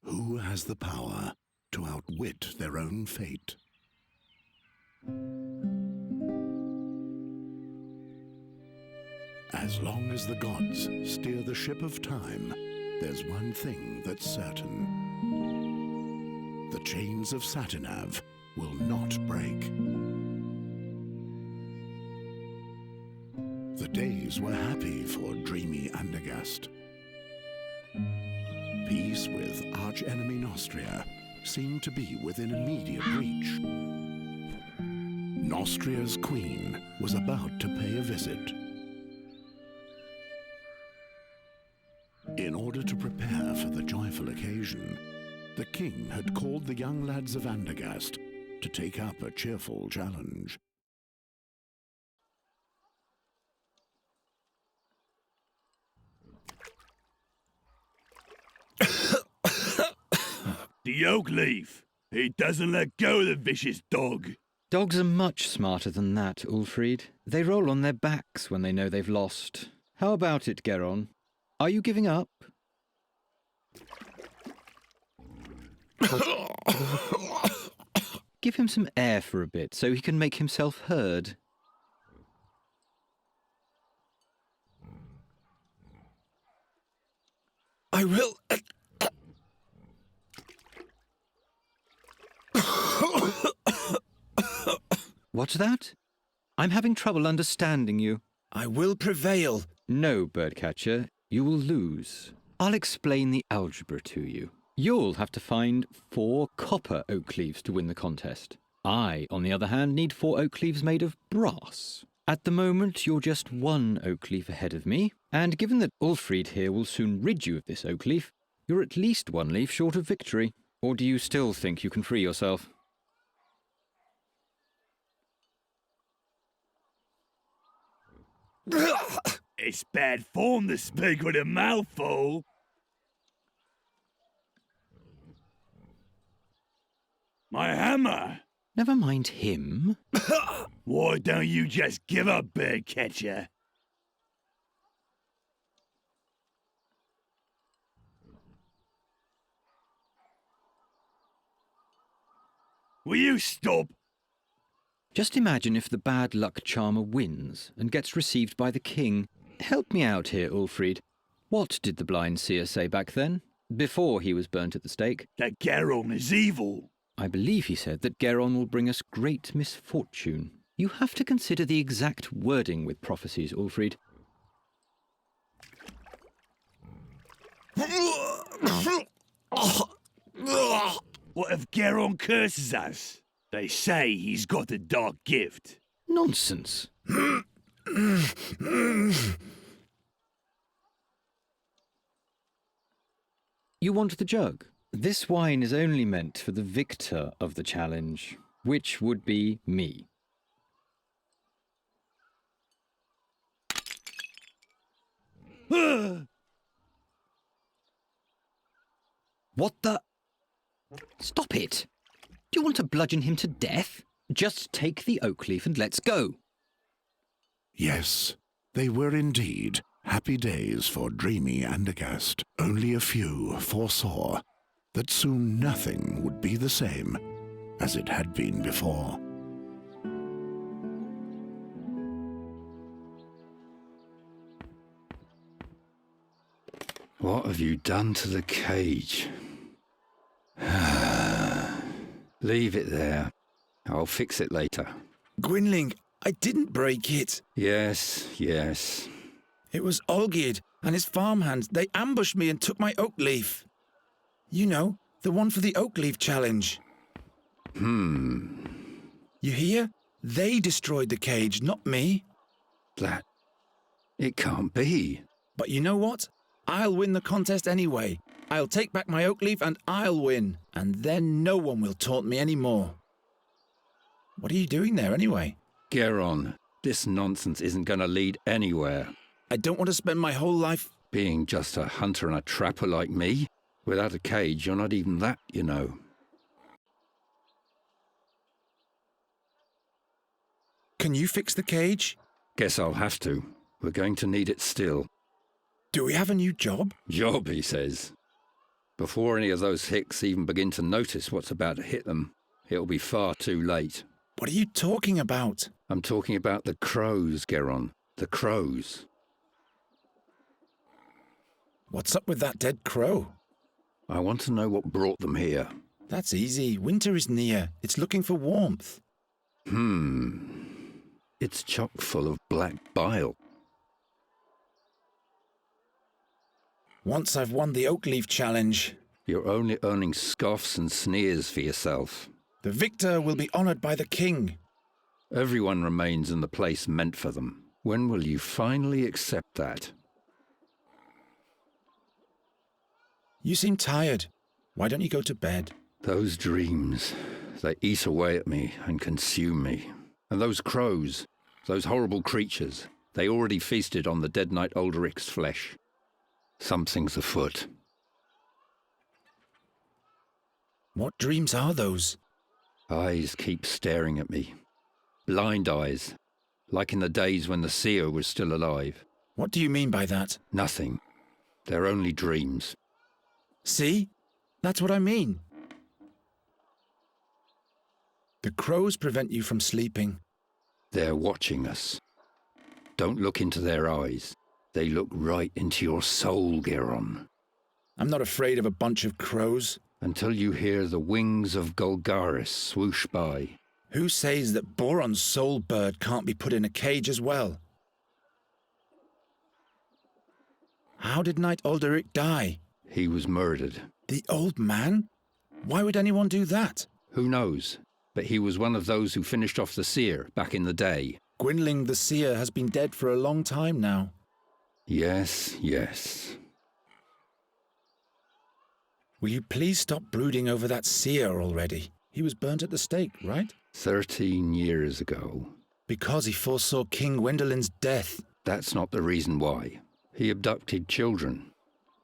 Who has the power to outwit their own fate? As long as the gods steer the ship of time, there's one thing that's certain. The chains of Satinav will not break. The days were happy for dreamy Andergast. Peace with arch-enemy Nostria seemed to be within immediate reach. Nostria's queen was about to pay a visit. In order to prepare for the joyful occasion, the king had called the young lads of Andergast to take up a cheerful challenge. The oak leaf! He doesn't let go of the vicious dog! Dogs are much smarter than that, Ulfried. They roll on their backs when they know they've lost. How about it, Garon? Are you giving up? Give him some air for a bit so he can make himself heard. I will... What's that? I'm having trouble understanding you. I will prevail. No, Birdcatcher, you will lose. I'll explain the algebra to you. You'll have to find 4 copper oak leaves to win the contest. I, on the other hand, need 4 oak leaves made of brass. At the moment, you're just 1 oak leaf ahead of me, and given that Ulfried here will soon rid you of this oak leaf, you're at least 1 leaf short of victory. Or do you still think you can free yourself? It's bad form to speak with a mouthful. My hammer! Never mind him. Why don't you just give up, Birdcatcher? Will you stop? Just imagine if the bad luck charmer wins and gets received by the king. Help me out here, Ulfried. What did the blind seer say back then, before he was burnt at the stake? That Garon is evil. I believe he said that Garon will bring us great misfortune. You have to consider the exact wording with prophecies, Ulfried. What if Garon curses us? They say he's got a dark gift. Nonsense. You want the jug? This wine is only meant for the victor of the challenge, which would be me. What the? Stop it! Do you want to bludgeon him to death? Just take the oak leaf and let's go. Yes, they were indeed happy days for dreamy Andergast. Only a few foresaw that soon nothing would be the same as it had been before. What have you done to the cage? Leave it there. I'll fix it later. Gwynling, I didn't break it. Yes, yes. It was Olgierd and his farmhands. They ambushed me and took my oak leaf. You know, the one for the oak leaf challenge. You hear? They destroyed the cage, not me. That... it can't be. But you know what? I'll win the contest anyway. I'll take back my oak leaf and I'll win. And then no one will taunt me anymore. What are you doing there anyway? Garon, this nonsense isn't going to lead anywhere. I don't want to spend my whole life... Being just a hunter and a trapper like me? Without a cage, you're not even that, you know. Can you fix the cage? Guess I'll have to. We're going to need it still. Do we have a new job? Job, he says. Before any of those hicks even begin to notice what's about to hit them, it'll be far too late. What are you talking about? I'm talking about the crows, Garon. The crows. What's up with that dead crow? I want to know what brought them here. That's easy. Winter is near. It's looking for warmth. It's chock full of black bile. Once I've won the Oakleaf Challenge, You're only earning scoffs and sneers for yourself. the victor will be honored by the king. Everyone remains in the place meant for them. When will you finally accept that? You seem tired. Why don't you go to bed? Those dreams, they eat away at me and consume me. And those crows, those horrible creatures, they already feasted on the dead knight Alderic's flesh. Something's afoot. What dreams are those? Eyes keep staring at me. Blind eyes, like in the days when the seer was still alive. What do you mean by that? Nothing. They're only dreams. See? That's what I mean. The crows prevent you from sleeping. They're watching us. Don't look into their eyes. They look right into your soul, Garon. I'm not afraid of a bunch of crows. Until you hear the wings of Golgaris swoosh by. Who says that Boron's soul bird can't be put in a cage as well? How did Knight Alderic die? He was murdered. The old man? Why would anyone do that? Who knows? But he was one of those who finished off the seer back in the day. Gwynling the seer has been dead for a long time now. Yes, yes. Will you please stop brooding over that seer already? He was burnt at the stake, right? 13 years ago. Because he foresaw King Gwendolen's death. That's not the reason why. He abducted children.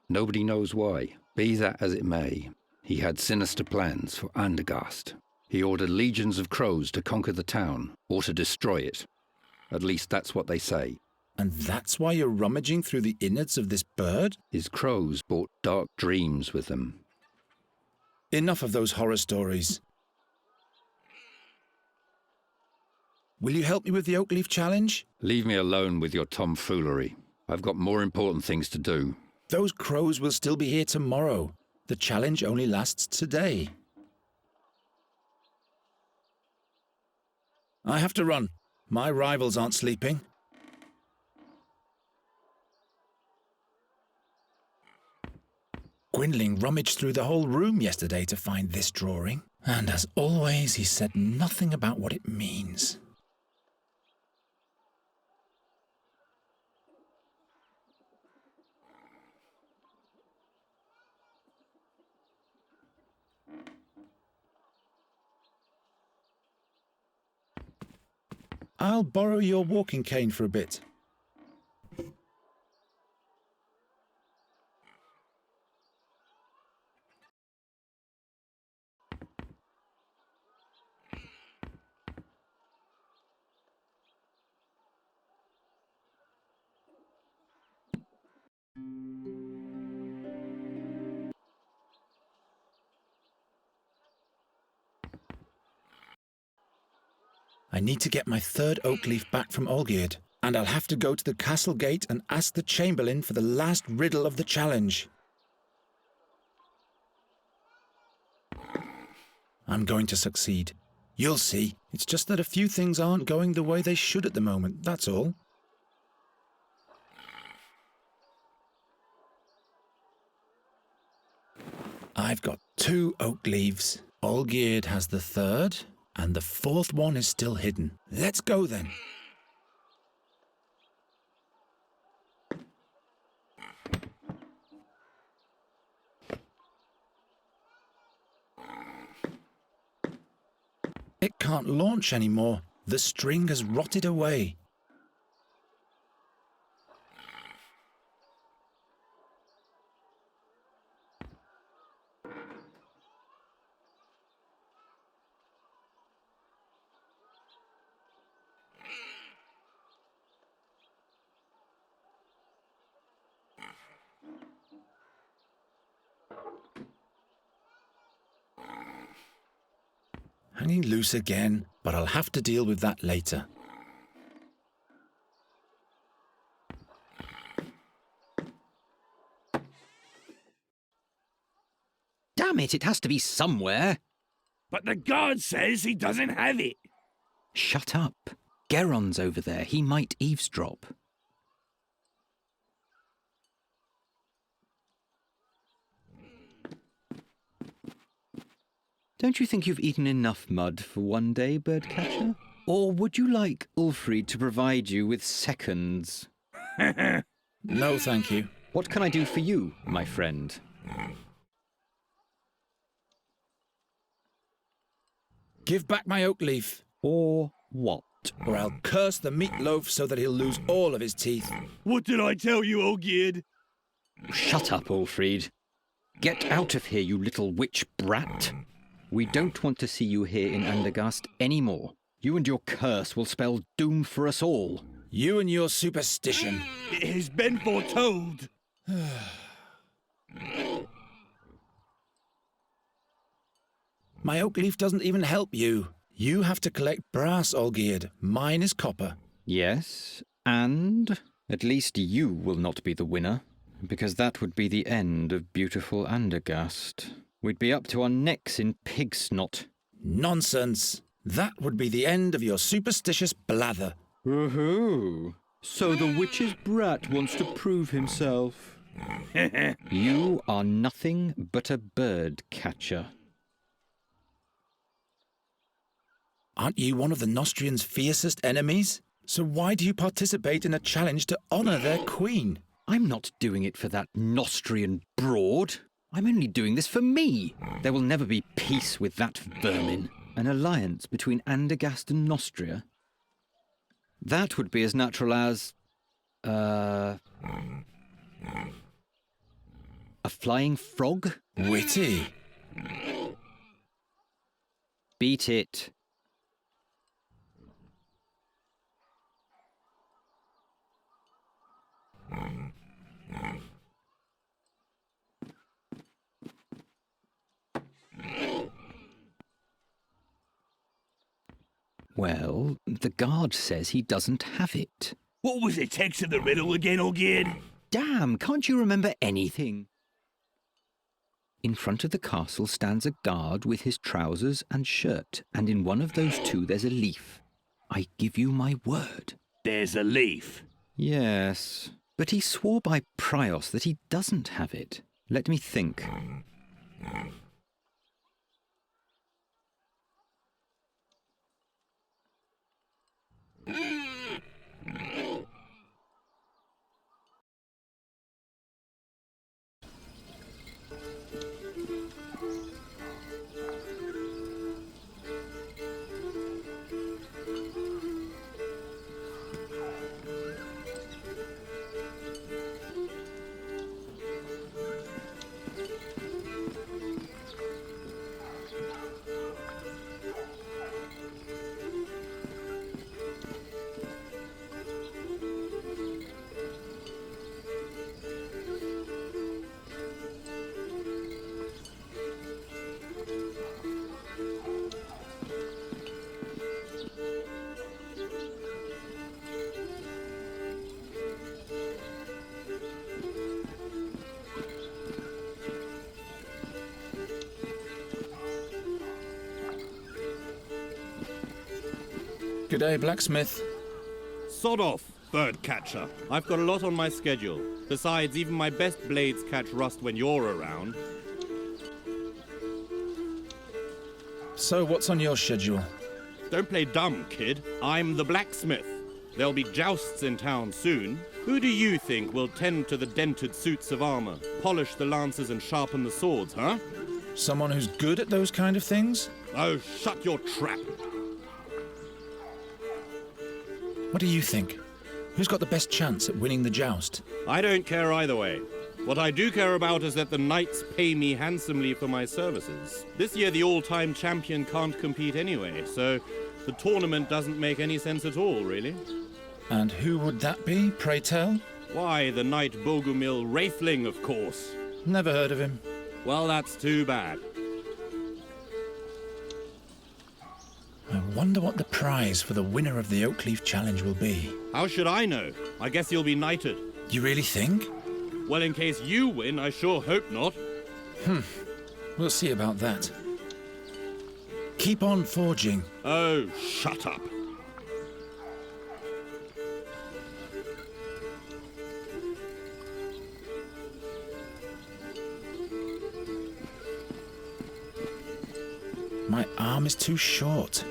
Nobody knows why. Be that as it may, he had sinister plans for Andergast. He ordered legions of crows to conquer the town, or to destroy it. At least that's what they say. And that's why you're rummaging through the innards of this bird? His crows brought dark dreams with them. Enough of those horror stories. Will you help me with the Oakleaf Challenge? Leave me alone with your tomfoolery. I've got more important things to do. Those crows will still be here tomorrow. The challenge only lasts today. I have to run. My rivals aren't sleeping. Gwynling rummaged through the whole room yesterday to find this drawing. And as always, he said nothing about what it means. I'll borrow your walking cane for a bit. I need to get my third oak leaf back from Olgierd, and I'll have to go to the castle gate and ask the chamberlain for the last riddle of the challenge. I'm going to succeed. You'll see. It's just that a few things aren't going the way they should at the moment, that's all. I've got 2 oak leaves. Olgierd has the third, and the fourth one is still hidden. Let's go then. It can't launch anymore. The string has rotted away. Hanging loose again, but I'll have to deal with that later. Damn it, it has to be somewhere. But the guard says he doesn't have it. Shut up. Garon's over there. He might eavesdrop. Don't you think you've eaten enough mud for one day, birdcatcher? Or would you like Ulfried to provide you with seconds? No, thank you. What can I do for you, my friend? Give back my oak leaf, Or what? or I'll curse the meatloaf so that he'll lose all of his teeth. What did I tell you, Olgierd? Shut up, Ulfried. Get out of here, you little witch brat. We don't want to see you here in Andergast anymore. You and your curse will spell doom for us all. You and your superstition. It has been foretold. My oak leaf doesn't even help you. You have to collect brass, Olgierd. Mine is copper. Yes, and at least you will not be the winner, because that would be the end of beautiful Andergast. We'd be up to our necks in pig snot. Nonsense. That would be the end of your superstitious blather. Woohoo! So the witch's brat wants to prove himself. You are nothing but a bird catcher. Aren't you one of the Nostrians' fiercest enemies? So why do you participate in a challenge to honour their queen? I'm not doing it for that Nostrian broad. I'm only doing this for me. There will never be peace with that vermin. An alliance between Andergast and Nostria? That would be as natural as... a flying frog? Witty. Beat it. Well, the guard says he doesn't have it. What was the text of the riddle again, Olgierd? Damn, can't you remember anything? In front of the castle stands a guard with his trousers and shirt, and in one of those two there's a leaf. I give you my word. There's a leaf. Yes, but he swore by Prios that he doesn't have it. Let me think. Good day, blacksmith. Sod off, bird catcher. I've got a lot on my schedule. Besides, even my best blades catch rust when you're around. So what's on your schedule? Don't play dumb, kid. I'm the blacksmith. There'll be jousts in town soon. Who do you think will tend to the dented suits of armor, polish the lances and sharpen the swords, huh? Someone who's good at those kind of things? Oh, shut your trap. What do you think? Who's got the best chance at winning the joust? I don't care either way. What I do care about is that the knights pay me handsomely for my services. This year the all-time champion can't compete anyway, so the tournament doesn't make any sense at all, really. And who would that be, pray tell? Why, the knight Bogumil Wraithling, of course. Never heard of him. Well, that's too bad. I wonder what the prize for the winner of the Oakleaf Challenge will be. How should I know? I guess you'll be knighted. You really think? Well, in case you win, I sure hope not. We'll see about that. Keep on forging. Oh, shut up. My arm is too short.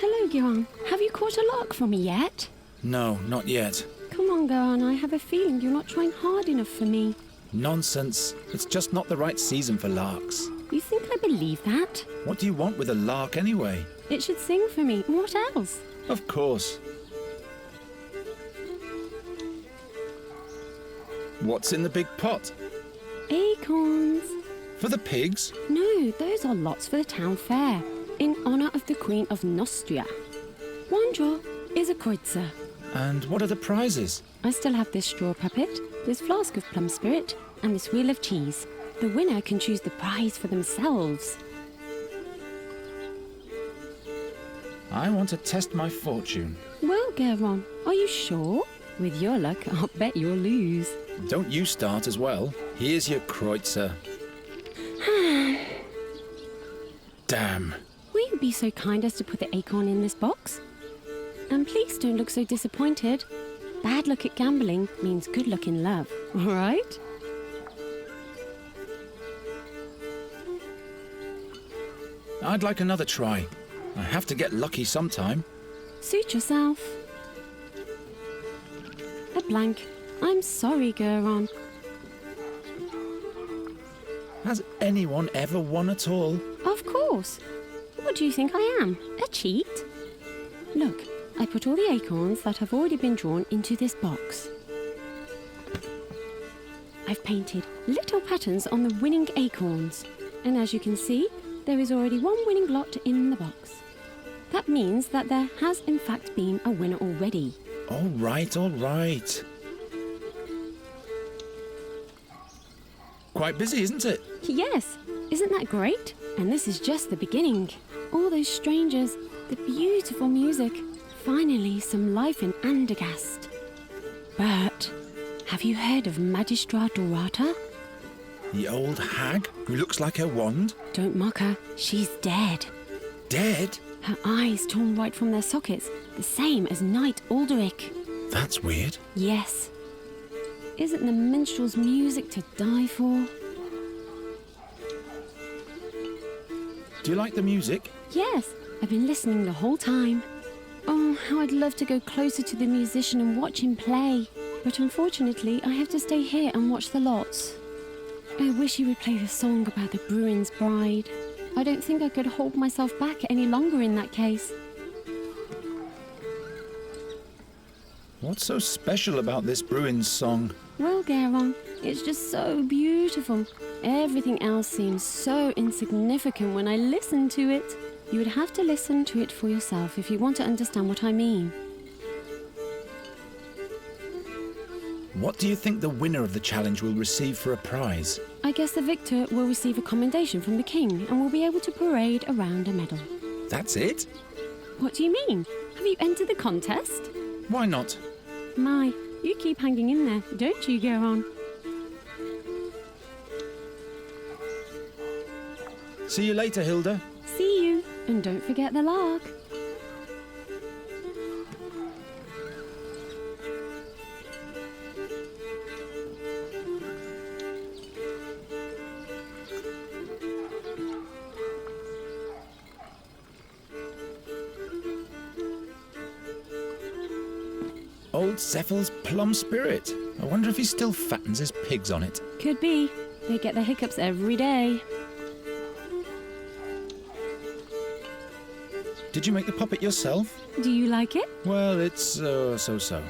Hello, Garon. Have you caught a lark for me yet? No, not yet. Come on, Garon. I have a feeling you're not trying hard enough for me. Nonsense. It's just not the right season for larks. You think I believe that? What do you want with a lark anyway? It should sing for me. What else? Of course. What's in the big pot? Acorns. For the pigs? No, those are lots for the town fair, in honor of the Queen of Nostria. One draw is a kreutzer. And what are the prizes? I still have this straw puppet, this flask of plum spirit, and this wheel of cheese. The winner can choose the prize for themselves. I want to test my fortune. Well, Garon, are you sure? With your luck, I'll bet you'll lose. Don't you start as well. Here's your kreutzer. Damn. Will you be so kind as to put the acorn in this box? And please don't look so disappointed. Bad luck at gambling means good luck in love, all right? I'd like another try. I have to get lucky sometime. Suit yourself. A blank. I'm sorry, Garon. Has anyone ever won at all? Of course. What do you think I am? A cheat? Look, I put all the acorns that have already been drawn into this box. I've painted little patterns on the winning acorns. And as you can see, there is already one winning lot in the box. That means that there has in fact been a winner already. All right, all right. Quite busy, isn't it? Yes, isn't that great? And this is just the beginning. All those strangers, the beautiful music, finally some life in Andergast. But have you heard of Magistra Dorata? The old hag who looks like her wand? Don't mock her, she's dead. Dead? Her eyes torn right from their sockets, the same as Knight Alderic. That's weird. Yes. Isn't the minstrel's music to die for? Do you like the music? Yes, I've been listening the whole time. Oh, how I'd love to go closer to the musician and watch him play. But unfortunately, I have to stay here and watch the lots. I wish he would play the song about the Bruin's bride. I don't think I could hold myself back any longer in that case. What's so special about this Bruin's song? Well, Garon, it's just so beautiful. Everything else seems so insignificant when I listen to it. You would have to listen to it for yourself if you want to understand what I mean. What do you think the winner of the challenge will receive for a prize? I guess the victor will receive a commendation from the king and will be able to parade around a medal. That's it? What do you mean? Have you entered the contest? Why not? My, you keep hanging in there, don't you, Garon? See you later, Hilda. See you, and don't forget the lark. Old Cephal's plum spirit. I wonder if he still fattens his pigs on it. Could be. They get the hiccups every day. Did you make the puppet yourself? Do you like it? Well, it's so-so.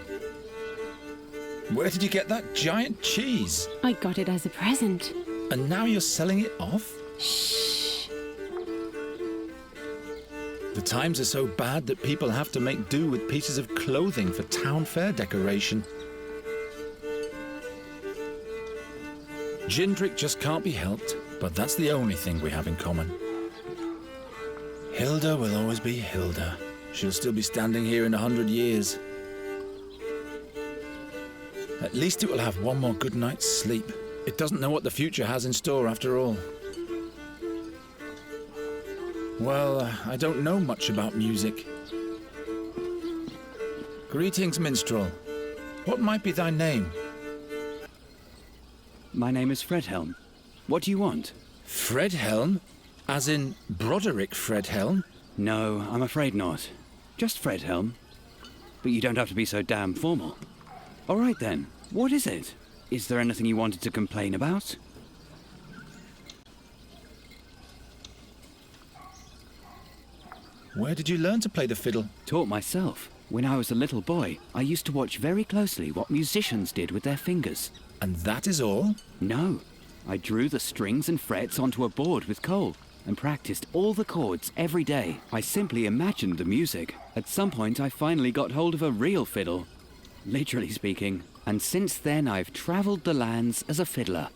Where did you get that giant cheese? I got it as a present. And now you're selling it off? Shh. The times are so bad that people have to make do with pieces of clothing for town fair decoration. Gindrick just can't be helped, but that's the only thing we have in common. Hilda will always be Hilda. She'll still be standing here in 100 years. At least it will have one more good night's sleep. It doesn't know what the future has in store after all. Well, I don't know much about music. Greetings, minstrel. What might be thy name? My name is Fredhelm. What do you want? Fredhelm? As in Broderick Fredhelm? No, I'm afraid not. Just Fredhelm. But you don't have to be so damn formal. All right then, what is it? Is there anything you wanted to complain about? Where did you learn to play the fiddle? Taught myself. When I was a little boy, I used to watch very closely what musicians did with their fingers. And that is all? No. I drew the strings and frets onto a board with coal and practiced all the chords every day. I simply imagined the music. At some point, I finally got hold of a real fiddle, literally speaking. And since then, I've traveled the lands as a fiddler.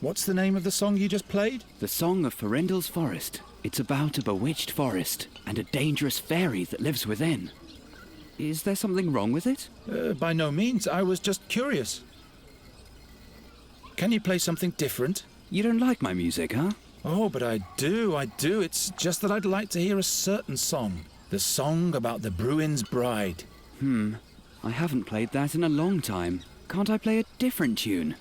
What's the name of the song you just played? The Song of Farendel's Forest. It's about a bewitched forest and a dangerous fairy that lives within. Is there something wrong with it? By no means. I was just curious. Can you play something different? You don't like my music, huh? Oh, but I do. It's just that I'd like to hear a certain song. The song about the Bruin's bride. I haven't played that in a long time. Can't I play a different tune?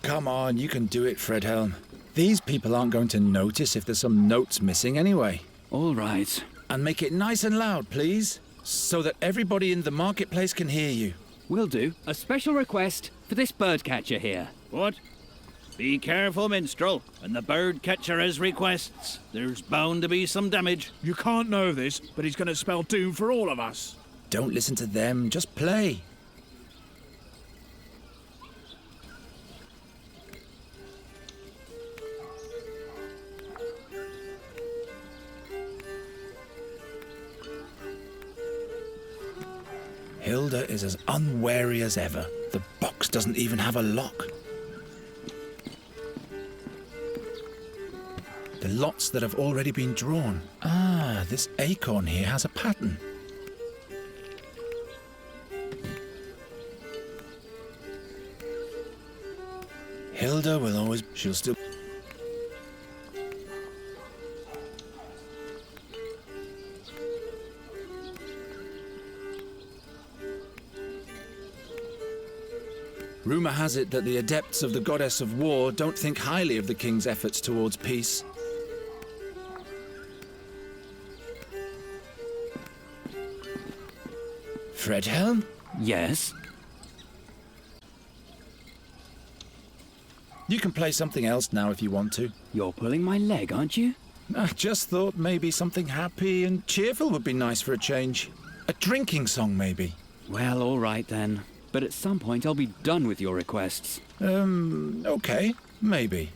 Come on, you can do it, Fredhelm. These people aren't going to notice if there's some notes missing anyway. All right. And make it nice and loud, please, so that everybody in the marketplace can hear you. Will do. A special request for this birdcatcher here. What? Be careful, minstrel. When the bird catcher has requests, there's bound to be some damage. You can't know this, but he's going to spell doom for all of us. Don't listen to them, just play. Hilda is as unwary as ever. The box doesn't even have a lock. The lots that have already been drawn. Ah, this acorn here has a pattern. Hilda will always... she'll still... Rumour has it that the adepts of the goddess of war don't think highly of the king's efforts towards peace. Fredhelm? Yes? You can play something else now if you want to. You're pulling my leg, aren't you? I just thought maybe something happy and cheerful would be nice for a change. A drinking song, maybe. Well, all right then. But at some point I'll be done with your requests. Okay, maybe.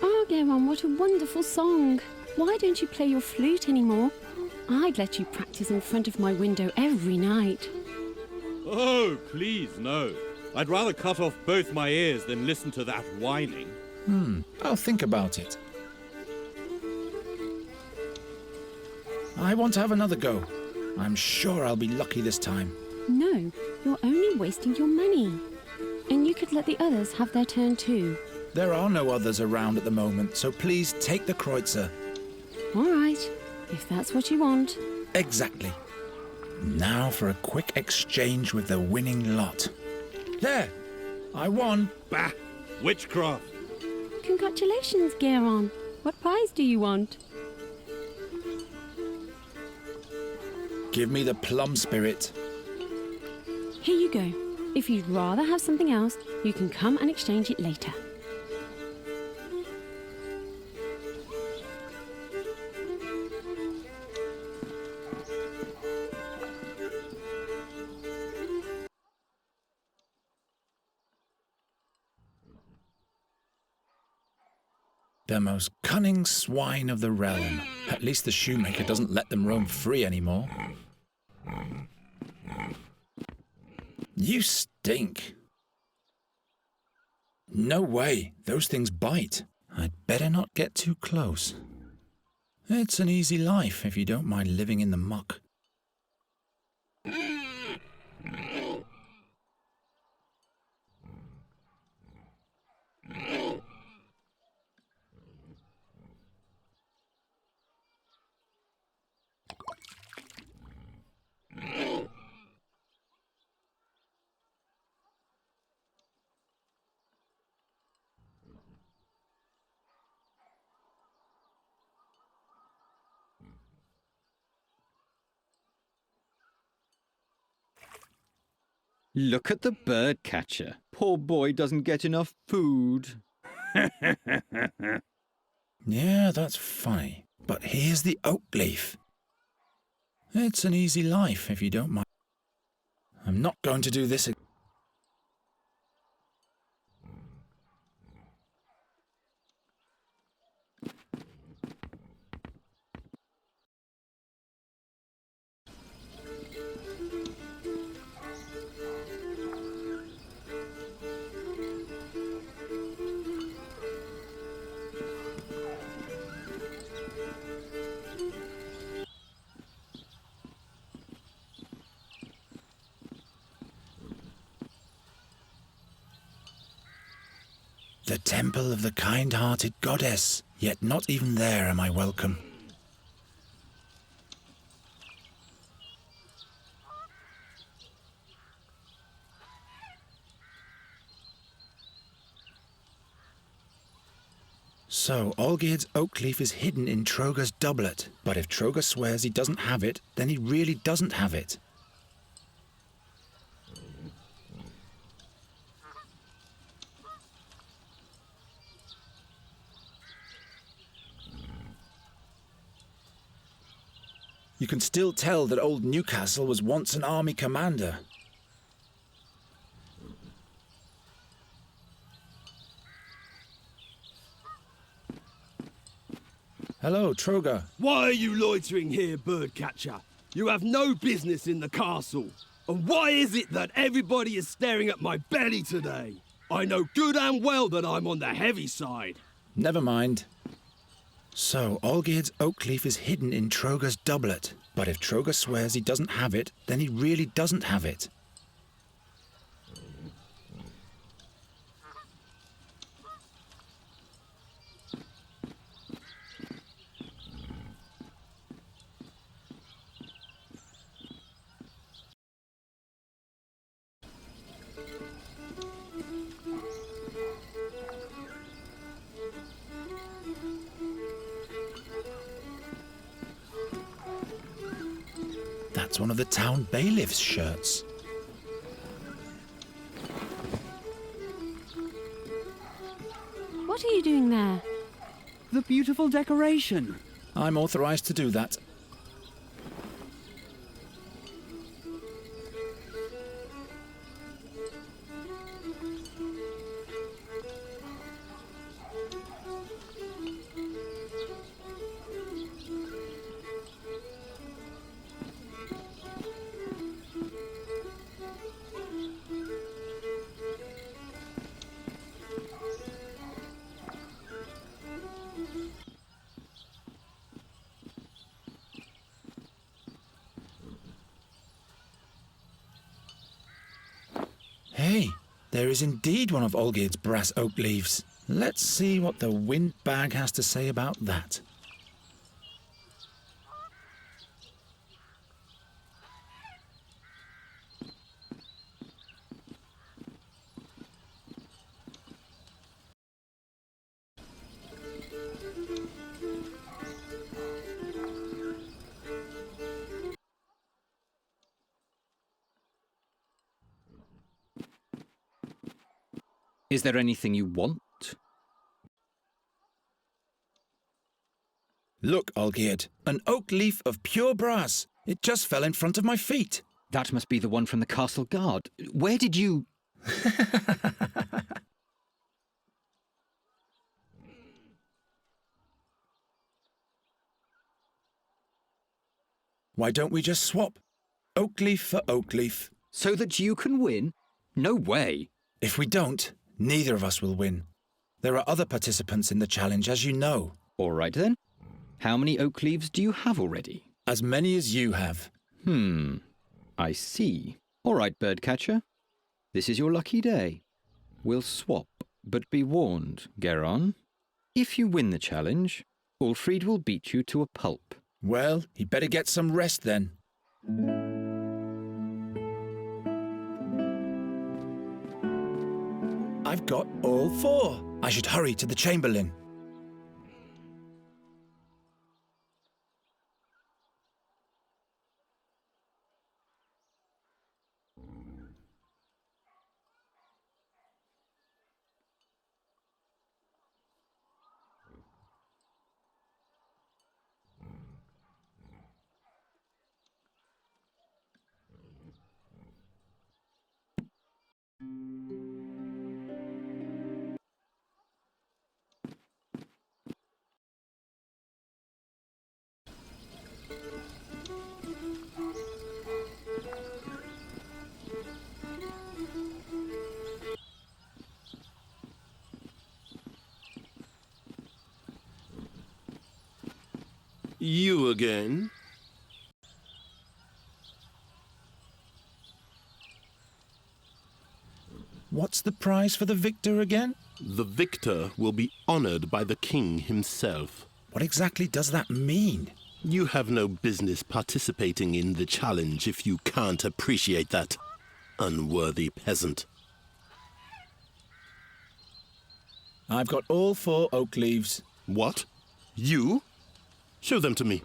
Oh, Garon, what a wonderful song. Why don't you play your flute anymore? I'd let you practice in front of my window every night. Oh, please, no. I'd rather cut off both my ears than listen to that whining. I'll think about it. I want to have another go. I'm sure I'll be lucky this time. No, you're only wasting your money. And you could let the others have their turn too. There are no others around at the moment, so please take the kreutzer. All right, if that's what you want. Exactly. Now for a quick exchange with the winning lot. There! I won! Bah! Witchcraft! Congratulations, Garon. What prize do you want? Give me the plum spirit. Here you go. If you'd rather have something else, you can come and exchange it later. The most cunning swine of the realm. At least the shoemaker doesn't let them roam free anymore. You stink. No way, those things bite. I'd better not get too close. It's an easy life if you don't mind living in the muck. Look at the bird catcher. Poor boy doesn't get enough food. Yeah, that's funny. But here's the oak leaf. It's an easy life if you don't mind. I'm not going to do this again. The temple of the kind-hearted goddess, yet not even there am I welcome. So, Olgierd's oak leaf is hidden in Troger's doublet. But if Troger swears he doesn't have it, then he really doesn't have it. You can still tell that old Newcastle was once an army commander. Hello, Troger. Why are you loitering here, birdcatcher? You have no business in the castle. And why is it that everybody is staring at my belly today? I know good and well that I'm on the heavy side. Never mind. So, Olgierd's oak leaf is hidden in Troger's doublet. But if Troger swears he doesn't have it, then he really doesn't have it. That's one of the town bailiff's shirts. What are you doing there? The beautiful decoration. I'm authorized to do that. Hey, there is indeed one of Olgierd's brass oak leaves. Let's see what the windbag has to say about that. Is there anything you want? Look, Olgierd, an oak leaf of pure brass. It just fell in front of my feet. That must be the one from the castle guard. Where did you... Why don't we just swap? Oak leaf for oak leaf. So that you can win? No way. If we don't, neither of us will win. There are other participants in the challenge, as you know. All right then. How many oak leaves do you have already? As many as you have. I see. All right, birdcatcher. This is your lucky day. We'll swap, but be warned, Garon. If you win the challenge, Ulfried will beat you to a pulp. Well, he'd better get some rest then. I've got all 4. I should hurry to the Chamberlain. You again? What's the prize for the victor again? The victor will be honored by the king himself. What exactly does that mean? You have no business participating in the challenge if you can't appreciate that, unworthy peasant. I've got all 4 oak leaves. What? You? Show them to me.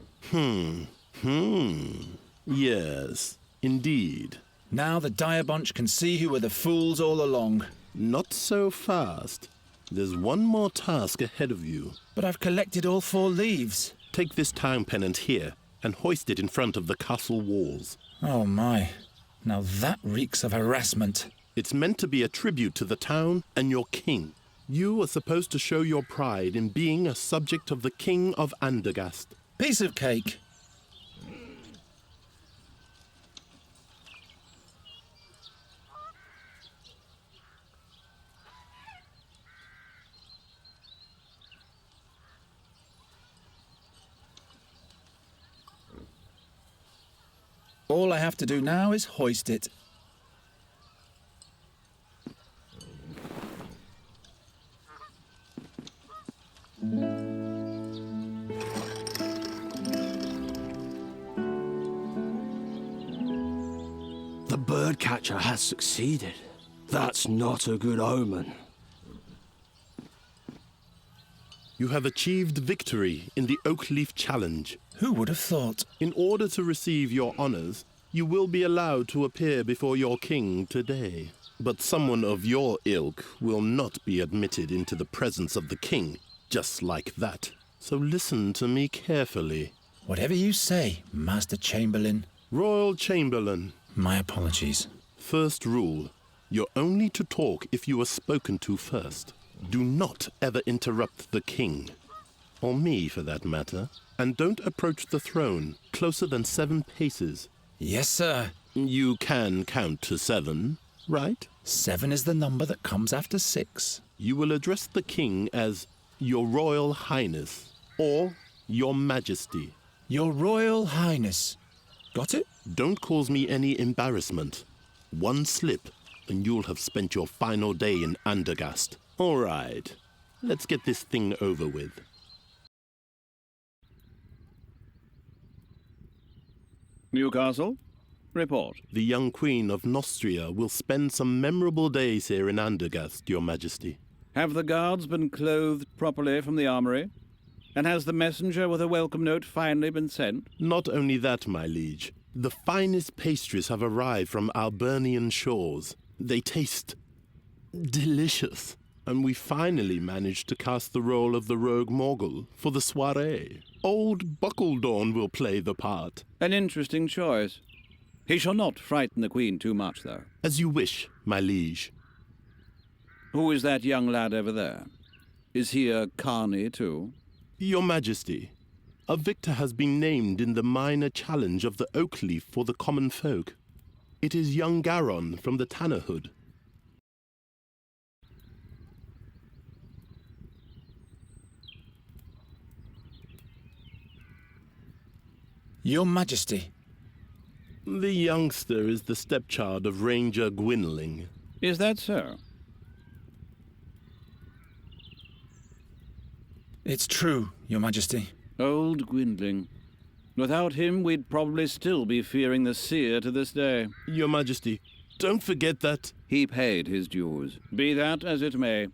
Yes, indeed. Now the dire bunch can see who were the fools all along. Not so fast. There's one more task ahead of you. But I've collected all 4 leaves. Take this town pennant here and hoist it in front of the castle walls. Oh my. Now that reeks of harassment. It's meant to be a tribute to the town and your king. You are supposed to show your pride in being a subject of the King of Andergast. Piece of cake. All I have to do now is hoist it. The birdcatcher has succeeded. That's not a good omen. You have achieved victory in the Oakleaf Challenge. Who would have thought? In order to receive your honors, you will be allowed to appear before your king today. But someone of your ilk will not be admitted into the presence of the king, just like that. So listen to me carefully. Whatever you say, Master Chamberlain. Royal Chamberlain. My apologies. First rule, you're only to talk if you are spoken to first. Do not ever interrupt the king, or me for that matter, and don't approach the throne closer than 7 paces. Yes, sir. You can count to 7, right? 7 is the number that comes after 6. You will address the king as Your Royal Highness, or Your Majesty. Your Royal Highness. Got it? Don't cause me any embarrassment. One slip, and you'll have spent your final day in Andergast. All right, let's get this thing over with. Newcastle, report. The young Queen of Nostria will spend some memorable days here in Andergast, Your Majesty. Have the guards been clothed properly from the armory? And has the messenger with a welcome note finally been sent? Not only that, my liege. The finest pastries have arrived from Albernian shores. They taste Delicious. And we finally managed to cast the role of the rogue Morgul for the soirée. Old Buckledorn will play the part. An interesting choice. He shall not frighten the Queen too much, though. As you wish, my liege. Who is that young lad over there? Is he a carny, too? Your Majesty, a victor has been named in the minor challenge of the oak leaf for the common folk. It is young Garon from the Tannerhood. Your Majesty. The youngster is the stepchild of Ranger Gwynling. Is that so? It's true, Your Majesty. Old Gwynling. Without him, we'd probably still be fearing the seer to this day. Your Majesty, don't forget that... He paid his dues. Be that as it may.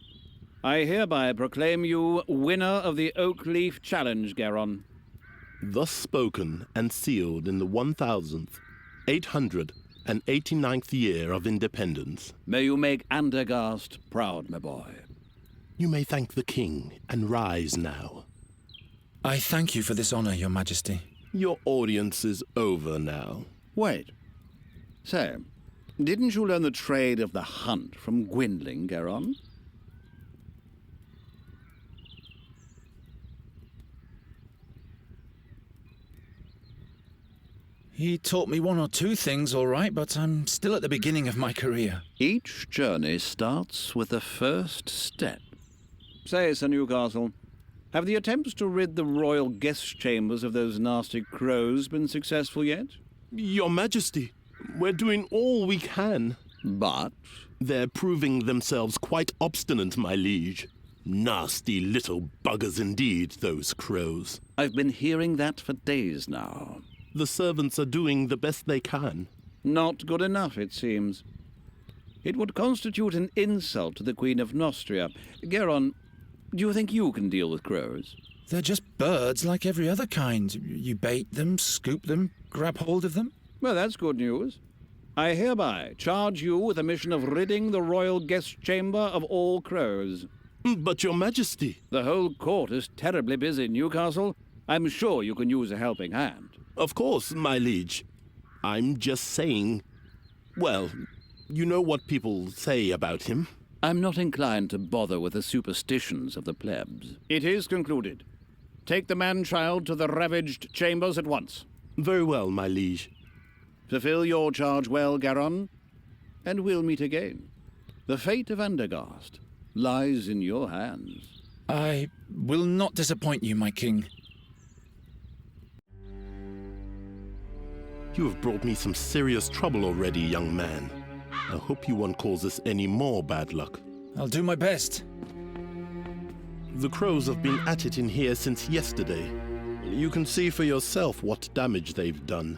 I hereby proclaim you winner of the Oak Leaf Challenge, Garon. Thus spoken and sealed in the 1,889th year of independence. May you make Andergast proud, my boy. You may thank the king and rise now. I thank you for this honor, Your Majesty. Your audience is over now. Wait. Say, didn't you learn the trade of the hunt from Gwynling, Garon? He taught me one or two things, all right, but I'm still at the beginning of my career. Each journey starts with the first step. Say, Sir Newcastle, have the attempts to rid the royal guest chambers of those nasty crows been successful yet? Your Majesty, we're doing all we can. But? They're proving themselves quite obstinate, my liege. Nasty little buggers indeed, those crows. I've been hearing that for days now. The servants are doing the best they can. Not good enough, it seems. It would constitute an insult to the Queen of Nostria. Garon, do you think you can deal with crows? They're just birds like every other kind. You bait them, scoop them, grab hold of them. Well, that's good news. I hereby charge you with the mission of ridding the royal guest chamber of all crows. But, Your Majesty... The whole court is terribly busy, Newcastle. I'm sure you can use a helping hand. Of course, my liege. I'm just saying... Well, you know what people say about him. I'm not inclined to bother with the superstitions of the plebs. It is concluded. Take the man-child to the ravaged chambers at once. Very well, my liege. Fulfill your charge well, Garon, and we'll meet again. The fate of Andergast lies in your hands. I will not disappoint you, my king. You have brought me some serious trouble already, young man. I hope you won't cause us any more bad luck. I'll do my best. The crows have been at it in here since yesterday. You can see for yourself what damage they've done.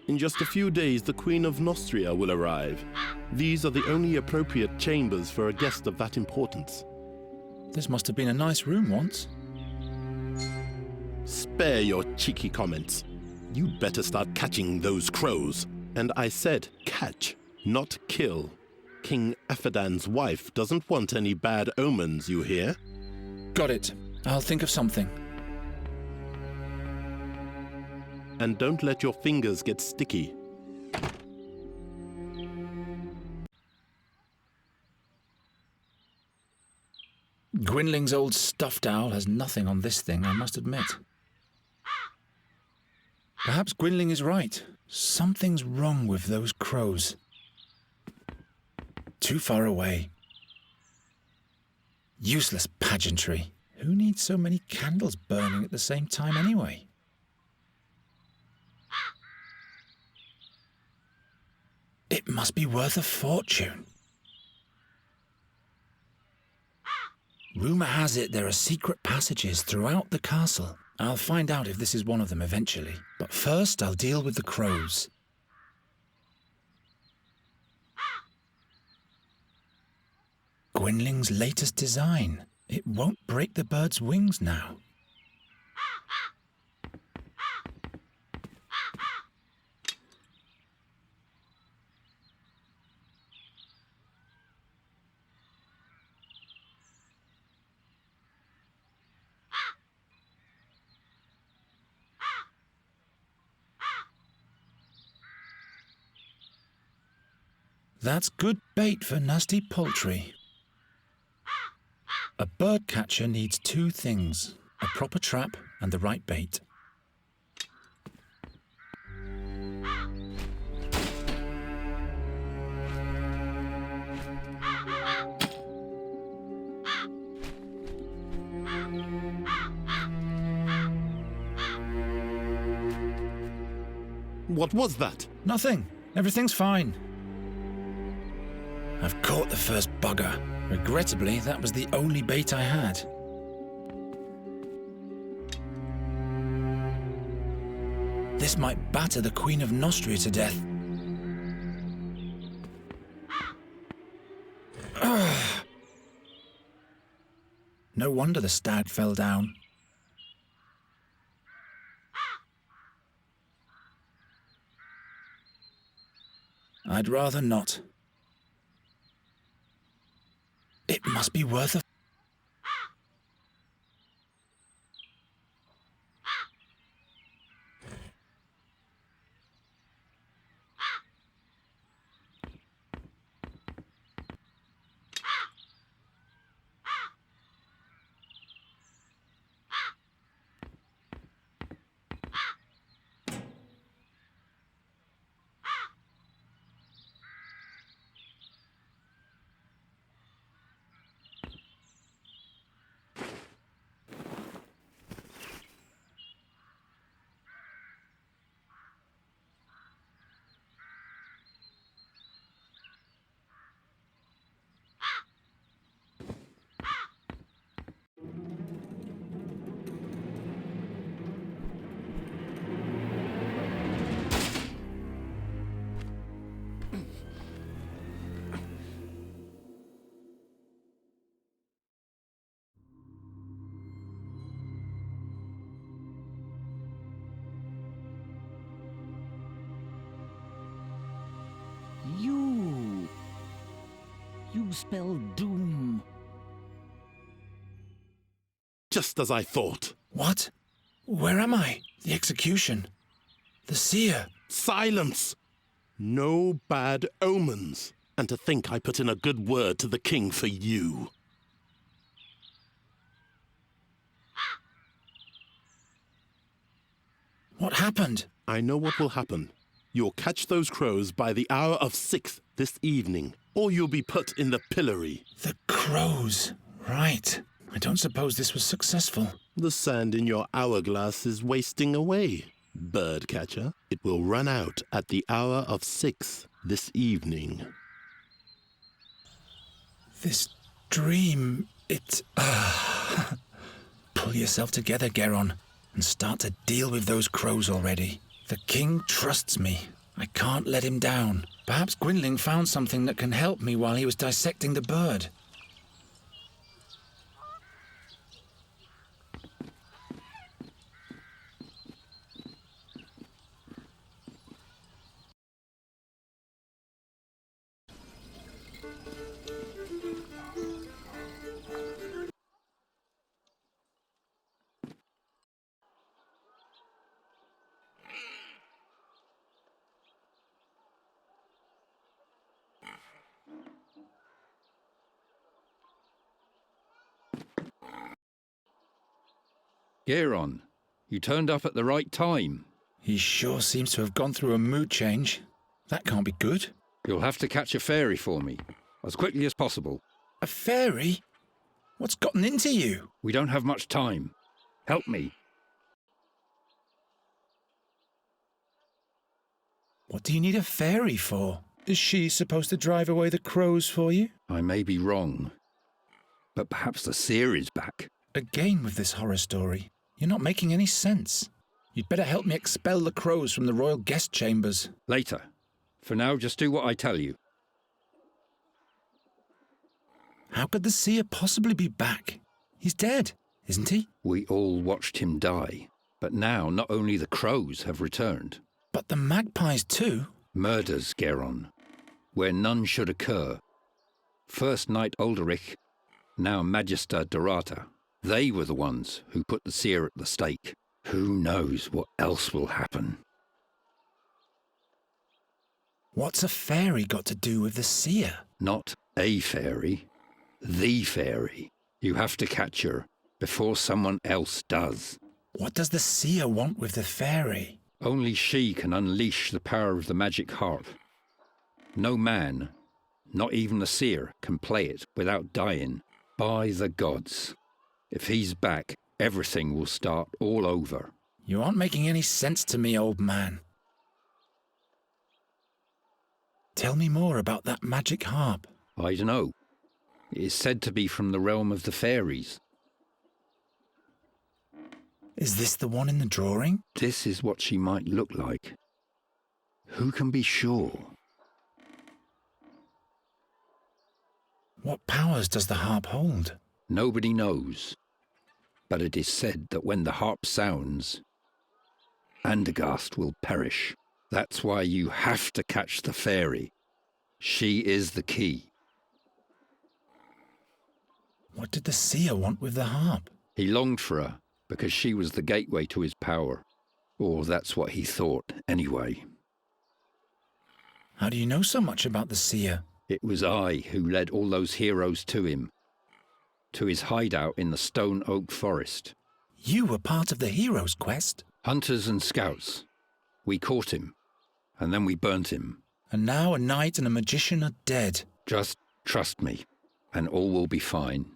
In just a few days, the Queen of Nostria will arrive. These are the only appropriate chambers for a guest of that importance. This must have been a nice room once. Spare your cheeky comments. You'd better start catching those crows. And I said catch, not kill. King Aphadan's wife doesn't want any bad omens, you hear? Got it. I'll think of something. And don't let your fingers get sticky. Gwynling's old stuffed owl has nothing on this thing, I must admit. Perhaps Gwynling is right. Something's wrong with those crows. Too far away. Useless pageantry. Who needs so many candles burning at the same time anyway? It must be worth a fortune. Rumour has it there are secret passages throughout the castle. I'll find out if this is one of them eventually. But first, I'll deal with the crows. Gwynling's latest design. It won't break the bird's wings now. That's good bait for nasty poultry. A bird catcher needs two things: a proper trap and the right bait. What was that? Nothing. Everything's fine. I've caught the first bugger. Regrettably, that was the only bait I had. This might batter the Queen of Nostria to death. Ugh. No wonder the stag fell down. I'd rather not. It must be worth a... You spell doom. Just as I thought. What? Where am I? The execution. The seer. Silence! No bad omens. And to think I put in a good word to the king for you. What happened? I know what will happen. You'll catch those crows by the hour of 6 this evening, or you'll be put in the pillory. The crows. Right. I don't suppose this was successful. The sand in your hourglass is wasting away, bird catcher. It will run out at the hour of 6 this evening. This dream, it... Pull yourself together, Garon, and start to deal with those crows already. The king trusts me. I can't let him down. Perhaps Gwynling found something that can help me while he was dissecting the bird. Garon, you turned up at the right time. He sure seems to have gone through a mood change. That can't be good. You'll have to catch a fairy for me, as quickly as possible. A fairy? What's gotten into you? We don't have much time. Help me. What do you need a fairy for? Is she supposed to drive away the crows for you? I may be wrong, but perhaps the seer is back. Again with this horror story. You're not making any sense. You'd better help me expel the crows from the royal guest chambers. Later. For now, just do what I tell you. How could the seer possibly be back? He's dead, isn't he? We all watched him die. But now, not only the crows have returned. But the magpies too? Murders, Garon. Where none should occur. First Knight Ulderich, now Magister Dorata. They were the ones who put the seer at the stake. Who knows what else will happen? What's a fairy got to do with the seer? Not a fairy, the fairy. You have to catch her before someone else does. What does the seer want with the fairy? Only she can unleash the power of the magic harp. No man, not even the seer, can play it without dying. By the gods. If he's back, everything will start all over. You aren't making any sense to me, old man. Tell me more about that magic harp. I don't know. It is said to be from the realm of the fairies. Is this the one in the drawing? This is what she might look like. Who can be sure? What powers does the harp hold? Nobody knows. But it is said that when the harp sounds, Andergast will perish. That's why you have to catch the fairy. She is the key. What did the seer want with the harp? He longed for her because she was the gateway to his power. Or that's what he thought, anyway. How do you know so much about the seer? It was I who led all those heroes to him. To his hideout in the Stone Oak Forest. You were part of the hero's quest? Hunters and scouts. We caught him, and then we burnt him. And now a knight and a magician are dead. Just trust me, and all will be fine.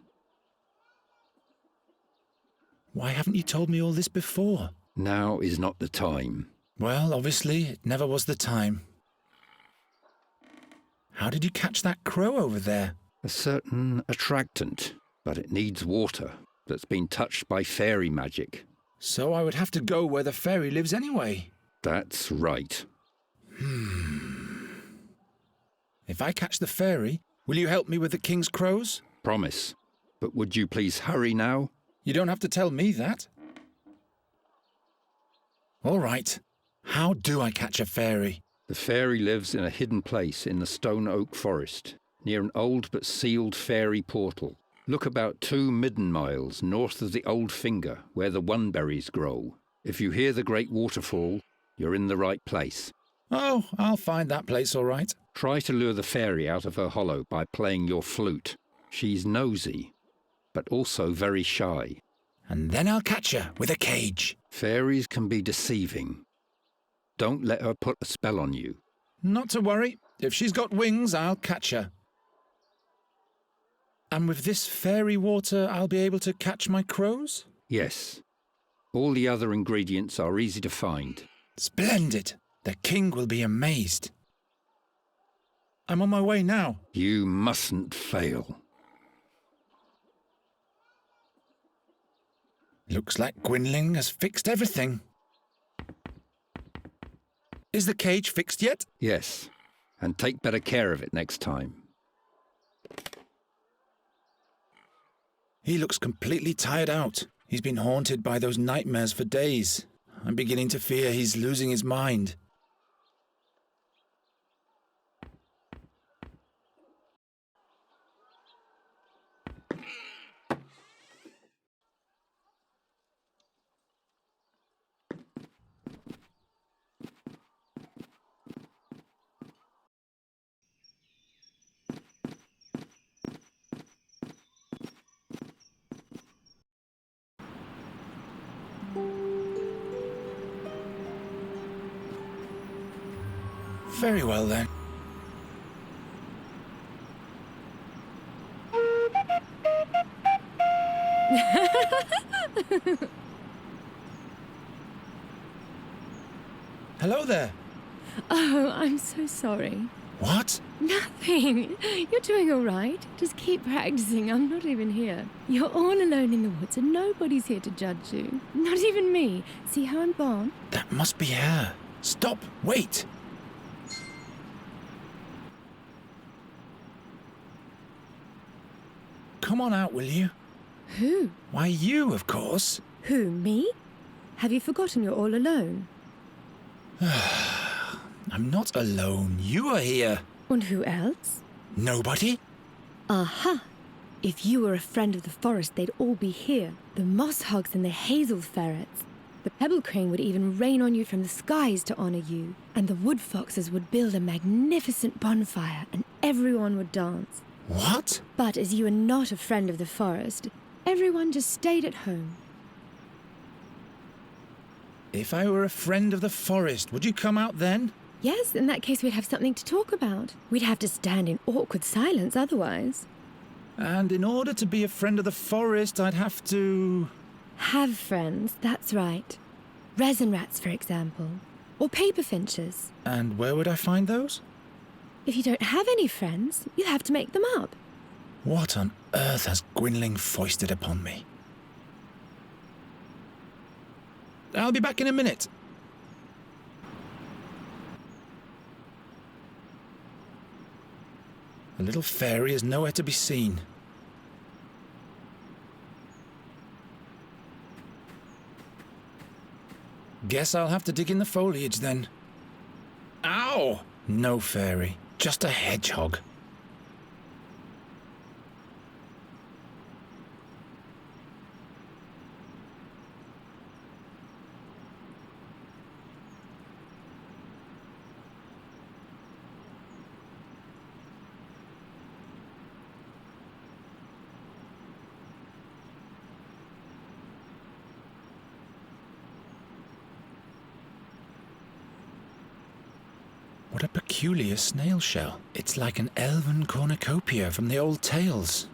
Why haven't you told me all this before? Now is not the time. Well, obviously, it never was the time. How did you catch that crow over there? A certain attractant, but it needs water that's been touched by fairy magic. So I would have to go where the fairy lives anyway. That's right. If I catch the fairy, will you help me with the king's crows? Promise. But would you please hurry now? You don't have to tell me that. All right. How do I catch a fairy? The fairy lives in a hidden place in the Stone Oak Forest, near an old but sealed fairy portal. Look about 2 midden miles north of the Old Finger, where the oneberries grow. If you hear the great waterfall, you're in the right place. Oh, I'll find that place all right. Try to lure the fairy out of her hollow by playing your flute. She's nosy, but also very shy. And then I'll catch her with a cage. Fairies can be deceiving. Don't let her put a spell on you. Not to worry. If she's got wings, I'll catch her. And with this fairy water, I'll be able to catch my crows? Yes. All the other ingredients are easy to find. Splendid. The king will be amazed. I'm on my way now. You mustn't fail. Looks like Gwynling has fixed everything. Is the cage fixed yet? Yes, and take better care of it next time. He looks completely tired out. He's been haunted by those nightmares for days. I'm beginning to fear he's losing his mind. Very well, then. Hello there. Oh, I'm so sorry. What? Nothing. You're doing all right. Just keep practicing. I'm not even here. You're all alone in the woods and nobody's here to judge you. Not even me. See how I'm born? That must be her. Stop. Wait. Come on out, will you? Who? Why, you, of course. Who, me? Have you forgotten you're all alone? I'm not alone. You are here. And who else? Nobody? Aha! If you were a friend of the forest, they'd all be here. The moss hogs and the hazel ferrets. The pebble crane would even rain on you from the skies to honor you, and the wood foxes would build a magnificent bonfire, and everyone would dance. What? But as you are not a friend of the forest, everyone just stayed at home. If I were a friend of the forest, would you come out then? Yes, in that case we'd have something to talk about. We'd have to stand in awkward silence otherwise. And in order to be a friend of the forest, I'd have to... Have friends, that's right. Resin rats, for example. Or paper finches. And where would I find those? If you don't have any friends, you'll have to make them up. What on earth has Gwynling foisted upon me? I'll be back in a minute. The little fairy is nowhere to be seen. Guess I'll have to dig in the foliage then. Ow! No fairy, just a hedgehog. What a peculiar snail shell. It's like an elven cornucopia from the old tales.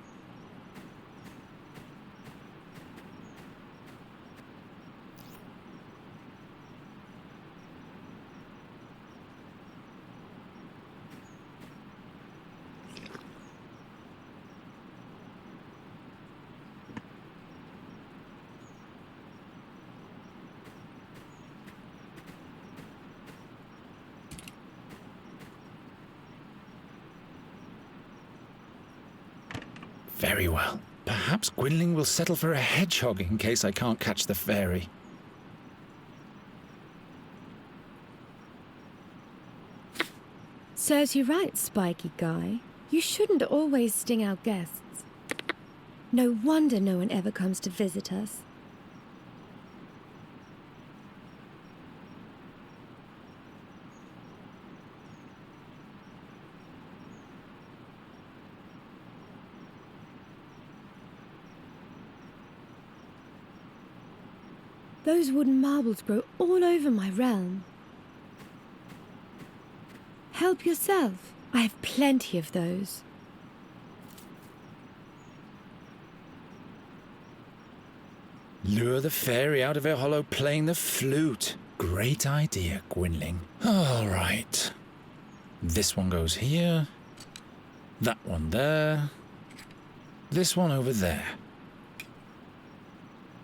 Very well. Perhaps Gwynling will settle for a hedgehog in case I can't catch the fairy. Serves you right, spiky guy. You shouldn't always sting our guests. No wonder no one ever comes to visit us. Those wooden marbles grow all over my realm. Help yourself. I have plenty of those. Lure the fairy out of her hollow playing the flute. Great idea, Gwynling. All right. This one goes here. That one there. This one over there.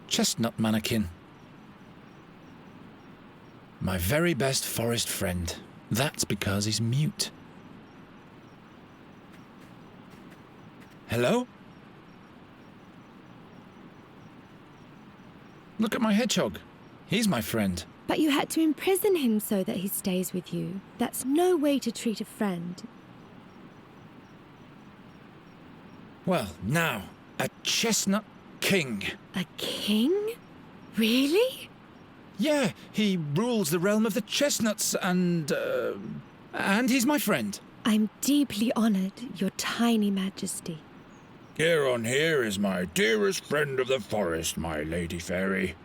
Chestnut mannequin. My very best forest friend. That's because he's mute. Hello? Look at my hedgehog. He's my friend. But you had to imprison him so that he stays with you. That's no way to treat a friend. Well, now, a chestnut king. A king? Really? Yeah, he rules the realm of the chestnuts and he's my friend. I'm deeply honored, your tiny majesty. Garon here is my dearest friend of the forest, my lady fairy.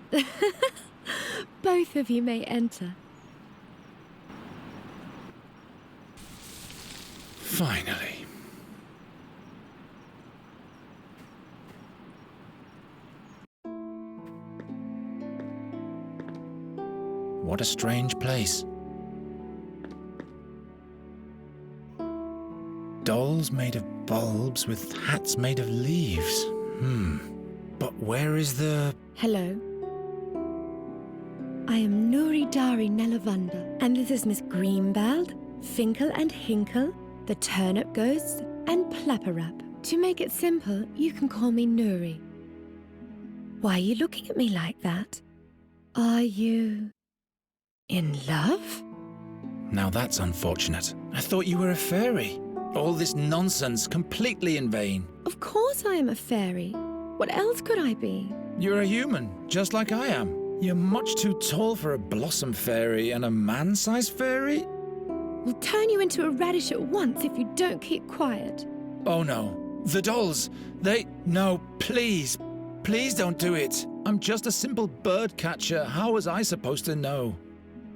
Both of you may enter. Finally. What a strange place. Dolls made of bulbs with hats made of leaves. But where is the... Hello. I am Nuri Dari Nelavunda, and this is Miss Greenbald, Finkel and Hinkle, the Turnip Ghosts, and Plapperap. To make it simple, you can call me Nuri. Why are you looking at me like that? Are you... in love? Now that's unfortunate. I thought you were a fairy. All this nonsense completely in vain. Of course I am a fairy. What else could I be? You're a human, just like I am. You're much too tall for a blossom fairy and a man-sized fairy? We'll turn you into a radish at once if you don't keep quiet. Oh no. The dolls, No, please. Please don't do it. I'm just a simple bird catcher. How was I supposed to know?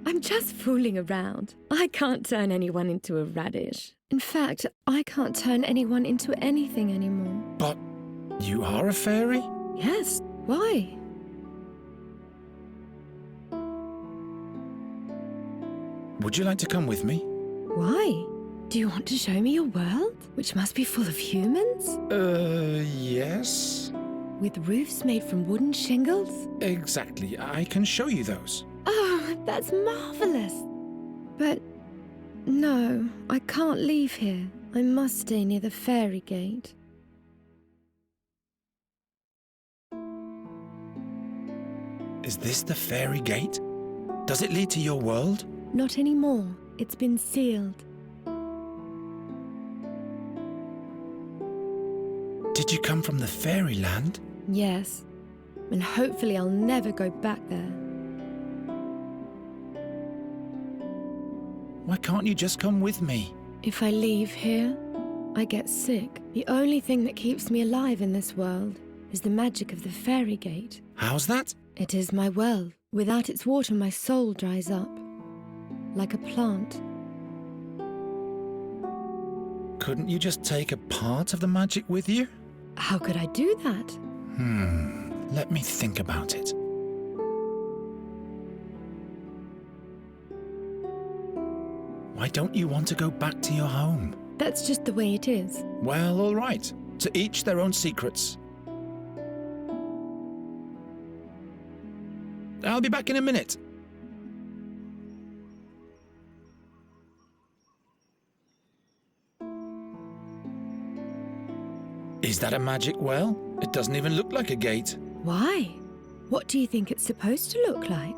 I'm just fooling around. I can't turn anyone into a radish. In fact, I can't turn anyone into anything anymore. But you are a fairy? Yes, why? Would you like to come with me? Why? Do you want to show me your world, which must be full of humans? Yes. With roofs made from wooden shingles? Exactly. I can show you those. Oh, that's marvelous. But no, I can't leave here. I must stay near the fairy gate. Is this the fairy gate? Does it lead to your world? Not anymore. It's been sealed. Did you come from the fairyland? Yes. And hopefully I'll never go back there. Why can't you just come with me? If I leave here, I get sick. The only thing that keeps me alive in this world is the magic of the fairy gate. How's that? It is my well. Without its water, my soul dries up. Like a plant. Couldn't you just take a part of the magic with you? How could I do that? Let me think about it. Why don't you want to go back to your home? That's just the way it is. Well, all right. To each their own secrets. I'll be back in a minute. Is that a magic well? It doesn't even look like a gate. Why? What do you think it's supposed to look like?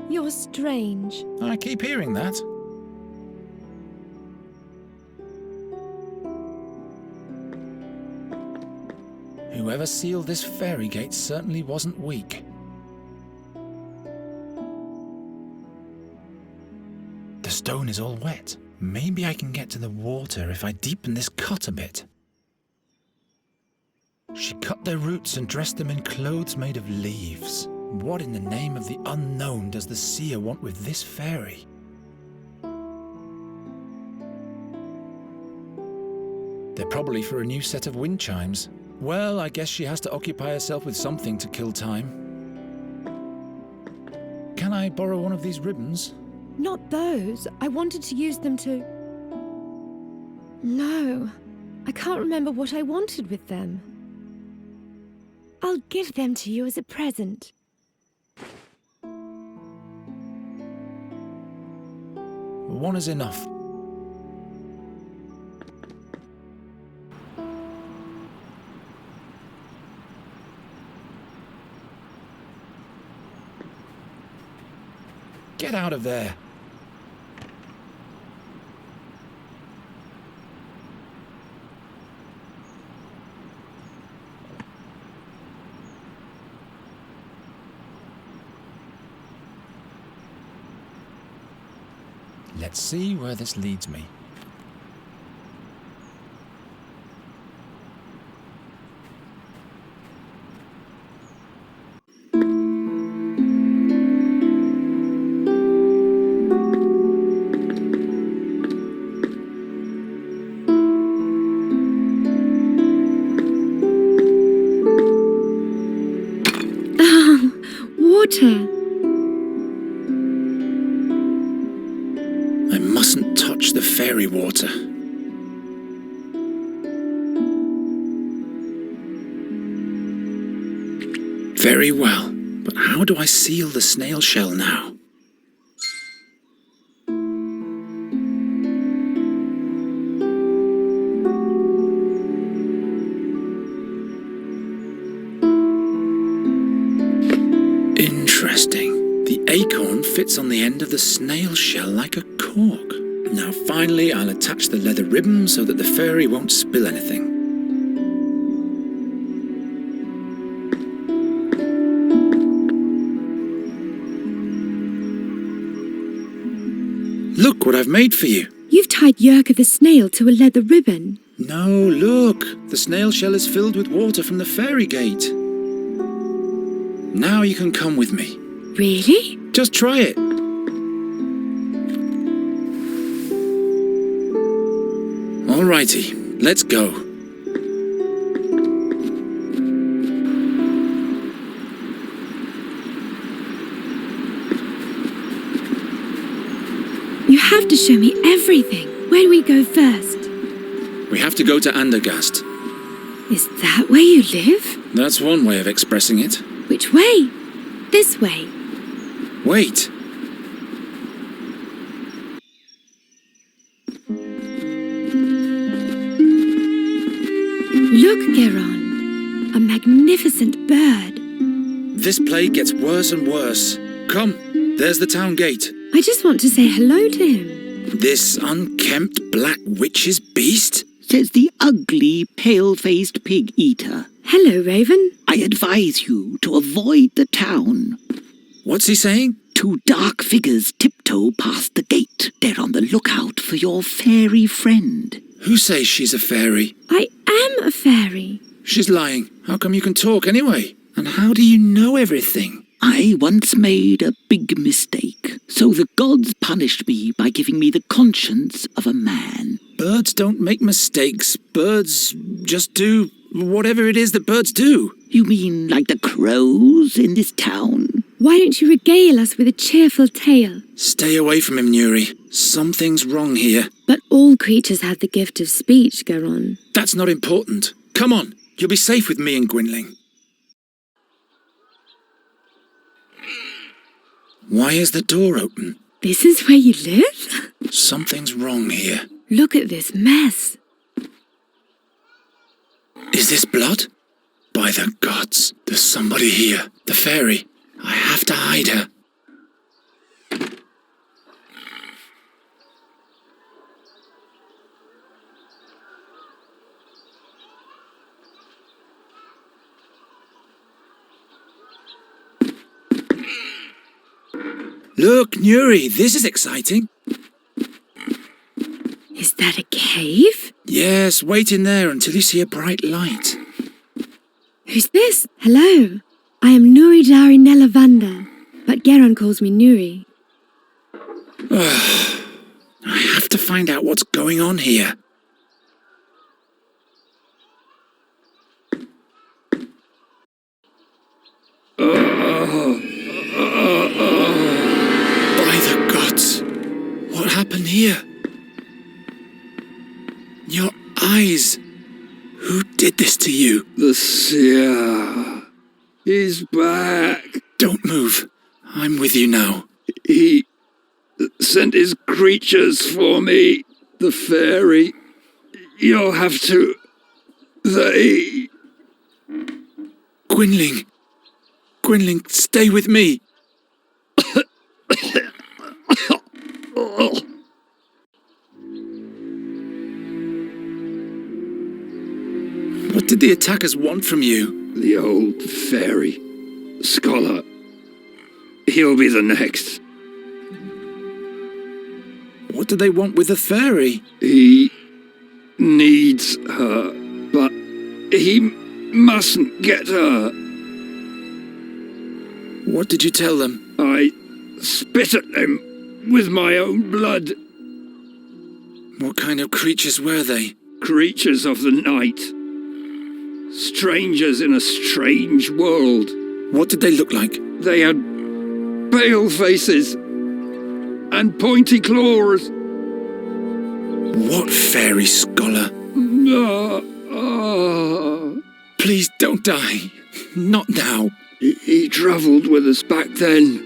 You're strange. I keep hearing that. Whoever sealed this fairy gate certainly wasn't weak. The stone is all wet. Maybe I can get to the water if I deepen this cut a bit. She cut their roots and dressed them in clothes made of leaves. What in the name of the unknown does the seer want with this fairy? They're probably for a new set of wind chimes. Well, I guess she has to occupy herself with something to kill time. Can I borrow one of these ribbons? Not those. I wanted to use them to... No, I can't remember what I wanted with them. I'll give them to you as a present. One is enough. Get out of there. Let's see where this leads me. Water! I mustn't touch the fairy water. Very well, but how do I seal the snail shell now? Interesting. The acorn fits on the end of the snail shell like a cork. Now finally I'll attach the leather ribbon so that the fairy won't spill anything. Look what I've made for you. You've tied Yerka the snail to a leather ribbon. No, look. The snail shell is filled with water from the fairy gate. Now you can come with me. Really? Just try it. Alrighty, let's go. You have to show me everything. Where do we go first? We have to go to Andergast. Is that where you live? That's one way of expressing it. Which way? This way. Wait. Look, Garon. A magnificent bird. This plague gets worse and worse. Come, there's the town gate. I just want to say hello to him. This unkempt black witch's beast? Says the ugly, pale-faced pig-eater. Hello, Raven. I advise you to avoid the town. What's he saying? Two dark figures tiptoe past the gate. They're on the lookout for your fairy friend. Who says she's a fairy? I am a fairy. She's lying. How come you can talk anyway? And how do you know everything? I once made a big mistake, so the gods punished me by giving me the conscience of a man. Birds don't make mistakes. Birds just do whatever it is that birds do. You mean like the crows in this town? Why don't you regale us with a cheerful tale? Stay away from him, Nuri. Something's wrong here. But all creatures have the gift of speech, Garon. That's not important. Come on, you'll be safe with me and Gwynling. Why is the door open? This is where you live? Something's wrong here. Look at this mess. Is this blood? By the gods, there's somebody here. The fairy. I have to hide her. Look, Nuri, this is exciting. Is that a cave? Yes, wait in there until you see a bright light. Who's this? Hello. I am Nuri Dari Nelavanda, but Garon calls me Nuri. I have to find out what's going on here. By the gods, what happened here? Your eyes. Who did this to you? The seer. He's back. Don't move. I'm with you now. He sent his creatures for me. The fairy. You'll have to... They... Gwynling. Gwynling, stay with me. What did the attackers want from you? The old fairy. Scholar. He'll be the next. What do they want with the fairy? He needs her, but he mustn't get her. What did you tell them? I spit at them with my own blood. What kind of creatures were they? Creatures of the night. Strangers in a strange world. What did they look like? They had pale faces and pointy claws. What fairy, scholar? Please don't die. Not now. He travelled with us back then.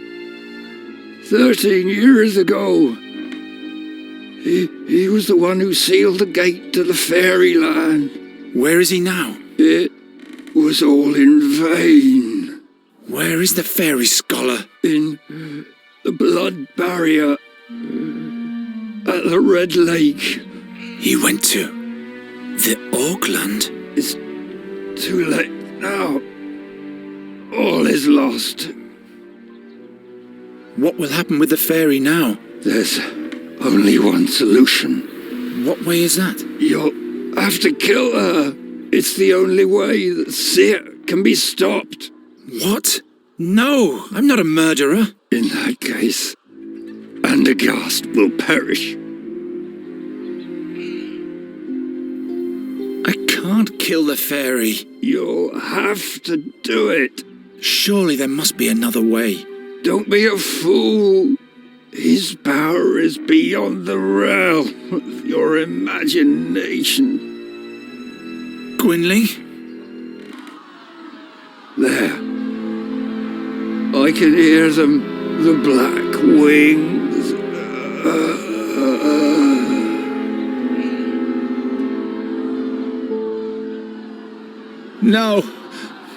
13 years ago. He was the one who sealed the gate to the fairyland. Where is he now? It was all in vain. Where is the fairy, scholar? In the blood barrier at the Red Lake. He went to the Orland? It's too late now. All is lost. What will happen with the fairy now? There's Only one solution. What way is that? You'll have to kill her. It's the only way that Seer can be stopped. What? No, I'm not a murderer. In that case, Andergast will perish. I can't kill the fairy. You'll have to do it. Surely there must be another way. Don't be a fool. His power is beyond the realm of your imagination. Gwynling? There. I can hear them, the black wings. No.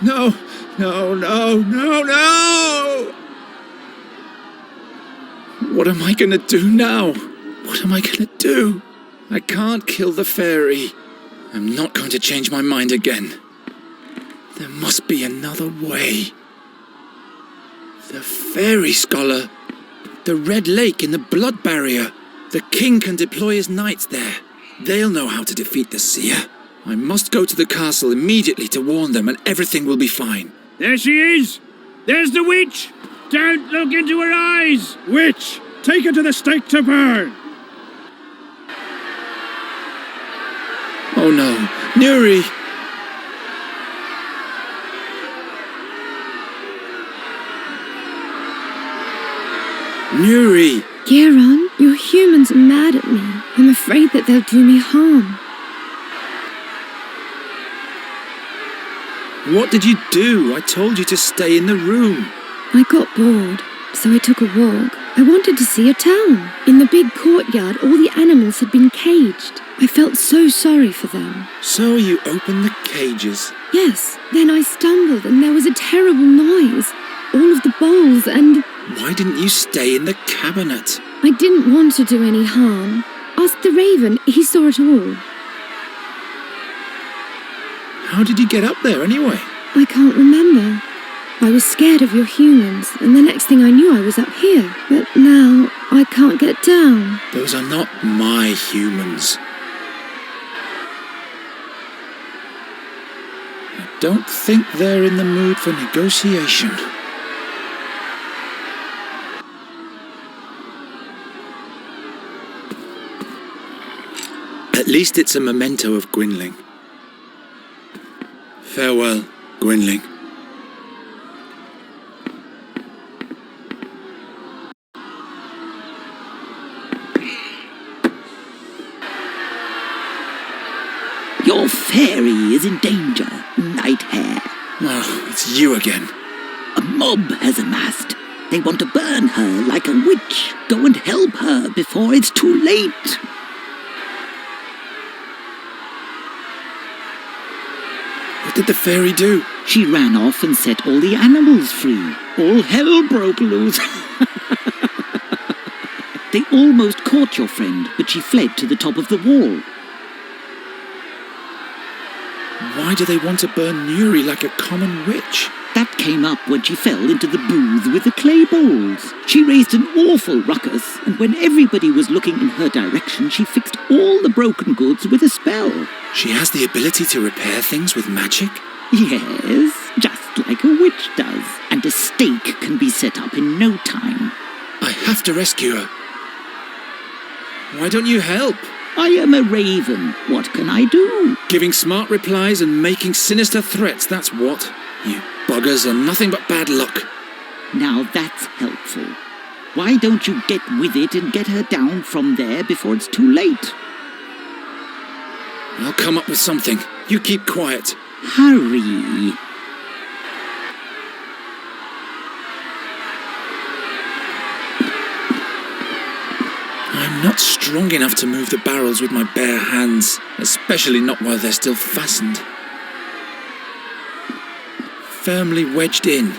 No. No, no, no, no! What am I gonna do now? What am I gonna do? I can't kill the fairy. I'm not going to change my mind again. There must be another way. The fairy scholar. The Red Lake in the blood barrier. The king can deploy his knights there. They'll know how to defeat the seer. I must go to the castle immediately to warn them, and everything will be fine. There she is! There's the witch! Don't look into her eyes! Witch, take her to the stake to burn! Oh no, Nuri! Nuri! Garon, your humans are mad at me. I'm afraid that they'll do me harm. What did you do? I told you to stay in the room. I got bored, so I took a walk. I wanted to see a town. In the big courtyard, all the animals had been caged. I felt so sorry for them. So you opened the cages? Yes, then I stumbled and there was a terrible noise. All of the bowls and... Why didn't you stay in the cabinet? I didn't want to do any harm. Ask the raven, he saw it all. How did you get up there anyway? I can't remember. I was scared of your humans, and the next thing I knew I was up here. But now, I can't get down. Those are not my humans. I don't think they're in the mood for negotiation. At least it's a memento of Gwynling. Farewell, Gwynling. Your fairy is in danger, Night Hare. Oh, it's you again. A mob has amassed. They want to burn her like a witch. Go and help her before it's too late. What did the fairy do? She ran off and set all the animals free. All hell broke loose. They almost caught your friend, but she fled to the top of the wall. Why do they want to burn Nuri like a common witch? That came up when she fell into the booth with the clay bowls. She raised an awful ruckus, and when everybody was looking in her direction, she fixed all the broken goods with a spell. She has the ability to repair things with magic? Yes, just like a witch does. And a stake can be set up in no time. I have to rescue her. Why don't you help? I am a raven. What can I do? Giving smart replies and making sinister threats, that's what. You buggers are nothing but bad luck. Now that's helpful. Why don't you get with it and get her down from there before it's too late? I'll come up with something. You keep quiet. Hurry. I'm not strong enough to move the barrels with my bare hands, especially not while they're still fastened. Firmly wedged in.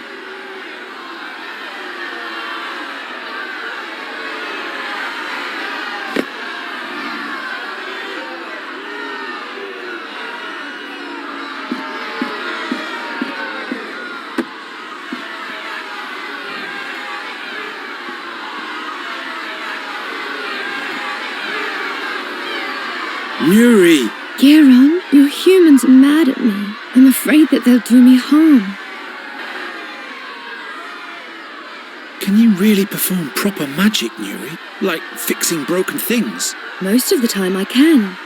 Nuri! Garon, your humans are mad at me. I'm afraid that they'll do me harm. Can you really perform proper magic, Nuri? Like fixing broken things? Most of the time I can.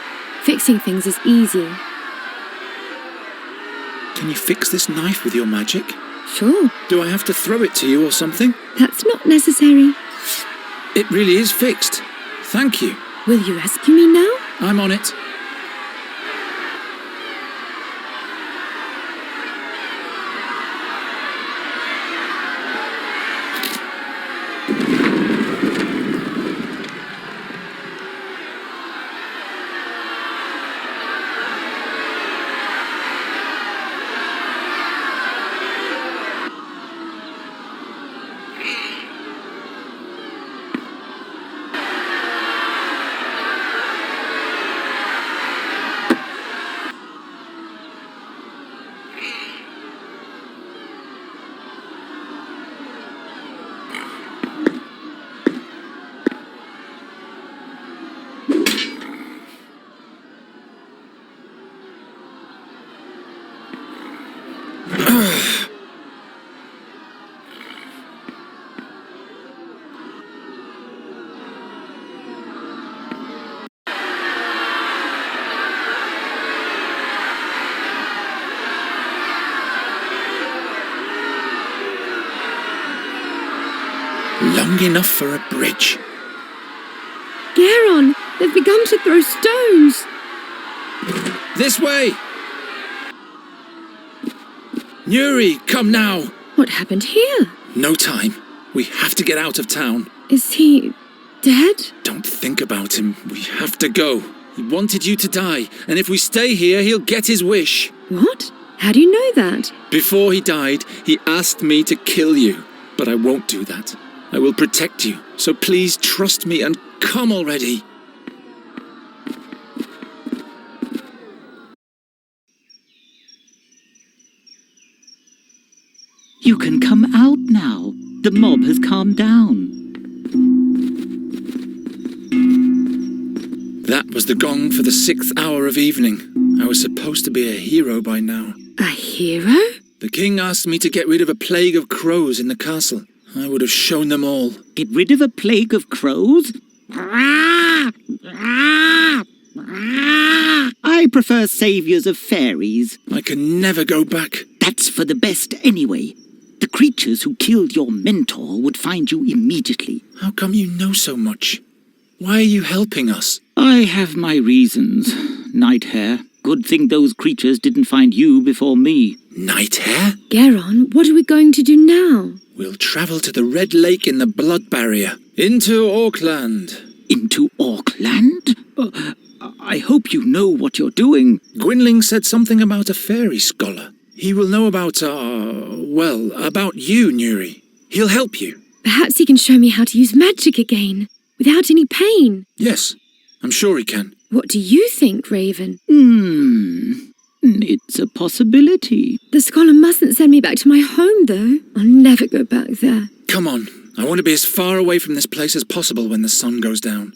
Fixing things is easy. Can you fix this knife with your magic? Sure. Do I have to throw it to you or something? That's not necessary. It really is fixed. Thank you. Will you rescue me now? I'm on it. Long enough for a bridge. Garon, they've begun to throw stones. This way! Nuri, come now! What happened here? No time. We have to get out of town. Is he dead? Don't think about him. We have to go. He wanted you to die, and if we stay here, he'll get his wish. What? How do you know that? Before he died, he asked me to kill you, but I won't do that. I will protect you, so please trust me and come already. You can come out now. The mob has calmed down. That was the gong for the 6th hour of evening. I was supposed to be a hero by now. A hero? The king asked me to get rid of a plague of crows in the castle. I would have shown them all. Get rid of a plague of crows? I prefer saviors of fairies. I can never go back. That's for the best anyway. The creatures who killed your mentor would find you immediately. How come you know so much? Why are you helping us? I have my reasons. Night Hare. Good thing those creatures didn't find you before me. Night Hare? Garon, what are we going to do now? We'll travel to the Red Lake in the Blood Barrier. Into Orland. Into Orland? I hope you know what you're doing. Gwynling said something about a fairy scholar. He will know about, about you, Nuri. He'll help you. Perhaps he can show me how to use magic again, without any pain. Yes, I'm sure he can. What do you think, Raven? It's a possibility. The scholar mustn't send me back to my home, though. I'll never go back there. Come on. I want to be as far away from this place as possible when the sun goes down.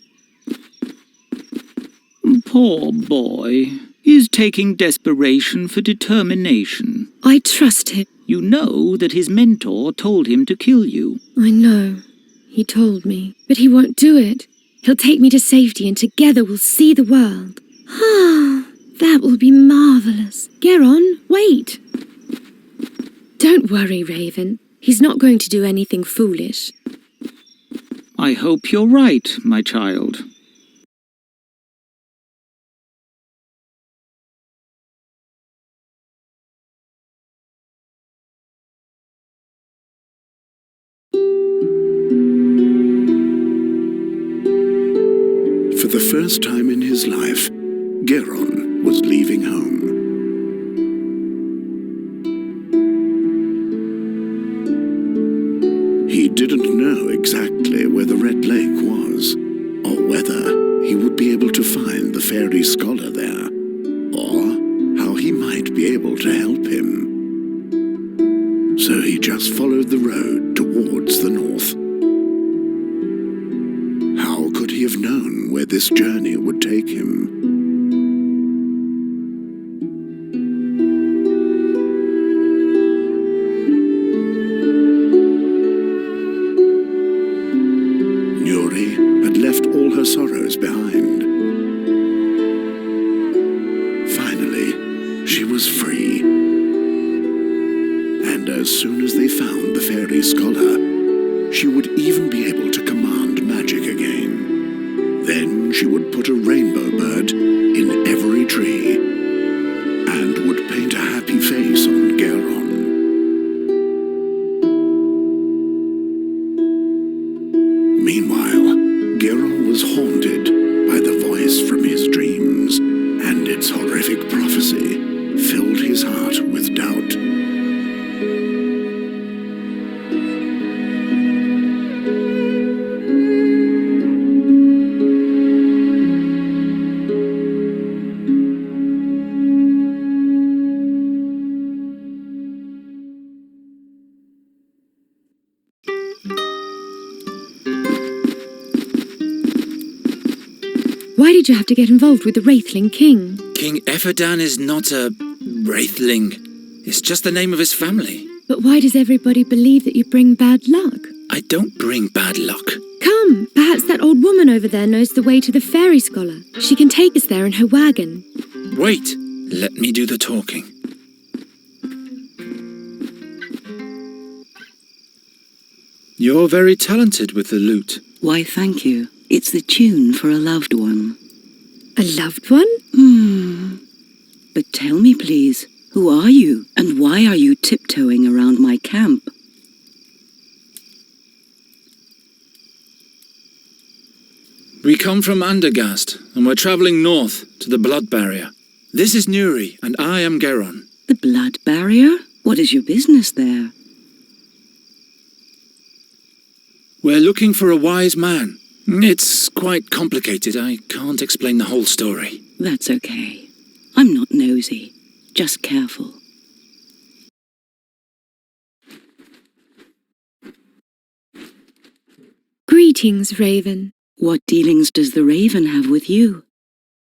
Poor boy. He's taking desperation for determination. I trust him. You know that his mentor told him to kill you. I know. He told me. But he won't do it. He'll take me to safety and together we'll see the world. Ah, that will be marvellous. Garon, wait. Don't worry, Raven. He's not going to do anything foolish. I hope you're right, my child. For the first time in his life, Garon was leaving home. He didn't know exactly where the Red Lake was, or whether he would be able to find the fairy scholar there, or how he might be able to help him. So he just followed the road towards the north. How could he have known where this journey would take him? was free. And as soon as they found the fairy scholar, she would even be able to command magic again. Then she would put a rainbow bird in every tree and would paint a happy face on Garon. Meanwhile, Garon was haunted by the voice from his dreams, and its horrific prophecy filled his heart with doubt. Why did you have to get involved with the Wraithling King? King Ephedan is not a Wraithling. It's just the name of his family. But why does everybody believe that you bring bad luck? I don't bring bad luck. Come, perhaps that old woman over there knows the way to the fairy scholar. She can take us there in her wagon. Wait, let me do the talking. You're very talented with the lute. Why, thank you. It's the tune for a loved one. A loved one? But tell me, please, who are you, and why are you tiptoeing around my camp? We come from Andergast, and we're traveling north to the Blood Barrier. This is Nuri, and I am Garon. The Blood Barrier? What is your business there? We're looking for a wise man. It's quite complicated. I can't explain the whole story. That's okay. I'm not nosy, just careful. Greetings, Raven. What dealings does the Raven have with you?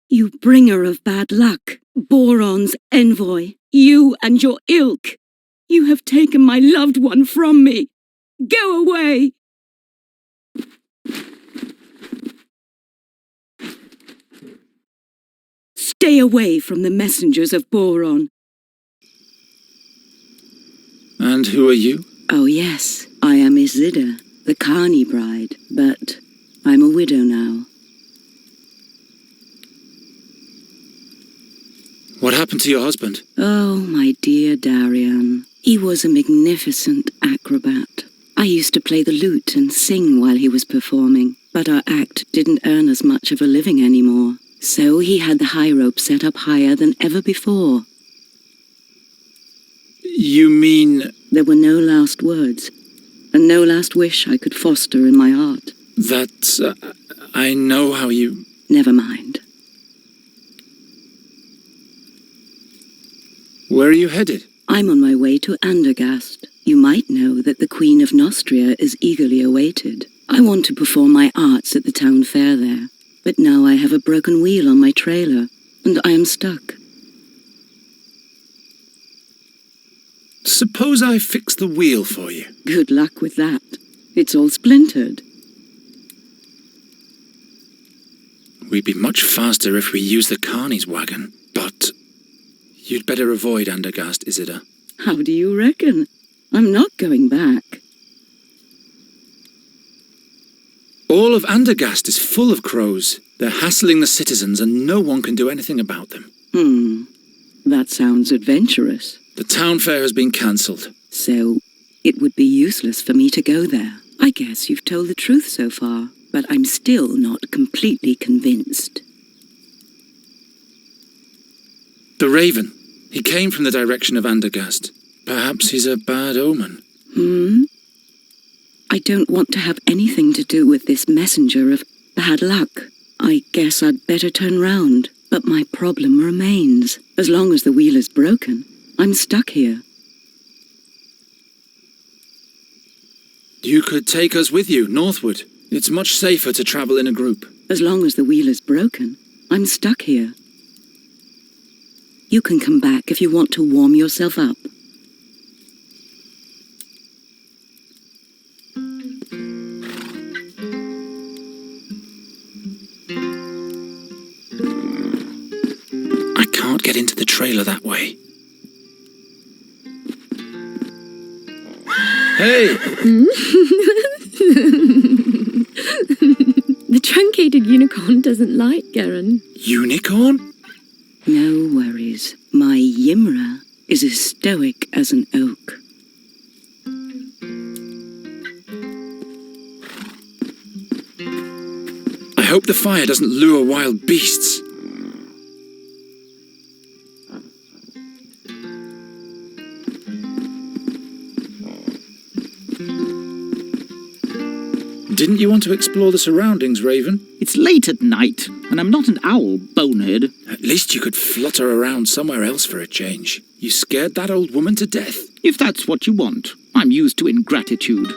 You bringer of bad luck, Boron's envoy, you and your ilk. You have taken my loved one from me. Go away! Stay away from the messengers of Boron. And who are you? Oh yes, I am Isilda, the Carney bride, but I'm a widow now. What happened to your husband? Oh, my dear Darian. He was a magnificent acrobat. I used to play the lute and sing while he was performing, but our act didn't earn us much of a living anymore. So he had the high rope set up higher than ever before. You mean... There were no last words, and no last wish I could foster in my heart. That... I know how you... Never mind. Where are you headed? I'm on my way to Andergast. You might know that the Queen of Nostria is eagerly awaited. I want to perform my arts at the town fair there. But now I have a broken wheel on my trailer, and I am stuck. Suppose I fix the wheel for you. Good luck with that. It's all splintered. We'd be much faster if we used the Carney's wagon, but you'd better avoid Andergast, Isilda. How do you reckon? I'm not going back. All of Andergast is full of crows. They're hassling the citizens and no one can do anything about them. That sounds adventurous. The town fair has been cancelled. So, it would be useless for me to go there. I guess you've told the truth so far, but I'm still not completely convinced. The Raven. He came from the direction of Andergast. Perhaps he's a bad omen. I don't want to have anything to do with this messenger of bad luck. I guess I'd better turn round, but my problem remains. As long as the wheel is broken, I'm stuck here. You could take us with you, northward. It's much safer to travel in a group. As long as the wheel is broken, I'm stuck here. You can come back if you want to warm yourself up. I can't get into the trailer that way. Hey! The truncated unicorn doesn't like Garon. Unicorn? No worries. My Yimra is as stoic as an oak. I hope the fire doesn't lure wild beasts. Didn't you want to explore the surroundings, Raven? It's late at night, and I'm not an owl, bonehead. At least you could flutter around somewhere else for a change. You scared that old woman to death. If that's what you want, I'm used to ingratitude.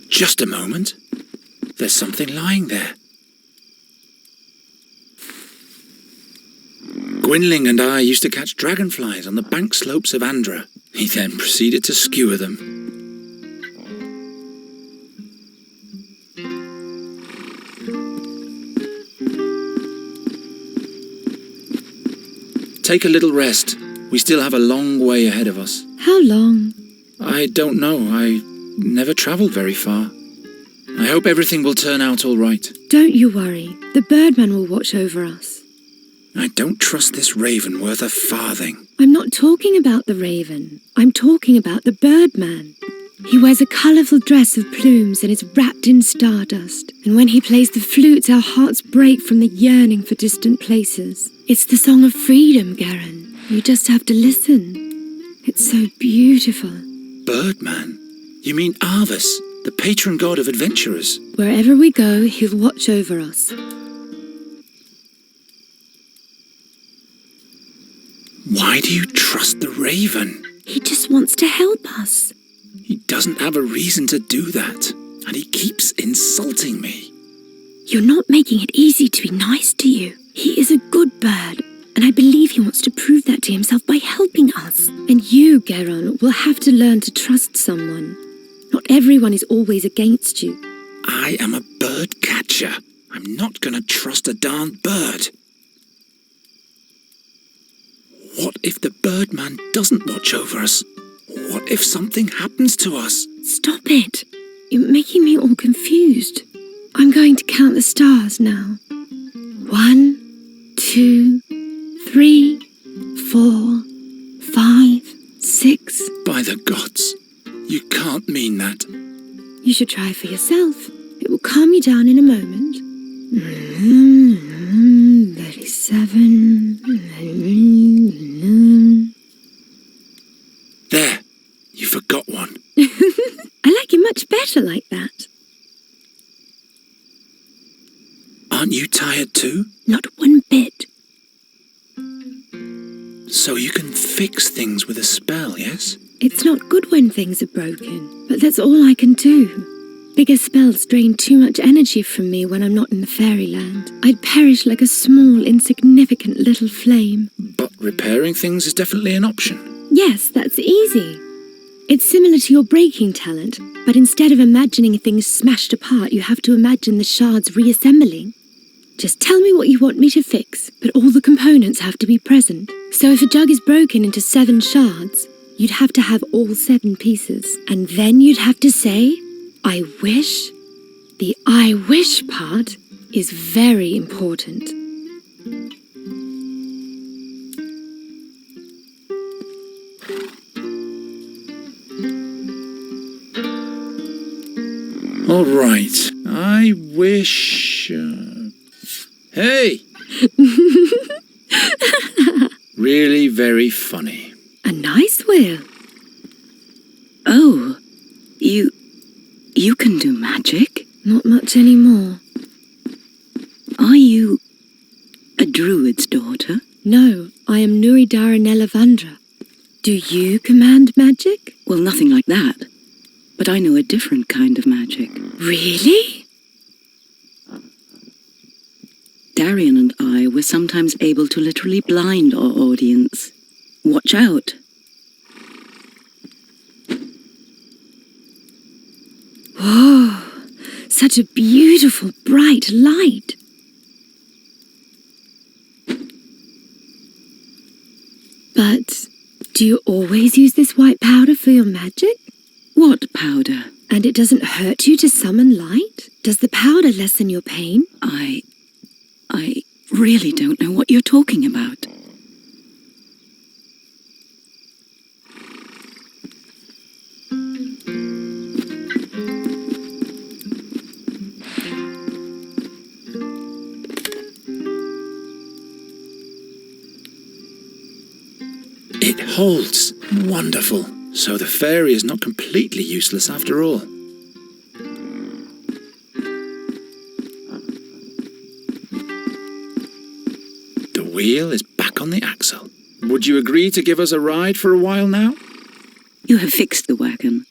Just a moment. There's something lying there. Gwynling and I used to catch dragonflies on the bank slopes of Andra. He then proceeded to skewer them. Take a little rest. We still have a long way ahead of us. How long? I don't know. I never travelled very far. I hope everything will turn out all right. Don't you worry. The Birdman will watch over us. I don't trust this raven worth a farthing. I'm not talking about the raven. I'm talking about the Birdman. He wears a colourful dress of plumes and is wrapped in stardust. And when he plays the flute, our hearts break from the yearning for distant places. It's the song of freedom, Garon. You just have to listen. It's so beautiful. Birdman? You mean Arvis, the patron god of adventurers? Wherever we go, he'll watch over us. Why do you trust the raven? He just wants to help us. He doesn't have a reason to do that, and he keeps insulting me. You're not making it easy to be nice to you. He is a good bird, and I believe he wants to prove that to himself by helping us. And you, Garon, will have to learn to trust someone. Not everyone is always against you. I am a bird catcher. I'm not going to trust a darn bird. What if the Birdman doesn't watch over us? What if something happens to us? Stop it. You're making me all confused. I'm going to count the stars now. 1, 2, 3, 4, 5, 6. By the gods, you can't mean that. You should try for yourself. It will calm you down in a moment. 37. There, you forgot one. I like it much better like that. Aren't you tired too? Not one bit. So you can fix things with a spell, yes? It's not good when things are broken, but that's all I can do. Bigger spells drain too much energy from me when I'm not in the fairyland. I'd perish like a small, insignificant little flame. But repairing things is definitely an option. Yes, that's easy. It's similar to your breaking talent, but instead of imagining things smashed apart, you have to imagine the shards reassembling. Just tell me what you want me to fix, but all the components have to be present. So if a jug is broken into 7 shards, you'd have to have all 7 pieces. And then you'd have to say, I wish. The I wish part is very important. All right. I wish... Hey! Really very funny. A nice will. Oh, you can do magic? Not much anymore. Are you a druid's daughter? No, I am Nuri Nelavandra. Do you command magic? Well, nothing like that. but I know a different kind of magic. Really? Darian and I were sometimes able to literally blind our audience. Watch out. Whoa, such a beautiful, bright light. But do you always use this white powder for your magic? What powder? And it doesn't hurt you to summon light? Does the powder lessen your pain? I really don't know what you're talking about. It holds. Wonderful. So the fairy is not completely useless after all. The wheel is back on the axle. Would you agree to give us a ride for a while now? You have fixed the wagon,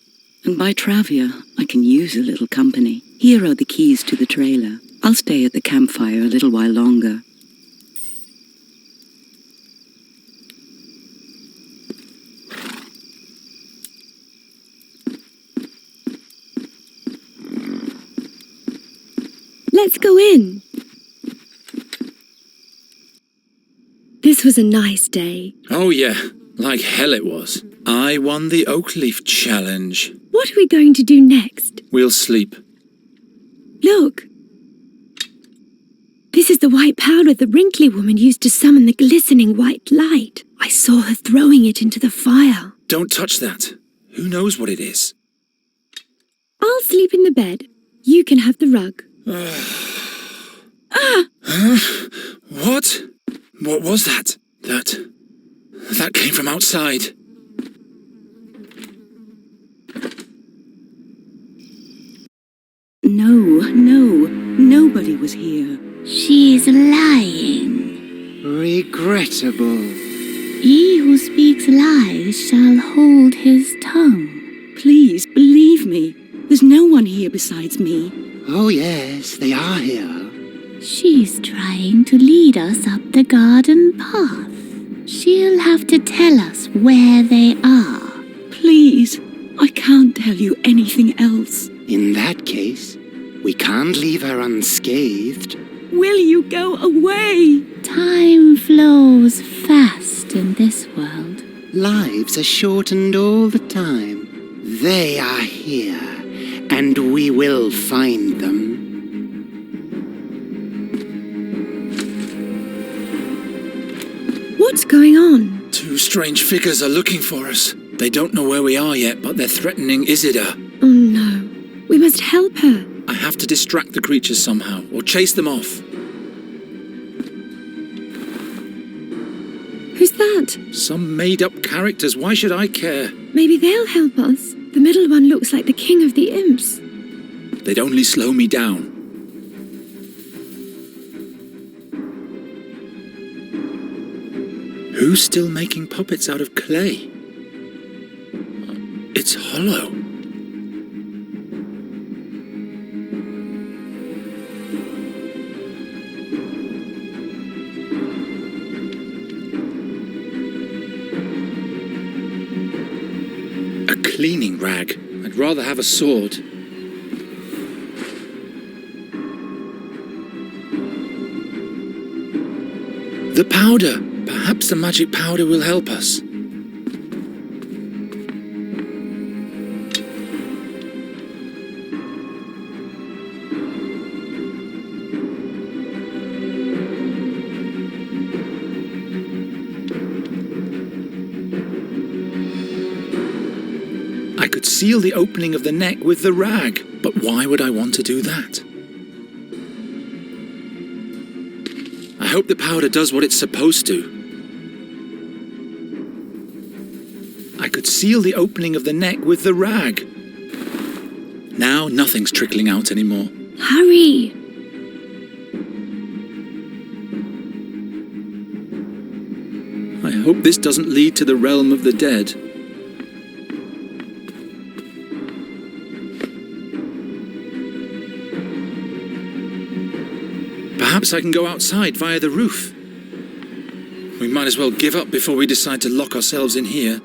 and by Travia, I can use a little company. Here are the keys to the trailer. I'll stay at the campfire a little while longer. Let's go in. This was a nice day. Oh yeah, like hell it was. I won the oak leaf challenge. What are we going to do next? We'll sleep. Look. This is the white powder the wrinkly woman used to summon the glistening white light. I saw her throwing it into the fire. Don't touch that. Who knows what it is? I'll sleep in the bed. You can have the rug. What? What was that? That came from outside. Nobody was here. She's lying. Regrettable. He who speaks lies shall hold his tongue. Please, believe me. There's no one here besides me. Oh yes, they are here. She's trying to lead us up the garden path. She'll have to tell us where they are. Please, I can't tell you anything else. In that case, we can't leave her unscathed. Will you go away? Time flows fast in this world. Lives are shortened all the time. They are here, and we will find them. What's going on? Two strange figures are looking for us. They don't know where we are yet, but they're threatening Isidore. Oh no. We must help her. I have to distract the creatures somehow, or chase them off. Who's that? Some made-up characters. Why should I care? Maybe they'll help us. The middle one looks like the king of the imps. They'd only slow me down. Who's still making puppets out of clay? It's hollow. A cleaning rag. I'd rather have a sword. The powder! Perhaps the magic powder will help us. I could seal the opening of the neck with the rag, but why would I want to do that? I hope the powder does what it's supposed to. I could seal the opening of the neck with the rag. Now nothing's trickling out anymore. Hurry! I hope this doesn't lead to the realm of the dead. Perhaps I can go outside via the roof. We might as well give up before we decide to lock ourselves in here.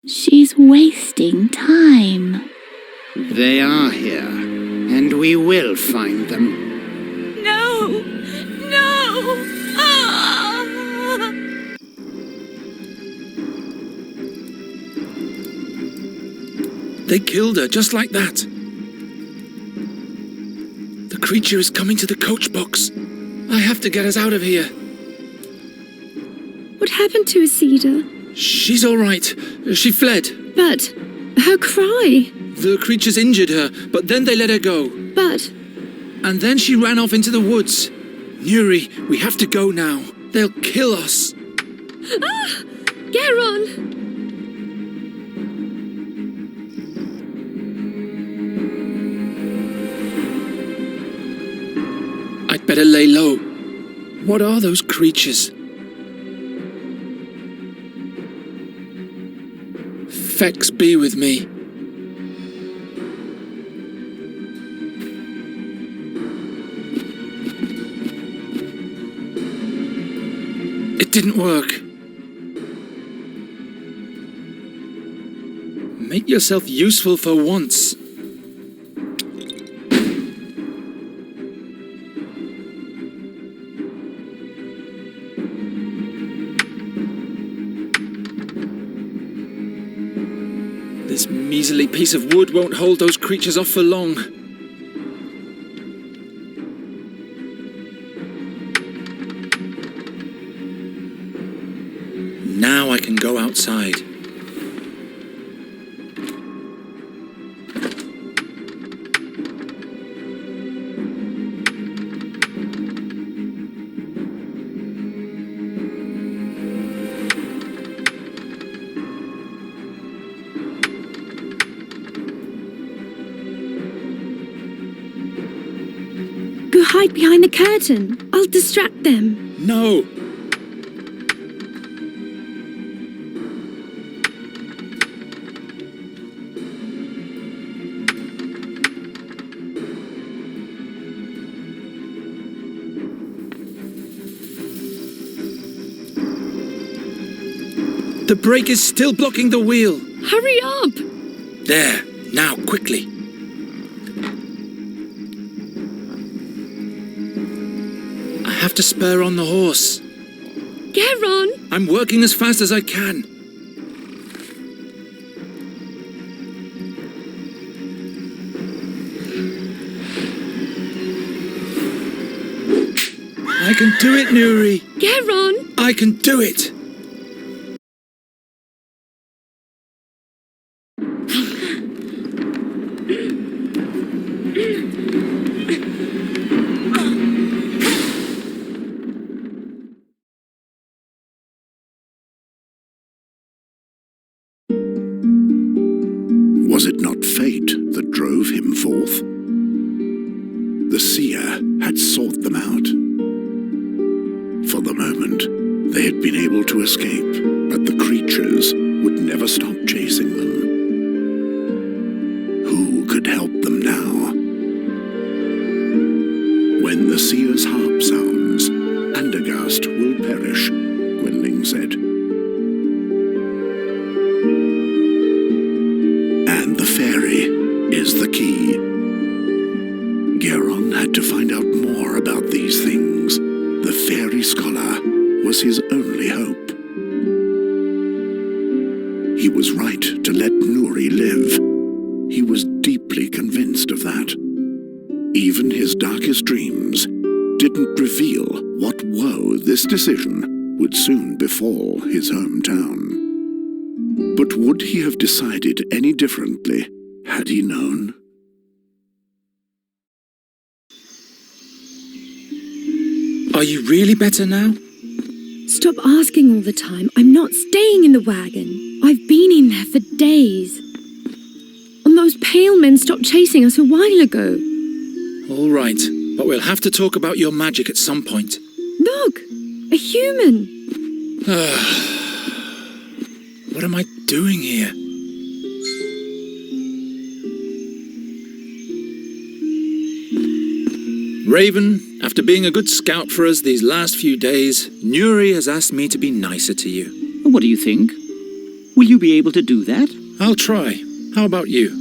She's wasting time. They are here, and we will find them. No! No! Ah! They killed her just like that. The creature is coming to the coach box. I have to get us out of here. What happened to Isida? She's all right. She fled. But her cry. The creatures injured her, but then they let her go. But... And then she ran off into the woods. Nuri, we have to go now. They'll kill us. Ah! Garon! I'd better lay low. What are those creatures? Fex be with me. It didn't work. Make yourself useful for once. This measly piece of wood won't hold those creatures off for long. Now I can go outside. Go hide behind the curtain. I'll distract them. No! The brake is still blocking the wheel. Hurry up! There, now, quickly. I have to spur on the horse. Garon! I'm working as fast as I can. I can do it, Nuri. Garon! I can do it. Was it not fate that drove him forth? The seer had sought them out. For the moment, they had been able to escape, but the creatures would never stop chasing them. Who could help them now? When the seer's harp sounds, Andergast will perish, Gwynling said. And the fairy is the key. Garon had to find out more about these things. The fairy scholar was his only hope. He was right to let Nuri live. He was deeply convinced of that. Even his darkest dreams didn't reveal what woe this decision would soon befall his hometown. But would he have decided any differently had he known? Are you really better now? Stop asking all the time. I'm not staying in the wagon. I've been in there for days. And those pale men stopped chasing us a while ago. All right, but we'll have to talk about your magic at some point. Look! A human! What am I doing here? Raven, after being a good scout for us these last few days, Nuri has asked me to be nicer to you. What do you think? Will you be able to do that? I'll try. How about you?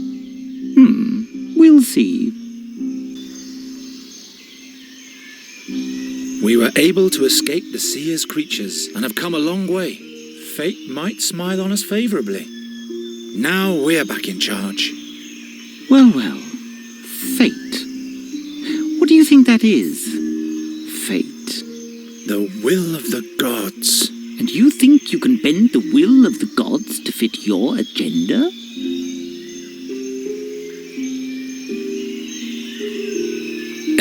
We'll see. We were able to escape the Seer's creatures and have come a long way. Fate might smile on us favorably. Now we're back in charge. Well, fate. What do you think that is? Fate. The will of the gods. And you think you can bend the will of the gods to fit your agenda?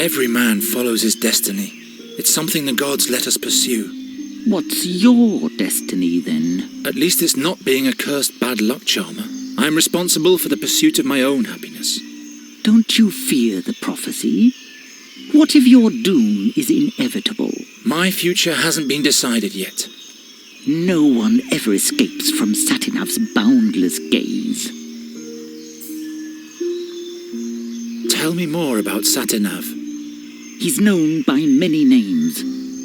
Every man follows his destiny. It's something the gods let us pursue. What's your destiny, then? At least it's not being a cursed bad luck charmer. I'm responsible for the pursuit of my own happiness. Don't you fear the prophecy? What if your doom is inevitable? My future hasn't been decided yet. No one ever escapes from Satinav's boundless gaze. Tell me more about Satinav. He's known by many names.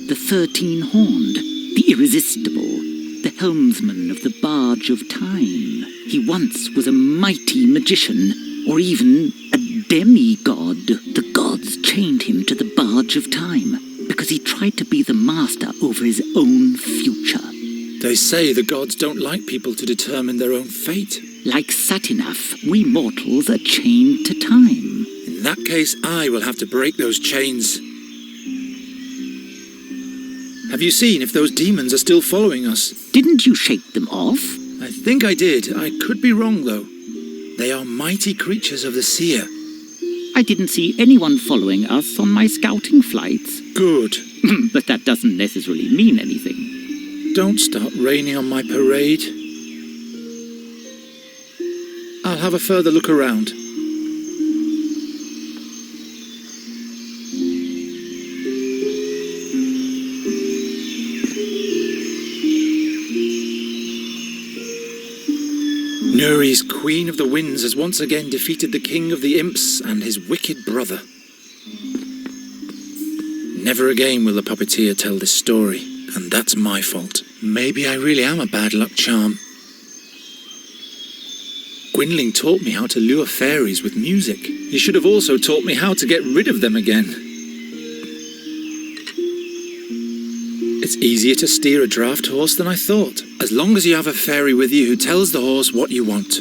The 13-Horned, the Irresistible, the helmsman of the Barge of Time. He once was a mighty magician, or even a demigod. The gods chained him to the Barge of Time because he tried to be the master over his own future. They say the gods don't like people to determine their own fate. Like Satinav, we mortals are chained to time. In that case, I will have to break those chains. Have you seen if those demons are still following us? Didn't you shake them off? I think I did. I could be wrong, though. They are mighty creatures of the Seer. I didn't see anyone following us on my scouting flights. Good. But that doesn't necessarily mean anything. Don't start raining on my parade. I'll have a further look around. Nuri's Queen of the Winds has once again defeated the King of the Imps and his wicked brother. Never again will the puppeteer tell this story, and that's my fault. Maybe I really am a bad luck charm. Gwynling taught me how to lure fairies with music. He should have also taught me how to get rid of them again. It's easier to steer a draft horse than I thought, as long as you have a fairy with you who tells the horse what you want.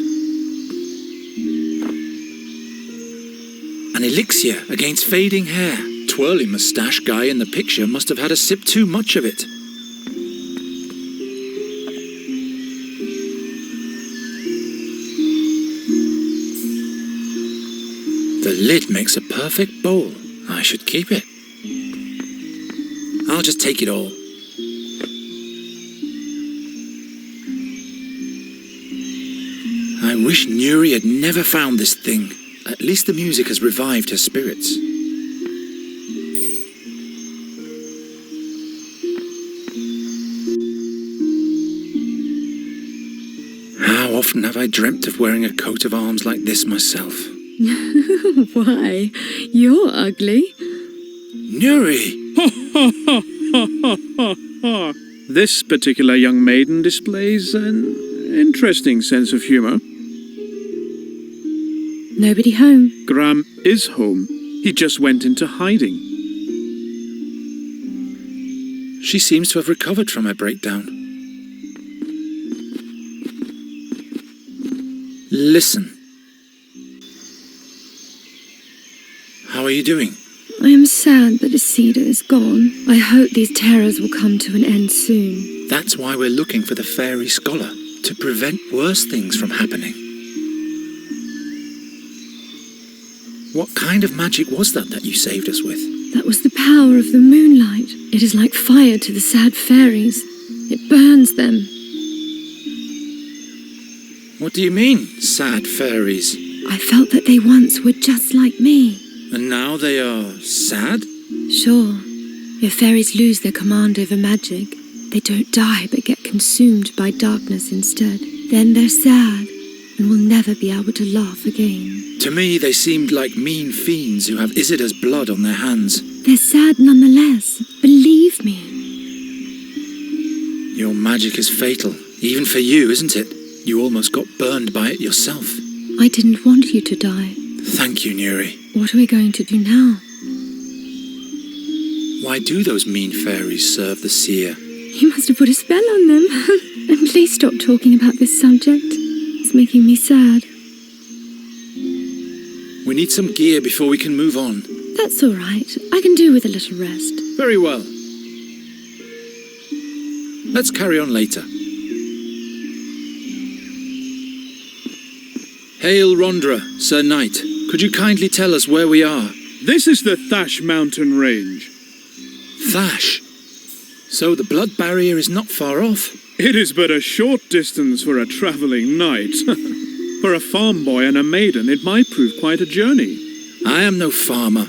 An elixir against fading hair. Twirly moustache guy in the picture must have had a sip too much of it. The lid makes a perfect bowl. I should keep it. I'll just take it all. I wish Nuri had never found this thing. At least the music has revived her spirits. How often have I dreamt of wearing a coat of arms like this myself? Why? You're ugly. Nuri! This particular young maiden displays an interesting sense of humor. Nobody home. Graham is home. He just went into hiding. She seems to have recovered from her breakdown. Listen. How are you doing? I am sad that Isida is gone. I hope these terrors will come to an end soon. That's why we're looking for the fairy scholar, to prevent worse things from happening. What kind of magic was that you saved us with? That was the power of the moonlight. It is like fire to the sad fairies. It burns them. What do you mean, sad fairies? I felt that they once were just like me. And now they are sad? Sure. If fairies lose their command over magic, They don't die but get consumed by darkness instead. Then they're sad and will never be able to laugh again. To me, they seemed like mean fiends who have Isida's blood on their hands. They're sad nonetheless, believe me. Your magic is fatal, even for you, isn't it? You almost got burned by it yourself. I didn't want you to die. Thank you, Nuri. What are we going to do now? Why do those mean fairies serve the seer? You must have put a spell on them. And please stop talking about this subject. It's making me sad. We need some gear before we can move on. That's all right. I can do with a little rest. Very well. Let's carry on later. Hail Rondra, Sir Knight. Could you kindly tell us where we are? This is the Thash mountain range. Thash? So the blood barrier is not far off? It is but a short distance for a travelling knight. For a farm boy and a maiden, it might prove quite a journey. I am no farmer.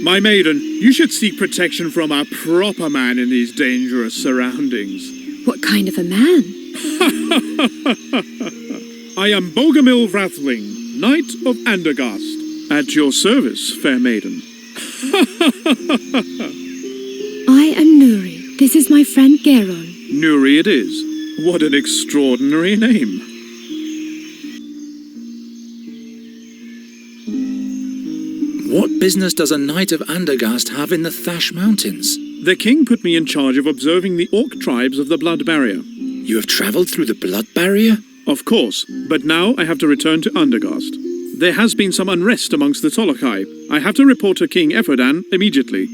My maiden, you should seek protection from a proper man in these dangerous surroundings. What kind of a man? I am Bogomil Wrathling, Knight of Andergast. At your service, fair maiden. I am Nuri. This is my friend Garon. Nuri it is. What an extraordinary name. What business does a Knight of Andergast have in the Thash Mountains? The king put me in charge of observing the orc tribes of the Blood Barrier. You have travelled through the Blood Barrier? Of course, but now I have to return to Andergast. There has been some unrest amongst the Tolokai. I have to report to King Eferdan immediately.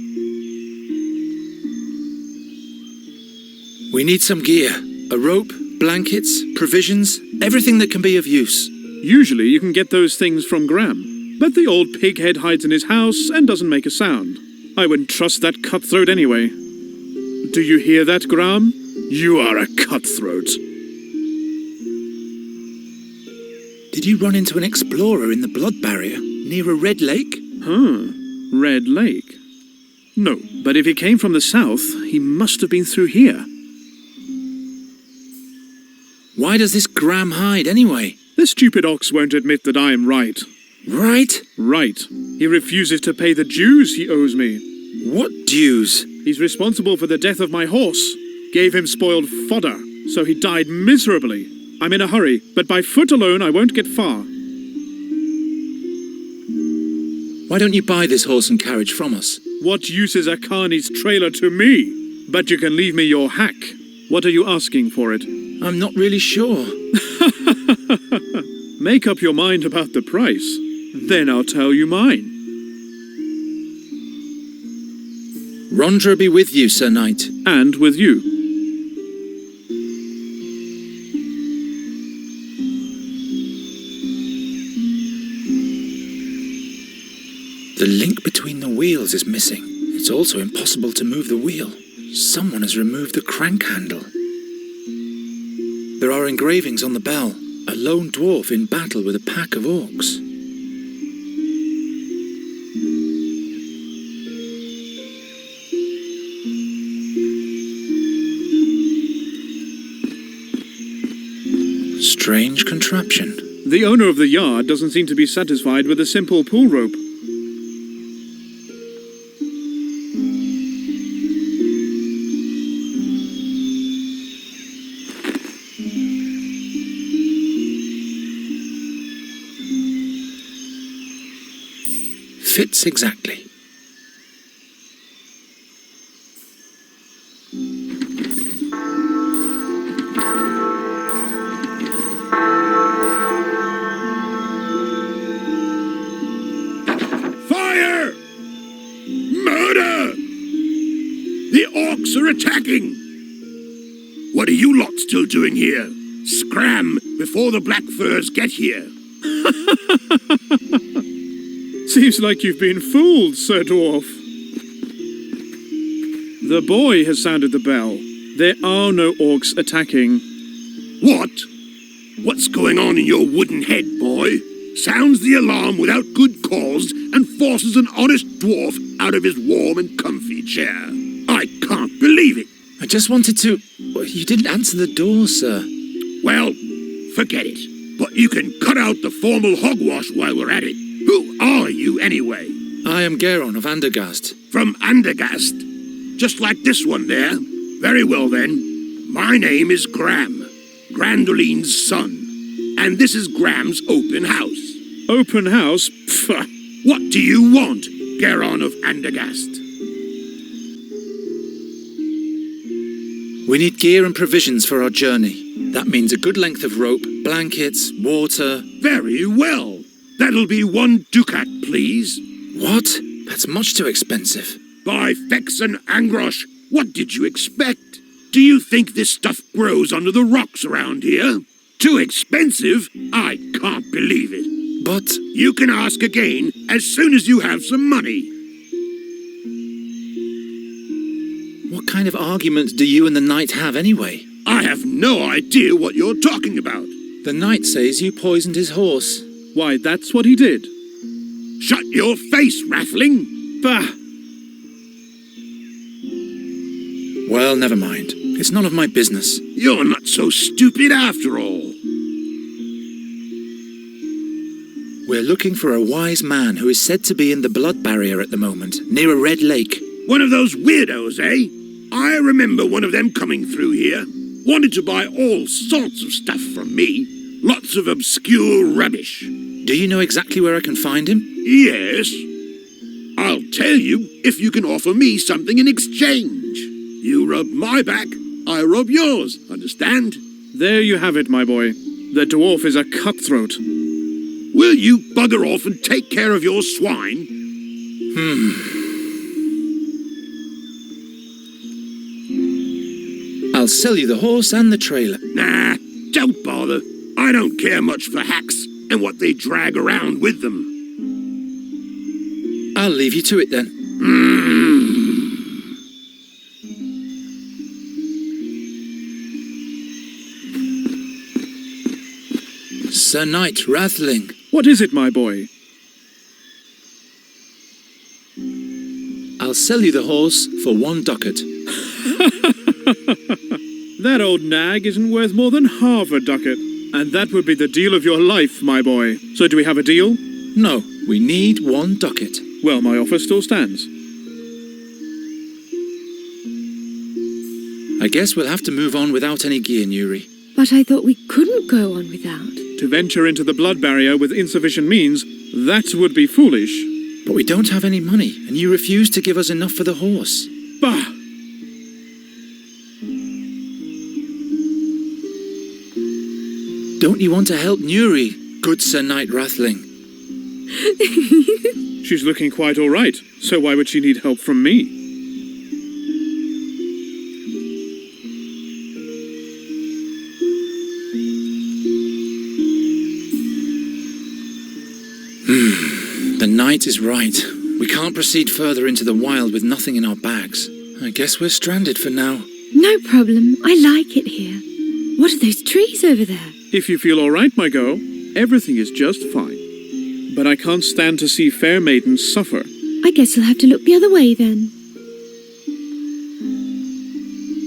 We need some gear. A rope, blankets, provisions, everything that can be of use. Usually you can get those things from Graham, but the old pighead hides in his house and doesn't make a sound. I wouldn't trust that cutthroat anyway. Do you hear that, Graham? You are a cutthroat. Did you run into an explorer in the Blood Barrier, near a red lake? Red Lake? No, but if he came from the south, he must have been through here. Why does this Graham hide, anyway? The stupid ox won't admit that I am right. Right? Right. He refuses to pay the dues he owes me. What dues? He's responsible for the death of my horse. Gave him spoiled fodder, so he died miserably. I'm in a hurry, but by foot alone I won't get far. Why don't you buy this horse and carriage from us? What use is a carney's trailer to me? But you can leave me your hack. What are you asking for it? I'm not really sure. Make up your mind about the price. Then I'll tell you mine. Rondra be with you, Sir Knight. And with you. The link between the wheels is missing. It's also impossible to move the wheel. Someone has removed the crank handle. There are engravings on the bell. A lone dwarf in battle with a pack of orcs. Strange contraption. The owner of the yard doesn't seem to be satisfied with a simple pull rope. Fits exactly. Fire! Murder! The orcs are attacking! What are you lot still doing here? Scram before the black furs get here. Seems like you've been fooled, Sir Dwarf. The boy has sounded the bell. There are no orcs attacking. What? What's going on in your wooden head, boy? Sounds the alarm without good cause and forces an honest dwarf out of his warm and comfy chair. I can't believe it. I just wanted to... Well, you didn't answer the door, sir. Well, forget it. But you can cut out the formal hogwash while we're at it. Who are you, anyway? I am Garon of Andergast. From Andergast? Just like this one there. Very well, then. My name is Gram, Grandoline's son. And this is Gram's open house. Open house? Pfft. What do you want, Garon of Andergast? We need gear and provisions for our journey. That means a good length of rope, blankets, water... Very well. That'll be 1 ducat, please. What? That's much too expensive. By Fex and Angrosh, what did you expect? Do you think this stuff grows under the rocks around here? Too expensive? I can't believe it. But... You can ask again as soon as you have some money. What kind of argument do you and the knight have anyway? I have no idea what you're talking about. The knight says you poisoned his horse. Why, that's what he did. Shut your face, Rathling! Bah! Well, never mind. It's none of my business. You're not so stupid after all. We're looking for a wise man who is said to be in the blood barrier at the moment, near a red lake. One of those weirdos, eh? I remember one of them coming through here. Wanted to buy all sorts of stuff from me. Lots of obscure rubbish. Do you know exactly where I can find him? Yes. I'll tell you if you can offer me something in exchange. You rub my back, I rub yours, understand? There you have it, my boy. The dwarf is a cutthroat. Will you bugger off and take care of your swine? I'll sell you the horse and the trailer. Nah, don't bother. I don't care much for hacks and what they drag around with them. I'll leave you to it then. Sir Knight Rathling. What is it, my boy? I'll sell you the horse for 1 ducat. That old nag isn't worth more than half a ducat. And that would be the deal of your life, my boy. So do we have a deal? No, we need 1 ducat. Well, my offer still stands. I guess we'll have to move on without any gear, Nuri. But I thought we couldn't go on without. To venture into the blood barrier with insufficient means, that would be foolish. But we don't have any money, and you refuse to give us enough for the horse. Bah! Don't you want to help Nuri, good Sir Knight Rathling? She's looking quite all right, so why would she need help from me? The knight is right. We can't proceed further into the wild with nothing in our bags. I guess we're stranded for now. No problem. I like it here. What are those trees over there? If you feel all right, my girl, everything is just fine. But I can't stand to see fair maidens suffer. I guess you'll have to look the other way then.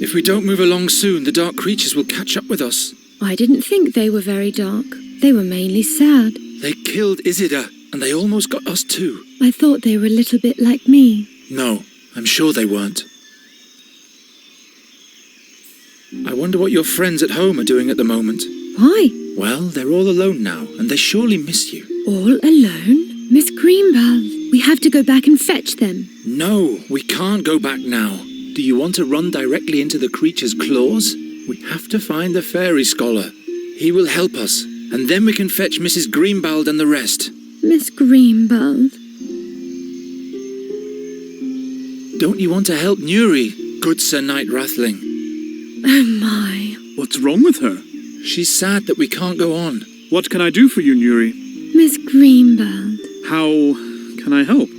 If we don't move along soon, the dark creatures will catch up with us. I didn't think they were very dark. They were mainly sad. They killed Isidore, and they almost got us too. I thought they were a little bit like me. No, I'm sure they weren't. I wonder what your friends at home are doing at the moment. Why? Well, they're all alone now, and they surely miss you. All alone? Miss Greenbald, we have to go back and fetch them. No, we can't go back now. Do you want to run directly into the creature's claws? We have to find the fairy scholar. He will help us, and then we can fetch Mrs. Greenbald and the rest. Miss Greenbald. Don't you want to help Nuri, good Sir Knight Rathling? Oh my. What's wrong with her? She's sad that we can't go on. What can I do for you, Nuri? Miss Greenbald. How can I help?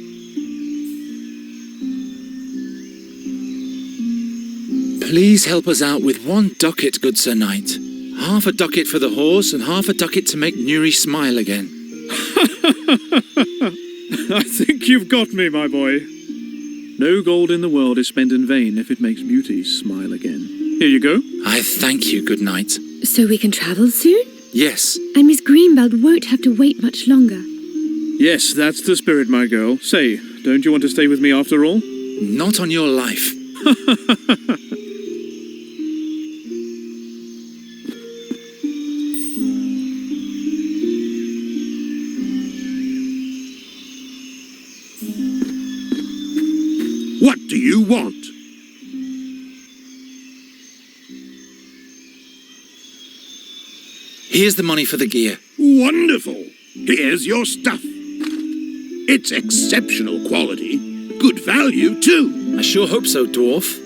Please help us out with 1 ducat, good Sir Knight. Half a ducat for the horse and half a ducat to make Nuri smile again. I think you've got me, my boy. No gold in the world is spent in vain if it makes beauty smile again. Here you go. I thank you, good night. So we can travel soon? Yes. And Miss Greenbelt won't have to wait much longer. Yes, that's the spirit, my girl. Say, don't you want to stay with me after all? Not on your life. What do you want? Here's the money for the gear. Wonderful. Here's your stuff. It's exceptional quality. Good value, too. I sure hope so, dwarf.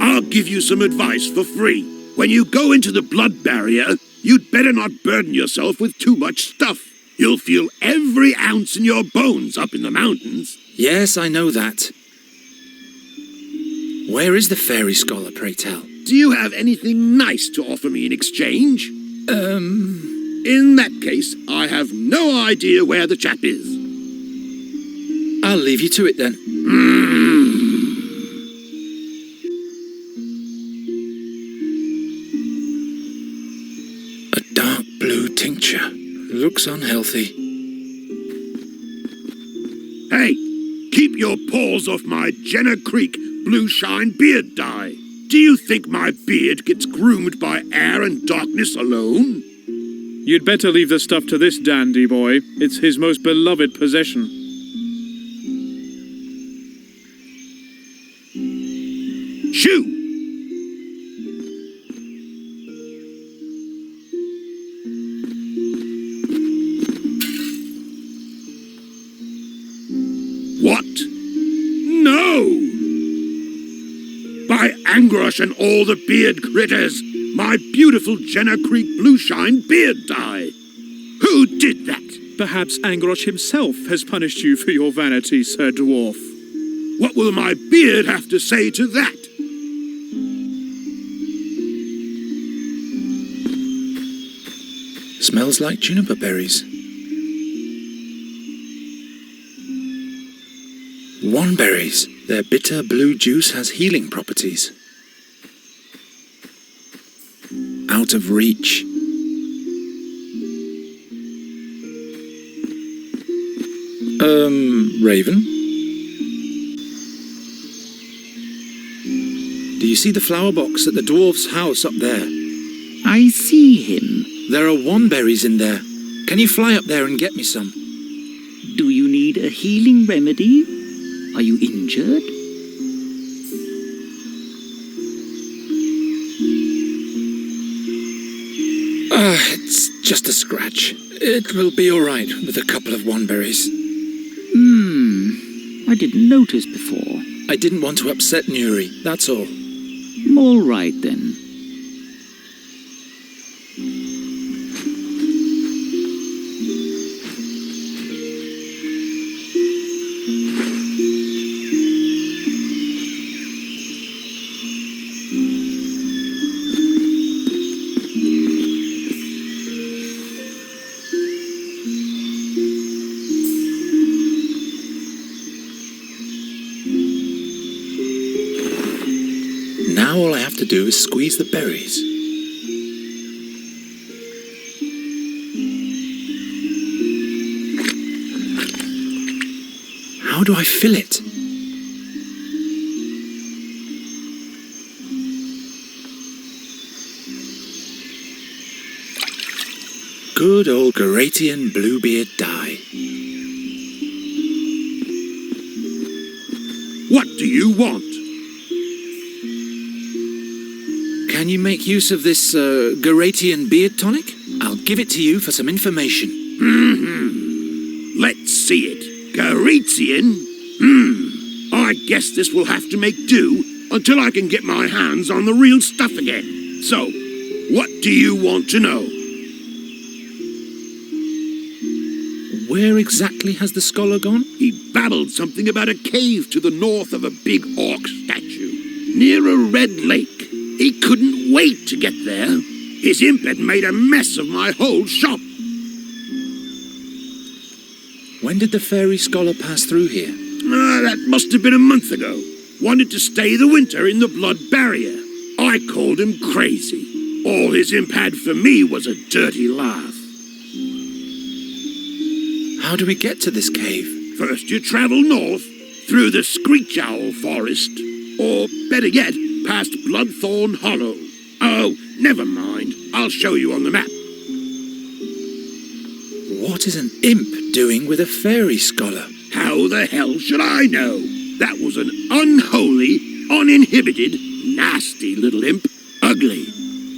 I'll give you some advice for free. When you go into the blood barrier, you'd better not burden yourself with too much stuff. You'll feel every ounce in your bones up in the mountains. Yes, I know that. Where is the fairy scholar, pray tell? Do you have anything nice to offer me in exchange? In that case, I have no idea where the chap is. I'll leave you to it then. A dark blue tincture. Looks unhealthy. Hey, keep your paws off my Jenner Creek blue shine beard dye. Do you think my beard gets groomed by air and darkness alone? You'd better leave the stuff to this dandy boy. It's his most beloved possession. Shoo! What? No! By Angrosh and all the beard critters, my beautiful Jenner Creek blue shine beard dye. Who did that? Perhaps Angrosh himself has punished you for your vanity, Sir Dwarf. What will my beard have to say to that? Smells like juniper berries. Wandberries. Their bitter blue juice has healing properties. Out of reach. Raven? Do you see the flower box at the dwarf's house up there? I see him. There are wandberries in there. Can you fly up there and get me some? Do you need a healing remedy? Are you injured? It's just a scratch. It will be all right with a couple of wandberries. I didn't notice before. I didn't want to upset Nuri, that's all. All right then. Now all I have to do is squeeze the berries. How do I fill it? Good old Garatian Bluebeard dye. What do you want? Can you make use of this Garatian beard tonic? I'll give it to you for some information. Let's see it. Garatian? I guess this will have to make do until I can get my hands on the real stuff again. So, what do you want to know? Where exactly has the scholar gone? He babbled something about a cave to the north of a big orc statue, near a red lake. He couldn't wait to get there. His imp had made a mess of my whole shop. When did the fairy scholar pass through here? That must have been a month ago. Wanted to stay the winter in the blood barrier. I I called him crazy. All his imp had for me was a dirty laugh. How do we get to this cave? First you travel north, through the Screech Owl Forest, or better yet, past Bloodthorn Hollow. Oh, never mind. I'll show you on the map. What is an imp doing with a fairy scholar? How the hell should I know? That was an unholy, uninhibited, nasty little imp. Ugly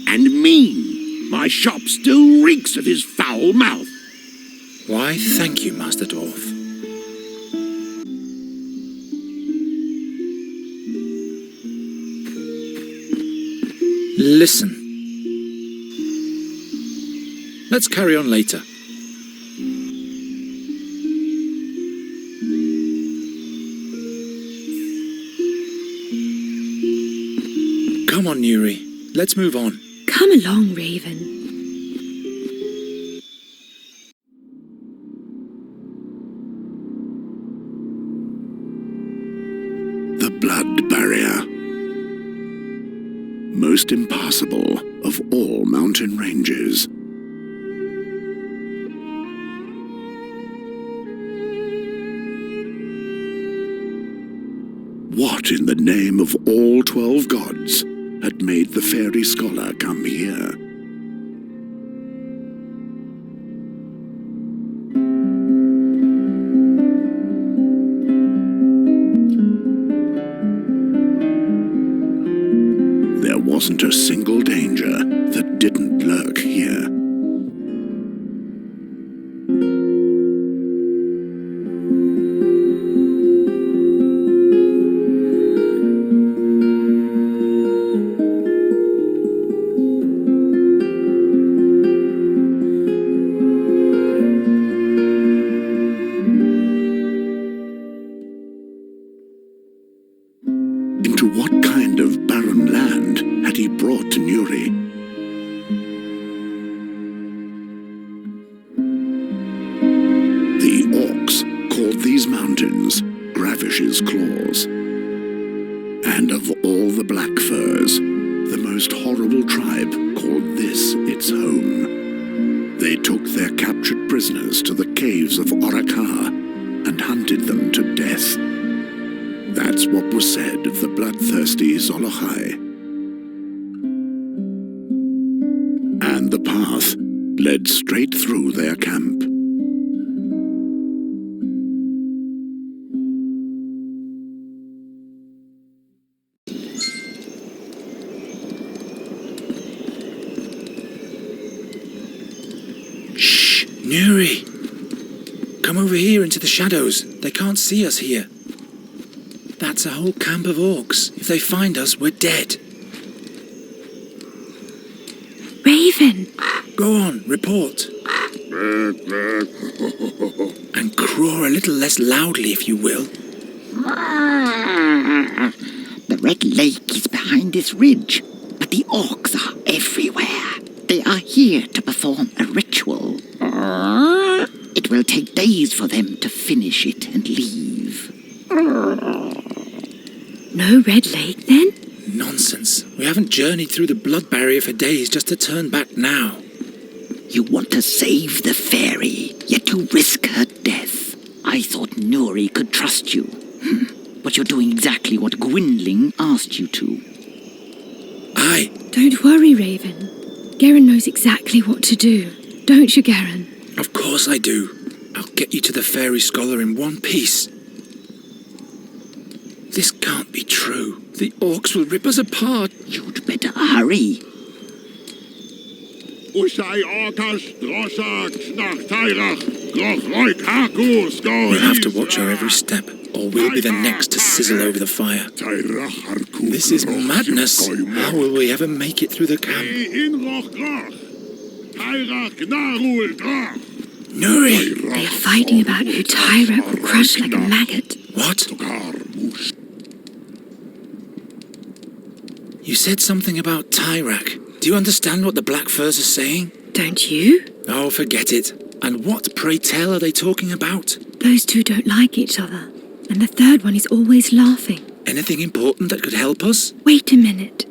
and mean. My shop still reeks of his foul mouth. Why, thank you, Master Dwarf. Listen. Let's carry on later. Come on, Nuri. Let's move on. Come along, Raven. The blood barrier. Most impassable of all mountain ranges. What in the name of all 12 gods had made the fairy scholar come here? There wasn't a single danger that didn't lurk here. Into what kind of barren land had he brought to Nuri? The orcs called these mountains Gravish's Claws. And of all the black furs, the most horrible tribe called this its home. They took their captured prisoners to the caves of Orakar and hunted them to death. That's what was said of the bloodthirsty Zolochai. And the path led straight through their camp. Shh! Nuri! Come over here into the shadows. They can't see us here. That's a whole camp of orcs. If they find us, we're dead. Raven! Go on, report. And craw a little less loudly, if you will. The Red Lake is behind this ridge, but the orcs are everywhere. They are here to perform a ritual. It will take days for them to finish it and leave. No Red Lake, then? Nonsense. We haven't journeyed through the blood barrier for days just to turn back now. You want to save the fairy, yet you risk her death. I thought Nuri could trust you. But you're doing exactly what Gwynling asked you to. Aye. Don't worry, Raven. Garon knows exactly what to do. Don't you, Garon? Of course I do. I'll get you to the fairy scholar in one piece. This can't be true. The orcs will rip us apart. You'd better hurry. You have to watch our every step, or we'll be the next to sizzle over the fire. This is madness. How will we ever make it through the camp? Nuri! They are fighting about who Tyra will crush like a maggot. What? You said something about Tyrak. Do you understand what the Black Furs are saying? Don't you? Oh, forget it. And what, pray tell, are they talking about? Those two don't like each other. And the third one is always laughing. Anything important that could help us? Wait a minute.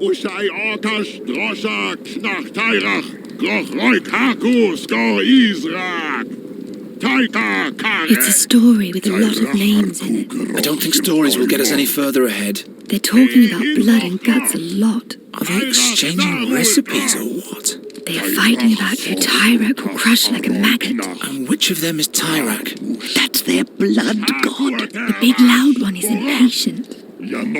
Ushai Orkash, Drosha, Knach Tairach, Groch Roik Hakus, Gor Izrak. Taika Kare. It's a story with a lot of names in it. I don't think stories will get us any further ahead. They're talking about blood and guts a lot. Are they exchanging recipes or what? They are fighting about who Tyrak will crush like a maggot. And which of them is Tyrak? That's their blood god. The big loud one is impatient.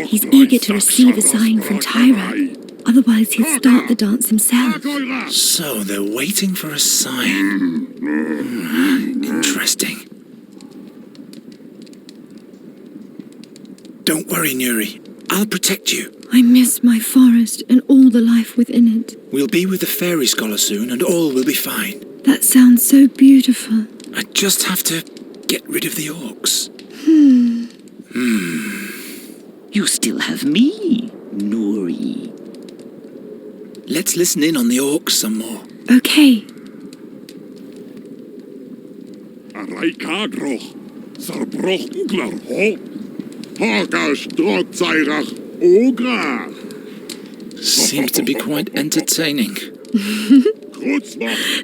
He's eager to receive a sign from Tyrak. Otherwise, he'll start the dance himself. So they're waiting for a sign. Interesting. Don't worry, Nuri. I'll protect you. I miss my forest and all the life within it. We'll be with the fairy scholar soon, and all will be fine. That sounds so beautiful. I just have to get rid of the orcs. You still have me, Nuri. Let's listen in on the orcs some more. Okay. Araikagroch, Sarbrochenglar ho, Hagash Drotzairach, Ogra. Seems to be quite entertaining.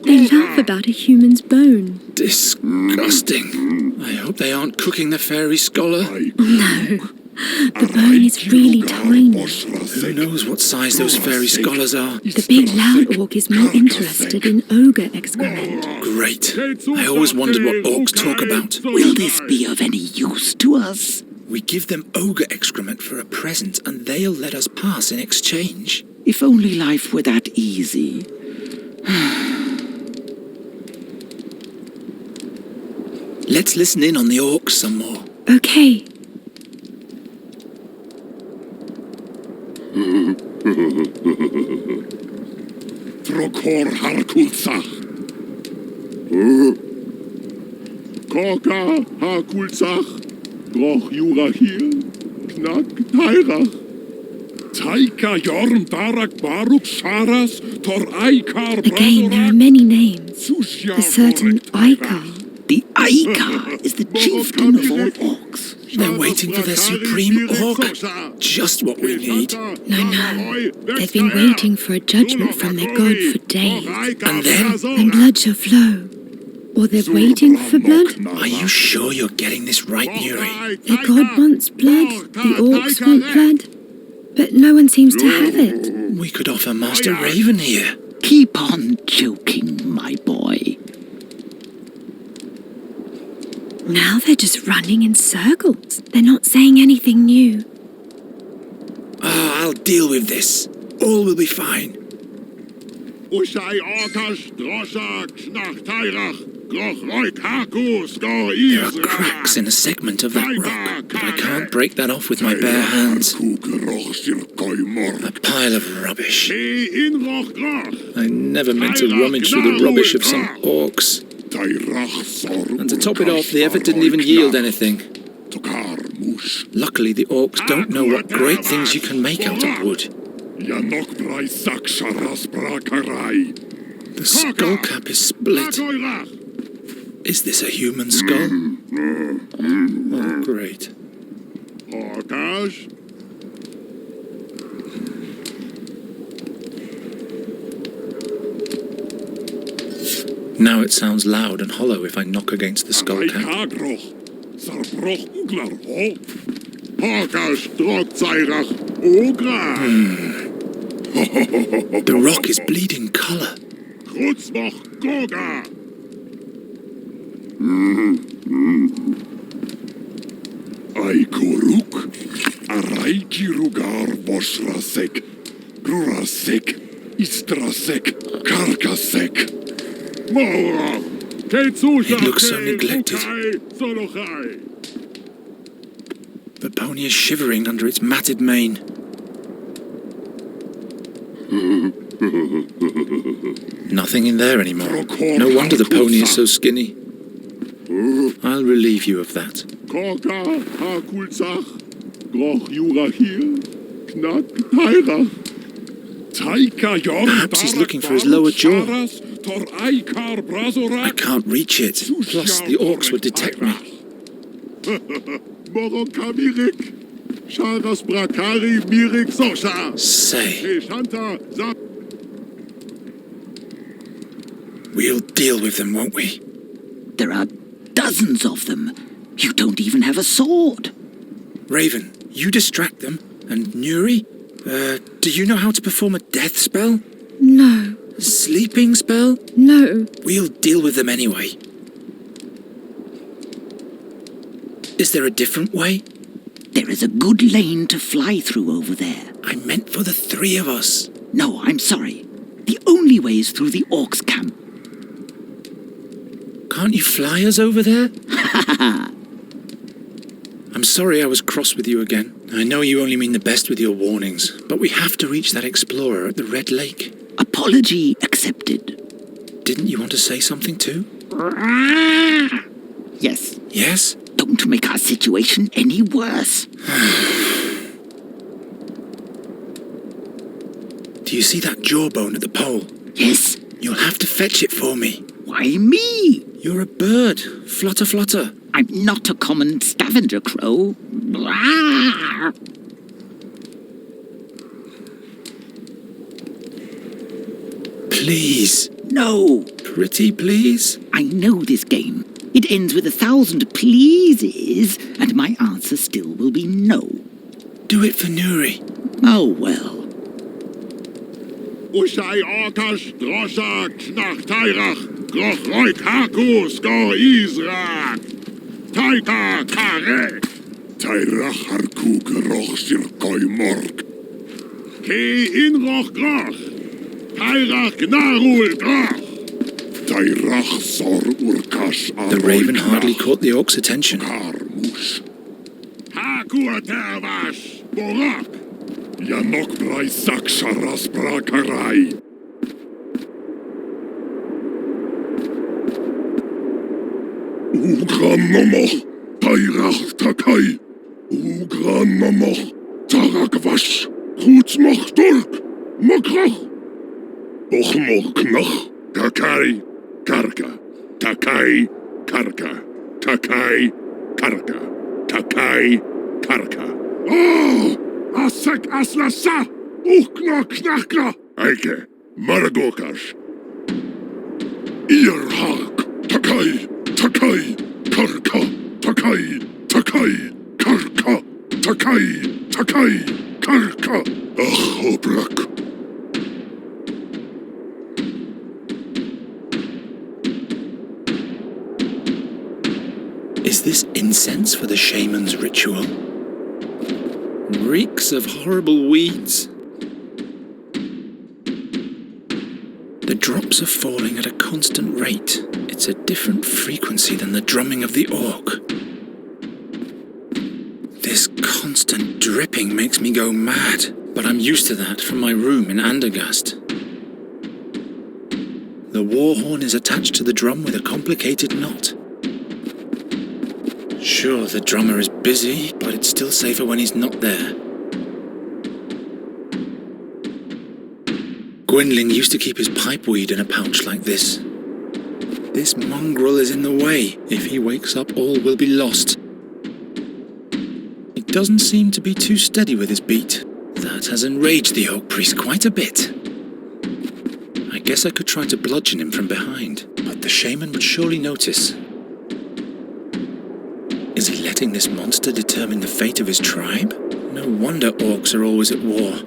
They laugh about a human's bone. Disgusting. I hope they aren't cooking the fairy scholar. No. The bone is really tiny. Who knows what size those fairy scholars are? The big loud orc is more interested in ogre excrement. Great. I always wondered what orcs talk about. Will this be of any use to us? We give them ogre excrement for a present, and they'll let us pass in exchange. If only life were that easy. Let's listen in on the orcs some more. Okay. Trokor Harkulzach. Koka Harkulzach. Groch Jurahir. Knack Tairach. Taika Jorm Darak Baruk Sharas Tor Aikar. Again, there are many names. A certain Aikar. The Aikar is the chieftain of all orcs. They're waiting for their supreme orc. Just what we need. No. They've been waiting for a judgment from their god for days. And then blood shall flow. Or they're waiting for blood. Are you sure you're getting this right, Nuri? Their god wants blood. The orcs want blood. But no one seems to have it. We could offer Master Raven here. Keep on joking, my boy. Now they're just running in circles. They're not saying anything new. I'll deal with this. All will be fine. Ushai Orkash, Drosha, Knach Tairach, Groch Roik Hakus, Gor There are cracks in a segment of that rock, but I can't break that off with my bare hands. A pile of rubbish. I never meant to rummage through the rubbish of some orcs. And to top it off, the effort didn't even yield anything. Luckily, the orcs don't know what great things you can make out of wood. The skull cap is split. Is this a human skull? Oh, great. Now it sounds loud and hollow if I knock against the skull cap. The rock is bleeding colour. Aikuruk, Araiki Rugar Boshrasek, Grurasek, Istrasek, Karkasek. It looks so neglected. The pony is shivering under its matted mane. Nothing in there anymore. No wonder the pony is so skinny. I'll relieve you of that. Perhaps he's looking for his lower jaw. I can't reach it. Plus, the orcs would detect me. Sharas Brakari Mirik Sosha. Say. Shanta Zap. We'll deal with them, won't we? There are dozens of them. You don't even have a sword. Raven, you distract them. And Nuri? Do you know how to perform a death spell? No. A sleeping spell? No. We'll deal with them anyway. Is there a different way? There is a good lane to fly through over there. I meant for the three of us. No, I'm sorry. The only way is through the Orcs' camp. Can't you fly us over there? I'm sorry I was cross with you again. I know you only mean the best with your warnings, but we have to reach that explorer at the Red Lake. Apology accepted. Didn't you want to say something too? Yes. Yes? Don't make our situation any worse. Do you see that jawbone at the pole? Yes. You'll have to fetch it for me. Why me? You're a bird. Flutter, flutter. I'm not a common scavenger crow. Please. No. Pretty please? I know this game. It ends with 1,000 pleases, and my answer still will be no. Do it for Nuri. Oh, well. Ushai Orkash Drosha Knach Tairach Groch Roik Haku Skor Izrak Taika Kare Tairach Harku Groch Sirkoi Mork Ki Inroch Groch Tairach Gnarul Groch Tairach Sor Urkash The raven hardly caught the orc's attention. Karmush Haku Atervash Borak Yanok Brai Saksharas Brakarai. Ugran Momoch, Tairach Takai. Ugran Momoch, Tarakvash, Hutzmoch Turk, Mokroch. Ochmoch Knoch, Takai, Karka, Takai, Karka, Takai, Karka, Takai, Karka. Oh! Asek aslasa, ukna knakra, Eike, Maragokash. Earhawk, Takai, Takai, Karka, Takai, Takai, Karka, Takai, Takai, Karka, Obrak. Is this incense for the shaman's ritual? Reeks of horrible weeds. The drops are falling at a constant rate. It's a different frequency than the drumming of the orc. This constant dripping makes me go mad, but I'm used to that from my room in Andergast. The war horn is attached to the drum with a complicated knot. Sure, the drummer is busy, but it's still safer when he's not there. Gwynlin used to keep his pipeweed in a pouch like this. This mongrel is in the way. If he wakes up, all will be lost. He doesn't seem to be too steady with his beat. That has enraged the Oak Priest quite a bit. I guess I could try to bludgeon him from behind, but the shaman would surely notice. Is he letting this monster determine the fate of his tribe? No wonder orcs are always at war.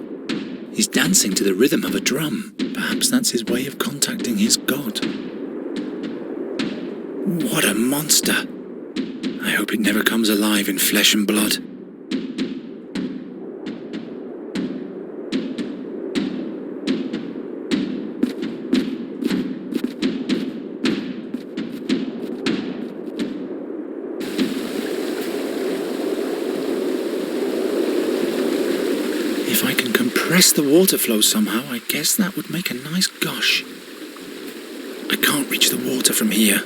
He's dancing to the rhythm of a drum. Perhaps that's his way of contacting his god. What a monster! I hope it never comes alive in flesh and blood. If I can compress the water flow somehow, I guess that would make a nice gush. I can't reach the water from here.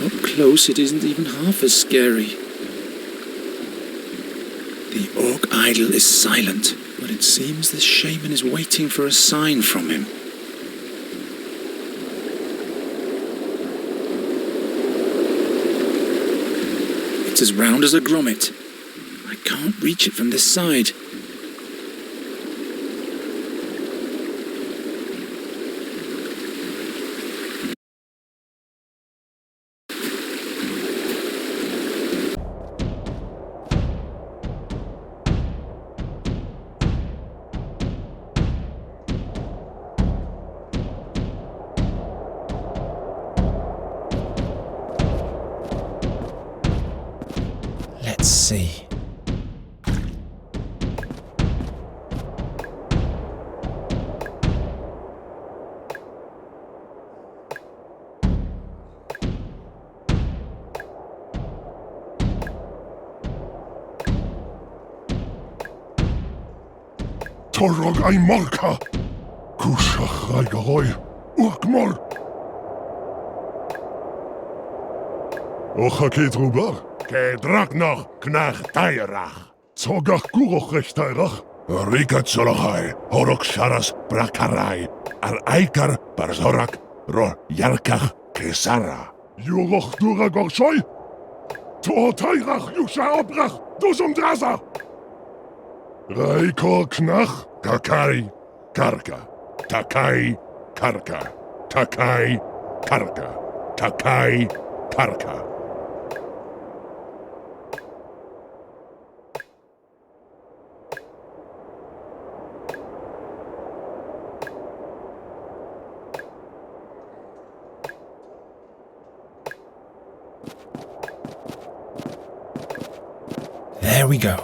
Up close, it isn't even half as scary. The orc idol is silent, but it seems the shaman is waiting for a sign from him. about as round as a grommet. I can't reach it from this side. Let's see. Torog ay marka. Kushach ay gahoy. Urkmol. Och haket rubar. Ke drak noch knach tayrach. Zogach guroch recht tayrach. Rika tzolachai. Horok sharas brakarai. Ar aikar barzorak ro yarkach kesara. Juroch dura gorshoy. To tayrach yusha obrach. Duzum draza. Raiko knach. Takai karka. Takai karka. Takai karka. Takai karka. There we go.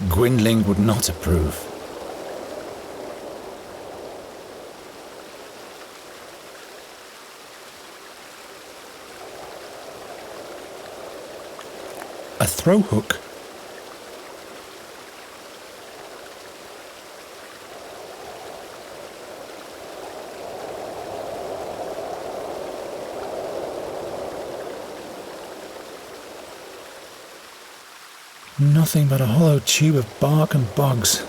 Gwynling would not approve. A throw hook? Nothing but a hollow tube of bark and bugs.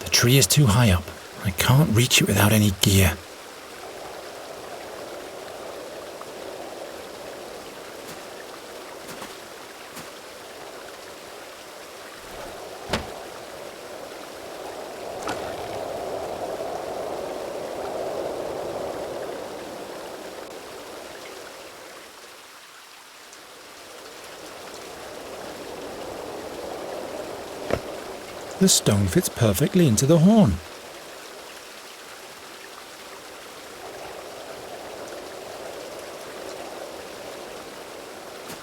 The tree is too high up. I can't reach it without any gear. The stone fits perfectly into the horn.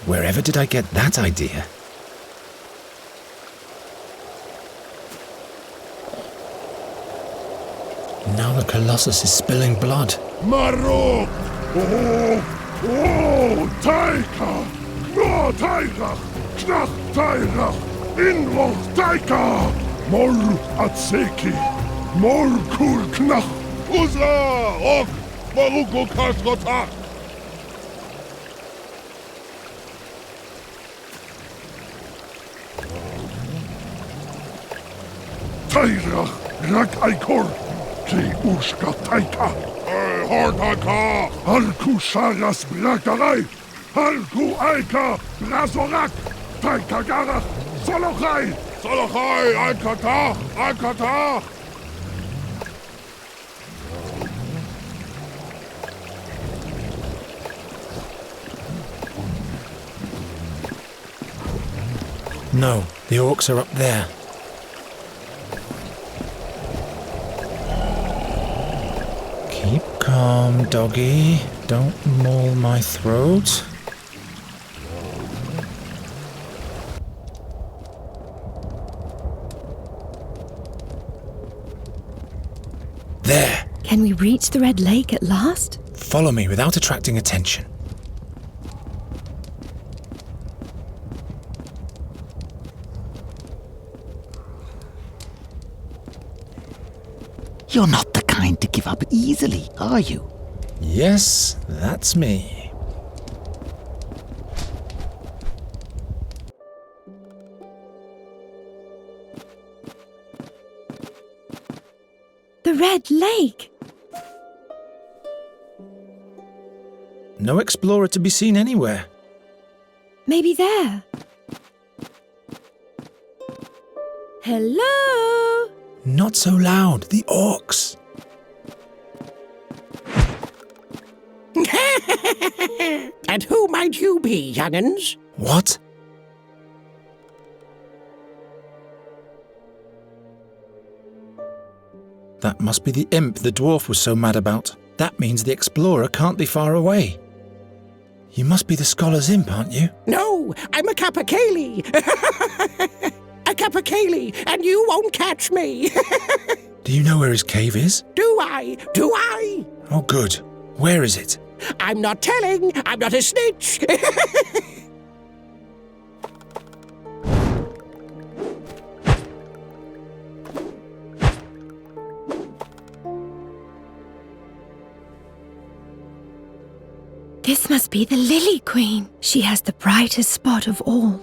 Wherever did I get that idea? Now the Colossus is spilling blood. Marok! Oh! Taika! No Taika! Knach Taika! Inroch Taika! Mol Atseki! Mol Kul Knach! Uza! Ok! Maruko Kasrotak! Tairach! Rak Aikor! Ki Ushka Taika! Hortaka! Halku Sharas Brakarai! Halku Aika! Brazorak! Taika Garach! Solochai! Solochai! Aikatach! Aikatach! No, the orcs are up there. Keep calm, doggy. Don't maul my throat. There! Can we reach the Red Lake at last? Follow me without attracting attention. You're not the kind to give up easily, are you? Yes, that's me. The Red Lake! No explorer to be seen anywhere. Maybe there. Hello? Not so loud, the orcs. And who might you be, young'uns? What? That must be the imp the dwarf was so mad about. That means the explorer can't be far away. You must be the scholar's imp, aren't you? No, I'm a Capercaillie. A Capercaillie, and you won't catch me. Do you know where his cave is? Do I? Do I? Oh, good. Where is it? I'm not telling. I'm not a snitch. This must be the Lily Queen. She has the brightest spot of all.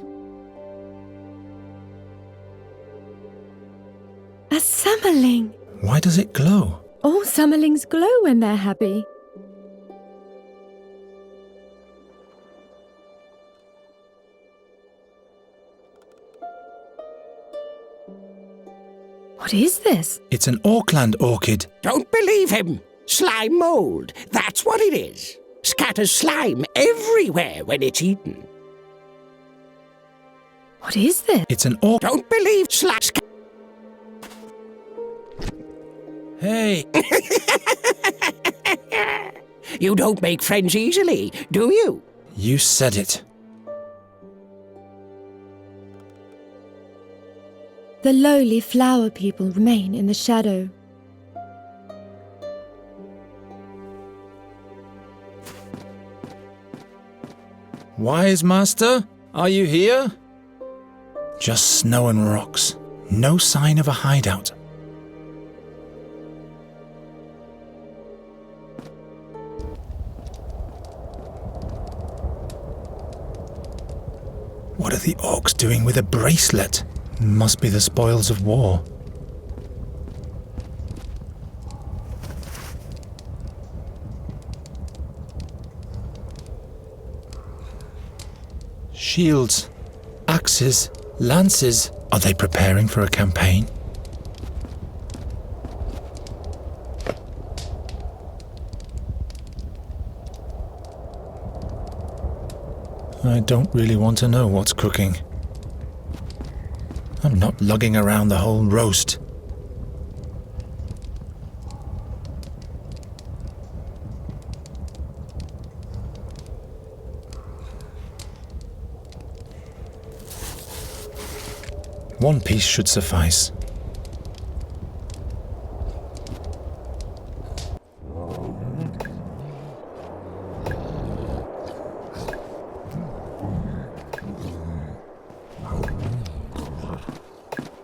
A summerling. Why does it glow? All summerlings glow when they're happy. What is this? It's an Orland orchid. Don't believe him. Slime mold. That's what it is. Scatters slime everywhere when it's eaten. What is this? It's an orchid. Don't believe slime. Hey! You don't make friends easily, do you? You said it. The lowly flower people remain in the shadow. Wise master, are you here? Just snow and rocks. No sign of a hideout. What are the orcs doing with a bracelet? Must be the spoils of war. Shields, axes, lances. Are they preparing for a campaign? I don't really want to know what's cooking. I'm not lugging around the whole roast. One piece should suffice.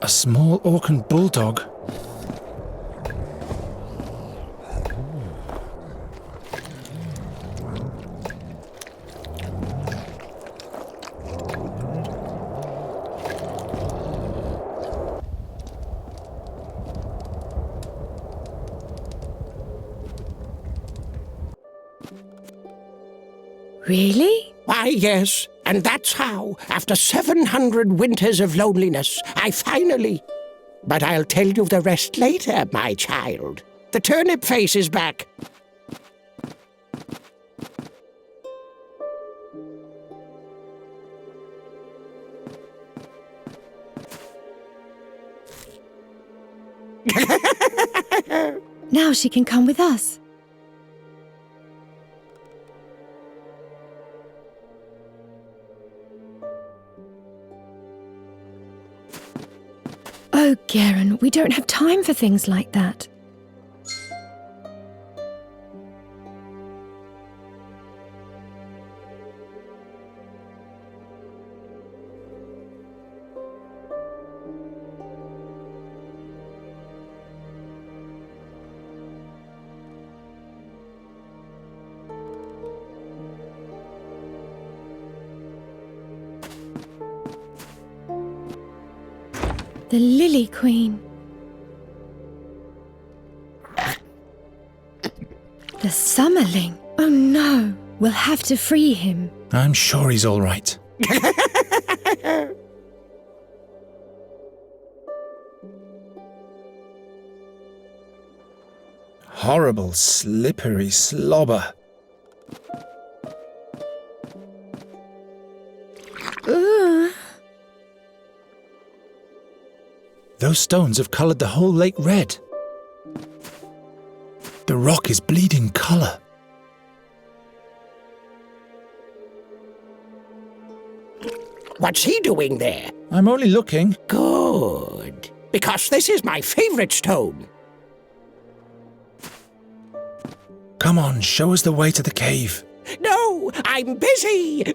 A small Orcan bulldog. Really? Why, yes. And that's how, after 700 winters of loneliness, I finally... But I'll tell you the rest later, my child. The turnip face is back. Now she can come with us. Oh, Garon, we don't have time for things like that. The Lily Queen. The Summerling. Oh no, we'll have to free him. I'm sure he's all right. Horrible, slippery slobber. Ugh. Those stones have coloured the whole lake red. The rock is bleeding colour. What's he doing there? I'm only looking. Good. Because this is my favourite stone. Come on, show us the way to the cave. No, I'm busy.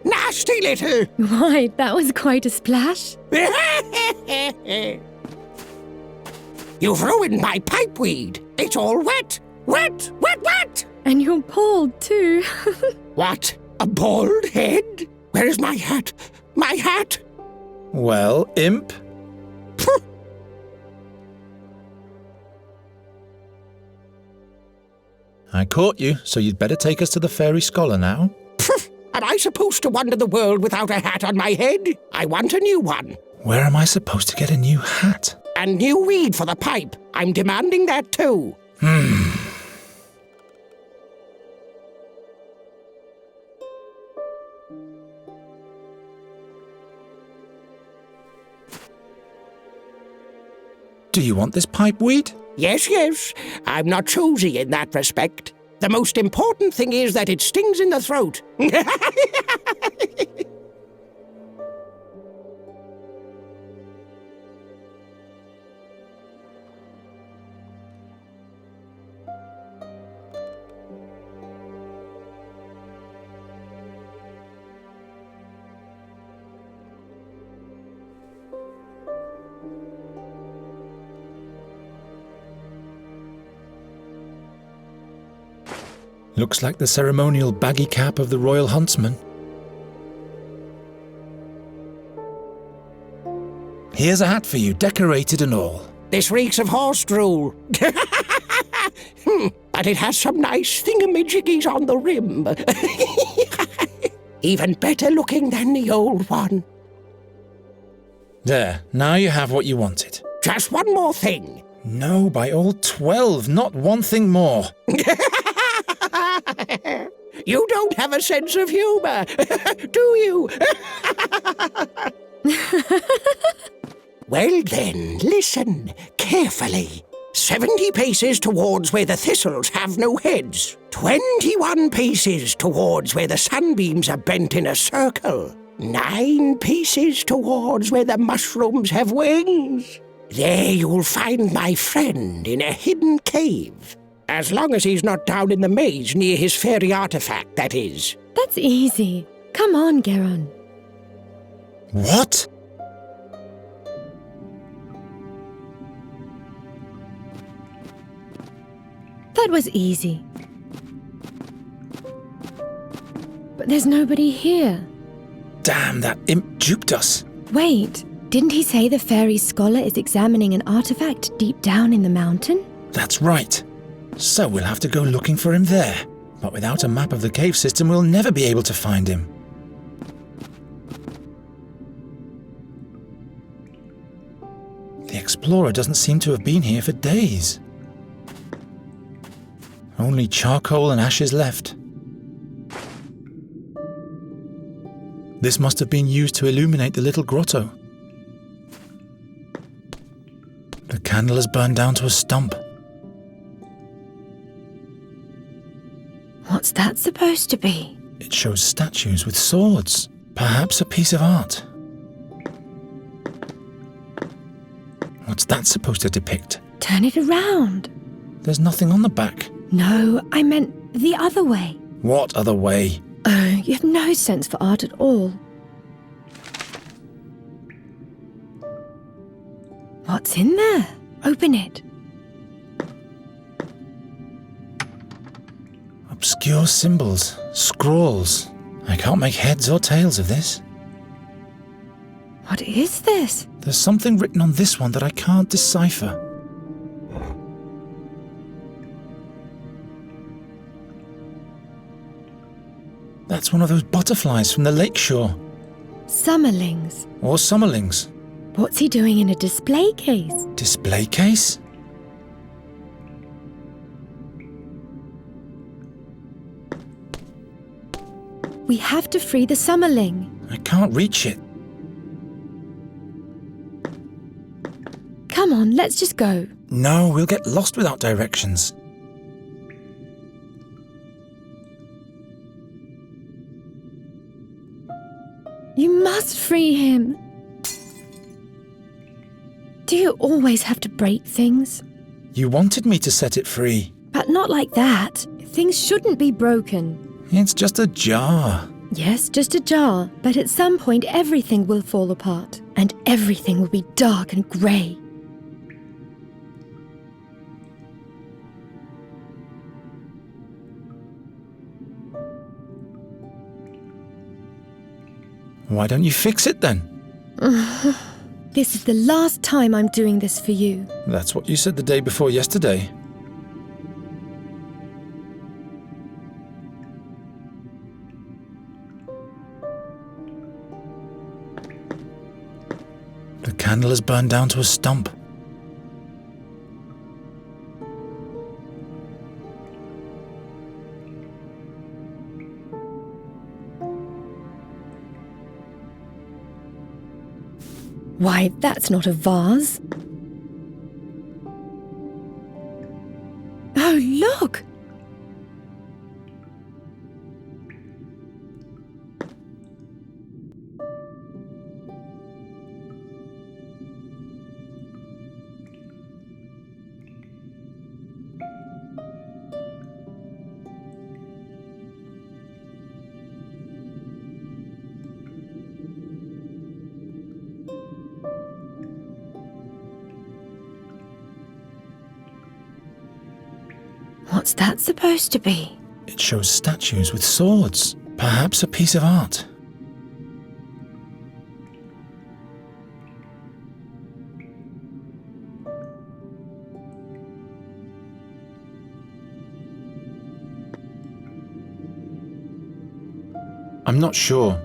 Nasty little. Why, that was quite a splash. You've ruined my pipeweed. It's all wet. Wet, wet, wet. And you're bald too. What? A bald head? Where is my hat? My hat? Well, imp. I caught you, so you'd better take us to the fairy scholar now. Am I supposed to wander the world without a hat on my head? I want a new one. Where am I supposed to get a new hat? And new weed for the pipe. I'm demanding that too. Do you want this pipeweed? Yes, yes. I'm not choosy in that respect. The most important thing is that it stings in the throat. Looks like the ceremonial baggy cap of the royal huntsman. Here's a hat for you, decorated and all. This reeks of horse drool. But it has some nice thingamajiggies on the rim. Even better looking than the old one. There, now you have what you wanted. Just one more thing. No, by all 12, not one thing more. You don't have a sense of humour, do you? Well then, listen carefully. 70 paces towards where the thistles have no heads. 21 paces towards where the sunbeams are bent in a circle. 9 paces towards where the mushrooms have wings. There you'll find my friend in a hidden cave. As long as he's not down in the maze near his fairy artifact, that is. That's easy. Come on, Garon. What? That was easy. But there's nobody here. Damn, that imp duped us. Wait, didn't he say the fairy scholar is examining an artifact deep down in the mountain? That's right. So we'll have to go looking for him there. But without a map of the cave system, we'll never be able to find him. The explorer doesn't seem to have been here for days. Only charcoal and ashes left. This must have been used to illuminate the little grotto. candle has burned down to a stump. What's that supposed to be? It shows statues with swords. Perhaps a piece of art. What's that supposed to depict? Turn it around. There's nothing on the back. No, I meant the other way. What other way? Oh, you have no sense for art at all. What's in there? Open it. Obscure symbols, scrawls. I can't make heads or tails of this. What is this? There's something written on this one that I can't decipher. That's one of those butterflies from the lakeshore. Summerlings. Or summerlings. What's he doing in a display case? Display case? We have to free the summerling. I can't reach it. Come on, let's just go. No, we'll get lost without directions. You must free him. Do you always have to break things? You wanted me to set it free. But not like that. Things shouldn't be broken. It's just a jar. Yes, just a jar. But at some point everything will fall apart. And everything will be dark and grey. Why don't you fix it then? This is the last time I'm doing this for you. That's what you said the day before yesterday. The candle has burned down to a stump. Why, that's not a vase. Oh, look! What's that supposed to be? It shows statues with swords. Perhaps a piece of art. I'm not sure.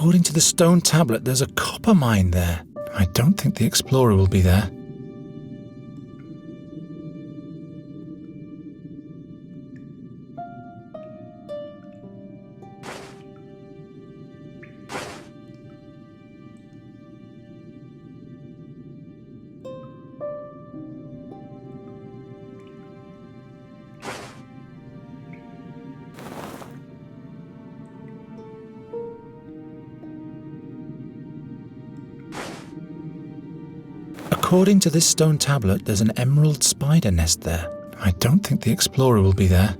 According to the stone tablet, there's a copper mine there. I don't think the explorer will be there. According to this stone tablet, there's an emerald spider nest there. I don't think the explorer will be there.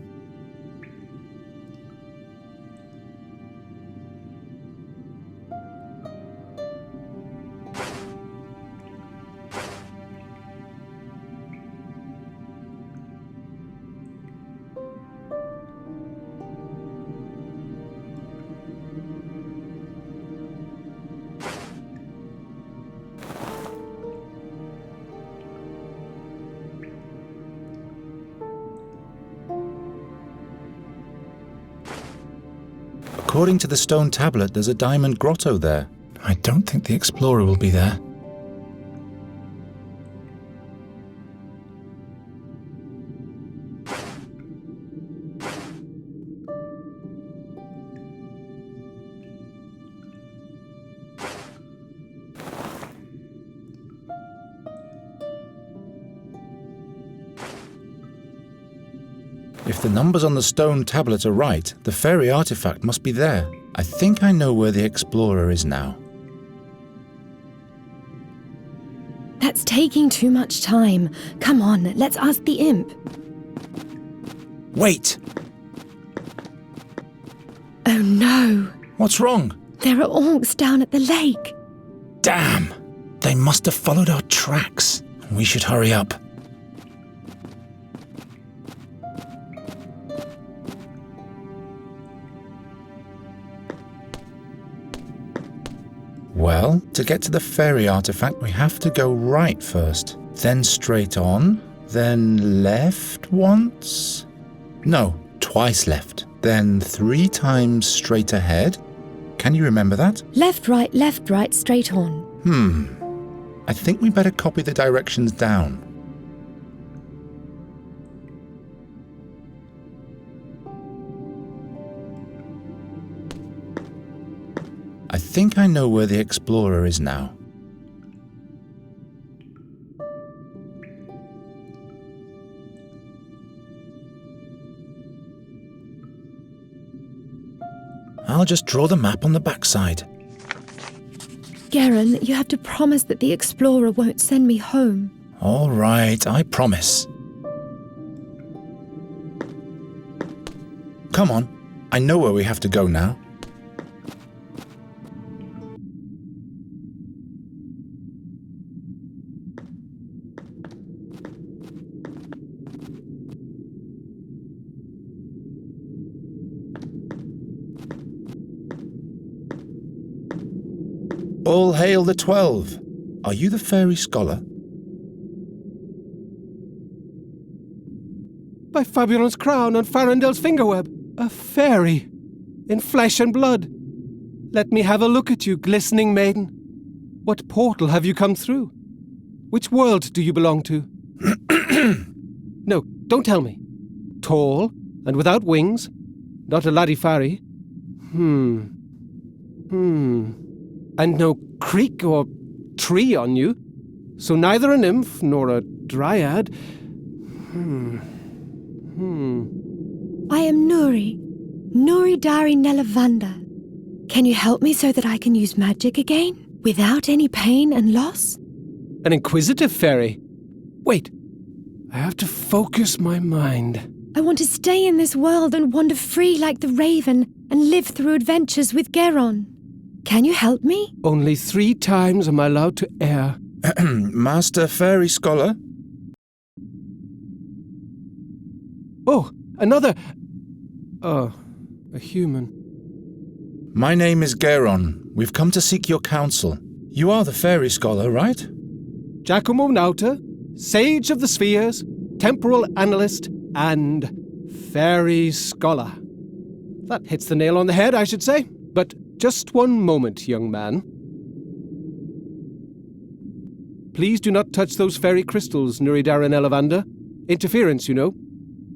According to the stone tablet, there's a diamond grotto there. I don't think the explorer will be there. If the numbers on the stone tablet are right, the fairy artifact must be there. I think I know where the explorer is now. That's taking too much time. Come on, let's ask the imp. Wait! Oh no! What's wrong? There are orcs down at the lake. Damn! They must have followed our tracks. We should hurry up. Well, to get to the fairy artifact, we have to go right first, then straight on, then left once? No, twice left, then 3 times straight ahead. Can you remember that? Left, right, straight on. I think we better copy the directions down. I think I know where the explorer is now. I'll just draw the map on the backside. Garon, you have to promise that the explorer won't send me home. All right, I promise. Come on, I know where we have to go now. All hail the 12. Are you the fairy scholar? By Fabulon's crown and Farendel's fingerweb, a fairy, in flesh and blood. Let me have a look at you, glistening maiden. What portal have you come through? Which world do you belong to? No, don't tell me. Tall and without wings, not a Larifari. And no creek or tree on you, so neither a nymph nor a dryad. I am Nuri. Nuri Dari Nelavanda. Can you help me so that I can use magic again, without any pain and loss? An inquisitive fairy. Wait, I have to focus my mind. I want to stay in this world and wander free like the raven and live through adventures with Garon. Can you help me? Only 3 times am I allowed to err. Master Fairy Scholar? Oh, another... Oh, a human. My name is Garon. We've come to seek your counsel. You are the Fairy Scholar, right? Giacomo Nauta, Sage of the Spheres, Temporal Analyst, and Fairy Scholar. That hits the nail on the head, I should say. But Just one moment, young man. Please do not touch those fairy crystals, Nuri Daran Elavander. Interference, you know.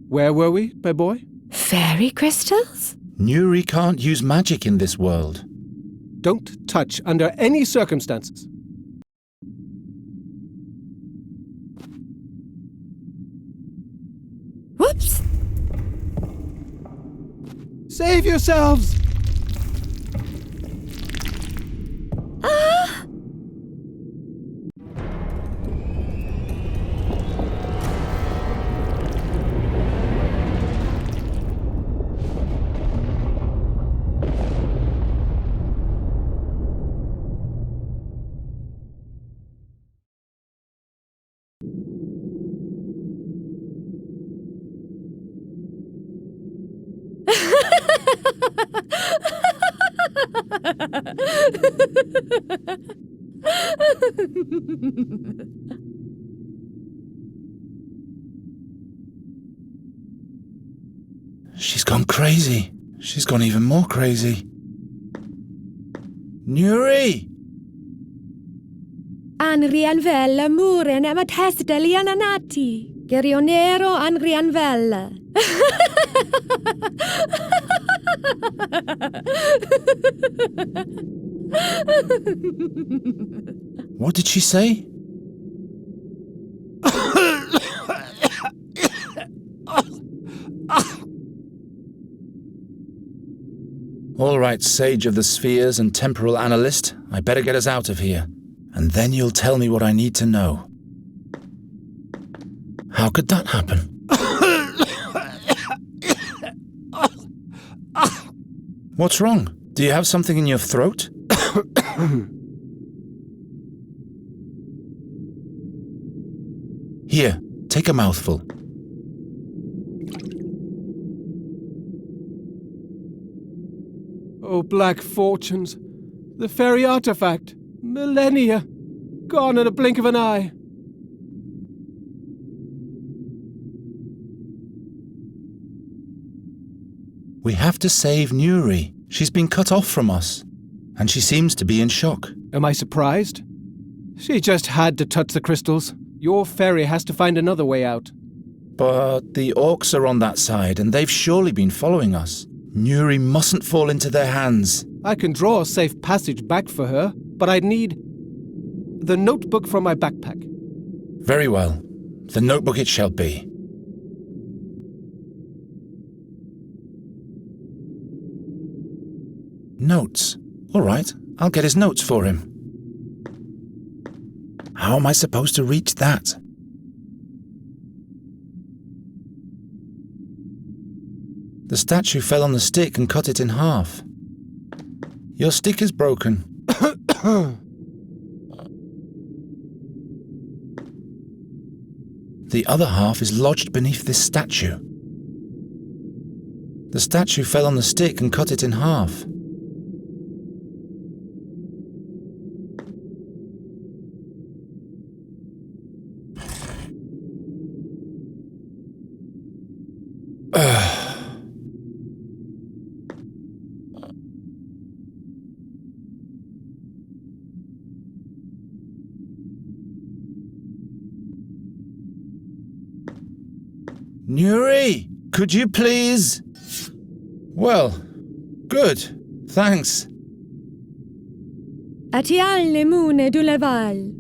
Where were we, my boy? Fairy crystals? Nuri can't use magic in this world. Don't touch under any circumstances. Whoops! Save yourselves! Ah! She's gone crazy. She's gone even more crazy. Nuri! Anrianvella muren emat hesteliananati. Gerionero Anrianvella. What did she say? All right, Sage of the Spheres and Temporal Analyst, I better get us out of here. And then you'll tell me what I need to know. How could that happen? What's wrong? Do you have something in your throat? Here, take a mouthful. Oh, black fortunes. The fairy artifact. Millennia. Gone in a blink of an eye. We have to save Nuri. She's been cut off from us. And she seems to be in shock. Am I surprised? She just had to touch the crystals. Your fairy has to find another way out. But the orcs are on that side, and they've surely been following us. Nuri mustn't fall into their hands. I can draw a safe passage back for her, but I'd need the notebook from my backpack. Very well. The notebook it shall be. Notes. All right, I'll get his notes for him. How am I supposed to reach that? The statue fell on the stick and cut it in half. Your stick is broken. The other half is lodged beneath this statue. The statue fell on the stick and cut it in half. Nuri, could you please? Well, good, thanks. Atial lemune duleval.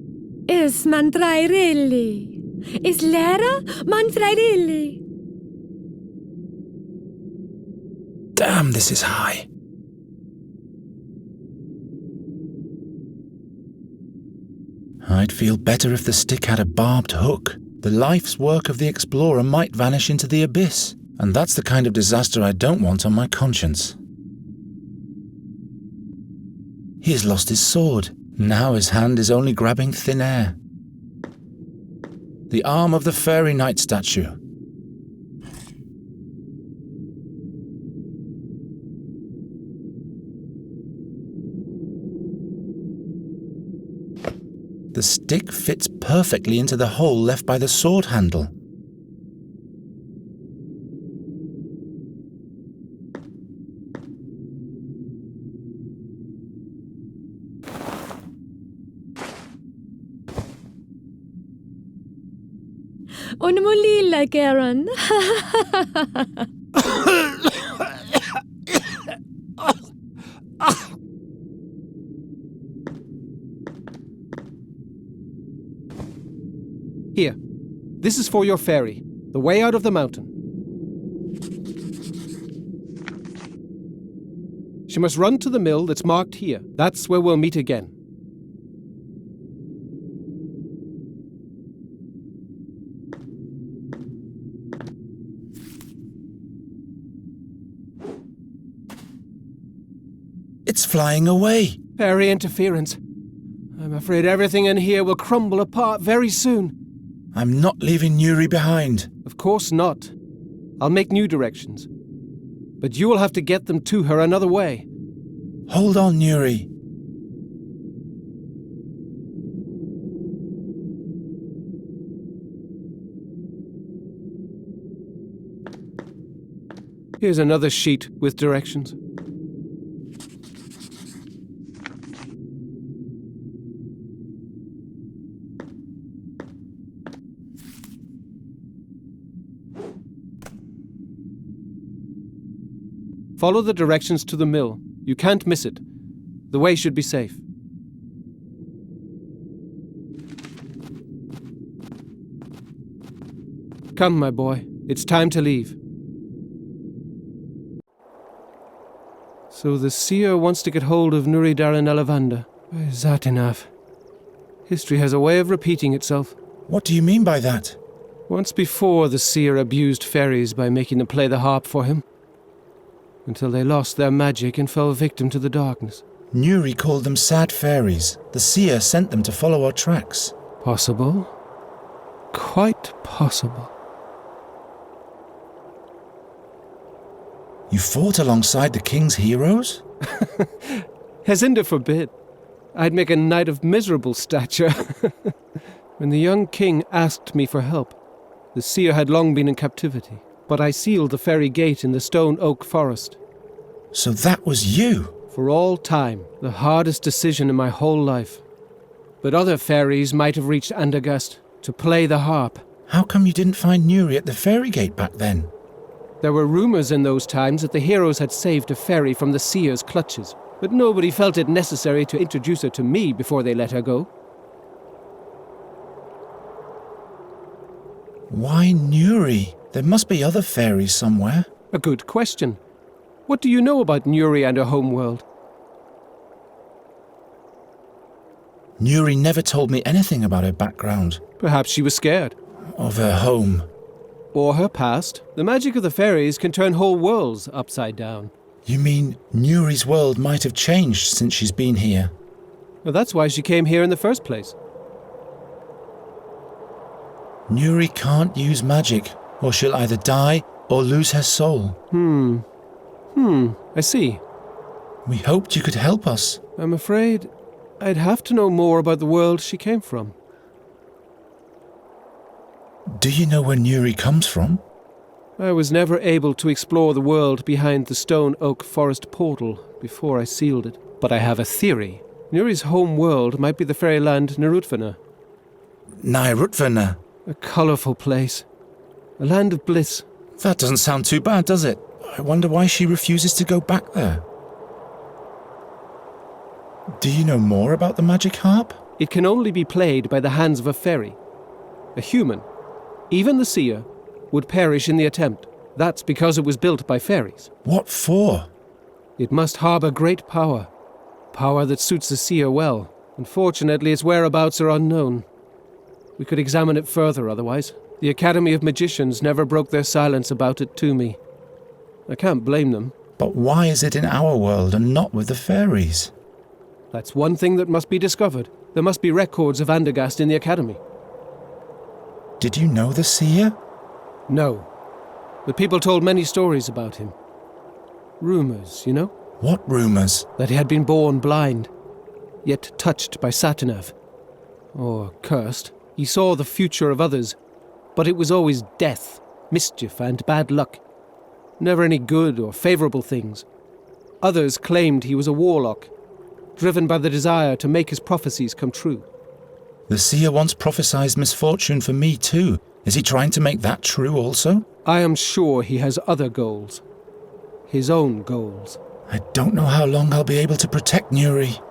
Is mantrairelli. Is lera mantrairelli. Damn, this is high. I'd feel better if the stick had a barbed hook. The life's work of the explorer might vanish into the abyss, and that's the kind of disaster I don't want on my conscience. He has lost his sword. Now his hand is only grabbing thin air. The arm of the fairy knight statue. The stick fits perfectly into the hole left by the sword handle. Onamolila, Garon. Here. This is for your ferry. The way out of the mountain. She must run to the mill that's marked here. That's where we'll meet again. It's flying away. Fairy interference. I'm afraid everything in here will crumble apart very soon. I'm not leaving Nuri behind. Of course not. I'll make new directions. But you will have to get them to her another way. Hold on, Nuri. Here's another sheet with directions. Follow the directions to the mill. You can't miss it. The way should be safe. Come, my boy. It's time to leave. So the seer wants to get hold of Nuri Daran Elavanda. By Satinav. History has a way of repeating itself. What do you mean by that? Once before, the seer abused fairies by making them play the harp for him, until they lost their magic and fell victim to the darkness. Nuri called them sad fairies. The seer sent them to follow our tracks. Possible. Quite possible. You fought alongside the king's heroes? Hezinder forbid. I'd make a knight of miserable stature. When the young king asked me for help, the seer had long been in captivity, but I sealed the fairy gate in the stone oak forest. So that was you? For all time, the hardest decision in my whole life. But other fairies might have reached Andagast to play the harp. How come you didn't find Nuri at the fairy gate back then? There were rumors in those times that the heroes had saved a fairy from the seer's clutches, but nobody felt it necessary to introduce her to me before they let her go. Why Nuri? There must be other fairies somewhere. A good question. What do you know about Nuri and her homeworld? Nuri never told me anything about her background. Perhaps she was scared. Of her home. Or her past. The magic of the fairies can turn whole worlds upside down. You mean Nuri's world might have changed since she's been here? Well, that's why she came here in the first place. Nuri can't use magic, or she'll either die or lose her soul. I see. We hoped you could help us. I'm afraid I'd have to know more about the world she came from. Do you know where Nuri comes from? I was never able to explore the world behind the stone oak forest portal before I sealed it. But I have a theory. Nuri's home world might be the fairyland Narutvana. Narutvana? A colourful place. A land of bliss. That doesn't sound too bad, does it? I wonder why she refuses to go back there. Do you know more about the magic harp? It can only be played by the hands of a fairy. A human, even the seer, would perish in the attempt. That's because it was built by fairies. What for? It must harbour great power. Power that suits the seer well. Unfortunately, its whereabouts are unknown. We could examine it further otherwise. The Academy of Magicians never broke their silence about it to me. I can't blame them. But why is it in our world and not with the fairies? That's one thing that must be discovered. There must be records of Andagast in the Academy. Did you know the seer? No. But people told many stories about him. Rumours, you know? What rumours? That he had been born blind, yet touched by Satinav. Or cursed. He saw the future of others, but it was always death, mischief, and bad luck. Never any good or favourable things. Others claimed he was a warlock, driven by the desire to make his prophecies come true. The seer once prophesied misfortune for me too. Is he trying to make that true also? I am sure he has other goals. His own goals. I don't know how long I'll be able to protect Nuri.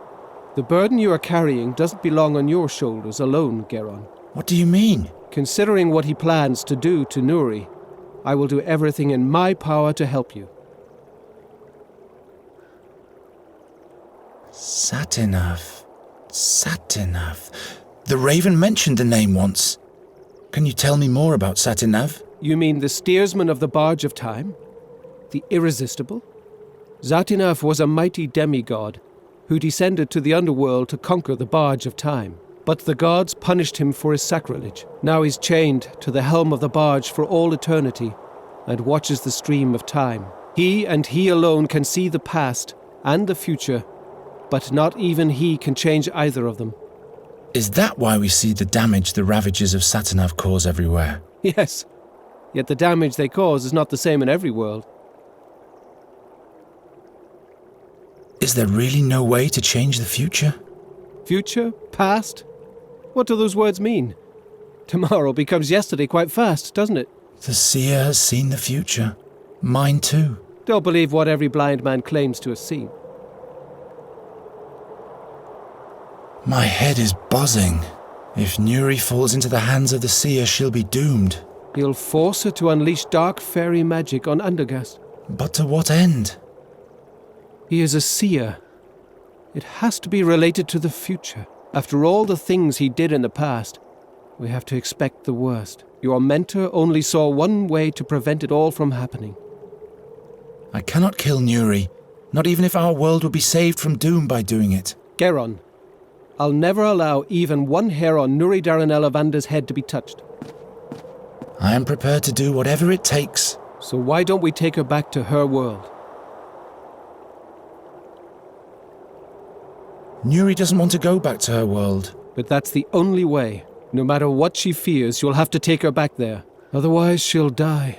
The burden you are carrying doesn't belong on your shoulders alone, Garon. What do you mean? Considering what he plans to do to Nuri, I will do everything in my power to help you. Satinav. Satinav. The Raven mentioned the name once. Can you tell me more about Satinav? You mean the steersman of the Barge of Time? The Irresistible? Satinav was a mighty demigod who descended to the underworld to conquer the Barge of Time. But the gods punished him for his sacrilege. Now he's chained to the helm of the barge for all eternity and watches the stream of time. He and he alone can see the past and the future, but not even he can change either of them. Is that why we see the damage the ravages of Satinav cause everywhere? Yes, yet the damage they cause is not the same in every world. Is there really no way to change the future? Future? Past? What do those words mean? Tomorrow becomes yesterday quite fast, doesn't it? The seer has seen the future. Mine too. Don't believe what every blind man claims to have seen. My head is buzzing. If Nuri falls into the hands of the seer, she'll be doomed. He'll force her to unleash dark fairy magic on Undergast. But to what end? He is a seer. It has to be related to the future. After all the things he did in the past, we have to expect the worst. Your mentor only saw one way to prevent it all from happening. I cannot kill Nuri, not even if our world would be saved from doom by doing it. Garon, I'll never allow even one hair on Nuri Daranelavander's head to be touched. I am prepared to do whatever it takes. So why don't we take her back to her world? Nuri doesn't want to go back to her world. But that's the only way. No matter what she fears, you'll have to take her back there. Otherwise, she'll die.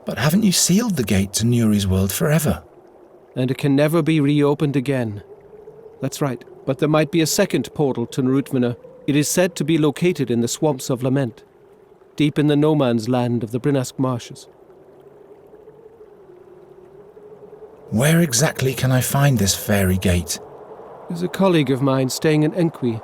But haven't you sealed the gate to Nuri's world forever? And it can never be reopened again. That's right. But there might be a second portal to Narutvina. It is said to be located in the Swamps of Lament, deep in the no man's land of the Brinask Marshes. Where exactly can I find this fairy gate? There's a colleague of mine staying in Enqui.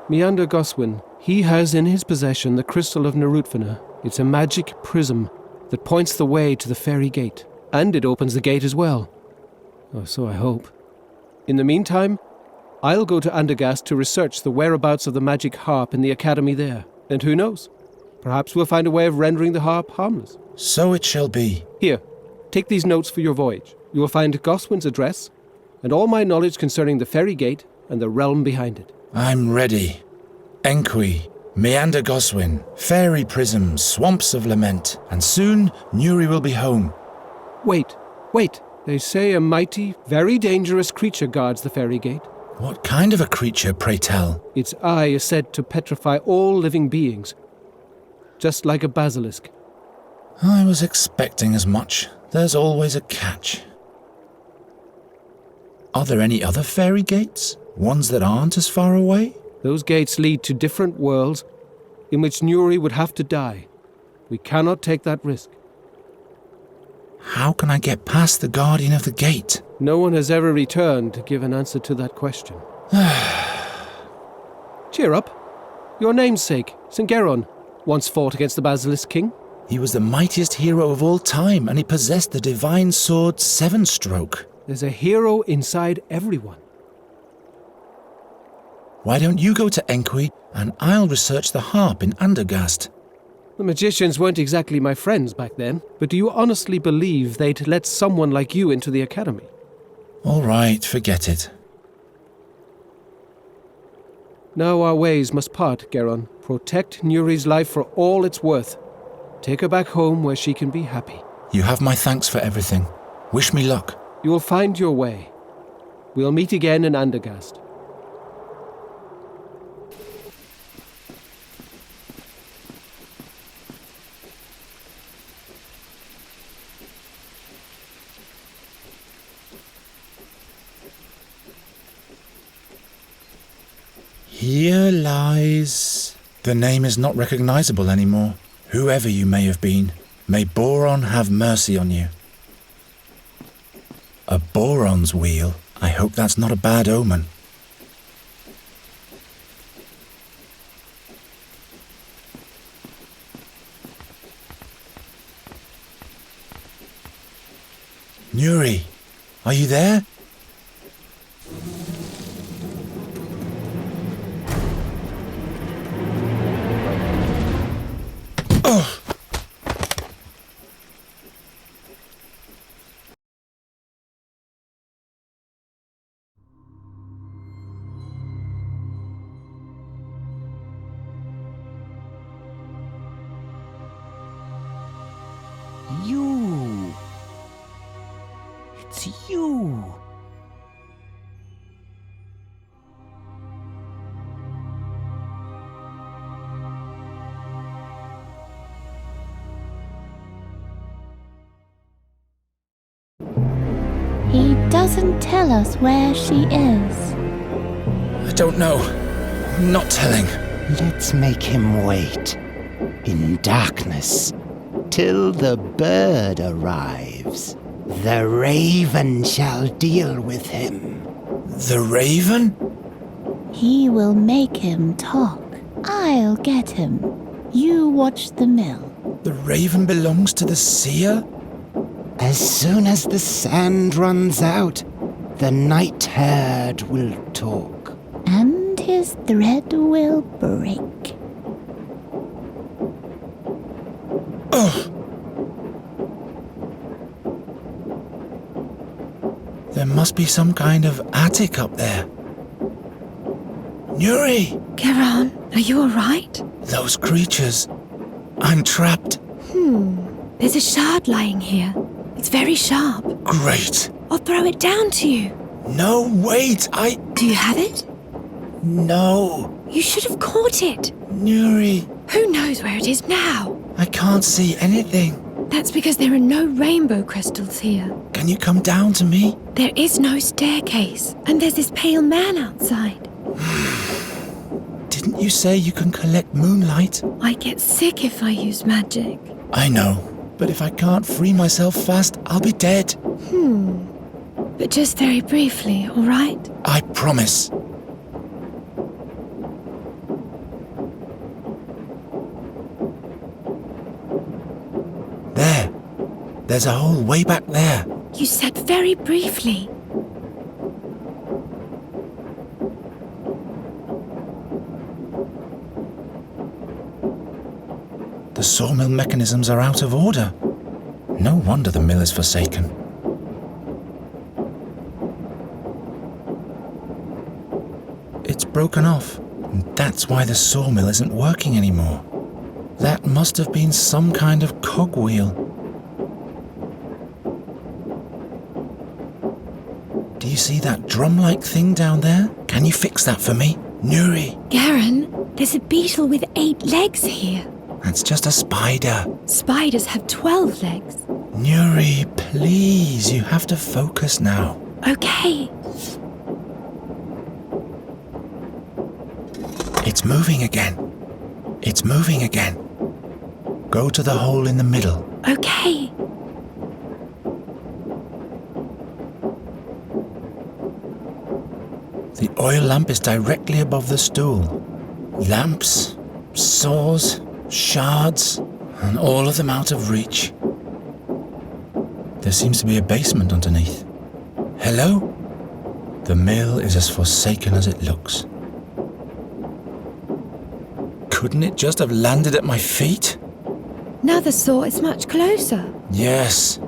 Meander Goswin. He has in his possession the crystal of Narutvina. It's a magic prism that points the way to the fairy gate. And it opens the gate as well. Or so I hope. In the meantime, I'll go to Undergast to research the whereabouts of the magic harp in the academy there. And who knows? Perhaps we'll find a way of rendering the harp harmless. So it shall be. Here, take these notes for your voyage. You will find Goswin's address and all my knowledge concerning the fairy gate and the realm behind it. I'm ready. Enqui, Meander Goswin, fairy prism, swamps of lament, and soon Nuri will be home. Wait. They say a mighty, very dangerous creature guards the fairy gate. What kind of a creature, pray tell? Its eye is said to petrify all living beings, just like a basilisk. I was expecting as much. There's always a catch. Are there any other fairy gates? Ones that aren't as far away? Those gates lead to different worlds in which Nuri would have to die. We cannot take that risk. How can I get past the guardian of the gate? No one has ever returned to give an answer to that question. Cheer up. Your namesake, St. Garon, once fought against the Basilisk King. He was the mightiest hero of all time, and he possessed the divine sword Seven Stroke. There's a hero inside everyone. Why don't you go to Enqui, and I'll research the harp in Undergast? The magicians weren't exactly my friends back then, but do you honestly believe they'd let someone like you into the academy? All right, forget it. Now our ways must part, Garon. Protect Nuri's life for all it's worth. Take her back home where she can be happy. You have my thanks for everything. Wish me luck. You will find your way. We'll meet again in Undergast. Here lies... The name is not recognizable anymore. Whoever you may have been, may Boron have mercy on you. A Boron's wheel? I hope that's not a bad omen. Nuri, are you there? Oh! You. It's you. He doesn't tell us where she is. I don't know. I'm not telling. Let's make him wait. In darkness. Till the bird arrives. The raven shall deal with him. The raven? He will make him talk. I'll get him. You watch the mill. The raven belongs to the seer? As soon as the sand runs out, the night herd will talk. And his thread will break. Oh! There must be some kind of attic up there. Nuri! Garon, are you alright? Those creatures. I'm trapped. There's a shard lying here. It's very sharp. Great. I'll throw it down to you. No, wait, Do you have it? No. You should have caught it. Nuri. Who knows where it is now? I can't see anything. That's because there are no rainbow crystals here. Can you come down to me? There is no staircase, and there's this pale man outside. Didn't you say you can collect moonlight? I get sick if I use magic. I know, but if I can't free myself fast, I'll be dead. But just very briefly, all right? I promise. There. There's a hole way back there. You said very briefly. The sawmill mechanisms are out of order. No wonder the mill is forsaken. It's broken off, and that's why the sawmill isn't working anymore. That must have been some kind of cogwheel. Do you see that drum-like thing down there? Can you fix that for me? Nuri! Garon, there's a beetle with 8 legs here. That's just a spider. Spiders have 12 legs. Nuri, please, you have to focus now. Okay. It's moving again. It's moving again. Go to the hole in the middle. Okay. The oil lamp is directly above the stool. Lamps, saws, shards, and all of them out of reach. There seems to be a basement underneath. Hello? The mill is as forsaken as it looks. Couldn't it just have landed at my feet? Now the saw is much closer. Yes.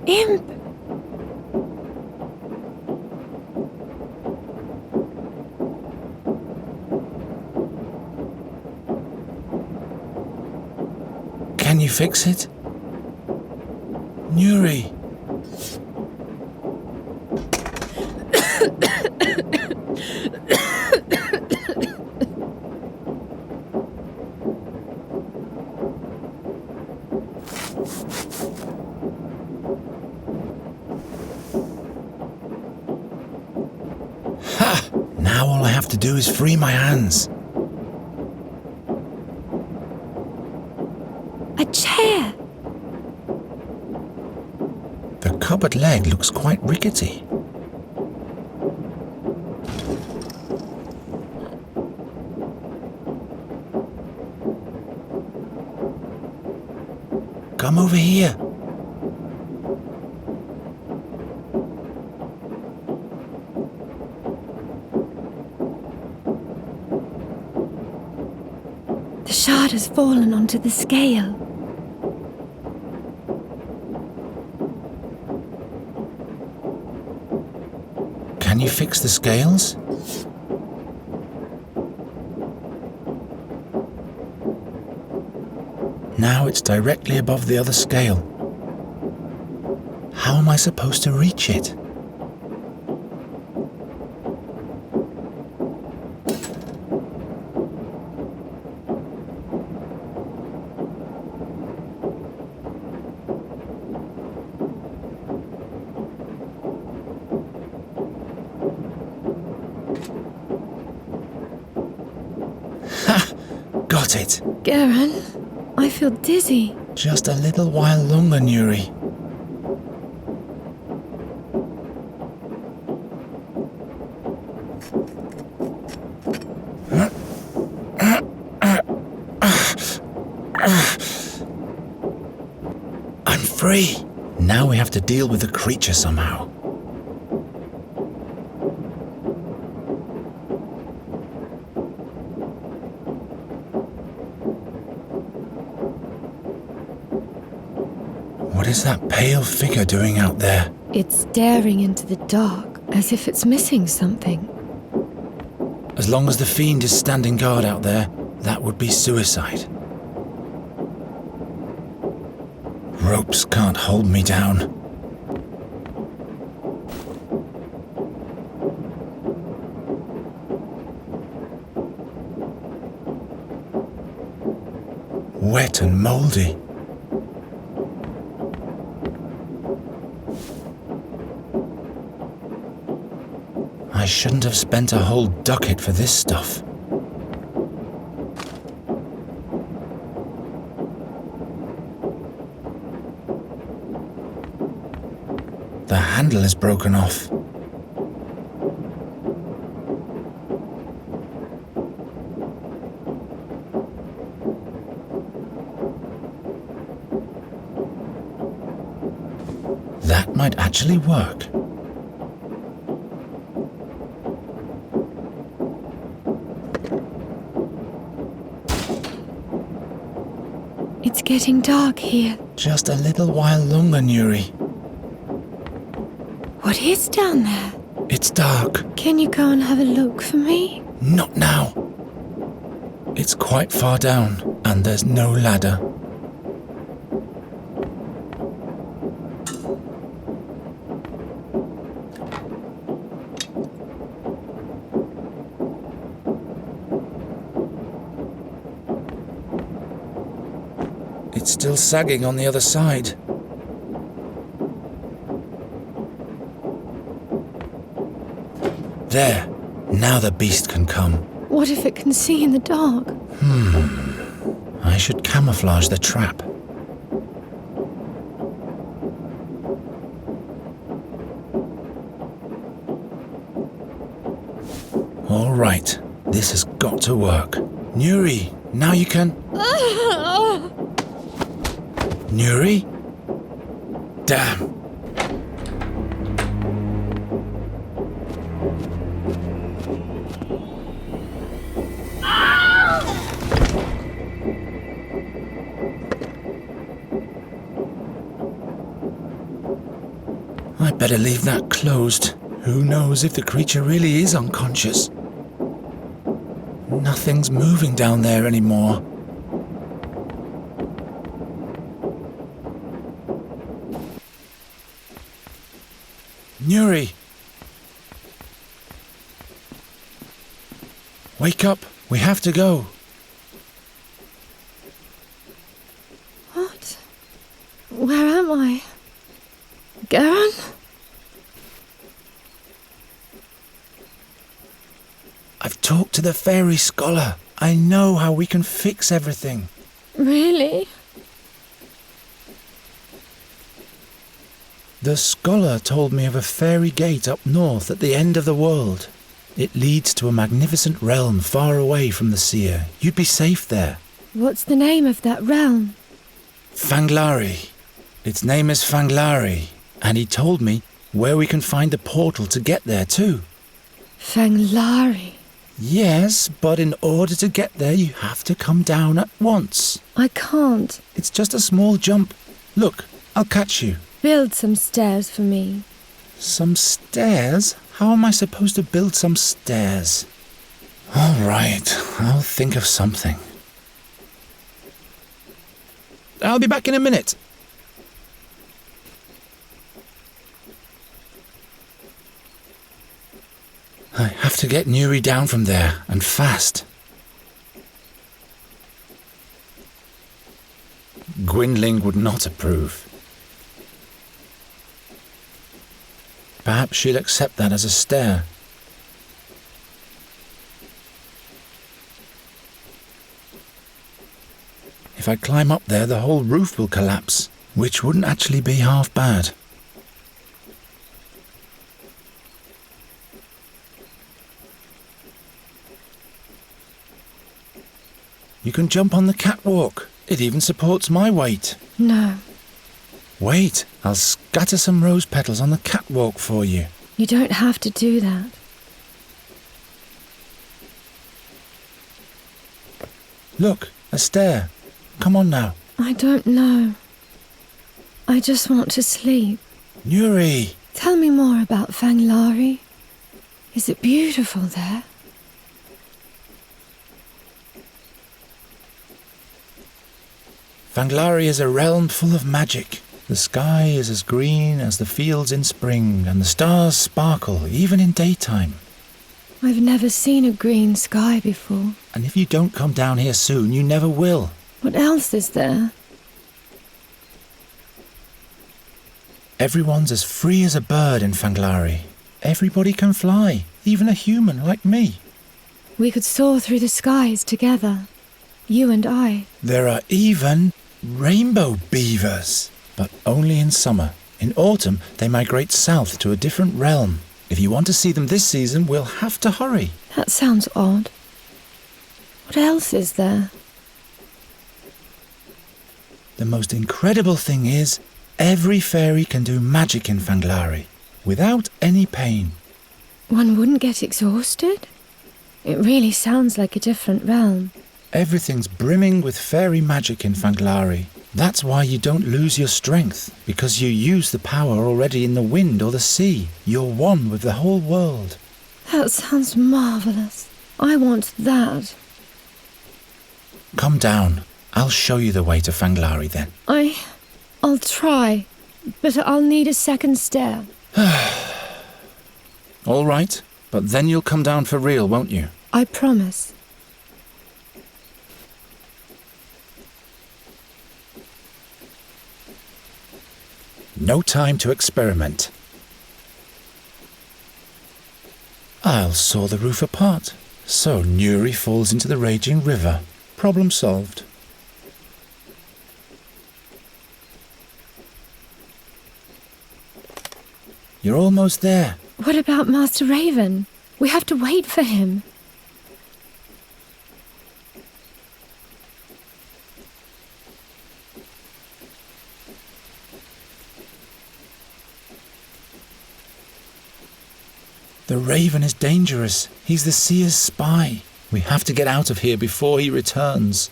Imp! Can you fix it? Nuri! have to do is free my hands. A chair! The cupboard leg looks quite rickety. Come over here. The shard has fallen onto the scale. Can you fix the scales? Now it's directly above the other scale. How am I supposed to reach it? Ha! Got it. Garon, I feel dizzy. Just a little while longer, Nuri. I'm free. Now we have to deal with the creature somehow. What is that pale figure doing out there? It's staring into the dark, as if it's missing something. As long as the fiend is standing guard out there, that would be suicide. Ropes can't hold me down. Wet and moldy. I shouldn't have spent a whole ducat for this stuff. The handle is broken off. That might actually work. It's getting dark here. Just a little while longer, Nuri. What is down there? It's dark. Can you go and have a look for me? Not now. It's quite far down, and there's no ladder. It's still sagging on the other side. There. Now the beast can come. What if it can see in the dark? I should camouflage the trap. All right. This has got to work. Nuri, now you can... Nuri? Damn. I better leave that closed. Who knows if the creature really is unconscious? Nothing's moving down there anymore. Nuri! Wake up! We have to go! What? Where am I? Garon? I've to the fairy scholar. I know how we can fix everything. Really? The scholar told me of a fairy gate up north at the end of the world. It leads to a magnificent realm far away from the seer. You'd be safe there. What's the name of that realm? Fanglari. Its name is Fanglari, and he told me where we can find the portal to get there too. Fanglari? Yes, but in order to get there you have to come down at once. I can't. It's just a small jump. Look, I'll catch you. Build some stairs for me. Some stairs? How am I supposed to build some stairs? All right, I'll think of something. I'll be back in a minute. I have to get Nuri down from there, and fast. Gwynling would not approve. Perhaps she'll accept that as a stair. If I climb up there, the whole roof will collapse, which wouldn't actually be half bad. You can jump on the catwalk. It even supports my weight. No. Wait, I'll scatter some rose petals on the catwalk for you. You don't have to do that. Look, a stair. Come on now. I don't know. I just want to sleep. Nuri! Tell me more about Fanglari. Is it beautiful there? Fanglari is a realm full of magic. The sky is as green as the fields in spring, and the stars sparkle even in daytime. I've never seen a green sky before. And if you don't come down here soon, you never will. What else is there? Everyone's as free as a bird in Fanglari. Everybody can fly, even a human like me. We could soar through the skies together. You and I. There are even rainbow beavers, but only in summer. In autumn, they migrate south to a different realm. If you want to see them this season, we'll have to hurry. That sounds odd. What else is there? The most incredible thing is, every fairy can do magic in Fanglari, without any pain. One wouldn't get exhausted? It really sounds like a different realm. Everything's brimming with fairy magic in Fanglari. That's why you don't lose your strength, because you use the power already in the wind or the sea. You're one with the whole world. That sounds marvellous. I want that. Come down. I'll show you the way to Fanglari then. I'll try, but I'll need a second stair. All right, but then you'll come down for real, won't you? I promise. No time to experiment. I'll saw the roof apart, so Nuri falls into the raging river. Problem solved. You're almost there. What about Master Raven? We have to wait for him. The Raven is dangerous. He's the Seer's spy. We have to get out of here before he returns.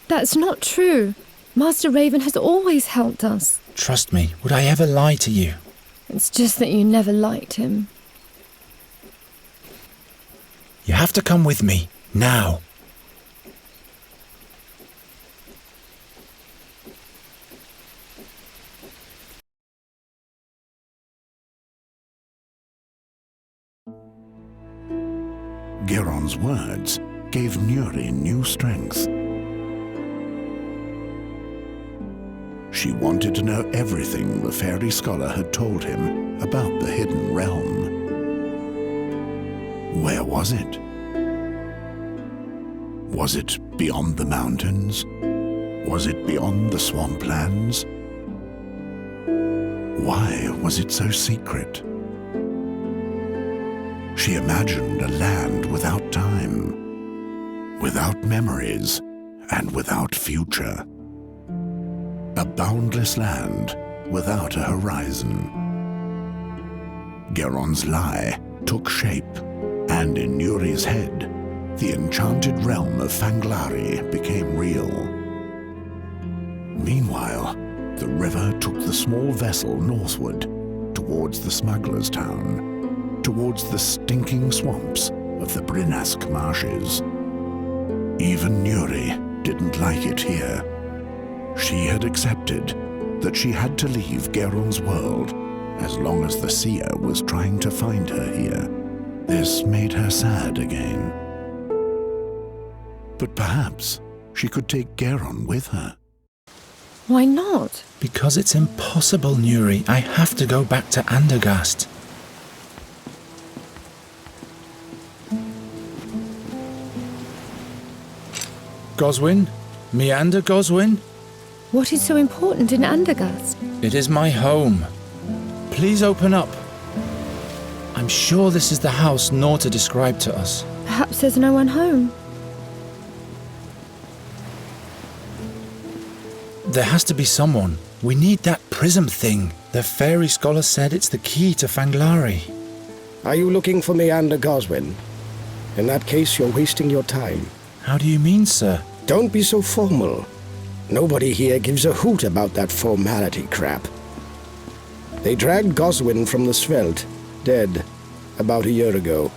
That's not true. Master Raven has always helped us. Trust me, would I ever lie to you? It's just that you never liked him. You have to come with me, now. Garon's words gave Nuri new strength. She wanted to know everything the fairy scholar had told him about the hidden realm. Where was it? Was it beyond the mountains? Was it beyond the swamplands? Why was it so secret? She imagined a land without time, without memories, and without future. A boundless land without a horizon. Garon's lie took shape, and in Nuri's head, the enchanted realm of Fanglari became real. Meanwhile, the river took the small vessel northward, towards the smuggler's town, towards the stinking swamps of the Brinask marshes. Even Nuri didn't like it here. She had accepted that she had to leave Garon's world as long as the seer was trying to find her here. This made her sad again. But perhaps she could take Garon with her. Why not? Because it's impossible, Nuri. I have to go back to Andergast. Goswin? Meander Goswin? What is so important in Andergast? It is my home. Please open up. I'm sure this is the house Norta described to us. Perhaps there's no one home. There has to be someone. We need that prism thing. The fairy scholar said it's the key to Fanglari. Are you looking for Meander Goswin? In that case, you're wasting your time. How do you mean, sir? Don't be so formal. Nobody here gives a hoot about that formality crap. They dragged Goswin from the Svelte, dead, about a year ago.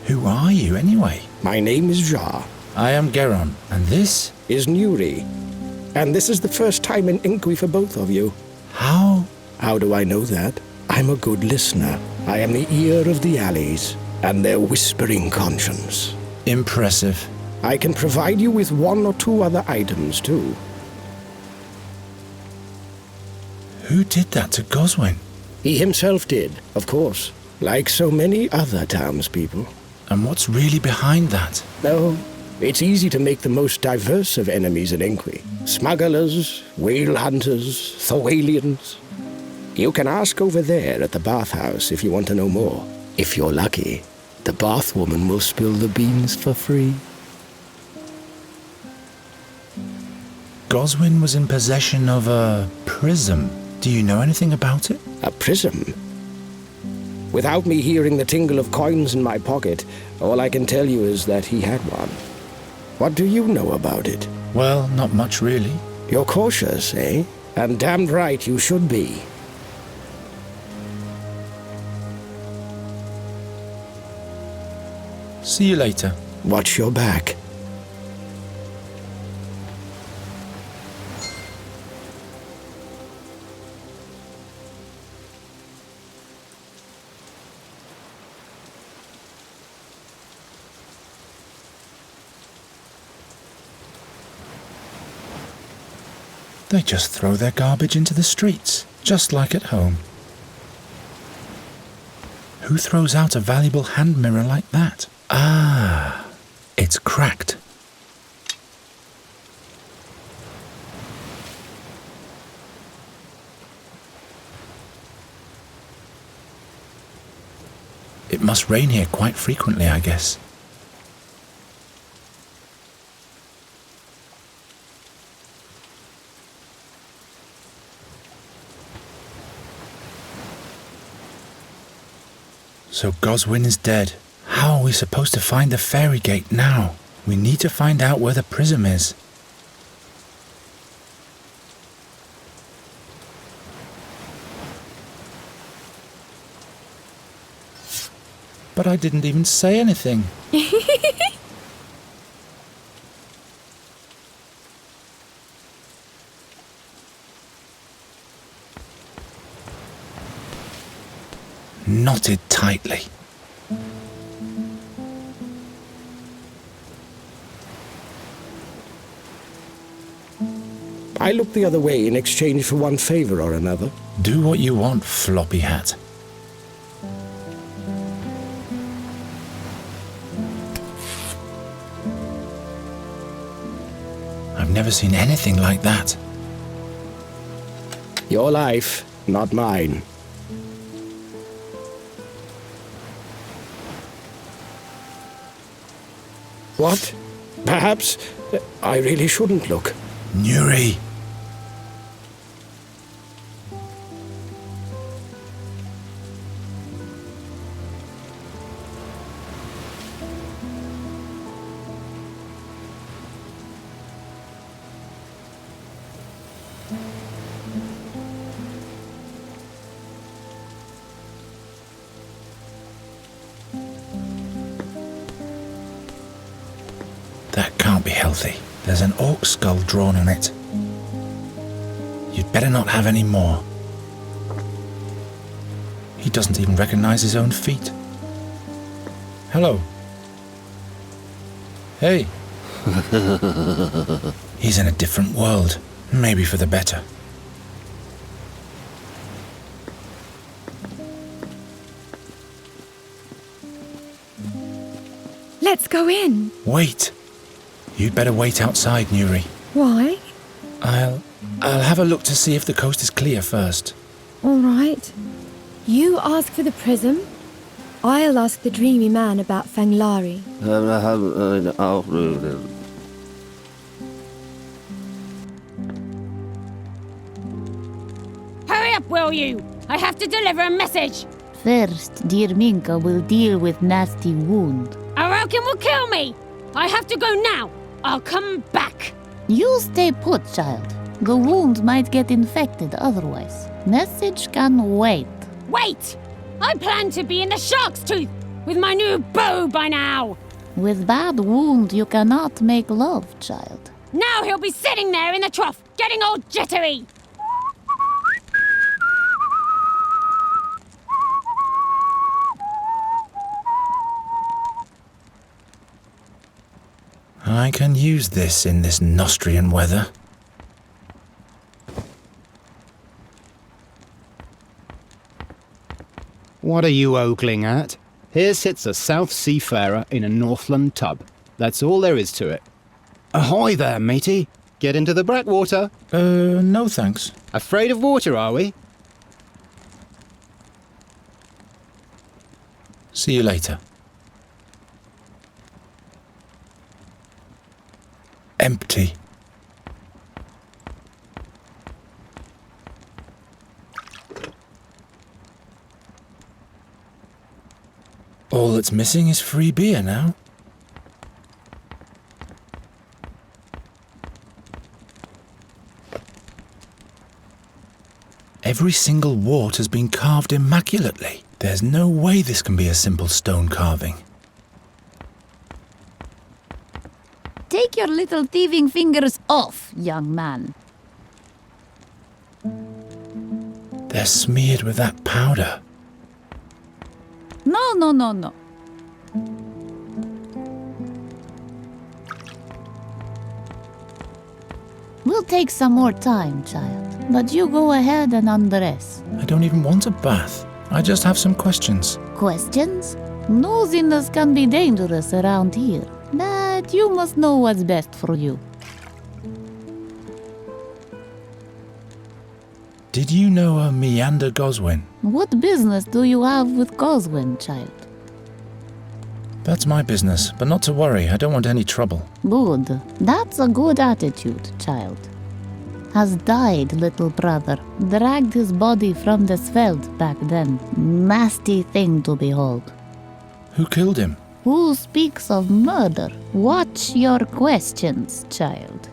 Who are you, anyway? My name is Jar. I am Garon, and this? Is Nuri. And this is the first time in Inqui for both of you. How? How do I know that? I'm a good listener. I am the ear of the alleys, and their whispering conscience. Impressive. I can provide you with one or two other items, too. Who did that to Goswin? He himself did, of course, like so many other townspeople. And what's really behind that? No, it's easy to make the most diverse of enemies in Inqui. Smugglers, whale hunters, Thorwalians. You can ask over there at the bathhouse if you want to know more. If you're lucky, the bathwoman will spill the beans for free. Goswin was in possession of a prism. Do you know anything about it? A prism? Without me hearing the tingle of coins in my pocket, all I can tell you is that he had one. What do you know about it? Well, not much really. You're cautious, eh? And damned right you should be. See you later. Watch your back. They just throw their garbage into the streets, just like at home. Who throws out a valuable hand mirror like that? Ah, it's cracked. It must rain here quite frequently, I guess. So Goswin is dead. How are we supposed to find the fairy gate now? We need to find out where the prism is. But I didn't even say anything. Knotted tightly. I look the other way in exchange for one favor or another. Do what you want, floppy hat. never seen anything like that. Your life, not mine. What? Perhaps I really shouldn't look. Nuri! That can't be healthy. There's an orc skull drawn on it. You'd better not have any more. He doesn't even recognize his own feet. Hello. Hey. He's in a different world. Maybe for the better. Let's go in. Wait. You'd better wait outside, Nuri. Why? I'll have a look to see if the coast is clear first. All right. You ask for the prism. I'll ask the dreamy man about Fanglari. Hurry up, will you? I have to deliver a message. First, dear Minka will deal with nasty wound. Arokin will kill me. I have to go now. I'll come back. You stay put, child. The wound might get infected otherwise. Message can wait. Wait! I plan to be in the shark's tooth with my new bow by now. With bad wound, you cannot make love, child. Now he'll be sitting there in the trough, getting all jittery. I can use this in this Nostrian weather. What are you ogling at? Here sits a South Seafarer in a Northland tub. That's all there is to it. Ahoy there, matey. Get into the Brackwater. No thanks. Afraid of water, are we? See you later. Empty. All that's missing is free beer now. Every single wart has been carved immaculately. There's no way this can be a simple stone carving. Take your little thieving fingers off, young man. They're smeared with that powder. No. We'll take some more time, child. But you go ahead and undress. I don't even want a bath. I just have some questions. Questions? Nosiness can be dangerous around here. But you must know what's best for you. Did you know a Meander Goswin? What business do you have with Goswin, child? That's my business, but not to worry, I don't want any trouble. Good. That's a good attitude, child. Has died, little brother. Dragged his body from the Sveld back then. Nasty thing to behold. Who killed him? Who speaks of murder? Watch your questions, child.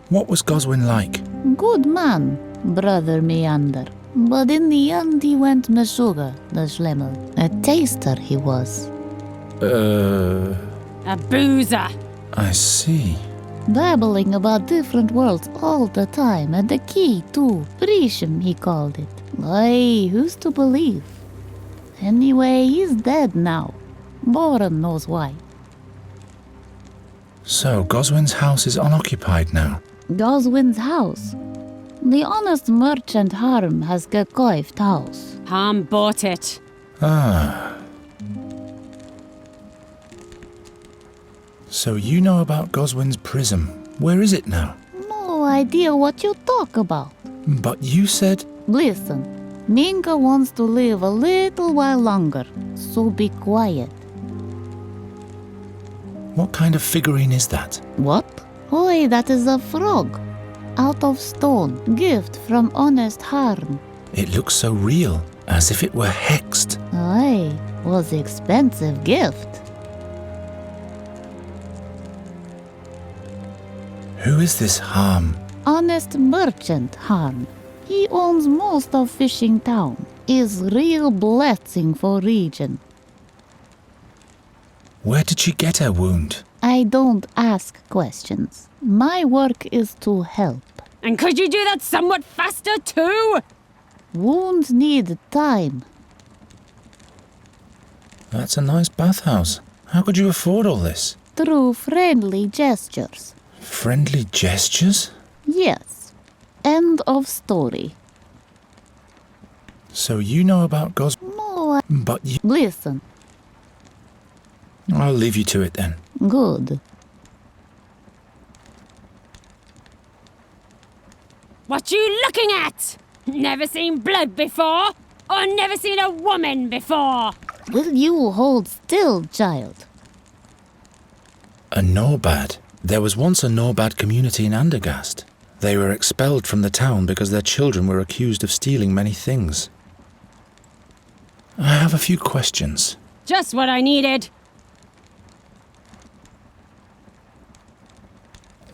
What was Goswin like? Good man, brother Meander. But in the end he went Meshuggah, the Schlemmel. A taster he was. A boozer. I see. Babbling about different worlds all the time, and the key too. Brisham, he called it. Aye, who's to believe? Anyway, he's dead now. Boran knows why. So, Goswin's house is unoccupied now? Goswin's house? The honest merchant Harm has gekoift house. Harm bought it. So you know about Goswin's prism. Where is it now? No idea what you talk about. But you said... Listen, Minka wants to live a little while longer, so be quiet. What kind of figurine is that? What? Oi, that is a frog. Out of stone, gift from honest Harm. It looks so real, as if it were hexed. Aye, was expensive gift. Who is this Harm? Honest merchant Harm. He owns most of Fishing Town. Is real blessing for region. Where did she get her wound? I don't ask questions. My work is to help. And could you do that somewhat faster too? Wounds need time. That's a nice bathhouse. How could you afford all this? Through friendly gestures. Friendly gestures? Yes. End of story. So you know about No, But you... Listen. I'll leave you to it then. Good. What you looking at? Never seen blood before? Or never seen a woman before? Will you hold still, child? A Norbad. There was once a Norbad community in Andergast. They were expelled from the town because their children were accused of stealing many things. I have a few questions. Just what I needed.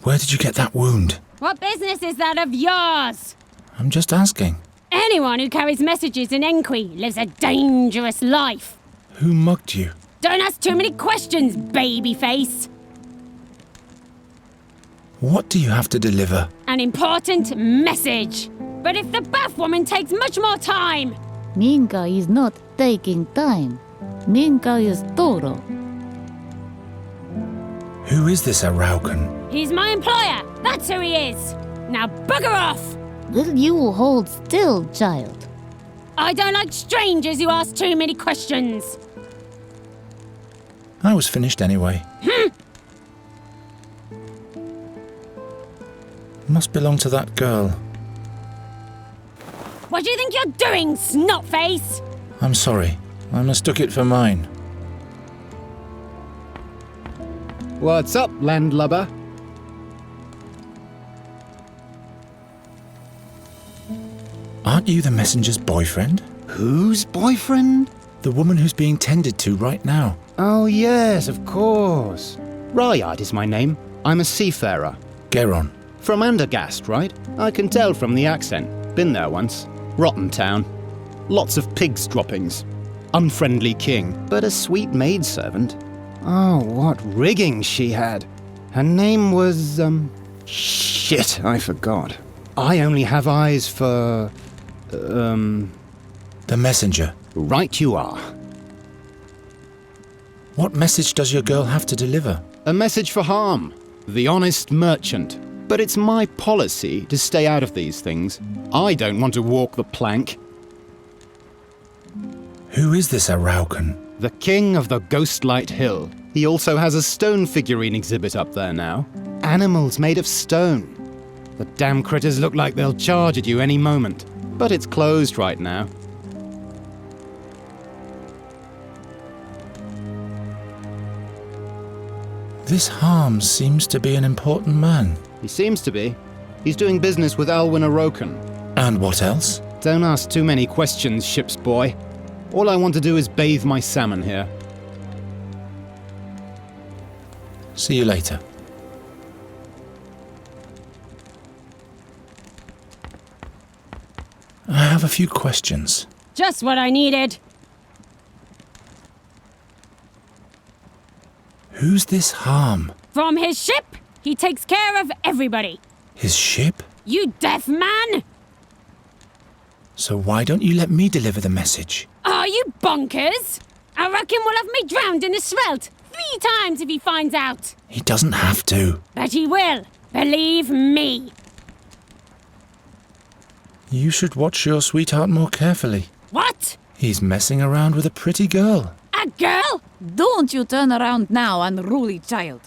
Where did you get that wound? What business is that of yours? I'm just asking. Anyone who carries messages in Enqui lives a dangerous life. Who mugged you? Don't ask too many questions, babyface. What do you have to deliver? An important message. But if the bath woman takes much more time... Minka is not taking time. Minka is thorough. Who is this Araucan? He's my employer. That's who he is. Now bugger off. Will you hold still, child? I don't like strangers who ask too many questions. I was finished anyway. Must belong to that girl. What do you think you're doing, snotface? I'm sorry. I mistook it for mine. What's up, landlubber? Aren't you the messenger's boyfriend? Whose boyfriend? The woman who's being tended to right now. Oh, yes, of course. Ryard is my name. I'm a seafarer. Garon. From Andergast, right? I can tell from the accent. Been there once. Rotten town. Lots of pigs' droppings. Unfriendly king, but a sweet maidservant. Oh, what rigging she had. Her name was, Shit, I forgot. I only have eyes for... The messenger. Right you are. What message does your girl have to deliver? A message for Harm, the honest merchant. But it's my policy to stay out of these things. I don't want to walk the plank. Who is this Araucan? The king of the Ghostlight Hill. He also has a stone figurine exhibit up there now. Animals made of stone. The damn critters look like they'll charge at you any moment. But it's closed right now. This Harm seems to be an important man. He seems to be. He's doing business with Alwyn Arokan. And what else? Don't ask too many questions, ship's boy. All I want to do is bathe my salmon here. See you later. I have a few questions. Just what I needed. Who's this Harm? From his ship, he takes care of everybody. His ship? You deaf man! So why don't you let me deliver the message? Are you bonkers? I reckon we'll have me drowned in a svelt 3 times if he finds out. He doesn't have to. But he will. Believe me. You should watch your sweetheart more carefully. What? He's messing around with a pretty girl. A girl? Don't you turn around now, unruly child.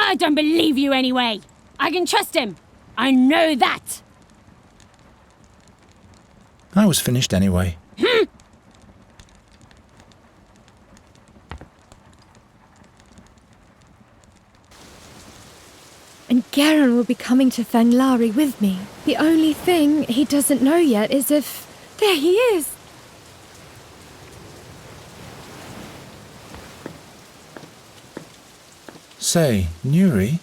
I don't believe you anyway. I can trust him. I know that. I was finished anyway. And Garon will be coming to Thanglari with me. The only thing he doesn't know yet is if... There he is! Say, Nuri?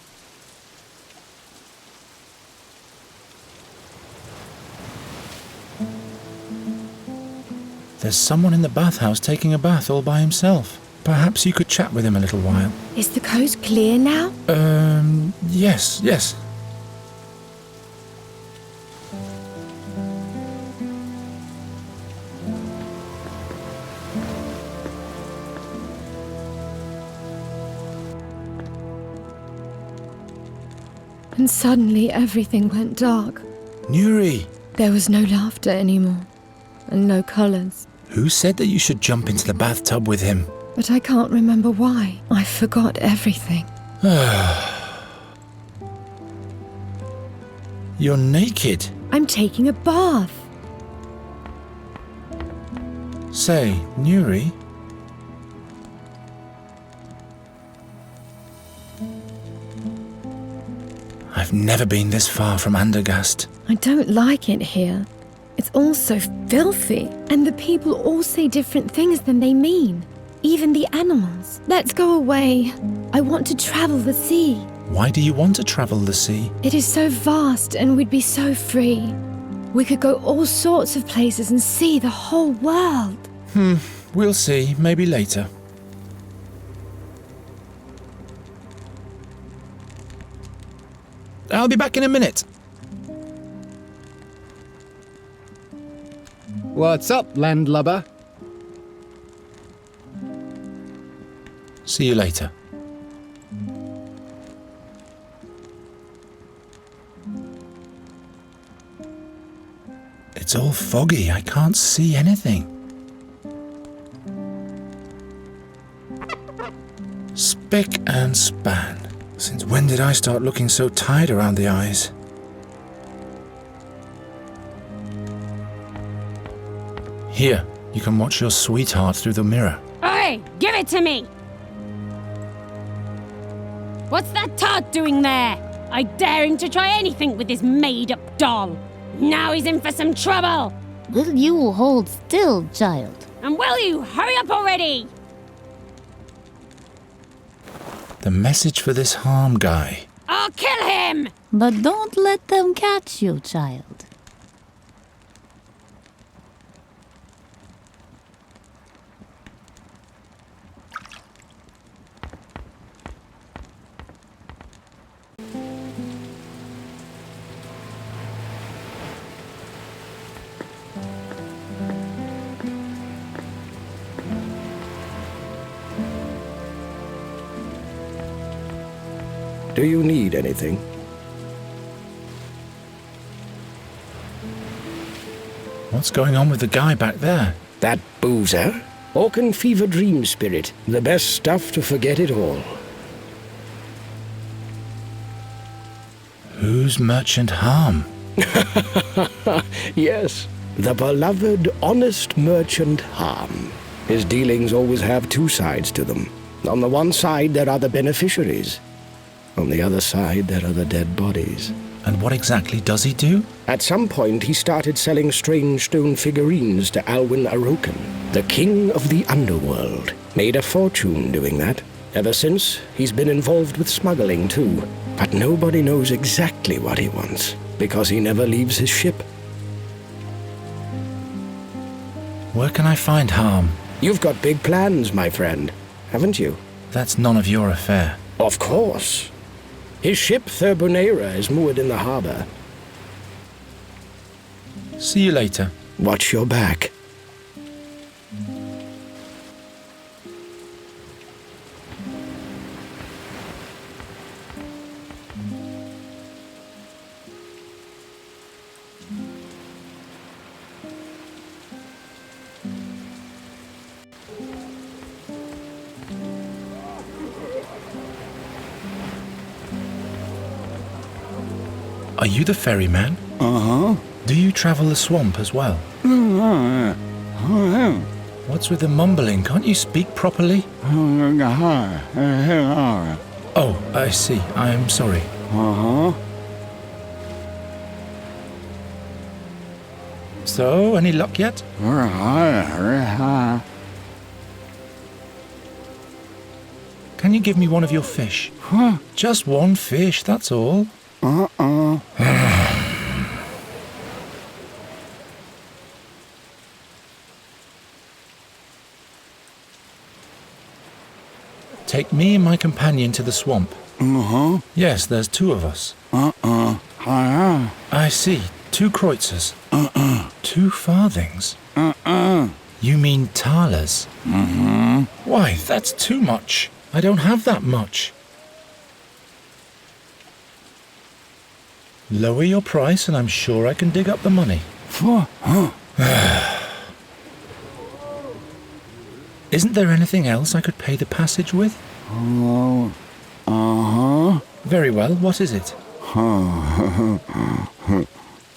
There's someone in the bathhouse taking a bath all by himself. Perhaps you could chat with him a little while. Is the coast clear now? Yes. And suddenly everything went dark. Nuri! There was no laughter anymore, and no colours. Who said that you should jump into the bathtub with him? But I can't remember why. I forgot everything. You're naked. I'm taking a bath. Say, Nuri? I've never been this far from Andergast. I don't like it here. It's all so filthy, and the people all say different things than they mean. Even the animals. Let's go away. I want to travel the sea. Why do you want to travel the sea? It is so vast and we'd be so free. We could go all sorts of places and see the whole world. We'll see. Maybe later. I'll be back in a minute. What's up, landlubber? See you later. It's all foggy. I can't see anything. Spick and span. Since when did I start looking so tired around the eyes? Here, you can watch your sweetheart through the mirror. Oi, give it to me! What's that tart doing there? I dare him to try anything with his made-up doll. Now he's in for some trouble. Will you hold still, child? And will you hurry up already? The message for this harm guy. I'll kill him! But don't let them catch you, child. Do you need anything? What's going on with the guy back there? That boozer? Orcan fever dream spirit. The best stuff to forget it all. Who's Merchant Harm? Yes, the beloved, honest merchant Harm. His dealings always have two sides to them. On the one side, there are the beneficiaries. On the other side, there are the dead bodies. And what exactly does he do? At some point, he started selling strange stone figurines to Alwyn Aroken, the king of the underworld. Made a fortune doing that. Ever since, he's been involved with smuggling, too. But nobody knows exactly what he wants, because he never leaves his ship. Where can I find Harm? You've got big plans, my friend, haven't you? That's none of your affair. Of course. His ship, Thurbunera, is moored in the harbor. See you later. Watch your back. Are you the ferryman? Uh-huh. Do you travel the swamp as well? What's with the mumbling? Can't you speak properly? Oh, I see. I am sorry. Uh-huh. So, any luck yet? Can you give me one of your fish? Just one fish, that's all. Take me and my companion to the swamp. Yes, there's 2 of us. I see. 2 kreutzers. 2 farthings. You mean thalers? Why, that's too much. I don't have that much. Lower your price and I'm sure I can dig up the money. Isn't there anything else I could pay the passage with? Very well, what is it?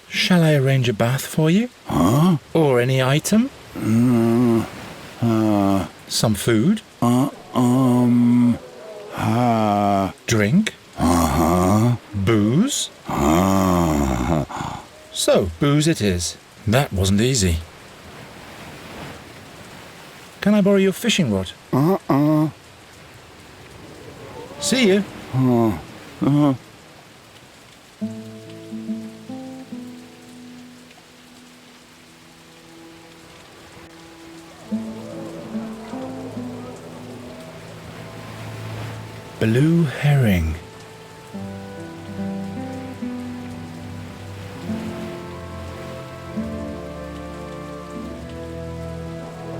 Shall I arrange a bath for you? Or any item? Some food? Drink? Booze? So, booze it is. That wasn't easy. Can I borrow your fishing rod? See you. Blue herring.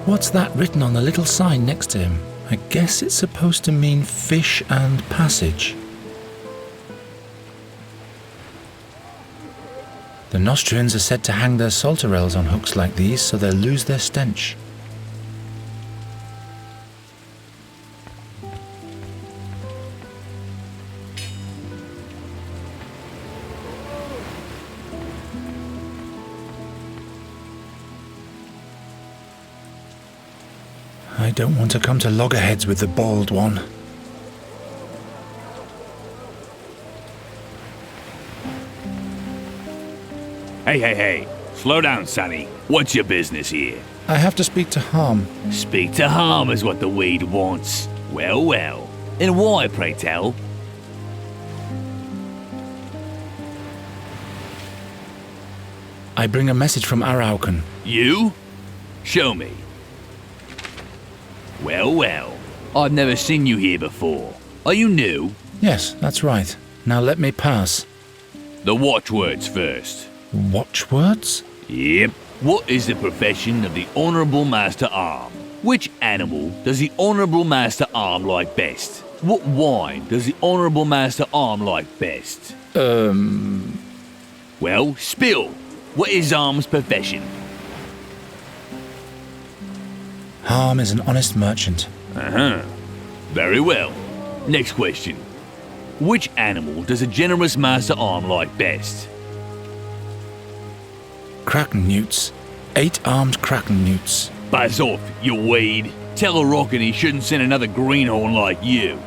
What's that written on the little sign next to him? I guess it's supposed to mean fish and passage. The Nostrians are said to hang their salterelles on hooks like these so they'll lose their stench. I don't want to come to loggerheads with the bald one. Hey. Slow down, Sonny. What's your business here? I have to speak to Harm. Speak to Harm is what the weed wants. Well. And why, pray tell? I bring a message from Araucan. You? Show me. Well. I've never seen you here before. Are you new? Yes, that's right. Now let me pass. The watchwords first. Watchwords? Yep. What is the profession of the Honourable Master Arm? Which animal does the Honourable Master Arm like best? What wine does the Honourable Master Arm like best? Well, spill. What is Arm's profession? Harm is an honest merchant. Very well. Next question. Which animal does a generous Master Arm like best? Kraken newts. 8-armed kraken newts. Buzz off, you weed. Tell a Rockin' he shouldn't send another greenhorn like you.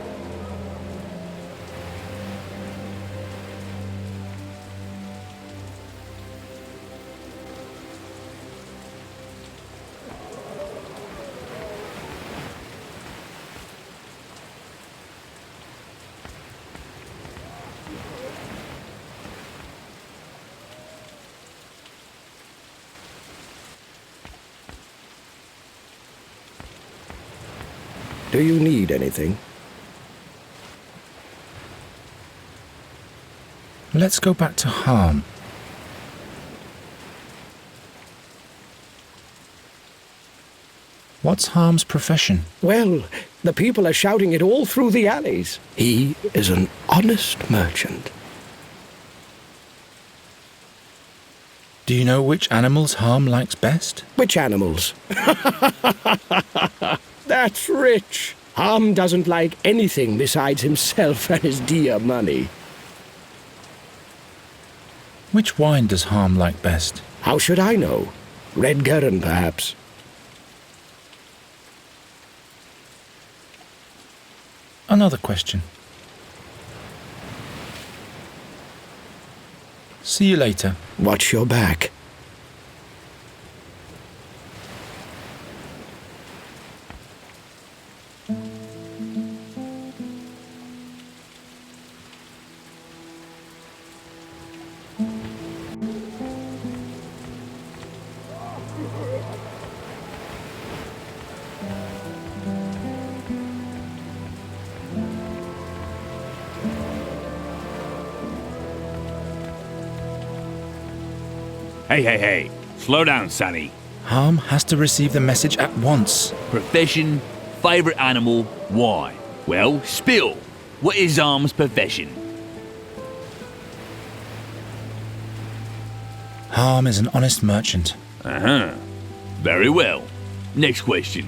Do you need anything? Let's go back to Harm. What's Harm's profession? Well, the people are shouting it all through the alleys. He is an honest merchant. Do you know which animals Harm likes best? Which animals? That's rich. Harm doesn't like anything besides himself and his dear money. Which wine does Harm like best? How should I know? Red Garon, perhaps. Another question. See you later. Watch your back. Hey. Slow down, Sonny. Harm has to receive the message at once. Profession, favourite animal, wine. Well, spill. What is Harm's profession? Harm is an honest merchant. Uh-huh. Very well. Next question.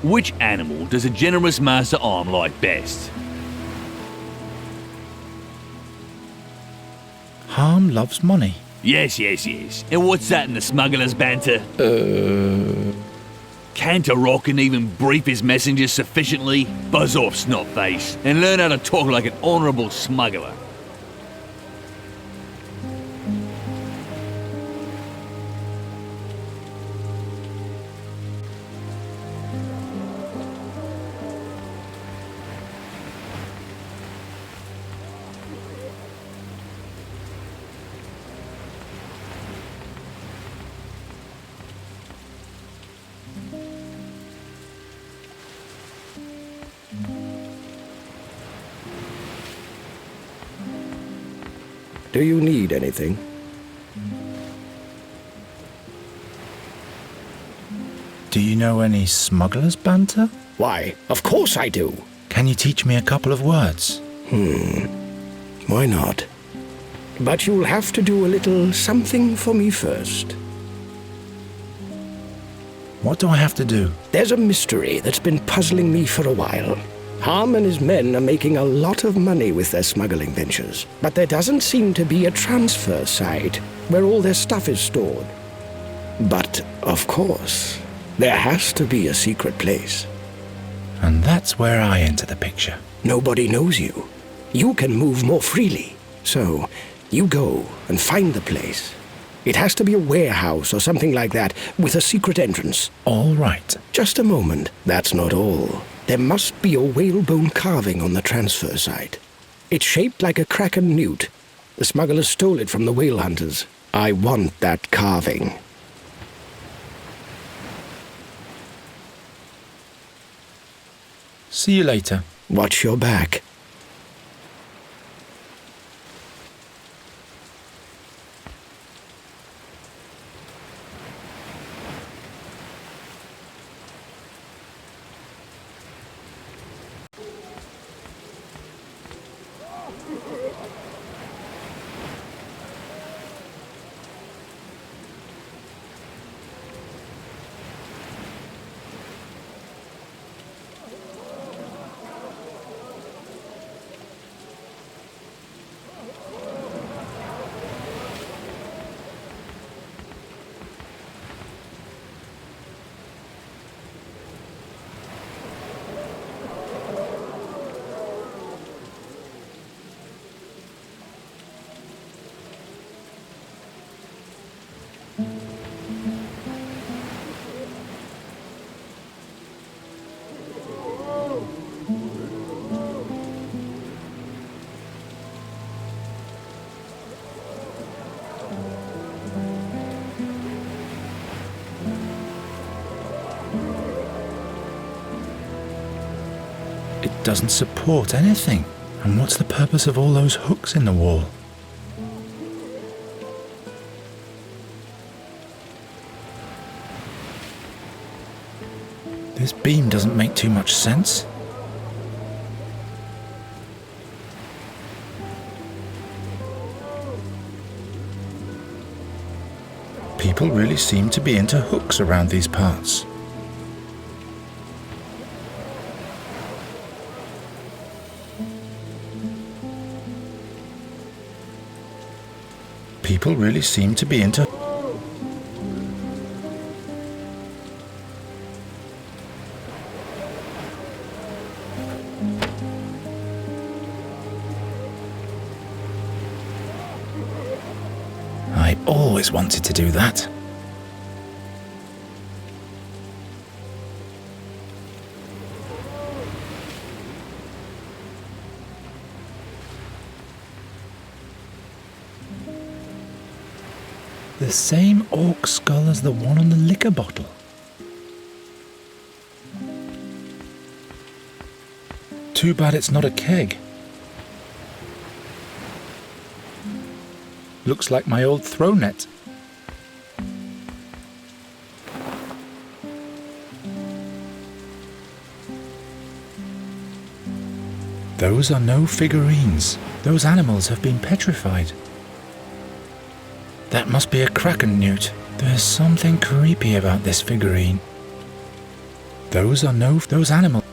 Which animal does a generous master arm like best? Harm loves money. Yes. And what's that in the smuggler's banter? Can't a rockin' even brief his messengers sufficiently? Buzz off, snotface, and learn how to talk like an honourable smuggler. Do you need anything? Do you know any smugglers' banter? Why, of course I do. Can you teach me a couple of words? Why not? But you'll have to do a little something for me first. What do I have to do? There's a mystery that's been puzzling me for a while. Harm and his men are making a lot of money with their smuggling ventures, but there doesn't seem to be a transfer site where all their stuff is stored. But, of course, there has to be a secret place. And that's where I enter the picture. Nobody knows you. You can move more freely. So, you go and find the place. It has to be a warehouse or something like that, with a secret entrance. All right. Just a moment. That's not all. There must be a whalebone carving on the transfer site. It's shaped like a kraken newt. The smugglers stole it from the whale hunters. I want that carving. See you later. Watch your back. It doesn't support anything. And what's the purpose of all those hooks in the wall? This beam doesn't make too much sense. People really seem to be into hooks around these parts. People really seem to be into... I always wanted to do that. The same orc skull as the one on the liquor bottle. Too bad it's not a keg. Looks like my old throw net. Those are no figurines. Those animals have been petrified. That must be a kraken newt. There's something creepy about this figurine. Those animals.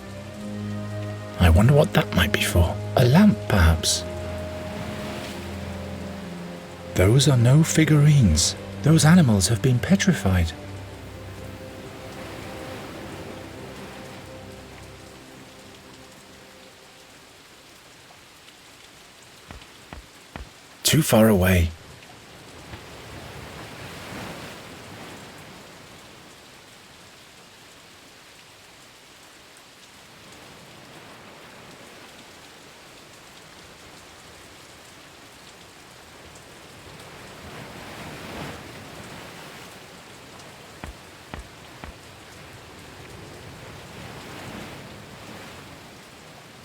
I wonder what that might be for. A lamp, perhaps. Those are no figurines. Those animals have been petrified. Too far away.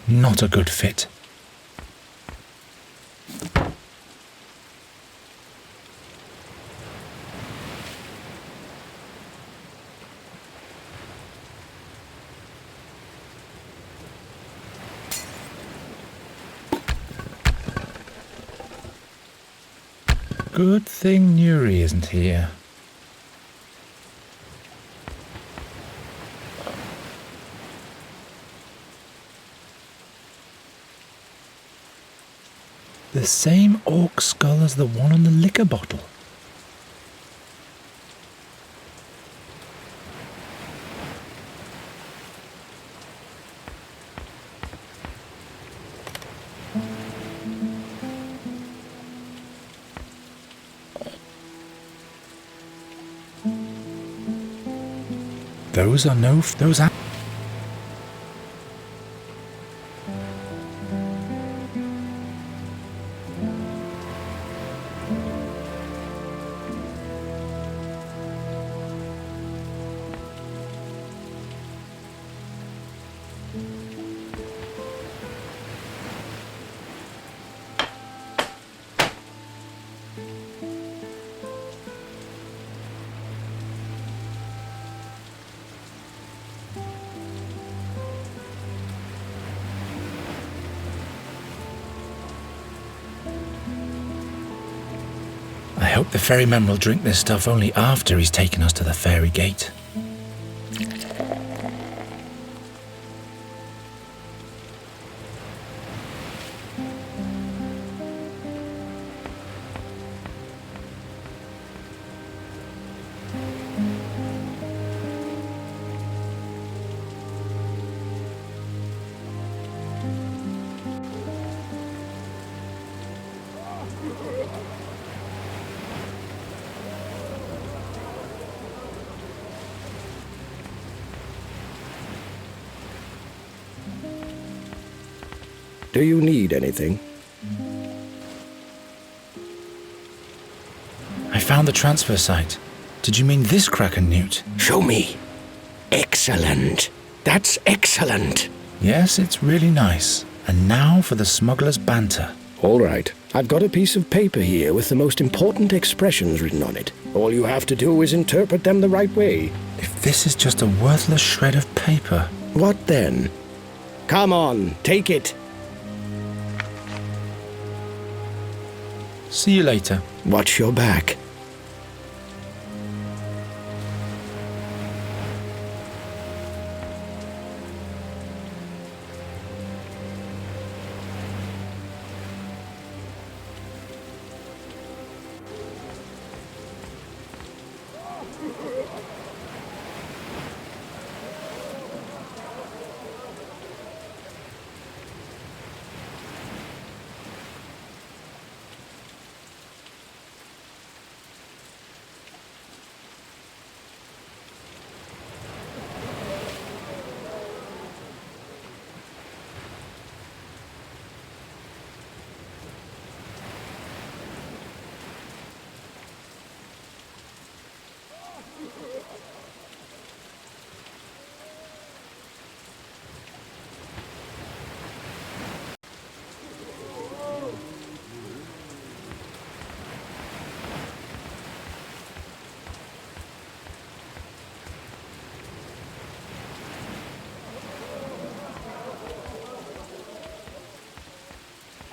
Not a good fit. Good thing Nuri isn't here. The same orc skull as the one on the liquor bottle. Those are I hope the ferryman will drink this stuff only after he's taken us to the ferry gate. Do you need anything? I found the transfer site. Did you mean this kraken newt? Show me. Excellent. That's excellent. Yes, it's really nice. And now for the smuggler's banter. All right. I've got a piece of paper here with the most important expressions written on it. All you have to do is interpret them the right way. If this is just a worthless shred of paper... What then? Come on, take it. See you later. Watch your back.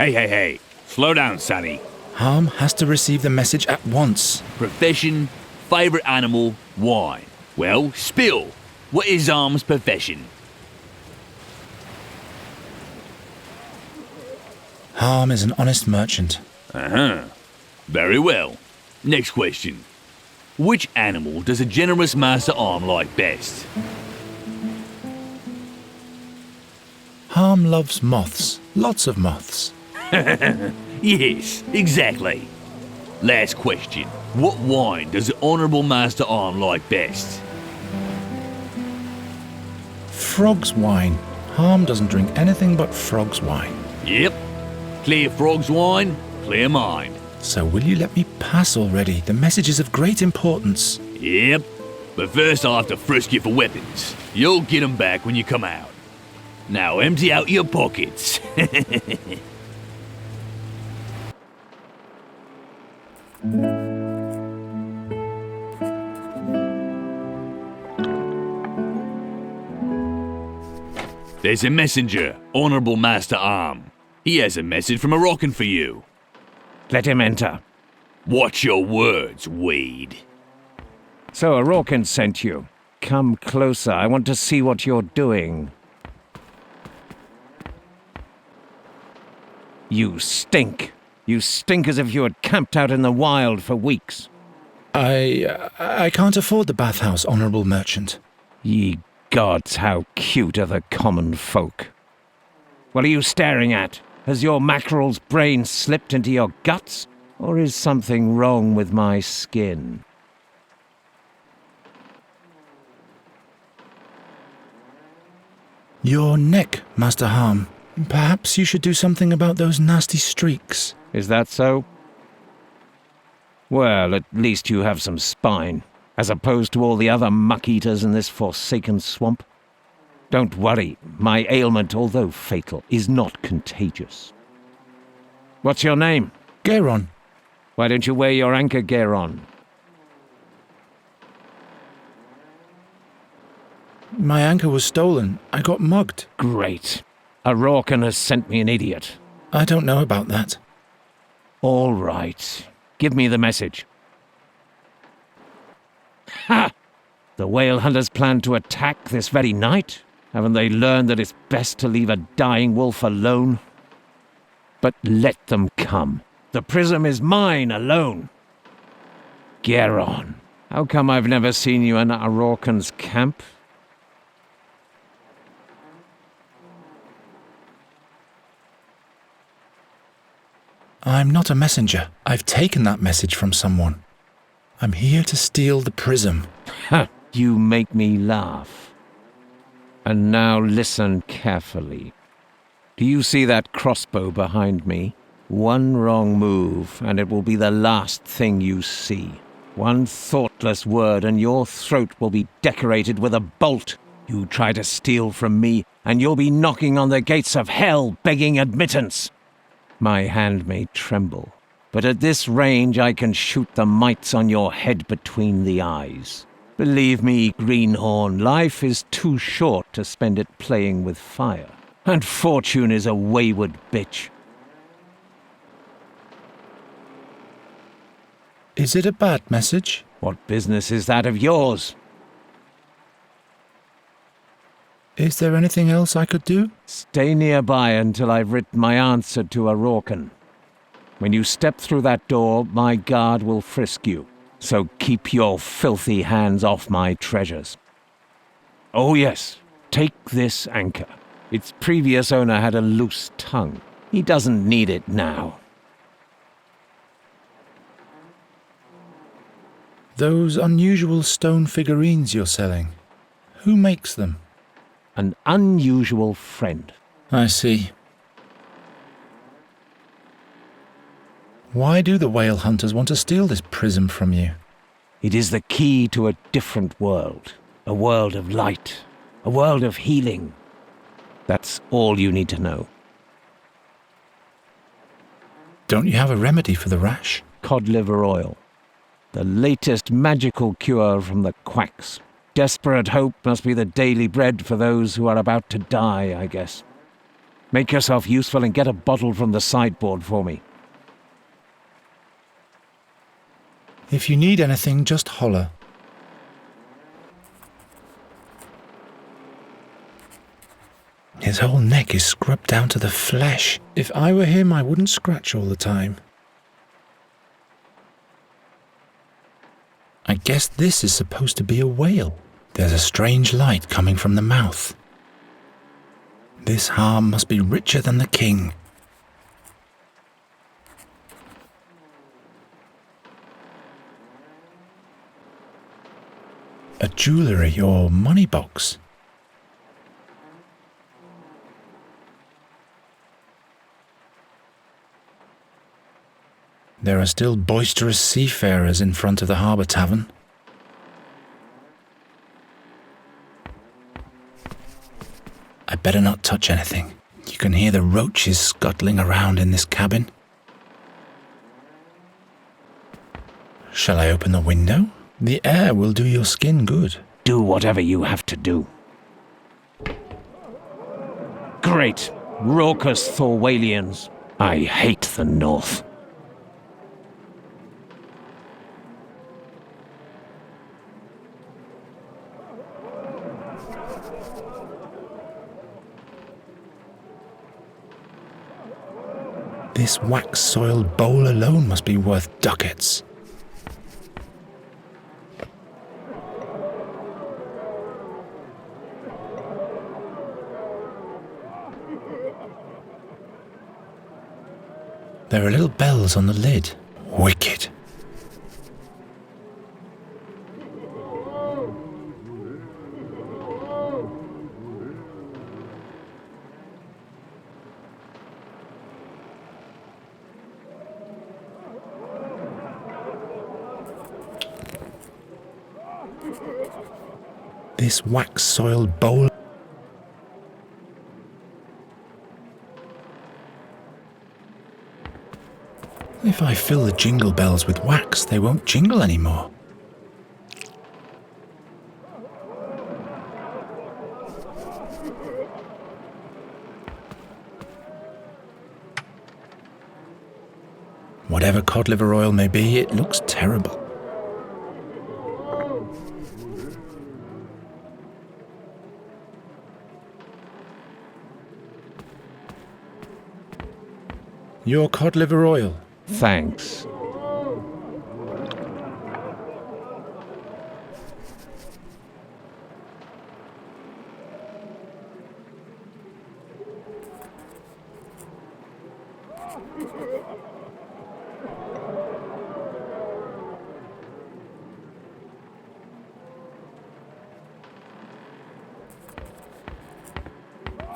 Hey. Slow down, Sonny. Harm has to receive the message at once. Profession, favourite animal, wine. Well, spill. What is Harm's profession? Harm is an honest merchant. Uh-huh. Very well. Next question. Which animal does a generous master arm like best? Harm loves moths. Lots of moths. Yes, exactly. Last question. What wine does the Honourable Master Arm like best? Frog's wine. Harm doesn't drink anything but frog's wine. Yep. Clear frog's wine, clear mind. So will you let me pass already? The message is of great importance. Yep. But first I'll have to frisk you for weapons. You'll get 'em back when you come out. Now empty out your pockets. There's a messenger, Honourable Master Arm. He has a message from Moroccan for you. Let him enter. Watch your words, Weed. So Orland sent you. Come closer. I want to see what you're doing. You stink. You stink as if you had camped out in the wild for weeks. I can't afford the bathhouse, honourable merchant. Ye gods, how cute are the common folk. What are you staring at? Has your mackerel's brain slipped into your guts? Or is something wrong with my skin? Your neck, Master Harm. Perhaps you should do something about those nasty streaks. Is that so? Well, at least you have some spine, as opposed to all the other muck-eaters in this forsaken swamp. Don't worry, my ailment, although fatal, is not contagious. What's your name? Garon. Why don't you wear your anchor, Garon? My anchor was stolen. I got mugged. Great. Orland has sent me an idiot. I don't know about that. All right. Give me the message. Ha! The whale hunters plan to attack this very night? Haven't they learned that it's best to leave a dying wolf alone? But let them come. The prism is mine alone. Garon, how come I've never seen you in Orland's camp? I'm not a messenger. I've taken that message from someone. I'm here to steal the prism. Ha! You make me laugh. And now listen carefully. Do you see that crossbow behind me? One wrong move, and it will be the last thing you see. One thoughtless word, and your throat will be decorated with a bolt. You try to steal from me, and you'll be knocking on the gates of hell, begging admittance. My hand may tremble, but at this range I can shoot the mites on your head between the eyes. Believe me, Greenhorn, life is too short to spend it playing with fire. And fortune is a wayward bitch. Is it a bad message? What business is that of yours? Is there anything else I could do? Stay nearby until I've written my answer to Orland. When you step through that door, my guard will frisk you. So keep your filthy hands off my treasures. Oh yes, take this anchor. Its previous owner had a loose tongue. He doesn't need it now. Those unusual stone figurines you're selling, who makes them? An unusual friend. I see. Why do the whale hunters want to steal this prism from you? It is the key to a different world. A world of light. A world of healing. That's all you need to know. Don't you have a remedy for the rash? Cod liver oil. The latest magical cure from the quacks. Desperate hope must be the daily bread for those who are about to die, I guess. Make yourself useful and get a bottle from the sideboard for me. If you need anything, just holler. His whole neck is scrubbed down to the flesh. If I were him, I wouldn't scratch all the time. I guess this is supposed to be a whale. There's a strange light coming from the mouth. This harm must be richer than the king. A jewellery or money box. There are still boisterous seafarers in front of the harbour tavern. I better not touch anything. You can hear the roaches scuttling around in this cabin. Shall I open the window? The air will do your skin good. Do whatever you have to do. Great, raucous Thorwalians. I hate the North. This wax-soiled bowl alone must be worth ducats. There are little bells on the lid. Wicked. This wax-soiled bowl. If I fill the jingle bells with wax, they won't jingle anymore. Whatever cod liver oil may be, it looks terrible. Your cod liver oil. Thanks.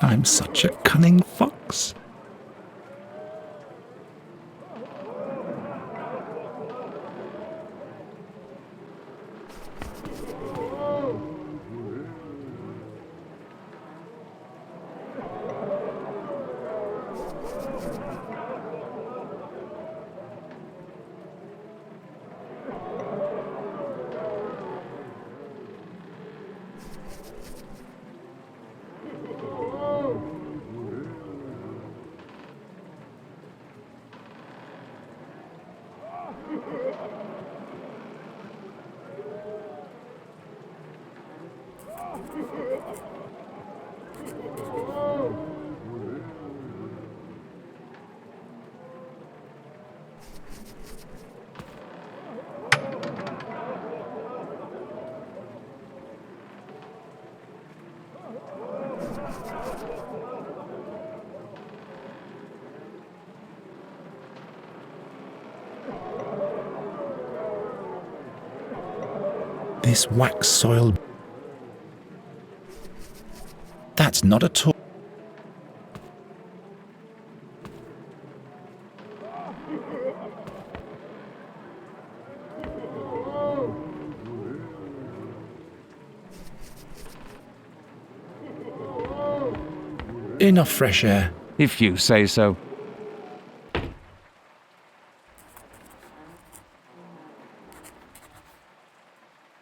I'm such a cunning fox. This wax-soiled... That's not at all... Enough fresh air. If you say so.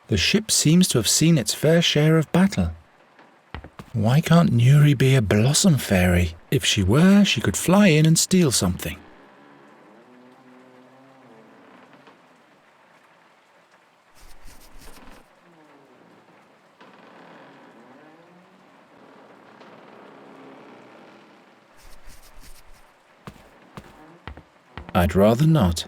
The ship seems to have seen its fair share of battle. Why can't Nuri be a blossom fairy? If she were, she could fly in and steal something. I'd rather not.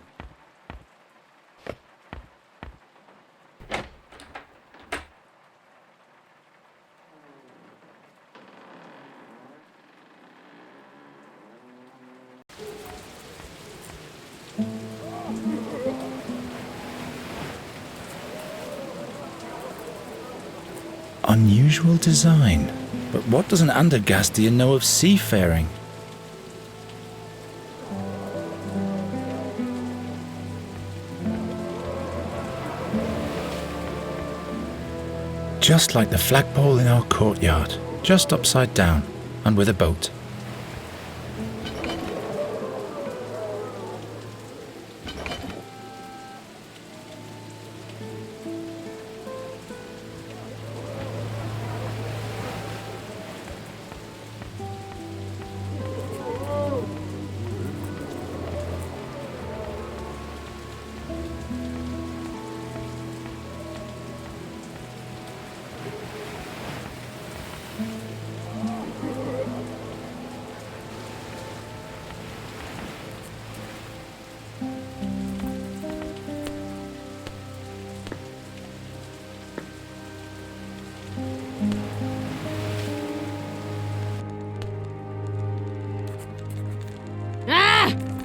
Unusual design. But what does an Andergastian know of seafaring? Just like the flagpole in our courtyard, just upside down, and with a boat.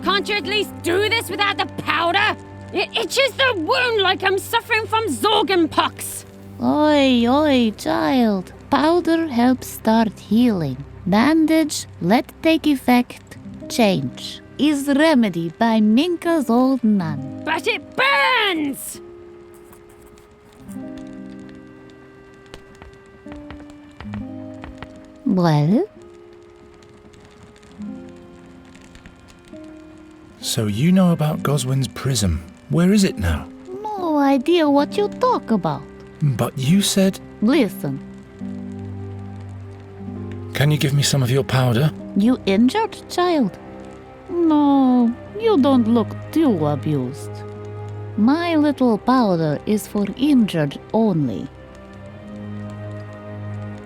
Can't you at least do this without the powder? It itches the wound like I'm suffering from Zorgenpox. Oi, oi, child. Powder helps start healing. Bandage, let take effect, change. Is remedy by Minka's old nun. But it burns! Well? So you know about Goswin's prism. Where is it now? No idea what you talk about. But you said... Listen. Can you give me some of your powder? You injured, child? No, you don't look too abused. My little powder is for injured only.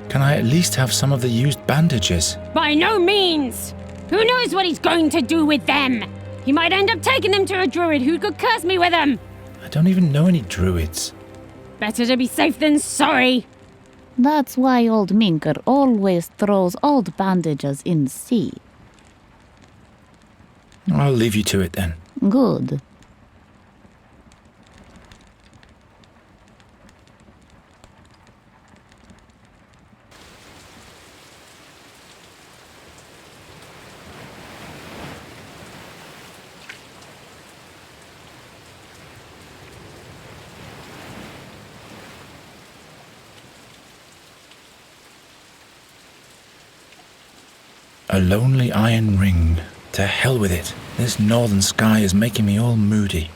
Can I at least have some of the used bandages? By no means! Who knows what he's going to do with them? He might end up taking them to a druid who could curse me with them. I don't even know any druids. Better to be safe than sorry. That's why old Minker always throws old bandages in sea. I'll leave you to it then. Good. A lonely iron ring. To hell with it. This northern sky is making me all moody.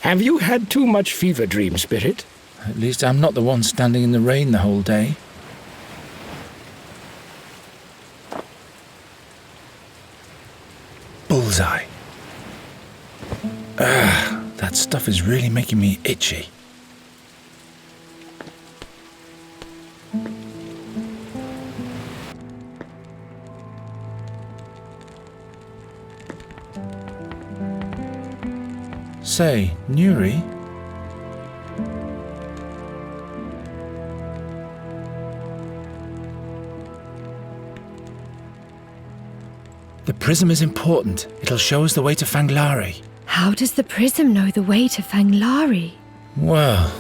Have you had too much fever dream, Spirit? At least I'm not the one standing in the rain the whole day. Bullseye. That stuff is really making me itchy. Say, Nuri? The prism is important. It'll show us the way to Fanglari. How does the prism know the way to Fanglari? Well,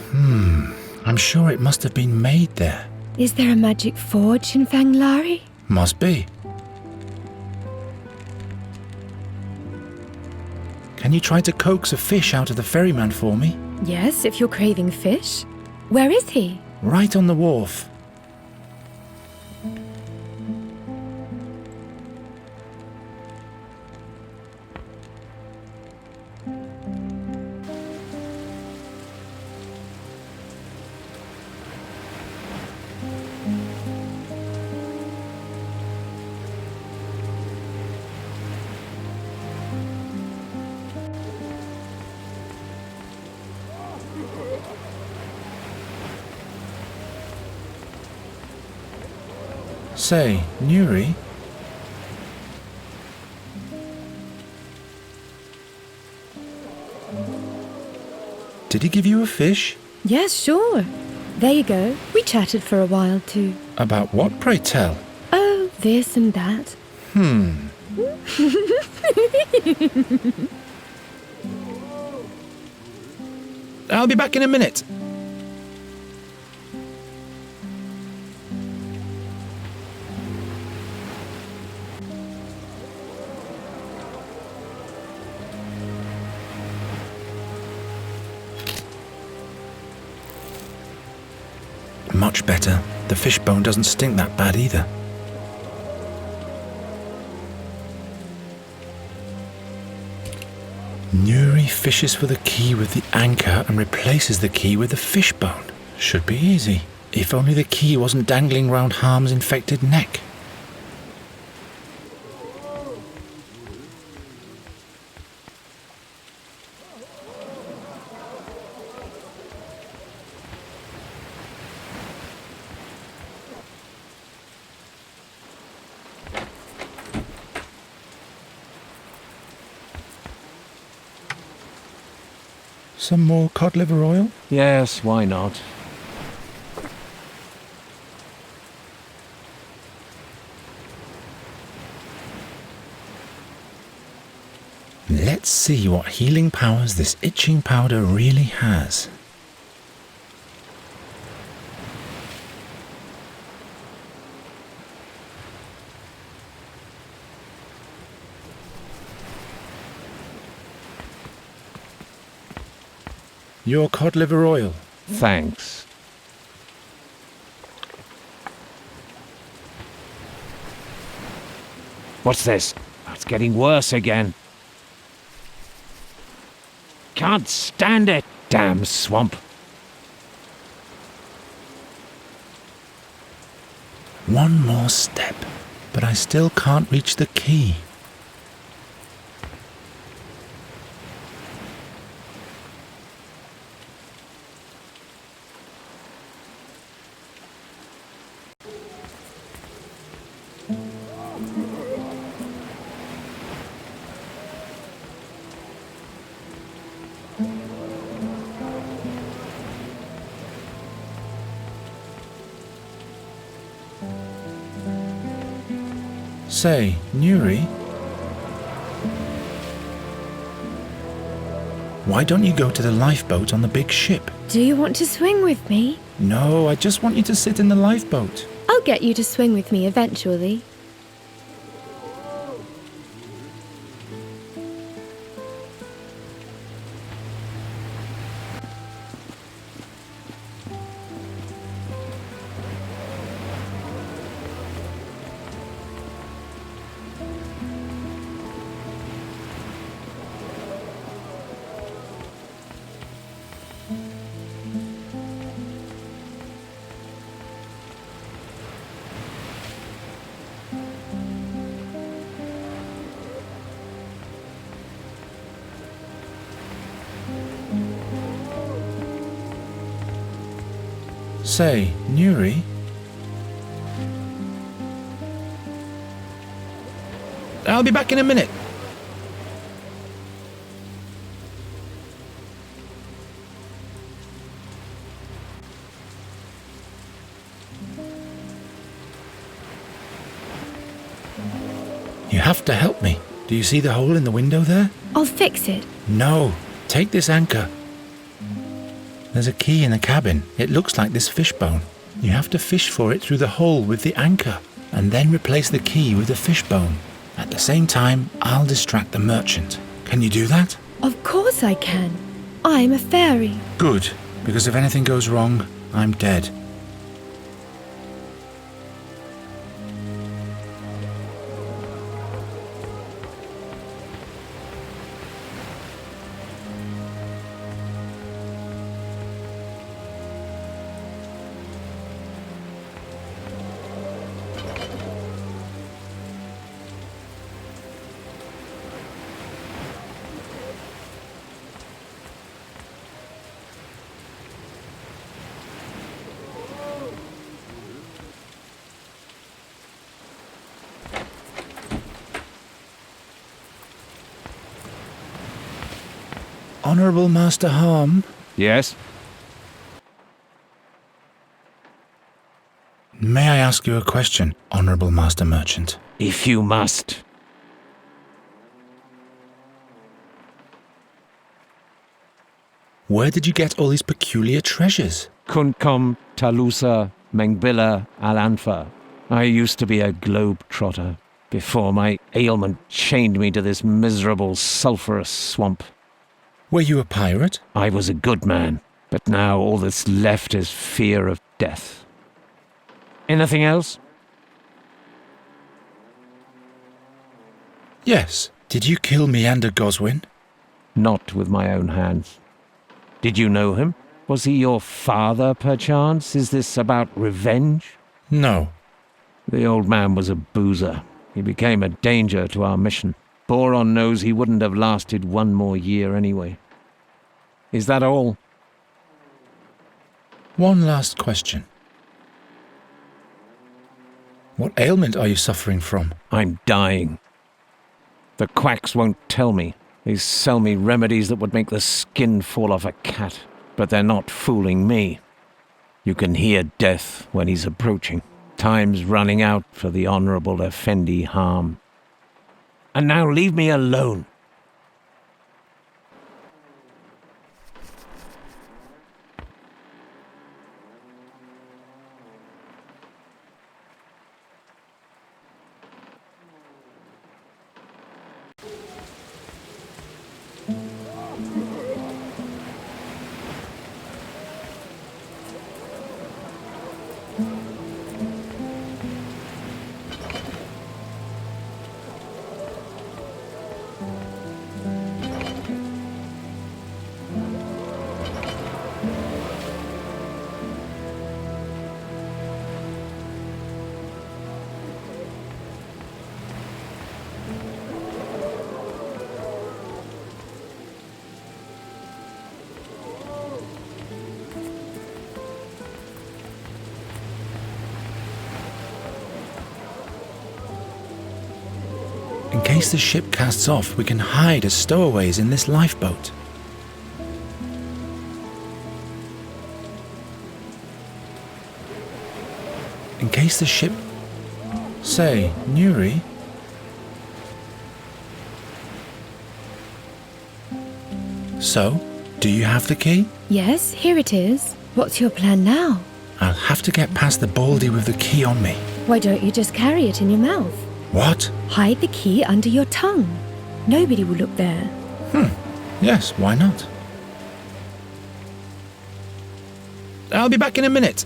I'm sure it must have been made there. Is there a magic forge in Fanglari? Must be. Can you try to coax a fish out of the ferryman for me? Yes, if you're craving fish. Where is he? Right on the wharf. Say, Nuri? Did he give you a fish? Yes, sure. There you go. We chatted for a while too. About what, pray tell? Oh, this and that. I'll be back in a minute. Much better. The fishbone doesn't stink that bad either. Nuri fishes for the key with the anchor and replaces the key with the fishbone. Should be easy. If only the key wasn't dangling round Harm's infected neck. Some more cod liver oil? Yes, why not? Let's see what healing powers this itching powder really has. Your cod liver oil. Thanks. What's this? It's getting worse again. Can't stand it. Damn swamp. One more step, but I still can't reach the key. Say, Nuri? Why don't you go to the lifeboat on the big ship? Do you want to swing with me? No, I just want you to sit in the lifeboat. I'll get you to swing with me eventually. Say, Nuri? I'll be back in a minute. You have to help me. Do you see the hole in the window there? I'll fix it. No. Take this anchor. There's a key in the cabin. It looks like this fishbone. You have to fish for it through the hole with the anchor, and then replace the key with the fishbone. At the same time, I'll distract the merchant. Can you do that? Of course I can. I'm a fairy. Good, because if anything goes wrong, I'm dead. Honourable Master Harm? Yes? May I ask you a question, Honourable Master Merchant? If you must. Where did you get all these peculiar treasures? Kunkom, Talusa, Mengbilla, Alanfa. I used to be a globe-trotter before my ailment chained me to this miserable sulphurous swamp. Were you a pirate? I was a good man, but now all that's left is fear of death. Anything else? Yes. Did you kill Meander Goswin? Not with my own hands. Did you know him? Was he your father, perchance? Is this about revenge? No. The old man was a boozer. He became a danger to our mission. Boron knows he wouldn't have lasted one more year anyway. Is that all? One last question. What ailment are you suffering from? I'm dying. The quacks won't tell me. They sell me remedies that would make the skin fall off a cat. But they're not fooling me. You can hear death when he's approaching. Time's running out for the Honourable Effendi Harm. And now leave me alone. In case the ship casts off, we can hide as stowaways in this lifeboat. In case the ship... Say, Nuri? So, do you have the key? Yes, here it is. What's your plan now? I'll have to get past the baldy with the key on me. Why don't you just carry it in your mouth? What? Hide the key under your tongue. Nobody will look there. Yes, why not? I'll be back in a minute.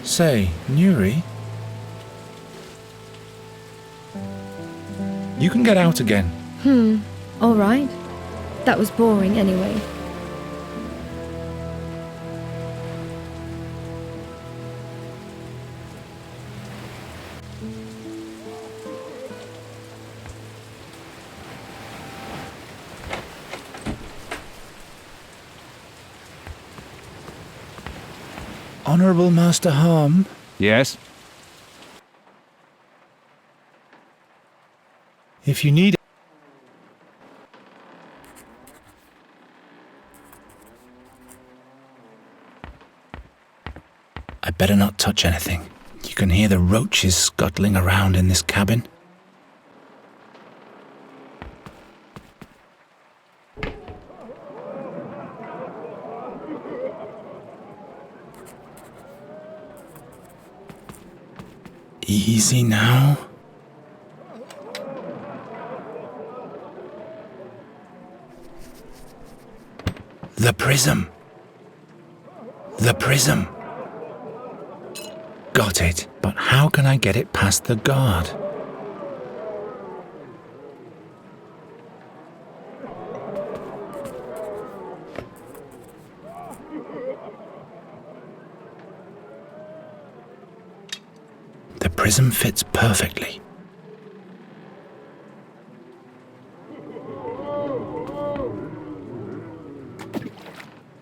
Say, Nuri? You can get out again. All right. That was boring anyway. Honourable Master Harm? Yes? If you need... I better not touch anything. You can hear the roaches scuttling around in this cabin. Easy now. The prism. The prism. Got it, but how can I get it past the guard? The prism fits perfectly.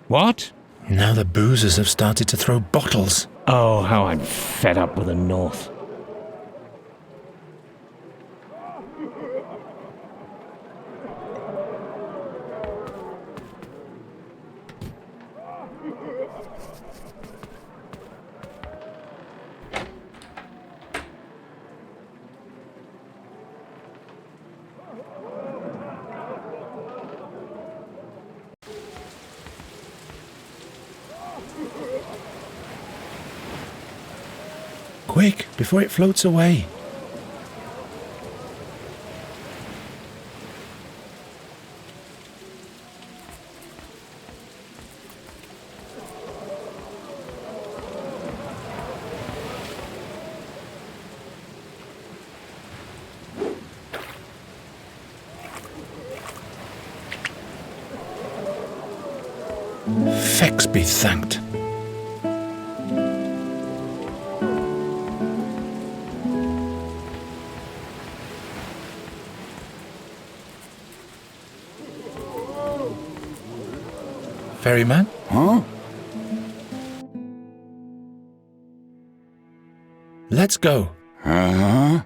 What? Now the boozers have started to throw bottles. Oh, how I'm fed up with the North. Quick, before it floats away. Fex be thanked. Ferryman? Huh? Let's go. Uh-huh.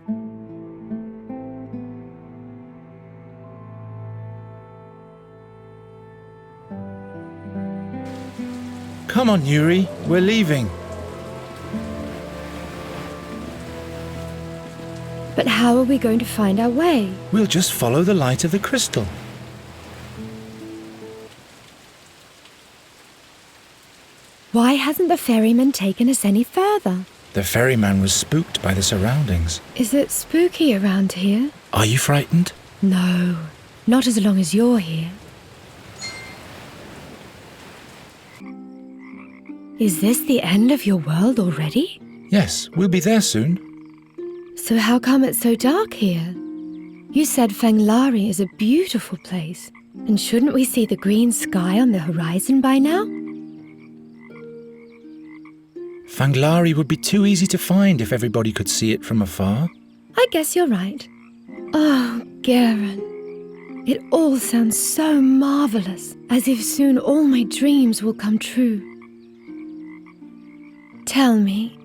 Come on, Nuri. We're leaving. But how are we going to find our way? We'll just follow the light of the crystal. Why hasn't the ferryman taken us any further? The ferryman was spooked by the surroundings. Is it spooky around here? Are you frightened? No, not as long as you're here. Is this the end of your world already? Yes, we'll be there soon. So how come it's so dark here? You said Fanglari is a beautiful place. And shouldn't we see the green sky on the horizon by now? Fanglari would be too easy to find if everybody could see it from afar. I guess you're right. Oh, Garon. It all sounds so marvelous, as if soon all my dreams will come true. Tell me,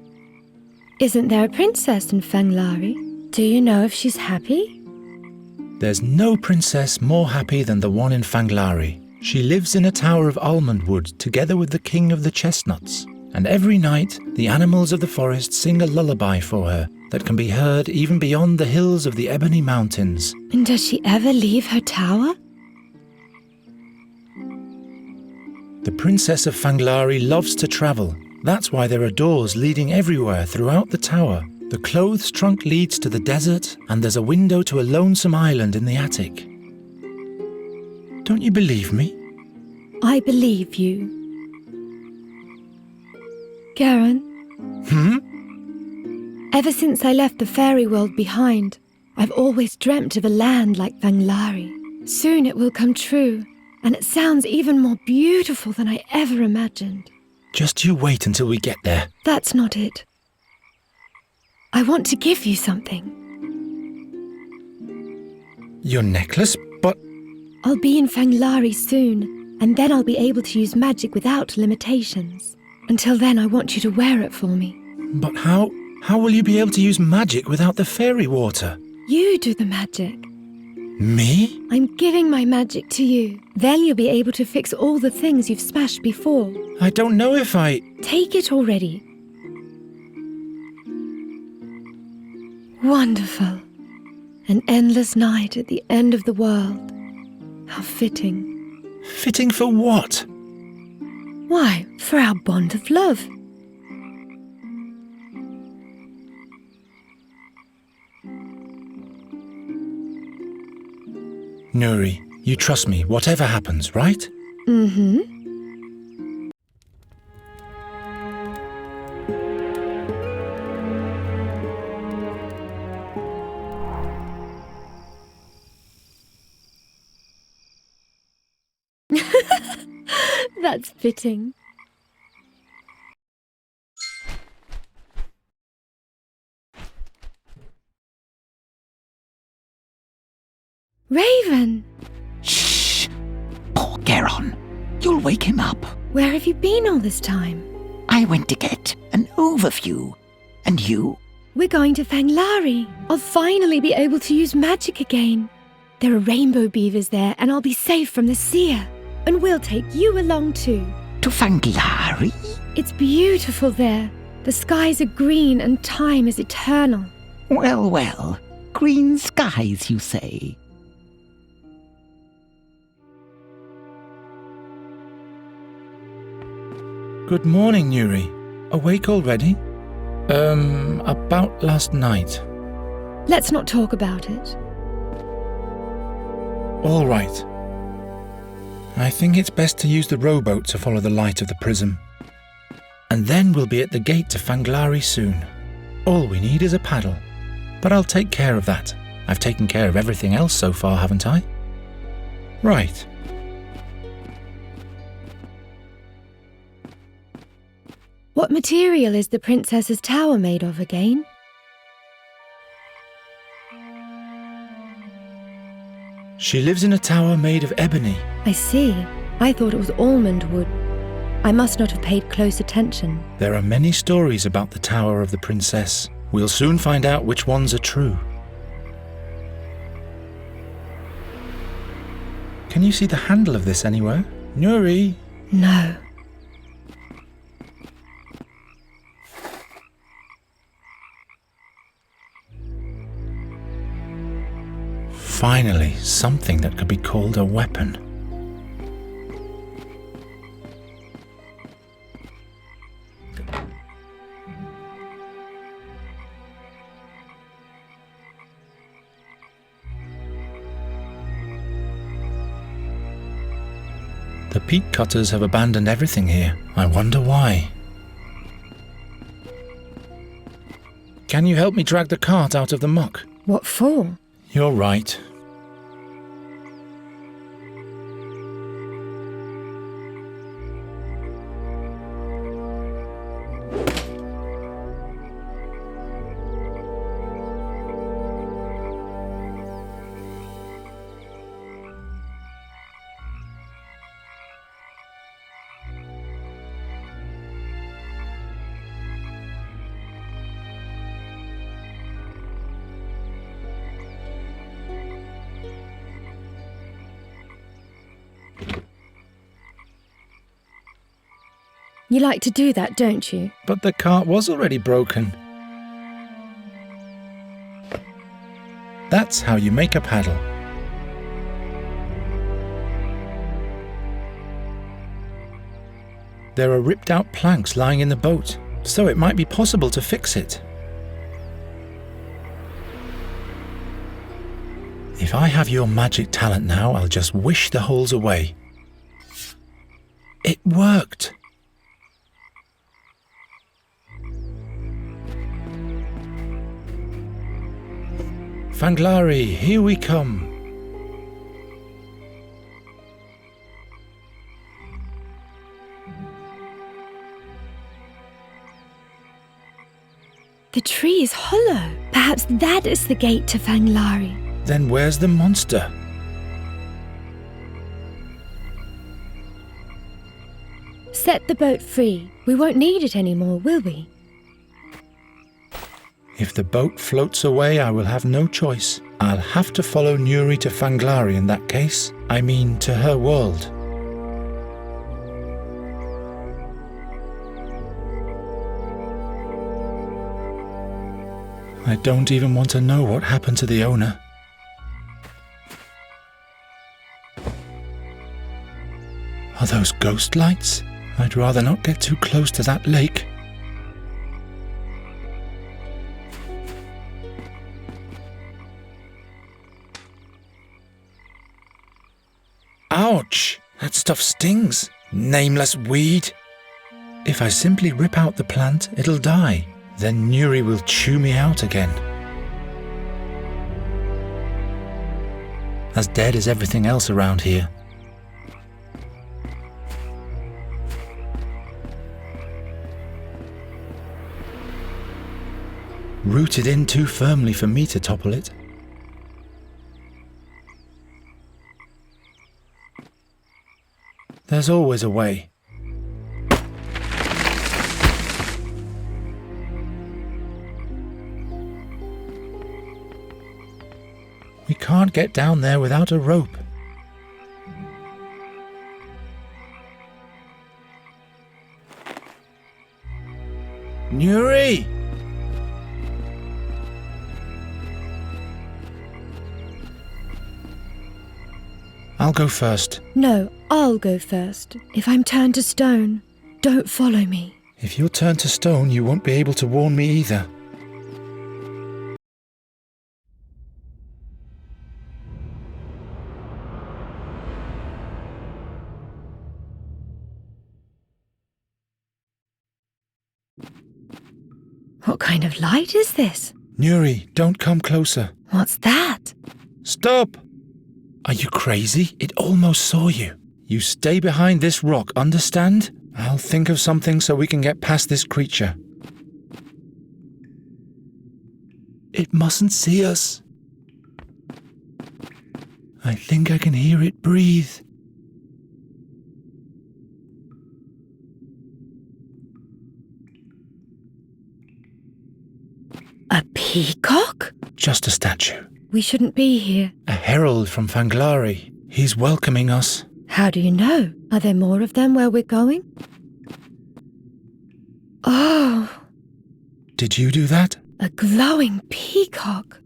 isn't there a princess in Fanglari? Do you know if she's happy? There's no princess more happy than the one in Fanglari. She lives in a tower of almond wood together with the king of the chestnuts. And every night, the animals of the forest sing a lullaby for her that can be heard even beyond the hills of the Ebony Mountains. And does she ever leave her tower? The Princess of Fanglari loves to travel. That's why there are doors leading everywhere throughout the tower. The clothes trunk leads to the desert, and there's a window to a lonesome island in the attic. Don't you believe me? I believe you. Garon? Ever since I left the fairy world behind, I've always dreamt of a land like Fanglari. Soon it will come true, and it sounds even more beautiful than I ever imagined. Just you wait until we get there. That's not it. I want to give you something. Your necklace? But... I'll be in Fanglari soon, and then I'll be able to use magic without limitations. Until then, I want you to wear it for me. But how will you be able to use magic without the fairy water? You do the magic. Me? I'm giving my magic to you. Then you'll be able to fix all the things you've smashed before. I don't know if I... Take it already. Wonderful. An endless night at the end of the world. How fitting. Fitting for what? Why, for our bond of love. Nuri, you trust me, whatever happens, right? Mm-hmm. That's fitting. Raven! Shh! Poor Garon. You'll wake him up. Where have you been all this time? I went to get an overview. And you? We're going to Fanglari. I'll finally be able to use magic again. There are rainbow beavers there, and I'll be safe from the seer. And we'll take you along too. To Fanglari? It's beautiful there. The skies are green and time is eternal. Well, well. Green skies, you say? Good morning, Nuri. Awake already? About last night. Let's not talk about it. All right. I think it's best to use the rowboat to follow the light of the prism. And then we'll be at the gate to Fanglari soon. All we need is a paddle. But I'll take care of that. I've taken care of everything else so far, haven't I? Right. What material is the princess's tower made of again? She lives in a tower made of ebony. I see. I thought it was almond wood. I must not have paid close attention. There are many stories about the tower of the princess. We'll soon find out which ones are true. Can you see the handle of this anywhere? Nuri? No. Finally, something that could be called a weapon. The peat cutters have abandoned everything here. I wonder why. Can you help me drag the cart out of the muck? What for? You're right. You like to do that, don't you? But the cart was already broken. That's how you make a paddle. There are ripped out planks lying in the boat, so it might be possible to fix it. If I have your magic talent now, I'll just wish the holes away. It worked! Fanglari, here we come. The tree is hollow. Perhaps that is the gate to Fanglari. Then where's the monster? set the boat free, we won't need it anymore, will we? If the boat floats away, I will have no choice. I'll have to follow Nuri to Fanglari in that case. I mean, to her world. I don't even want to know what happened to the owner. Are those ghost lights? I'd rather not get too close to that lake. Ouch! That stuff stings. Nameless weed. If I simply rip out the plant, it'll die. Then Nuri will chew me out again. As dead as everything else around here. Rooted in too firmly for me to topple it. There's always a way. We can't get down there without a rope. Nuri! I'll go first. No, I'll go first. If I'm turned to stone, don't follow me. If you're turned to stone, you won't be able to warn me either. What kind of light is this? Nuri, don't come closer. What's that? Stop! Are you crazy? It almost saw you. You stay behind this rock, understand? I'll think of something so we can get past this creature. It mustn't see us. I think I can hear it breathe. A peacock? Just a statue. We shouldn't be here. A herald from Fanglari. He's welcoming us. How do you know? Are there more of them where we're going? Oh! Did you do that? A glowing peacock.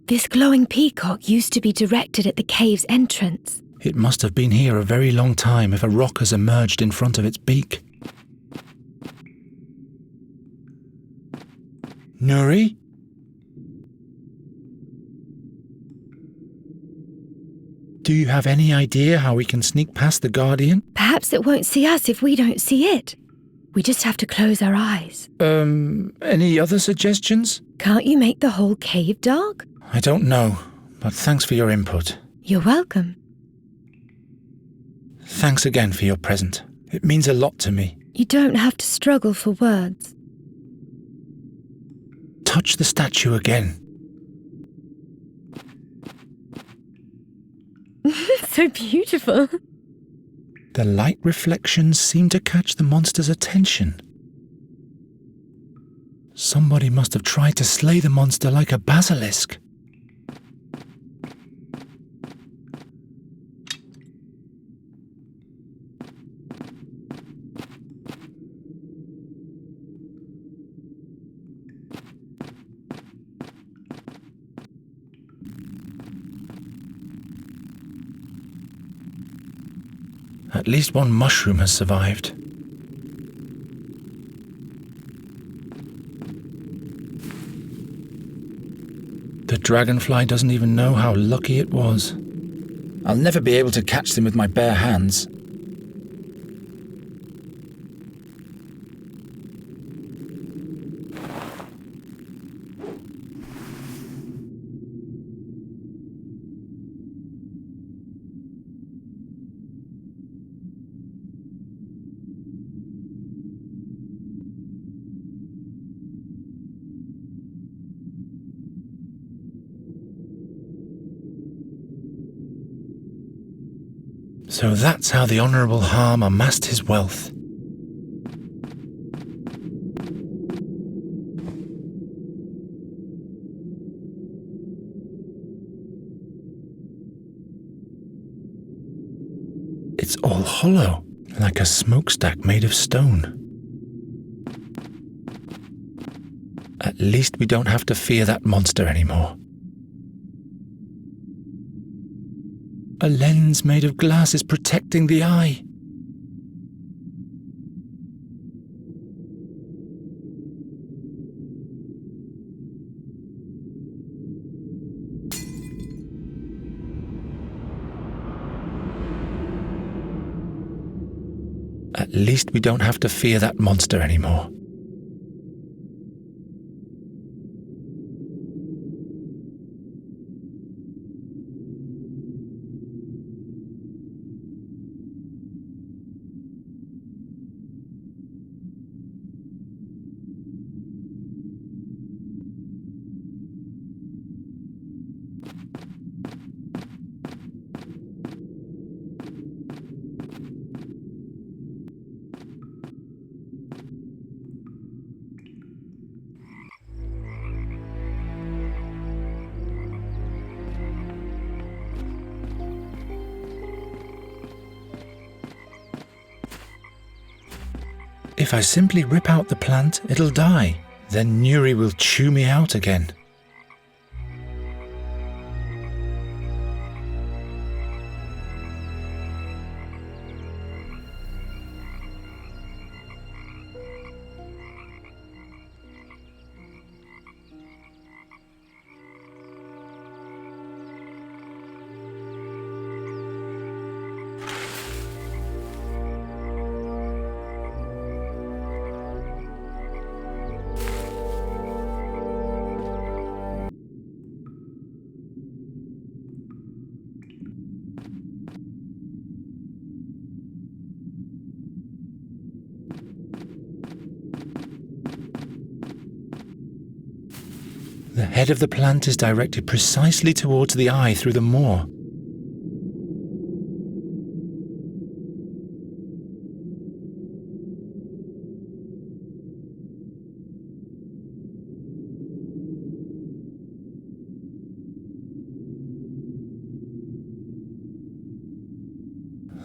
This glowing peacock used to be directed at the cave's entrance. It must have been here a very long time if a rock has emerged in front of its beak. Nuri? Do you have any idea how we can sneak past the Guardian? Perhaps it won't see us if we don't see it. We just have to close our eyes. Any other suggestions? Can't you make the whole cave dark? I don't know, but thanks for your input. You're welcome. Thanks again for your present. It means a lot to me. You don't have to struggle for words. Touch the statue again. So beautiful. The light reflections seem to catch the monster's attention. Somebody must have tried to slay the monster like a basilisk. At least one mushroom has survived. The dragonfly doesn't even know how lucky it was. I'll never be able to catch them with my bare hands. So that's how the Honourable Harm amassed his wealth. It's all hollow, like a smokestack made of stone. At least we don't have to fear that monster anymore. A lens made of glass is protecting the eye. At least we don't have to fear that monster anymore. If I simply rip out the plant, it'll die. Then Nuri will chew me out again. The head of the plant is directed precisely towards the eye through the moor.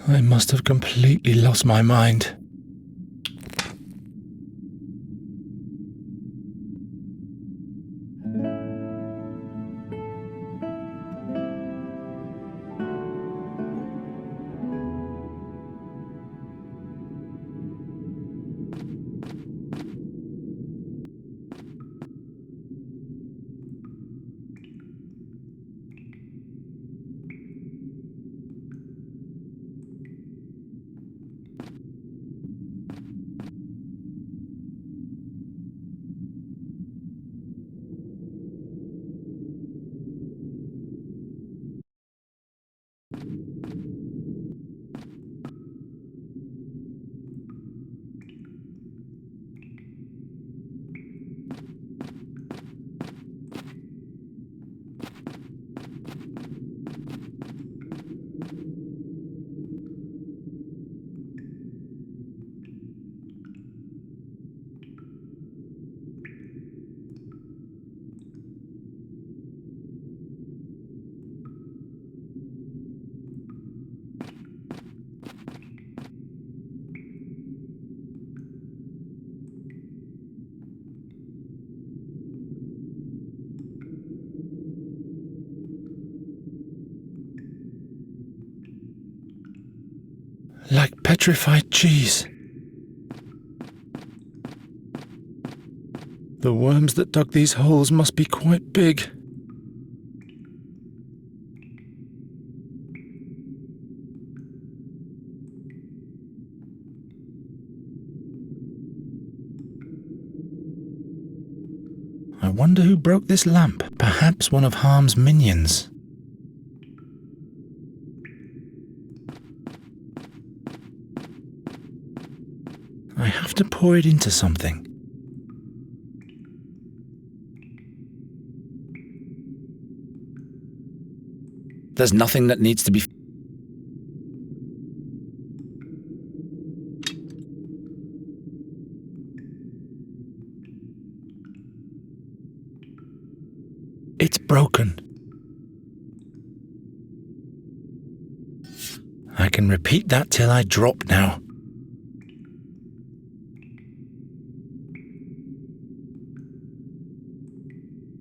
I must have completely lost my mind. Like petrified cheese. The worms that dug these holes must be quite big. I wonder who broke this lamp. Perhaps one of Harm's minions. I have to pour it into something. There's nothing that needs to be... broken. I can repeat that till I drop now.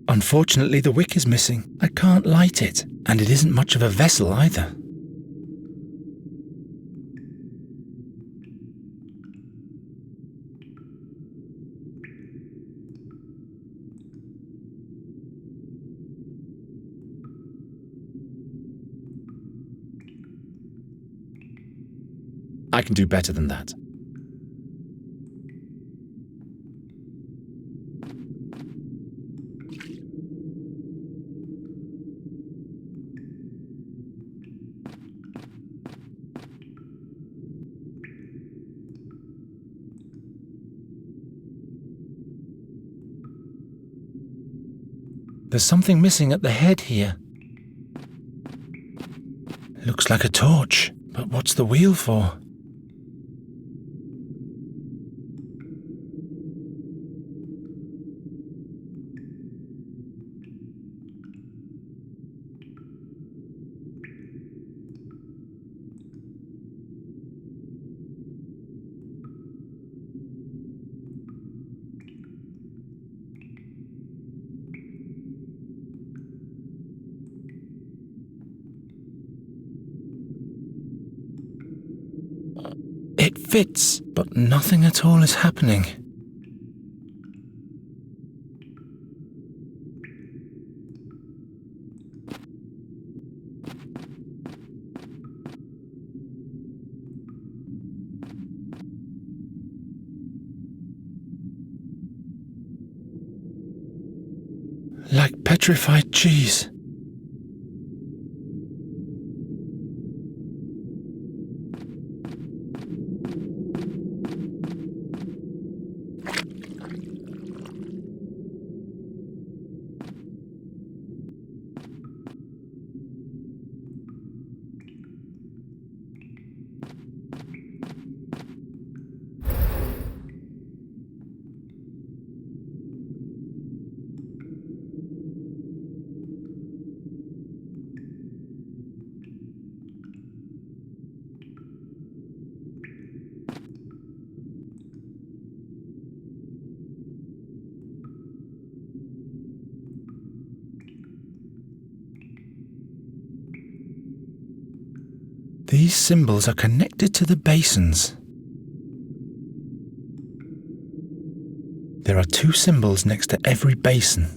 Unfortunately, the wick is missing. I can't light it, and it isn't much of a vessel either. I can do better than that. There's something missing at the head here. Looks like a torch, but what's the wheel for? It fits, but nothing at all is happening. Like petrified cheese. These symbols are connected to the basins. There are 2 symbols next to every basin.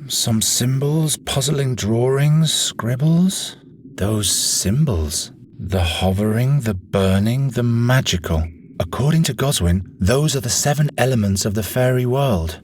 Some symbols, puzzling drawings, scribbles. Those symbols. The hovering, the burning, the magical. According to Goswin, those are the 7 elements of the fairy world.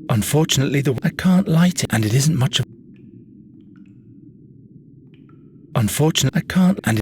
Unfortunately, I can't light it, and it isn't much of... Unfortunately, I can't, and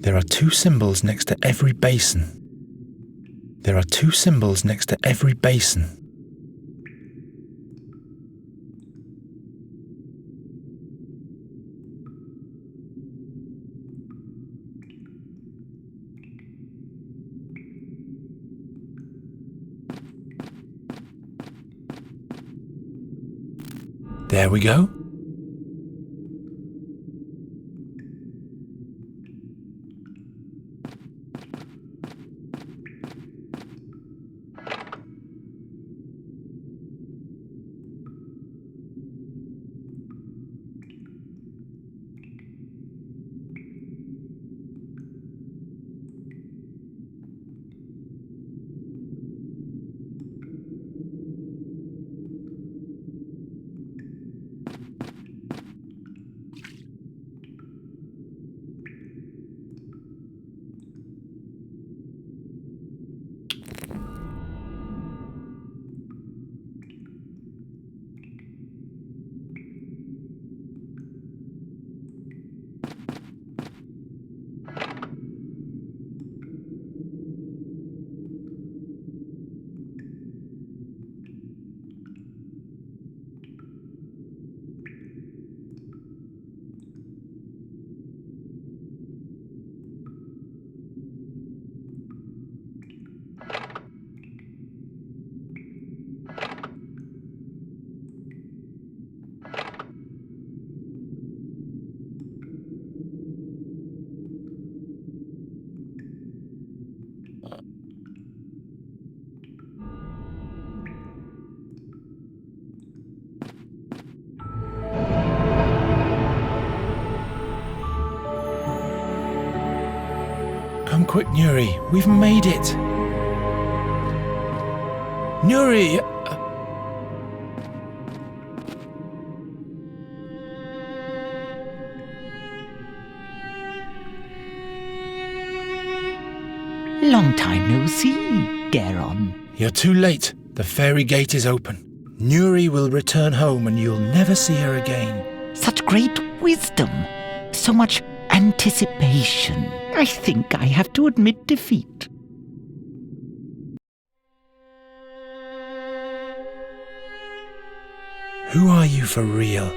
There are 2 symbols next to every basin. There are 2 symbols next to every basin. There we go. Come quick, Nuri. We've made it. Nuri! Long time no see, Garon. You're too late. The fairy gate is open. Nuri will return home and you'll never see her again. Such great wisdom. So much anticipation. I think I have to admit defeat. Who are you for real?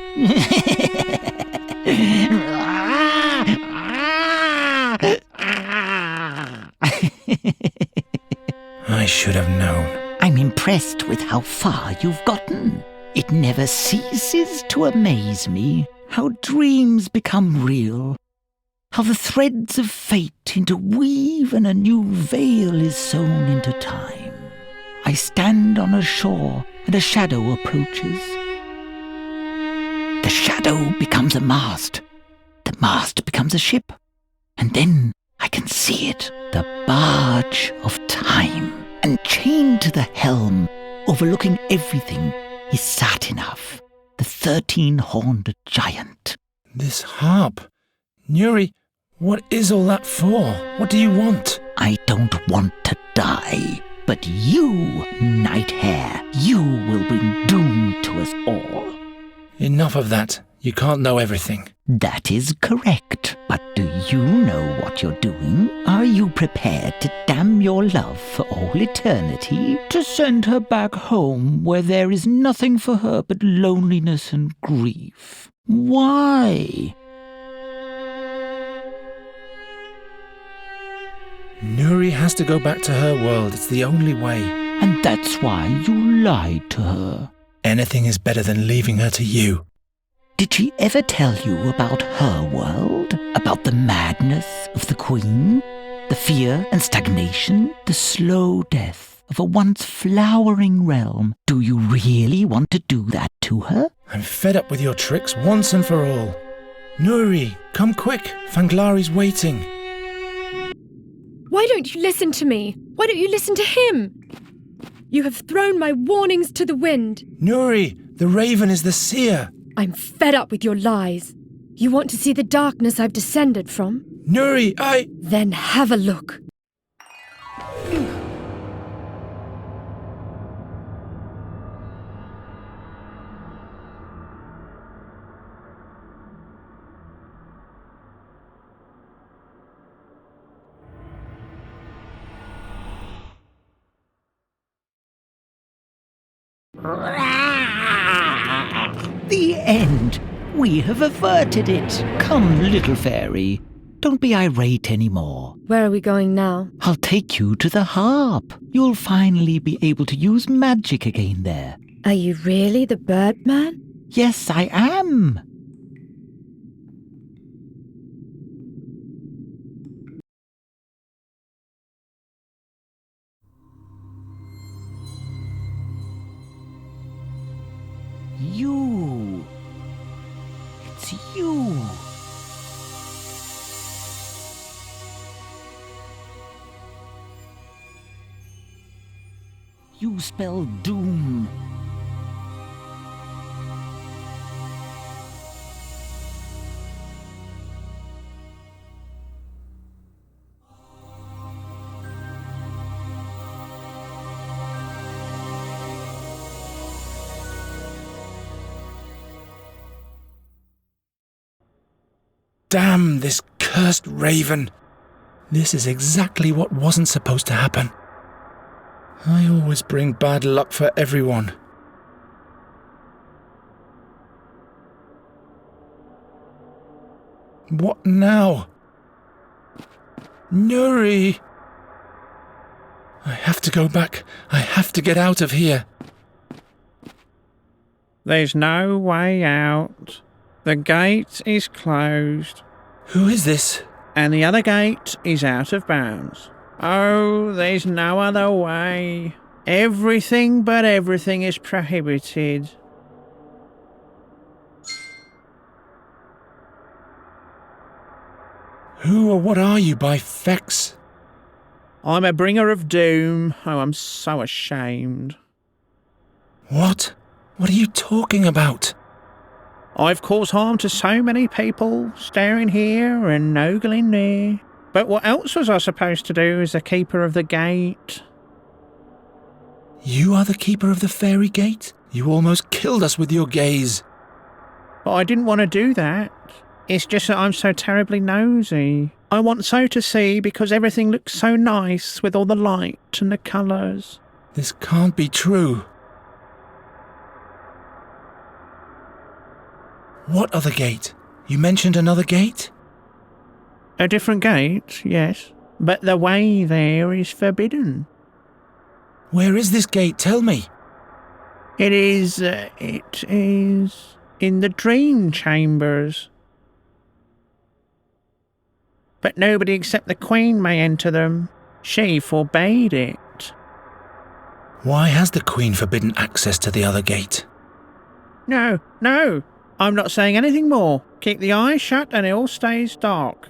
I should have known. I'm impressed with how far you've gotten. It never ceases to amaze me how dreams become real, how the threads of fate interweave and a new veil is sewn into time. I stand on a shore and a shadow approaches. The shadow becomes a mast. The mast becomes a ship. And then I can see it, the barge of time. And chained to the helm, overlooking everything, is Satinav, the 13-horned giant. This harp. Nuri, what is all that for? What do you want? I don't want to die, but you, Night Hare, you will bring doom to us all. Enough of that. You can't know everything. That is correct. But do you know what you're doing? Are you prepared to damn your love for all eternity? To send her back home where there is nothing for her but loneliness and grief? Why? Nuri has to go back to her world. It's the only way. And that's why you lied to her. Anything is better than leaving her to you. Did she ever tell you about her world? About the madness of the Queen? The fear and stagnation? The slow death of a once flowering realm? Do you really want to do that to her? I'm fed up with your tricks once and for all. Nuri, come quick. Fanglari's waiting. Why don't you listen to me? Why don't you listen to him? You have thrown my warnings to the wind. Nuri, the raven is the seer. I'm fed up with your lies. You want to see the darkness I've descended from? Nuri, Then have a look. The end. We have averted it. Come, little fairy. Don't be irate anymore. Where are we going now? I'll take you to the harp. You'll finally be able to use magic again there. Are you really the Birdman? Yes, I am. You. It's you. You spell doom. Damn this cursed raven. This is exactly what wasn't supposed to happen. I always bring bad luck for everyone. What now? Nuri! I have to go back. I have to get out of here. There's no way out. The gate is closed. Who is this? And the other gate is out of bounds. Oh, there's no other way. Everything but everything is prohibited. Who or what are you, by fex? I'm a bringer of doom. Oh, I'm so ashamed. What? What are you talking about? I've caused harm to so many people, staring here and ogling there. But what else was I supposed to do as the keeper of the gate? You are the keeper of the fairy gate? You almost killed us with your gaze. But I didn't want to do that. It's just that I'm so terribly nosy. I want so to see because everything looks so nice with all the light and the colours. This can't be true. What other gate? You mentioned another gate? A different gate, yes. But the way there is forbidden. Where is this gate? Tell me. It is in the dream chambers. But nobody except the Queen may enter them. She forbade it. Why has the Queen forbidden access to the other gate? No. I'm not saying anything more. Keep the eyes shut and it all stays dark.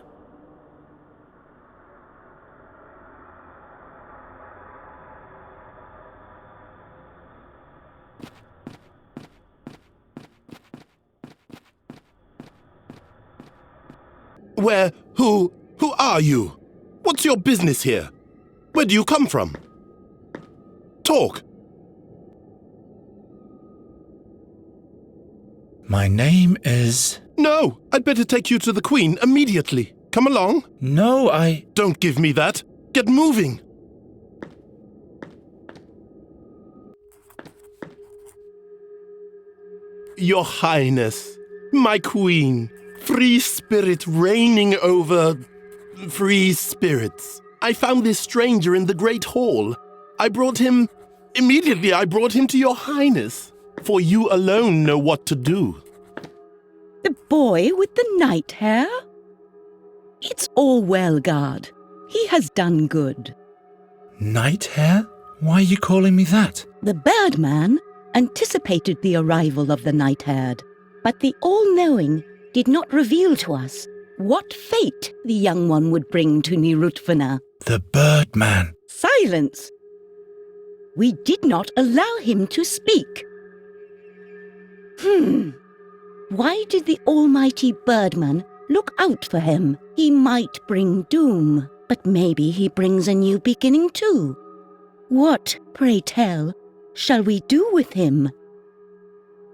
Who are you? What's your business here? Where do you come from? Talk. My name is... No, I'd better take you to the Queen immediately. Come along. No, I... Don't give me that. Get moving. Your Highness, my Queen, free spirit reigning over free spirits. I found this stranger in the Great Hall. I brought him to your Highness, for you alone know what to do. The boy with the night hair? It's all well, guard. He has done good. Night hair? Why are you calling me that? The Birdman anticipated the arrival of the night-haired, but the all-knowing did not reveal to us what fate the young one would bring to Nirutvana. The Birdman. Silence! We did not allow him to speak. Why did the almighty Birdman look out for him? He might bring doom, but maybe he brings a new beginning too. What, pray tell, shall we do with him?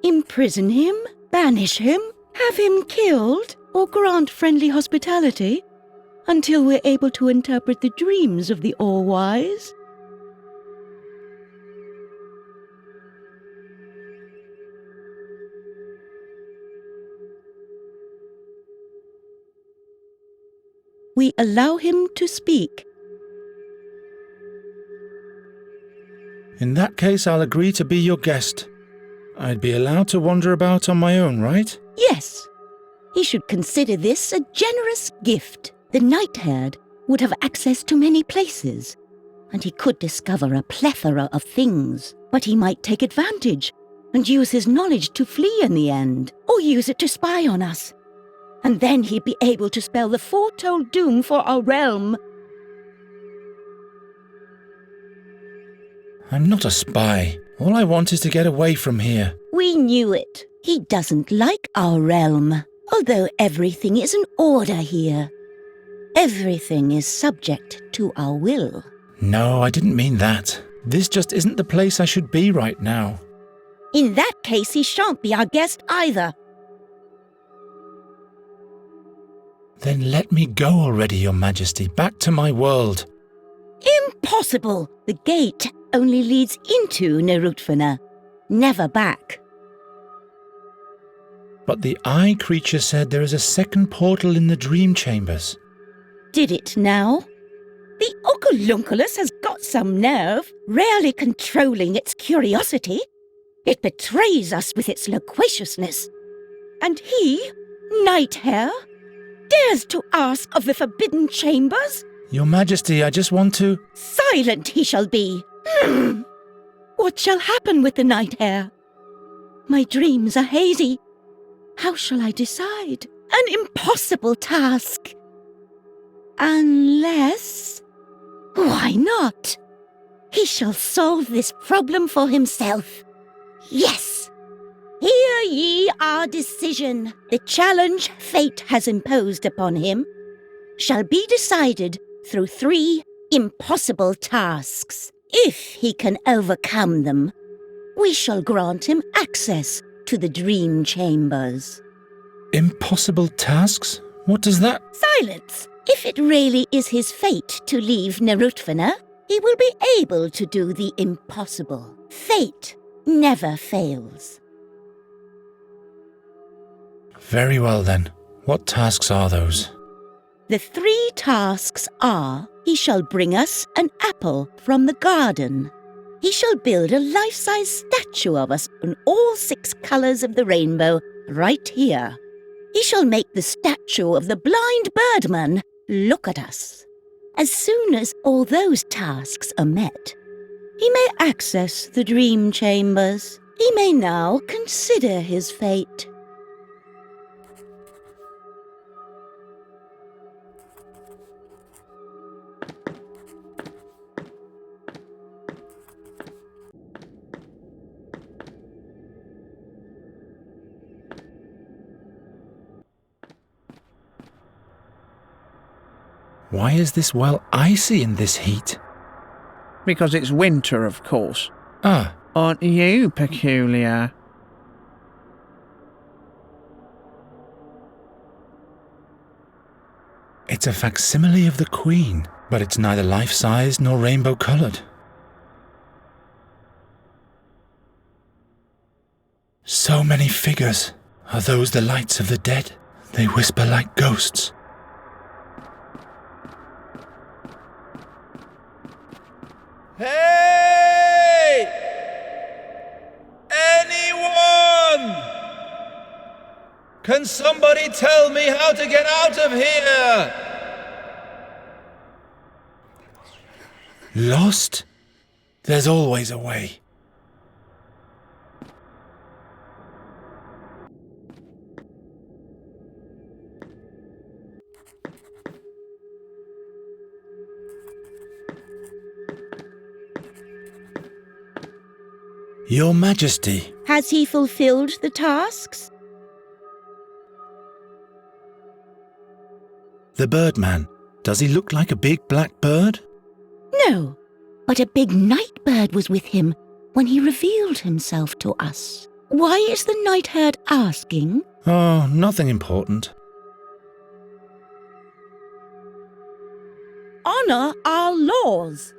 Imprison him? Banish him? Have him killed? Or grant friendly hospitality? Until we're able to interpret the dreams of the all-wise? we allow him to speak. In that case, I'll agree to be your guest. I'd be allowed to wander about on my own, right? Yes. He should consider this a generous gift. The night-haired would have access to many places, and he could discover a plethora of things. But he might take advantage and use his knowledge to flee in the end, or use it to spy on us. And then he'd be able to spell the foretold doom for our realm. I'm not a spy. All I want is to get away from here. We knew it. He doesn't like our realm, although everything is in order here. Everything is subject to our will. No, I didn't mean that. This just isn't the place I should be right now. In that case, he shan't be our guest either. Then let me go already, Your Majesty, back to my world. Impossible! The gate only leads into Nerutfana, never back. But the eye creature said there is a second portal in the dream chambers. Did it now? The Oculunculus has got some nerve, rarely controlling its curiosity. It betrays us with its loquaciousness. And he, Nighthair, dares to ask of the forbidden chambers? Your Majesty, I just want to... Silent he shall be. What shall happen with the Nighthair? My dreams are hazy. How shall I decide? An impossible task. Unless... Why not? He shall solve this problem for himself. Yes! Hear ye our decision. The challenge fate has imposed upon him shall be decided through 3 impossible tasks. If he can overcome them, we shall grant him access to the dream chambers. Impossible tasks? What does that... Silence! If it really is his fate to leave Nerutfana, he will be able to do the impossible. Fate never fails. Very well then. What tasks are those? The 3 tasks are, he shall bring us an apple from the garden. He shall build a life-size statue of us in all 6 colours of the rainbow right here. He shall make the statue of the blind birdman look at us. As soon as all those tasks are met, he may access the dream chambers. He may now consider his fate. Why is this well icy in this heat? Because it's winter, of course. Ah. Aren't you peculiar? It's a facsimile of the Queen, but it's neither life-sized nor rainbow-coloured. So many figures. Are those the lights of the dead? They whisper like ghosts. Hey! Anyone? Can somebody tell me how to get out of here? Lost? There's always a way. Your Majesty. Has he fulfilled the tasks? The birdman. Does he look like a big black bird? No, but a big night bird was with him when he revealed himself to us. Why is the night-herd asking? Oh, nothing important. Honor our laws.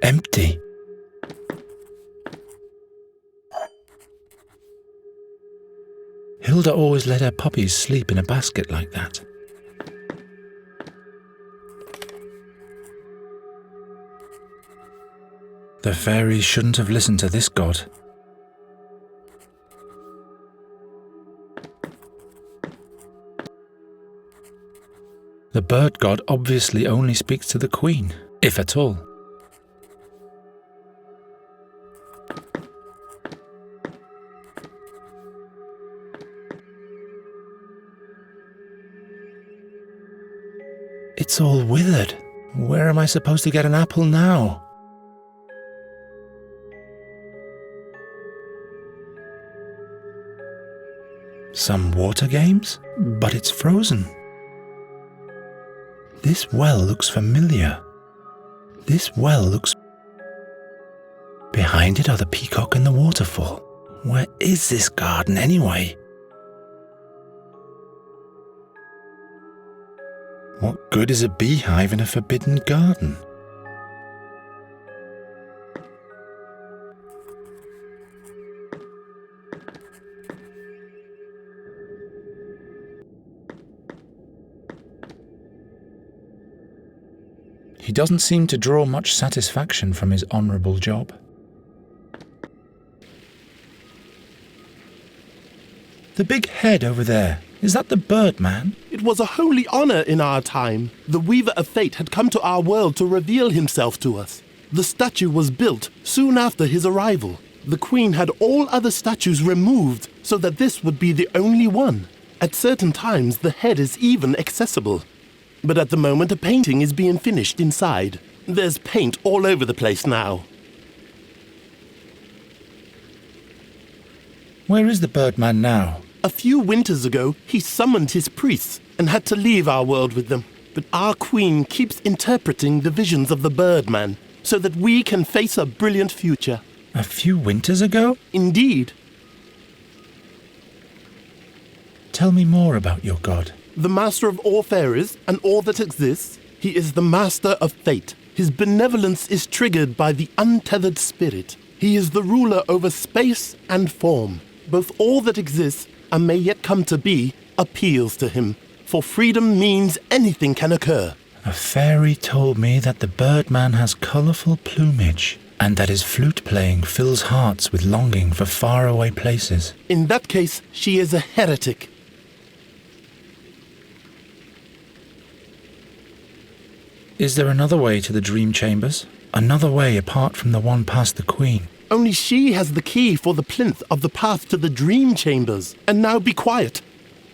Empty. Hilda always let her puppies sleep in a basket like that. The fairies shouldn't have listened to this god. The bird god obviously only speaks to the queen, if at all. It's all withered. Where am I supposed to get an apple now? Some water games? But it's frozen. This well looks familiar. This well looks... Behind it are the peacock and the waterfall. Where is this garden anyway? What good is a beehive in a forbidden garden? He doesn't seem to draw much satisfaction from his honourable job. The big head over there, is that the Birdman? It was a holy honor in our time. The Weaver of Fate had come to our world to reveal himself to us. The statue was built soon after his arrival. The Queen had all other statues removed so that this would be the only one. At certain times, the head is even accessible. But at the moment, a painting is being finished inside. There's paint all over the place now. Where is the Birdman now? A few winters ago, he summoned his priests and had to leave our world with them. But our Queen keeps interpreting the visions of the Birdman so that we can face a brilliant future. A few winters ago? Indeed. Tell me more about your god. The master of all fairies and all that exists, he is the master of fate. His benevolence is triggered by the untethered spirit. He is the ruler over space and form. Both all that exists and may yet come to be appeals to him. For freedom means anything can occur. A fairy told me that the Birdman has colourful plumage and that his flute playing fills hearts with longing for faraway places. In that case, she is a heretic. Is there another way to the dream chambers? Another way apart from the one past the Queen? Only she has the key for the plinth of the path to the dream chambers. And now be quiet,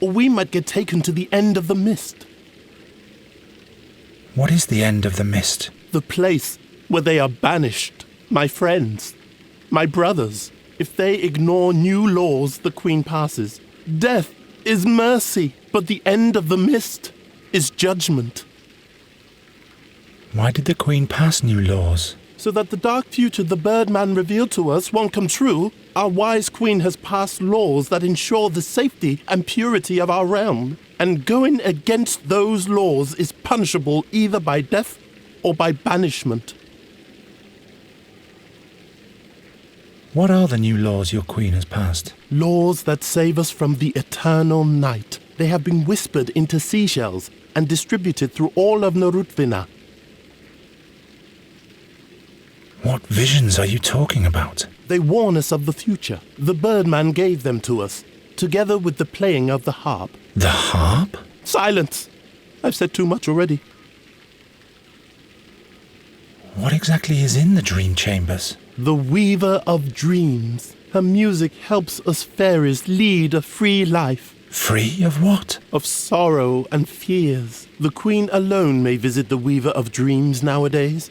or we might get taken to the end of the mist. What is the end of the mist? The place where they are banished. My friends, my brothers, if they ignore new laws the Queen passes. Death is mercy, but the end of the mist is judgment. Why did the Queen pass new laws? So that the dark future the Birdman revealed to us won't come true, our wise Queen has passed laws that ensure the safety and purity of our realm. And going against those laws is punishable either by death or by banishment. What are the new laws your Queen has passed? Laws that save us from the eternal night. They have been whispered into seashells and distributed through all of Norutvina. What visions are you talking about? They warn us of the future. The Birdman gave them to us, together with the playing of the harp. The harp? Silence! I've said too much already. What exactly is in the dream chambers? The Weaver of Dreams. Her music helps us fairies lead a free life. Free of what? Of sorrow and fears. The Queen alone may visit the Weaver of Dreams nowadays.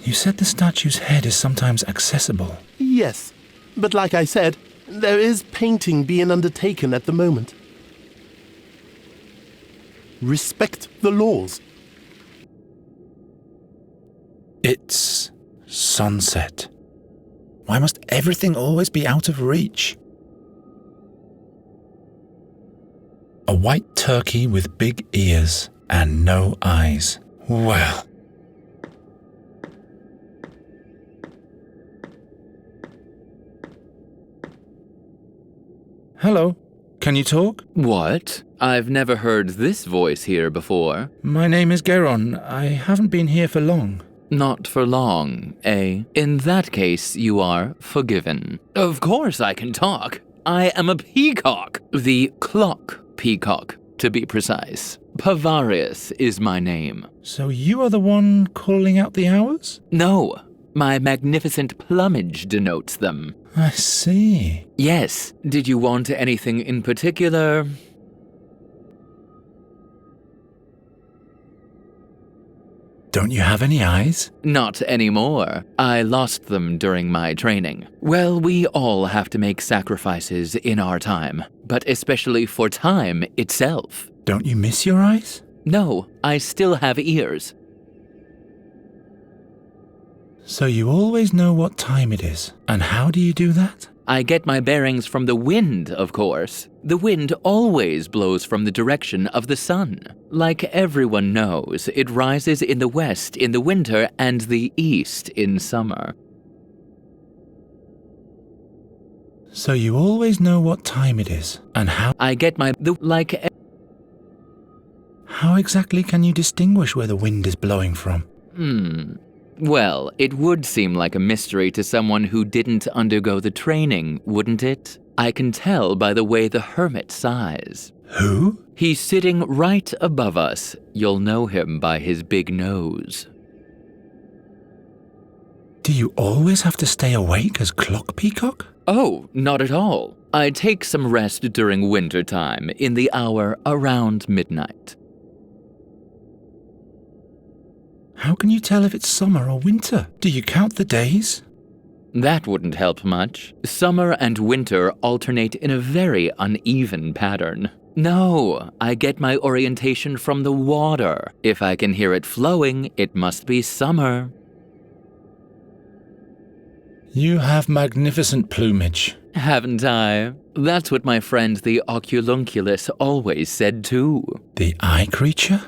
You said the statue's head is sometimes accessible. Yes, but like I said, there is painting being undertaken at the moment. Respect the laws. It's sunset. Why must everything always be out of reach? A white turkey with big ears and no eyes. Well... Hello. Can you talk? What? I've never heard this voice here before. My name is Garon. I haven't been here for long. Not for long, eh? In that case, you are forgiven. Of course I can talk. I am a peacock. The clock peacock, to be precise. Pavarius is my name. So you are the one calling out the hours? No, my magnificent plumage denotes them. I see. Yes. Did you want anything in particular? Don't you have any eyes? Not anymore. I lost them during my training. Well, we all have to make sacrifices in our time, but especially for time itself. Don't you miss your eyes? No, I still have ears. So you always know what time it is. And how do you do that? I get my bearings from the wind, of course. The wind always blows from the direction of the sun. Like everyone knows, it rises in the west in the winter and the east in summer. So you always know what time it is. And how... I get my... How exactly can you distinguish where the wind is blowing from? Well, it would seem like a mystery to someone who didn't undergo the training, wouldn't it? I can tell by the way the hermit sighs. Who? He's sitting right above us. You'll know him by his big nose. Do you always have to stay awake as clock peacock? Oh, not at all. I take some rest during winter time, in the hour around midnight. How can you tell if it's summer or winter? Do you count the days? That wouldn't help much. Summer and winter alternate in a very uneven pattern. No, I get my orientation from the water. If I can hear it flowing, it must be summer. You have magnificent plumage. Haven't I? That's what my friend the Oculunculus always said too. The eye creature?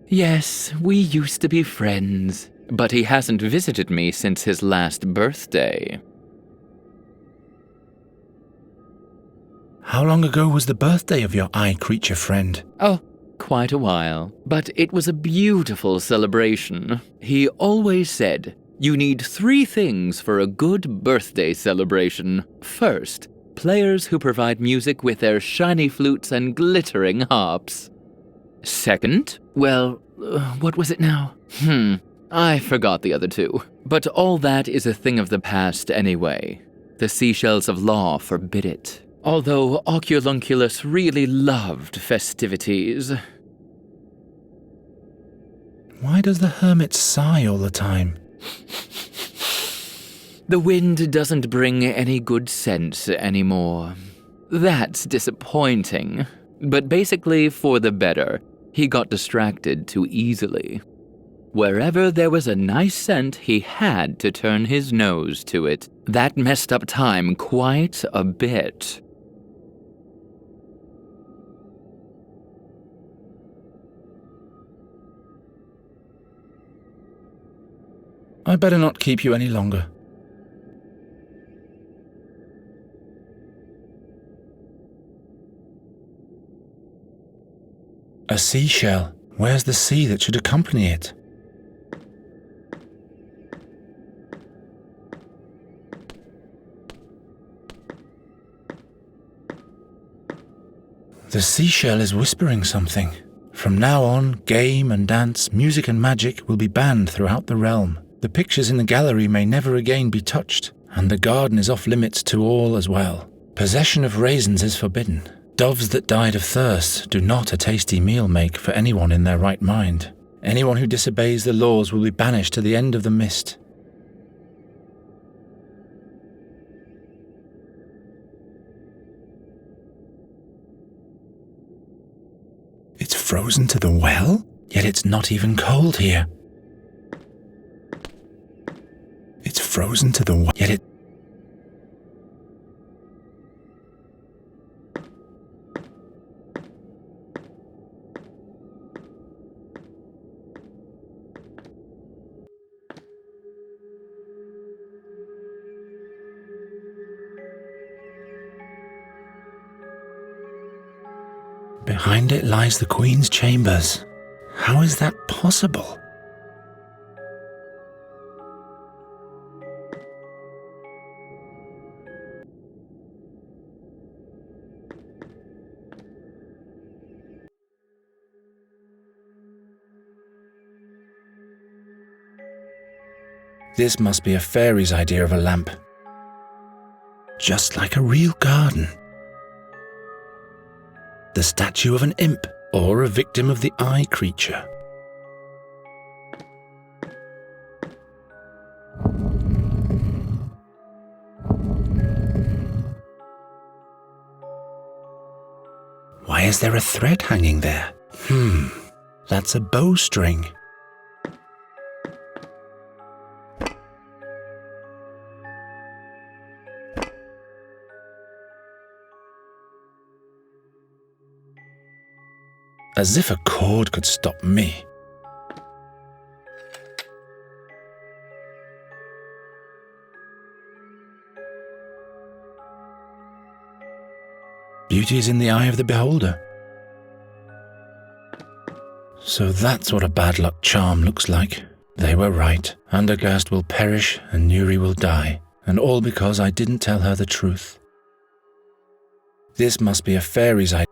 Yes, we used to be friends, but he hasn't visited me since his last birthday. How long ago was the birthday of your eye creature friend? Oh, quite a while, but it was a beautiful celebration. He always said, you need 3 things for a good birthday celebration. First, players who provide music with their shiny flutes and glittering harps. Second, well, what was it now? I forgot the other 2. But all that is a thing of the past anyway. The seashells of law forbid it. Although Oculunculus really loved festivities. Why does the hermit sigh all the time? The wind doesn't bring any good sense anymore. That's disappointing. But basically for the better. He got distracted too easily. Wherever there was a nice scent, he had to turn his nose to it. That messed up time quite a bit. I better not keep you any longer. A seashell. Where's the sea that should accompany it? The seashell is whispering something. From now on, game and dance, music and magic will be banned throughout the realm. The pictures in the gallery may never again be touched, and the garden is off limits to all as well. Possession of raisins is forbidden. Doves that died of thirst do not a tasty meal make for anyone in their right mind. Anyone who disobeys the laws will be banished to the end of the mist. It's frozen to the well? Yet it's not even cold here. It's frozen to the well, yet it... Behind it lies the Queen's chambers. How is that possible? This must be a fairy's idea of a lamp. Just like a real garden. The statue of an imp or a victim of the eye creature. Why is there a thread hanging there? That's a bowstring. As if a cord could stop me. Beauty is in the eye of the beholder. So that's what a bad luck charm looks like. They were right. Undergast will perish and Nuri will die. And all because I didn't tell her the truth. This must be a fairy's idea.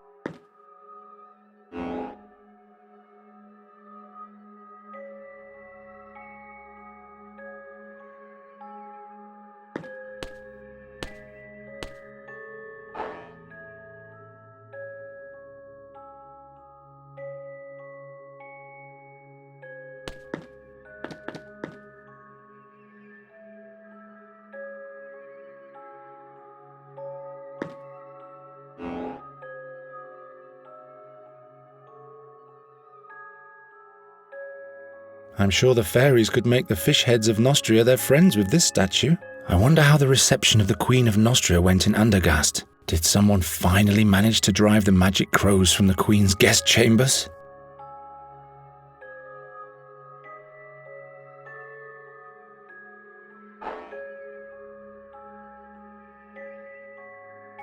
I'm sure the fairies could make the fish heads of Nostria their friends with this statue. I wonder how the reception of the Queen of Nostria went in Undergast. Did someone finally manage to drive the magic crows from the Queen's guest chambers?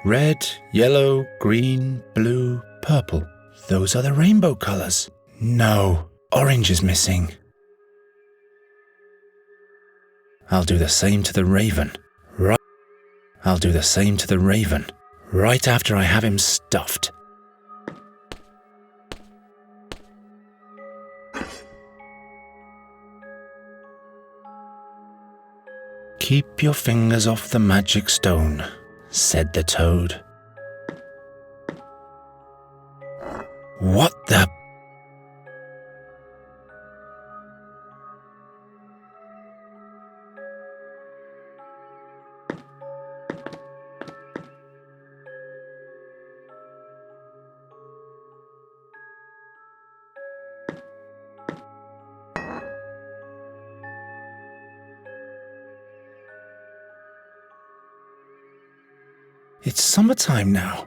Red, yellow, green, blue, purple. Those are the rainbow colors. No, orange is missing. I'll do the same to the raven. I'll do the same to the raven. Right after I have him stuffed. Keep your fingers off the magic stone, said the toad. What the... It's summertime now.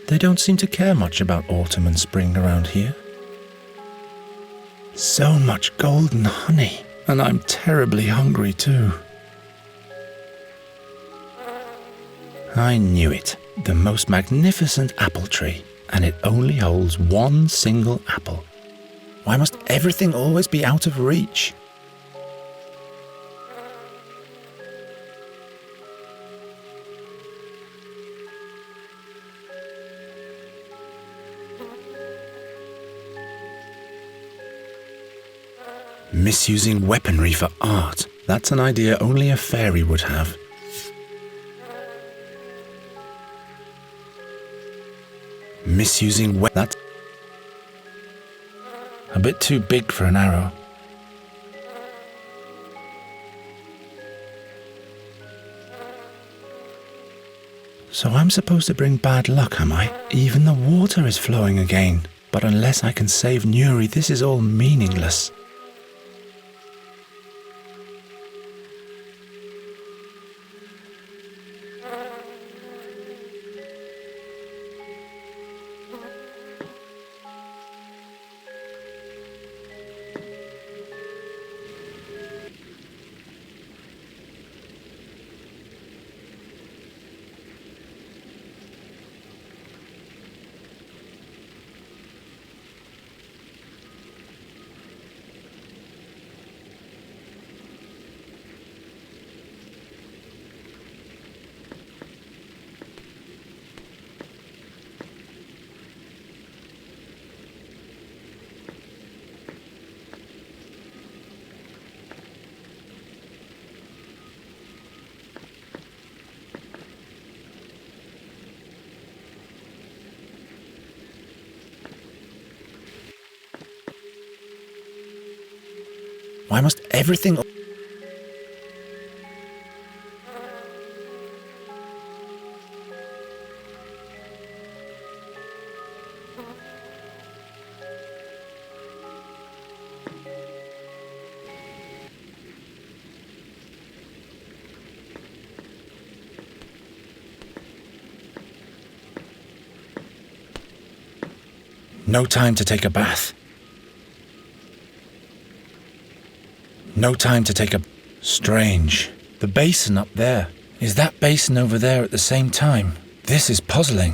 They don't seem to care much about autumn and spring around here. So much golden honey. And I'm terribly hungry too. I knew it. The most magnificent apple tree. And it only holds one single apple. Why must everything always be out of reach? Misusing weaponry for art. That's an idea only a fairy would have. Misusing that's a bit too big for an arrow. So I'm supposed to bring bad luck, am I? Even the water is flowing again. But unless I can save Nuri, this is all meaningless. Why must everything... No time to take a bath. No time to take a... Strange. The basin up there. Is that basin over there at the same time? This is puzzling.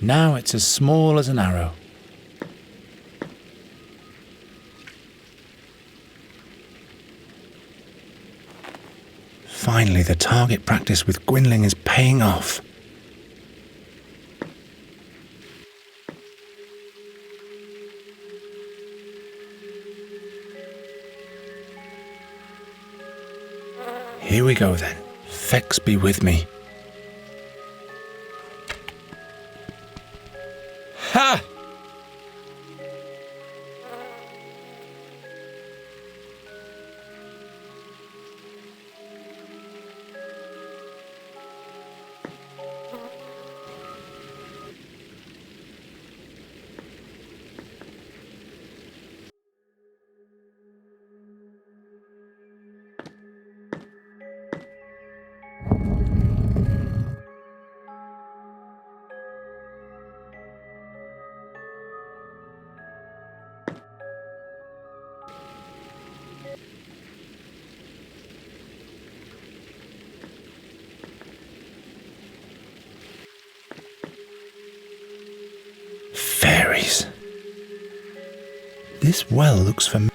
Now it's as small as an arrow. Finally, the target practice with Gwynling is paying off. Here we go then. Fex be with me. Ha! Fairies. This well looks familiar.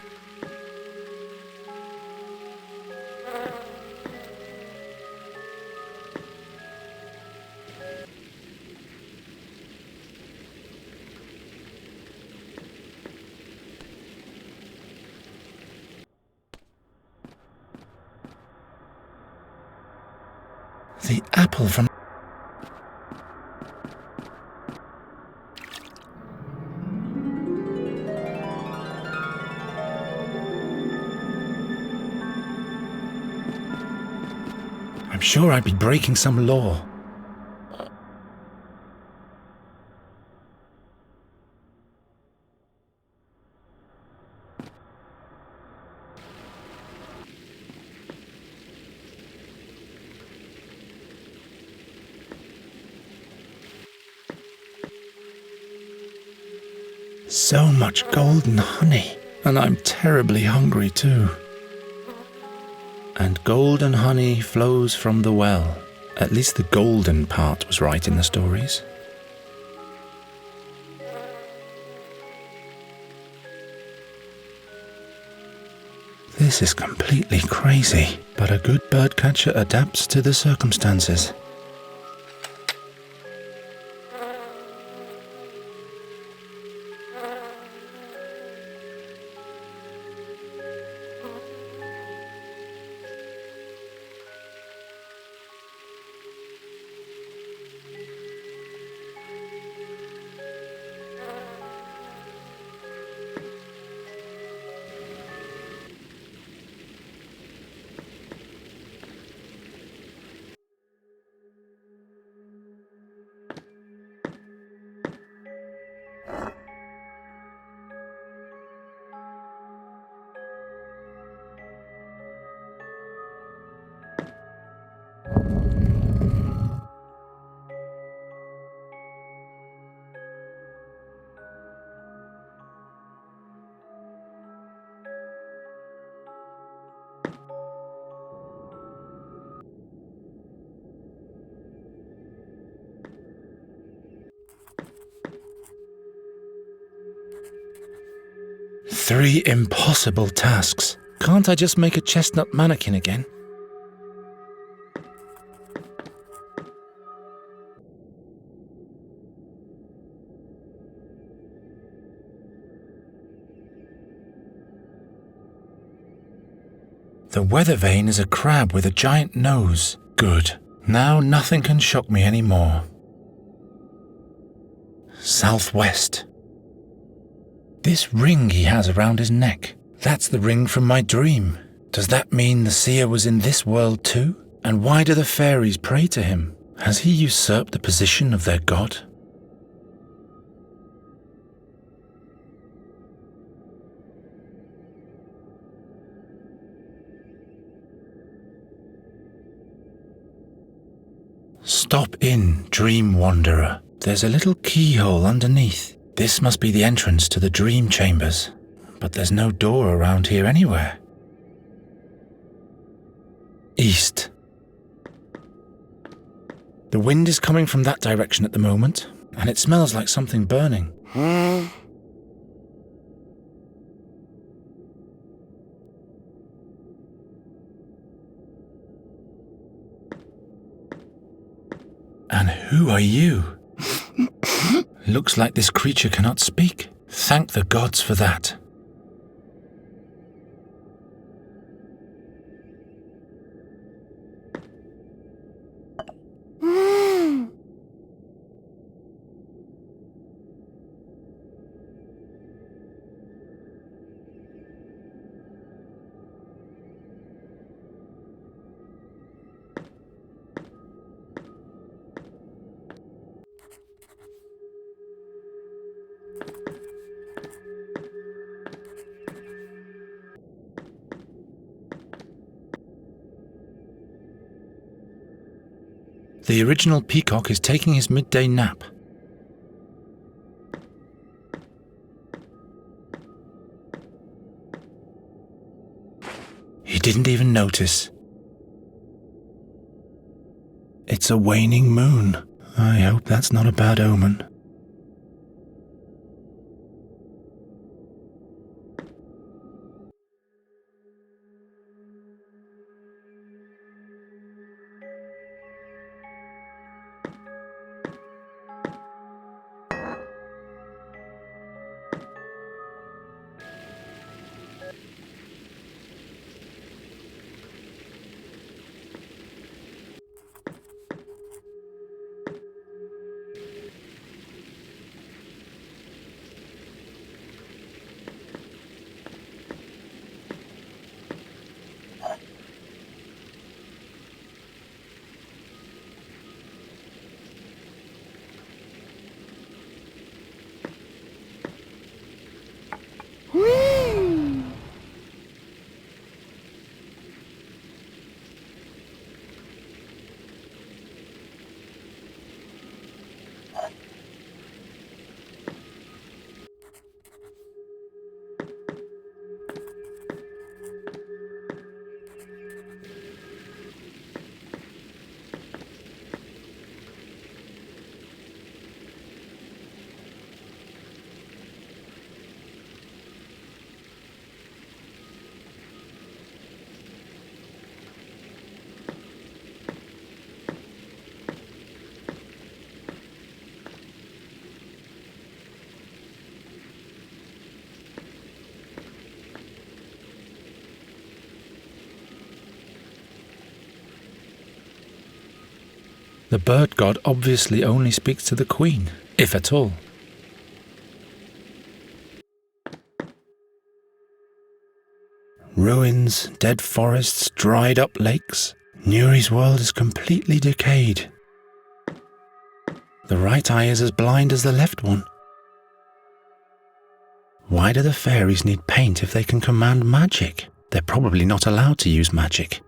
The apple from... I'm sure I'd be breaking some law. So much golden honey, and I'm terribly hungry too. And golden honey flows from the well. At least the golden part was right in the stories. This is completely crazy, but a good birdcatcher adapts to the circumstances. 3 impossible tasks. Can't I just make a chestnut mannequin again? The weather vane is a crab with a giant nose. Good. Now nothing can shock me anymore. Southwest. This ring he has around his neck. That's the ring from my dream. Does that mean the seer was in this world too? And why do the fairies pray to him? Has he usurped the position of their god? Stop in, dream wanderer. There's a little keyhole underneath. This must be the entrance to the dream chambers. But there's no door around here anywhere. East. The wind is coming from that direction at the moment, and it smells like something burning. And who are you? Looks like this creature cannot speak. Thank the gods for that. The original peacock is taking his midday nap. He didn't even notice. It's a waning moon. I hope that's not a bad omen. The bird god obviously only speaks to the queen, if at all. Ruins, dead forests, dried up lakes. Nuri's world is completely decayed. The right eye is as blind as the left one. Why do the fairies need paint if they can command magic? They're probably not allowed to use magic.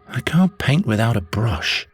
I can't paint without a brush.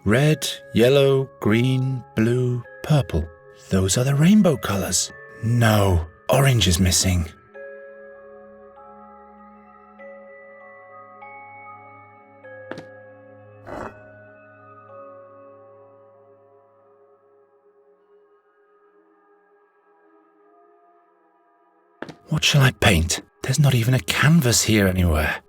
Red, yellow, green, blue, purple. Those are the rainbow colors. No, orange is missing. What shall I paint? There's not even a canvas here anywhere.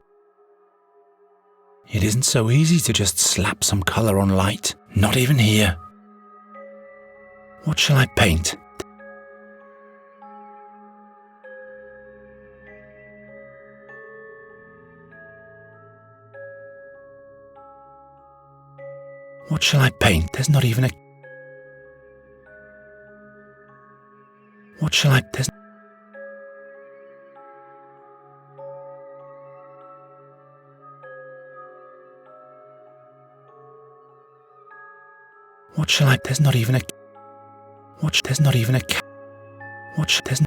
It isn't so easy to just slap some color on light. Not even here. What shall I paint? What shall I paint? There's not even a... What shall I... There's... What shall I... There's not even a... What... There's not even a... What... There's...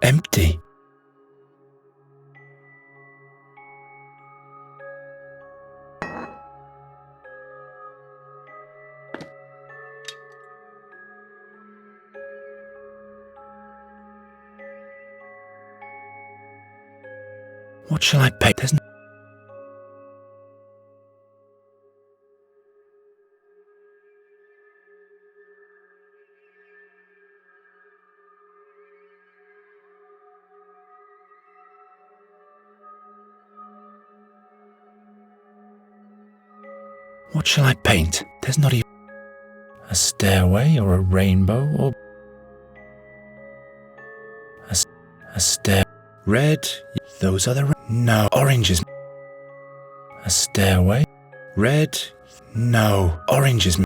Empty. What shall I paint? There's... What shall I paint? There's not even a stairway or a rainbow or a stair. Red. Those are the no oranges. A stairway. Red. No oranges.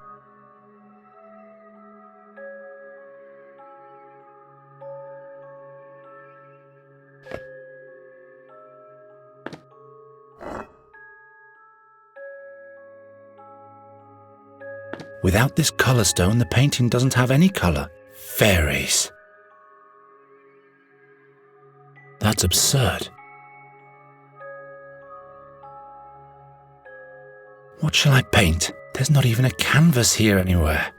Without this color stone, the painting doesn't have any color. Fairies. That's absurd. What shall I paint? There's not even a canvas here anywhere.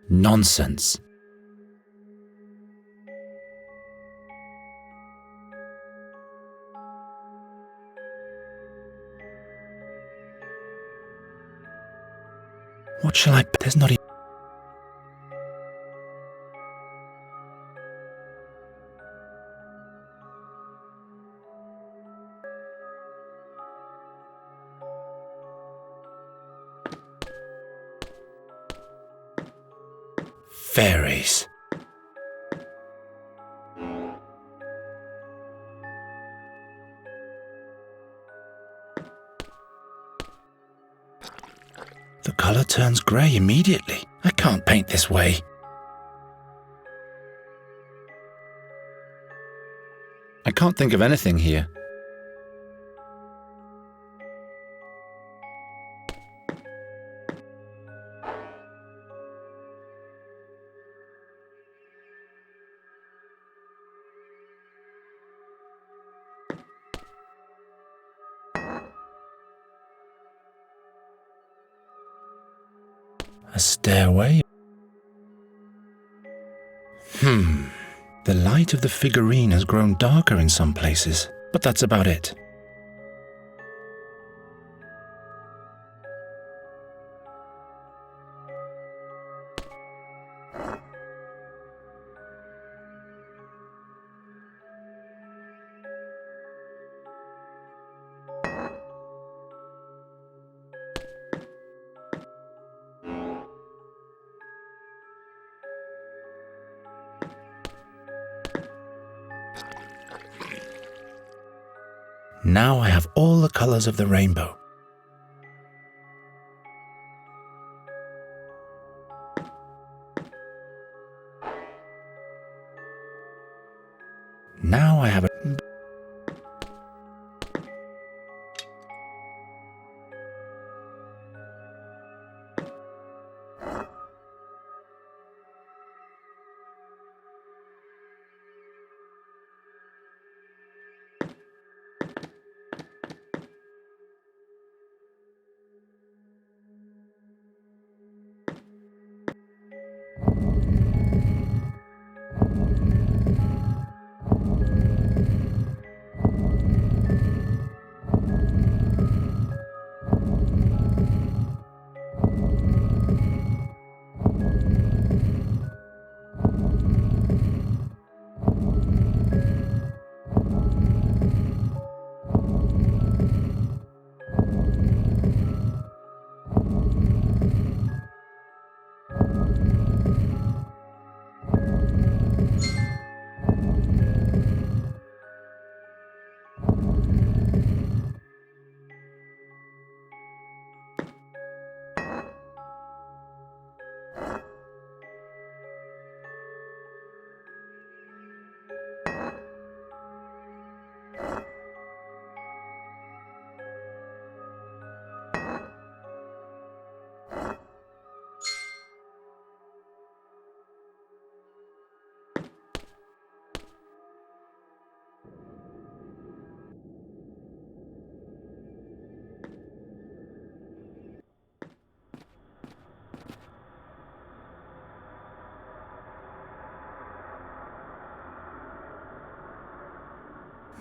Nonsense. What shall I... There's not even... Fairies. The color turns grey immediately. I can't paint this way. I can't think of anything here. A stairway? The light of the figurine has grown darker in some places, but that's about it. Now I have all the colors of the rainbow. now I have a...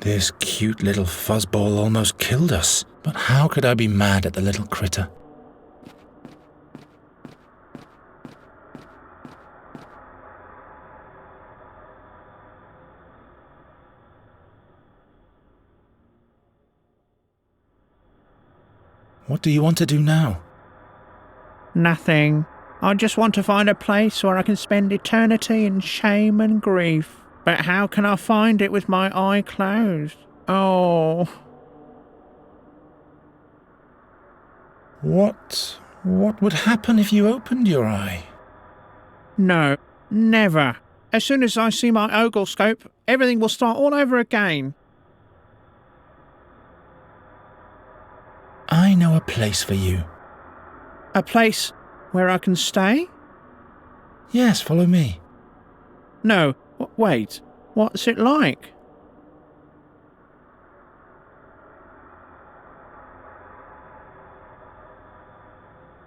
This cute little fuzzball almost killed us, but how could I be mad at the little critter? What do you want to do now? Nothing. I just want to find a place where I can spend eternity in shame and grief. But how can I find it with my eye closed? Oh. What would happen if you opened your eye? No, never. As soon as I see my oglescope, everything will start all over again. I know a place for you. A place where I can stay? Yes, follow me. No, wait. What's it like?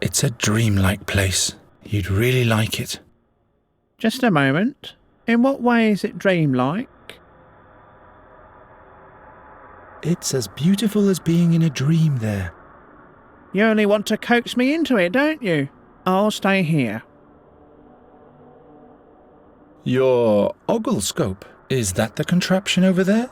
It's a dreamlike place. You'd really like it. Just a moment. In what way is it dreamlike? It's as beautiful as being in a dream there. You only want to coax me into it, don't you? I'll stay here. Your oglescope? Is that the contraption over there?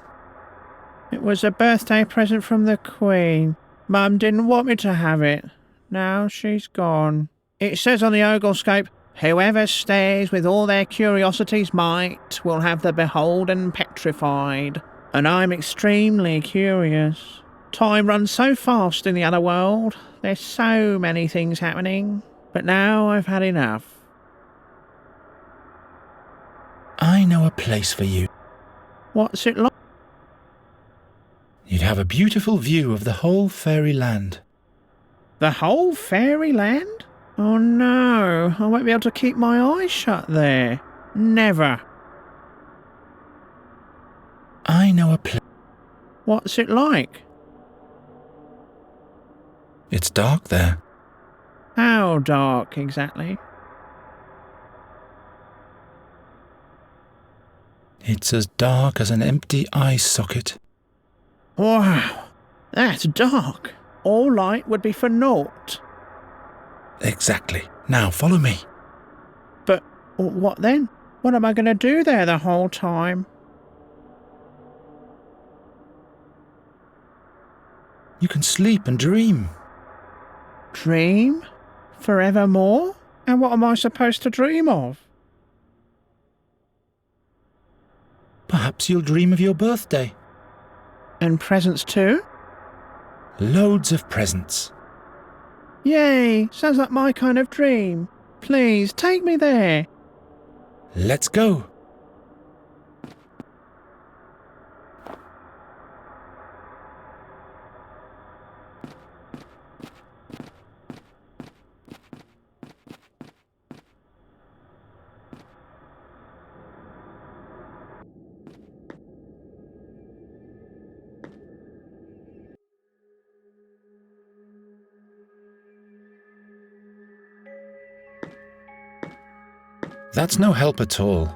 It was a birthday present from the Queen. Mum didn't want me to have it. Now she's gone. It says on the oglescope, whoever stares with all their curiosity's might will have the beholden petrified. And I'm extremely curious. Time runs so fast in the other world. There's so many things happening. But now I've had enough. I know a place for you. What's it like? You'd have a beautiful view of the whole fairy land. The whole fairy land? Oh no, I won't be able to keep my eyes shut there. Never. I know a place. What's it like? It's dark there. How dark exactly? It's as dark as an empty eye socket. Wow, that's dark. All light would be for naught. Exactly. Now follow me. But what then? What am I going to do there the whole time? You can sleep and dream. Dream? Forevermore? And what am I supposed to dream of? Perhaps you'll dream of your birthday. And presents too? Loads of presents. Yay! Sounds like my kind of dream. Please, take me there. Let's go. That's no help at all.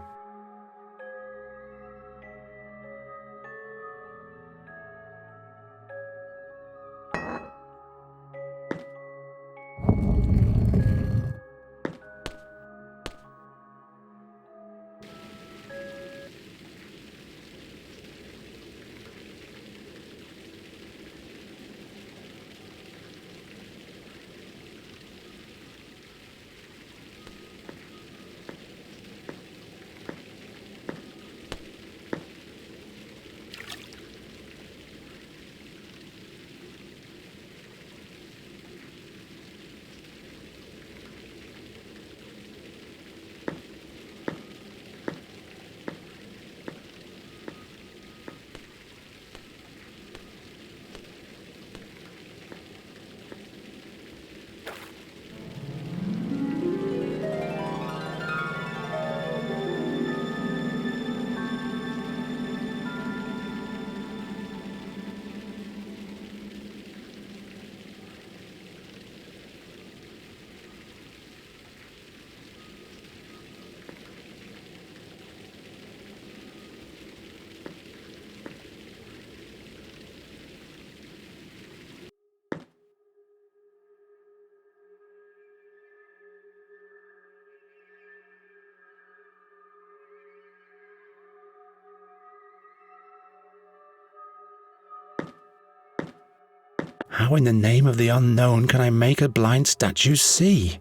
How in the name of the unknown can I make a blind statue see?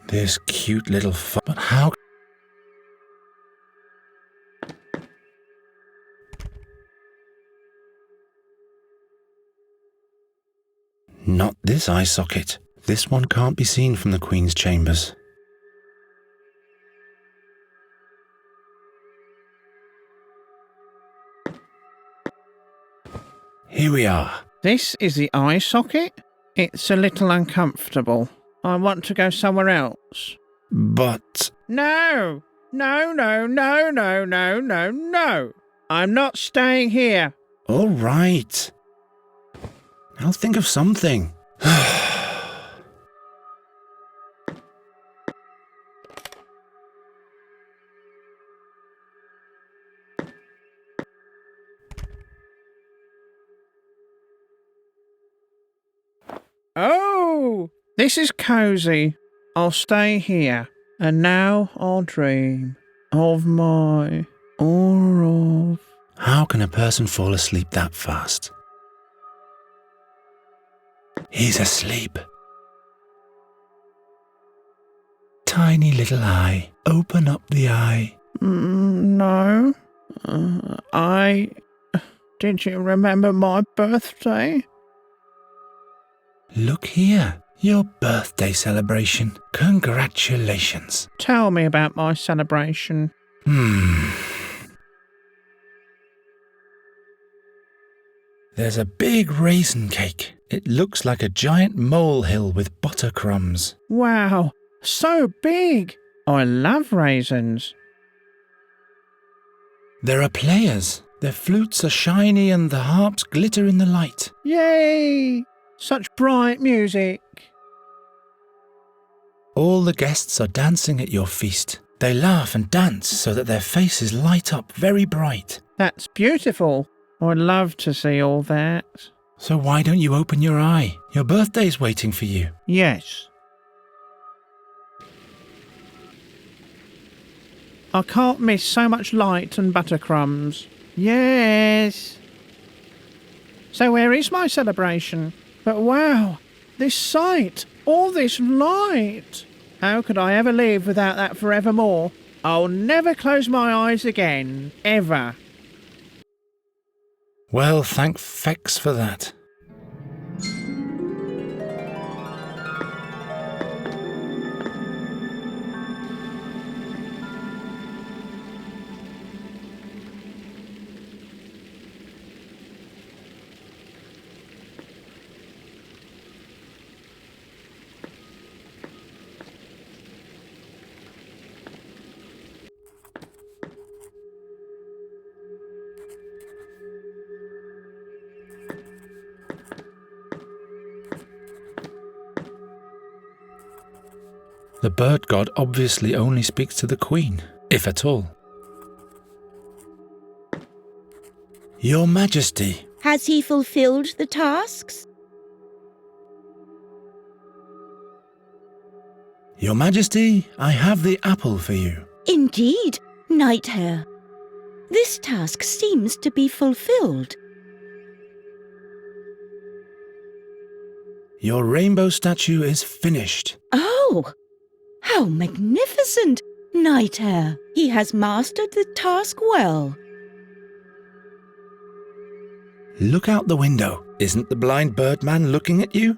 This cute little but how? Not this eye socket. This one can't be seen from the Queen's chambers. Here we are. This is the eye socket? It's a little uncomfortable. I want to go somewhere else. But... No! No, no, no, no, no, no, no! I'm not staying here. All right. I'll think of something. Oh! This is cosy. I'll stay here. And now I'll dream of my... or of... How can a person fall asleep that fast? He's asleep. Tiny little eye. Open up the eye. No. Did you remember my birthday? Look here. Your birthday celebration. Congratulations. Tell me about my celebration. There's a big raisin cake. It looks like a giant molehill with butter crumbs. Wow, so big. I love raisins. There are players. Their flutes are shiny and the harps glitter in the light. Yay! Such bright music. All the guests are dancing at your feast. They laugh and dance so that their faces light up very bright. That's beautiful. I'd love to see all that. So why don't you open your eye? Your birthday's waiting for you. Yes. I can't miss so much light and buttercrumbs. Yes. So where is my celebration? But wow, this sight, all this light. How could I ever live without that forevermore? I'll never close my eyes again, ever. Well, thank fex for that. The bird god obviously only speaks to the queen, if at all. Your Majesty. Has he fulfilled the tasks? Your Majesty, I have the apple for you. Indeed, Night Hare. This task seems to be fulfilled. Your rainbow statue is finished. Oh, how magnificent, Night Hare. He has mastered the task well. Look out the window. Isn't the blind birdman looking at you?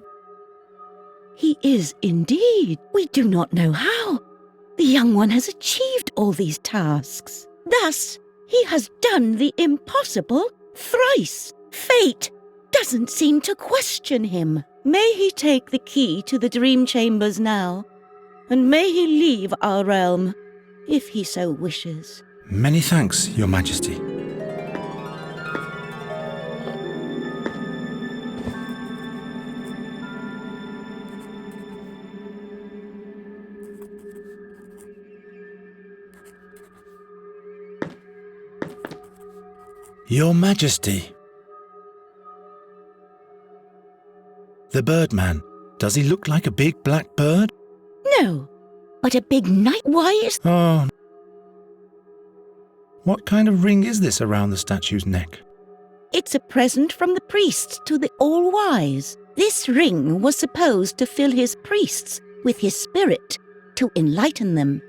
He is indeed. We do not know how. The young one has achieved all these tasks. Thus, he has done the impossible thrice. Fate doesn't seem to question him. May he take the key to the dream chambers now, and may he leave our realm, if he so wishes. Many thanks, Your Majesty. Your Majesty. The birdman, does he look like a big black bird? No, but a big night. Why is... Oh. What kind of ring is this around the statue's neck? It's a present from the priests to the All-Wise. This ring was supposed to fill his priests with his spirit, to enlighten them.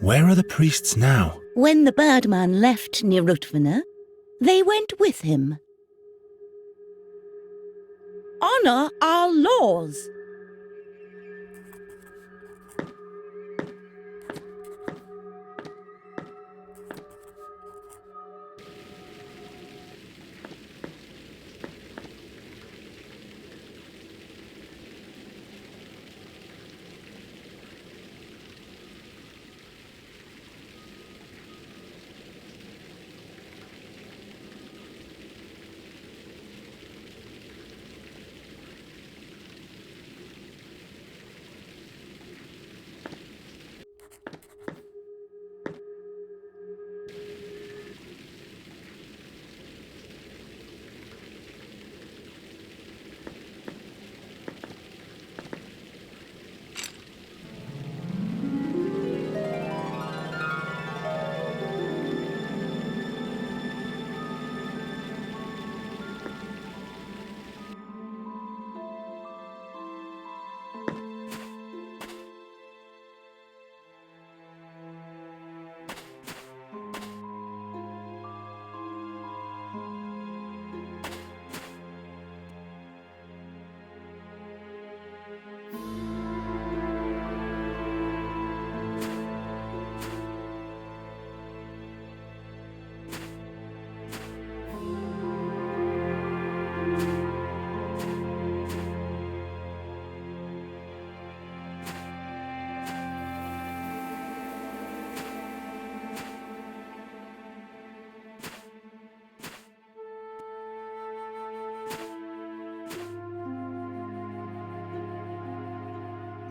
Where are the priests now? When the birdman left Nirutvana, they went with him. Honor our laws.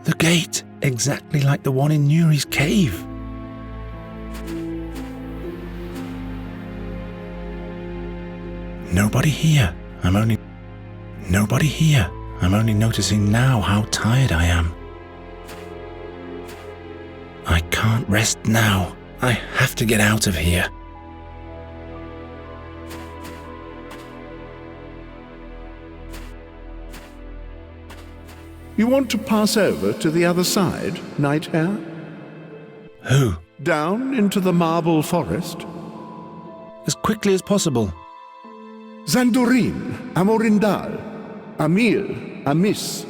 The gate, exactly like the one in Nuri's cave. Nobody here. Nobody here. I'm only noticing now how tired I am. I can't rest now. I have to get out of here. You want to pass over to the other side, Night Hare? Who? Down into the marble forest? As quickly as possible. Zandurin, Amorindal, Amil, Amis.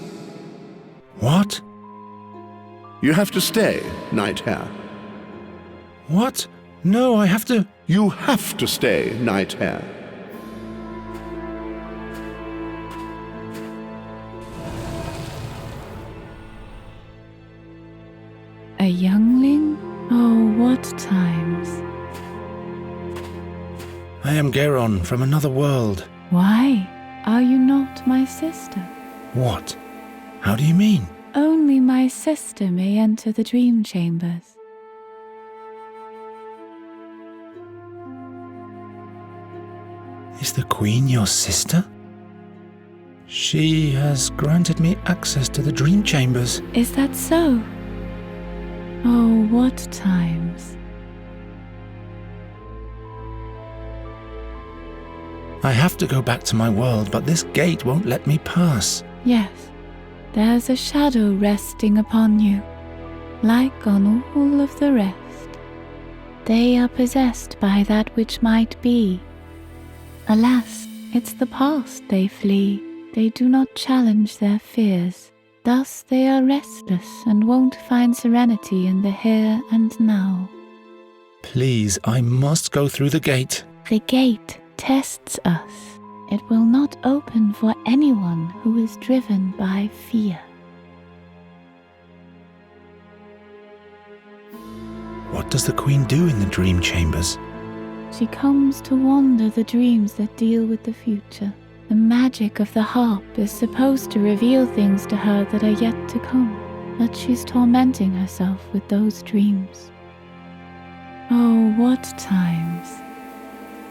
What? You have to stay, Night Hare. What? No, I have to... You have to stay, Night Hare. A youngling? Oh, what times. I am Garon from another world. Why? Are you not my sister? What? How do you mean? Only my sister may enter the dream chambers. Is the Queen your sister? She has granted me access to the dream chambers. Is that so? Oh, what times. I have to go back to my world, but this gate won't let me pass. Yes, there's a shadow resting upon you, like on all of the rest. They are possessed by that which might be. Alas, it's the past they flee. They do not challenge their fears. Thus they are restless and won't find serenity in the here and now. Please, I must go through the gate. The gate tests us. It will not open for anyone who is driven by fear. What does the Queen do in the dream chambers? She comes to wander the dreams that deal with the future. The magic of the harp is supposed to reveal things to her that are yet to come, but she's tormenting herself with those dreams. Oh, what times.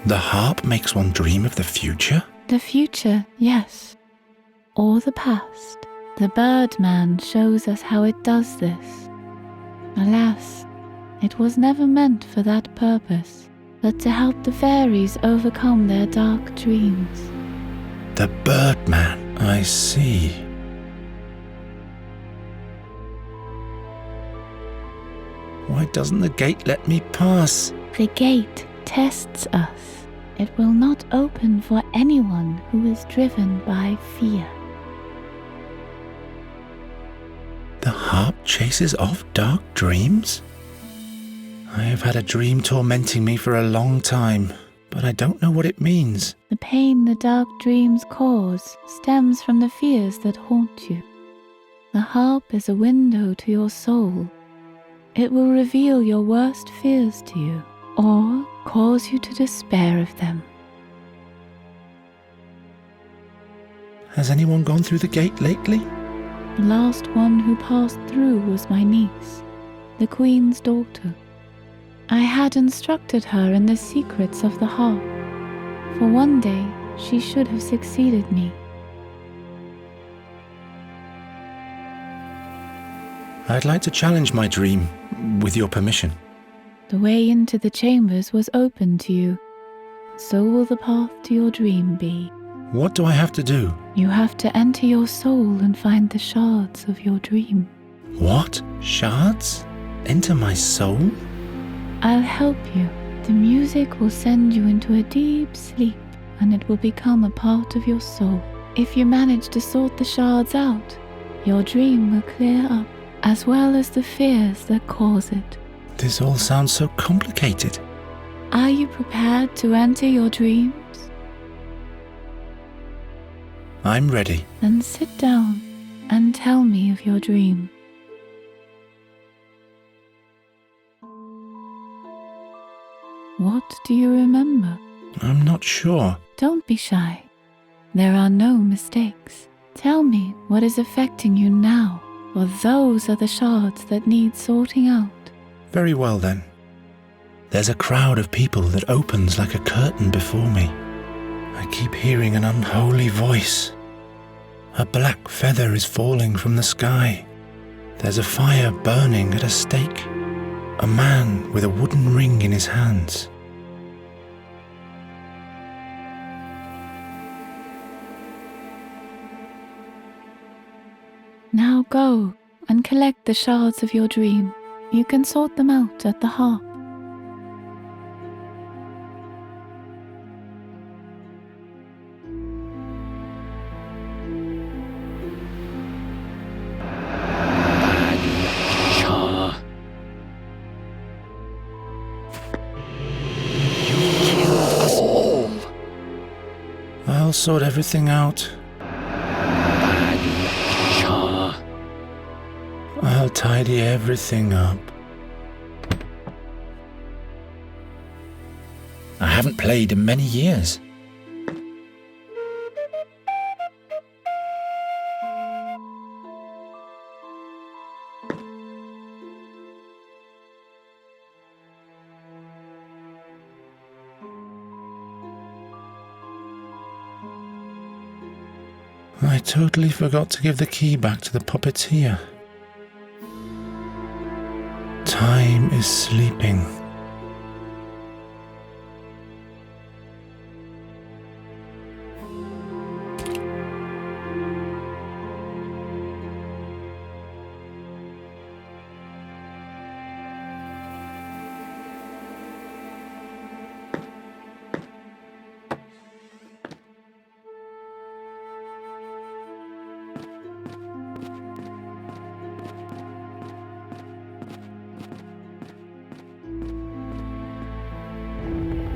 The harp makes one dream of the future? The future, yes. Or the past. The Birdman shows us how it does this. Alas, it was never meant for that purpose, but to help the fairies overcome their dark dreams. The Birdman, I see. Why doesn't the gate let me pass? The gate tests us. It will not open for anyone who is driven by fear. The harp chases off dark dreams? I have had a dream tormenting me for a long time, but I don't know what it means. The pain the dark dreams cause stems from the fears that haunt you. The harp is a window to your soul. It will reveal your worst fears to you, or cause you to despair of them. Has anyone gone through the gate lately? The last one who passed through was my niece, the Queen's daughter. I had instructed her in the secrets of the harp, for one day she should have succeeded me. I'd like to challenge my dream, with your permission. The way into the chambers was open to you. So will the path to your dream be. What do I have to do? You have to enter your soul and find the shards of your dream. What? Shards? Enter my soul? I'll help you. The music will send you into a deep sleep, and it will become a part of your soul. If you manage to sort the shards out, your dream will clear up, as well as the fears that cause it. This all sounds so complicated. Are you prepared to enter your dreams? I'm ready. Then sit down and tell me of your dream. What do you remember? I'm not sure. Don't be shy. There are no mistakes. Tell me what is affecting you now, for those are the shards that need sorting out. Very well then. There's a crowd of people that opens like a curtain before me. I keep hearing an unholy voice. A black feather is falling from the sky. There's a fire burning at a stake. A man with a wooden ring in his hands. Now go and collect the shards of your dream. You can sort them out at the harp. I'll sort everything out. I'll tidy everything up. I haven't played in many years. I totally forgot to give the key back to the puppeteer. Time is sleeping.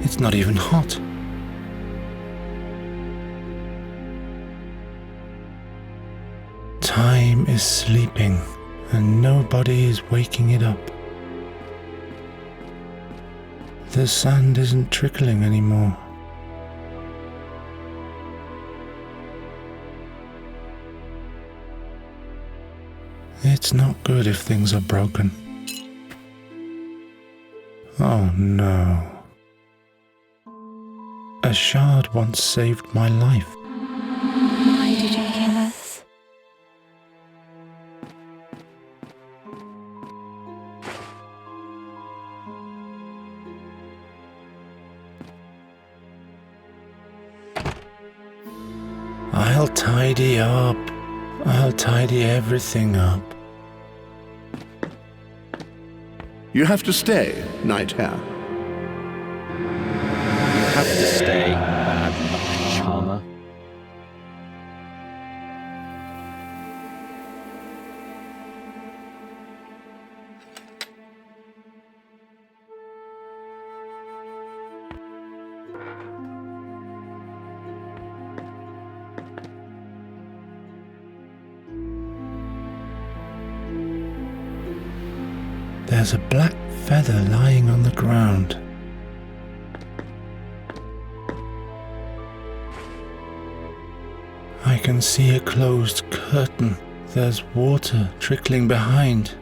It's not even hot. Time is sleeping, and nobody is waking it up. The sand isn't trickling anymore. It's not good if things are broken. Oh no. A shard once saved my life. Why did you kill us? I'll tidy up. I'll tidy everything up. You have to stay, Night Hare. Have to stay, bad luck charmer. There's a black feather lying on the ground. I can see a closed curtain. There's water trickling behind.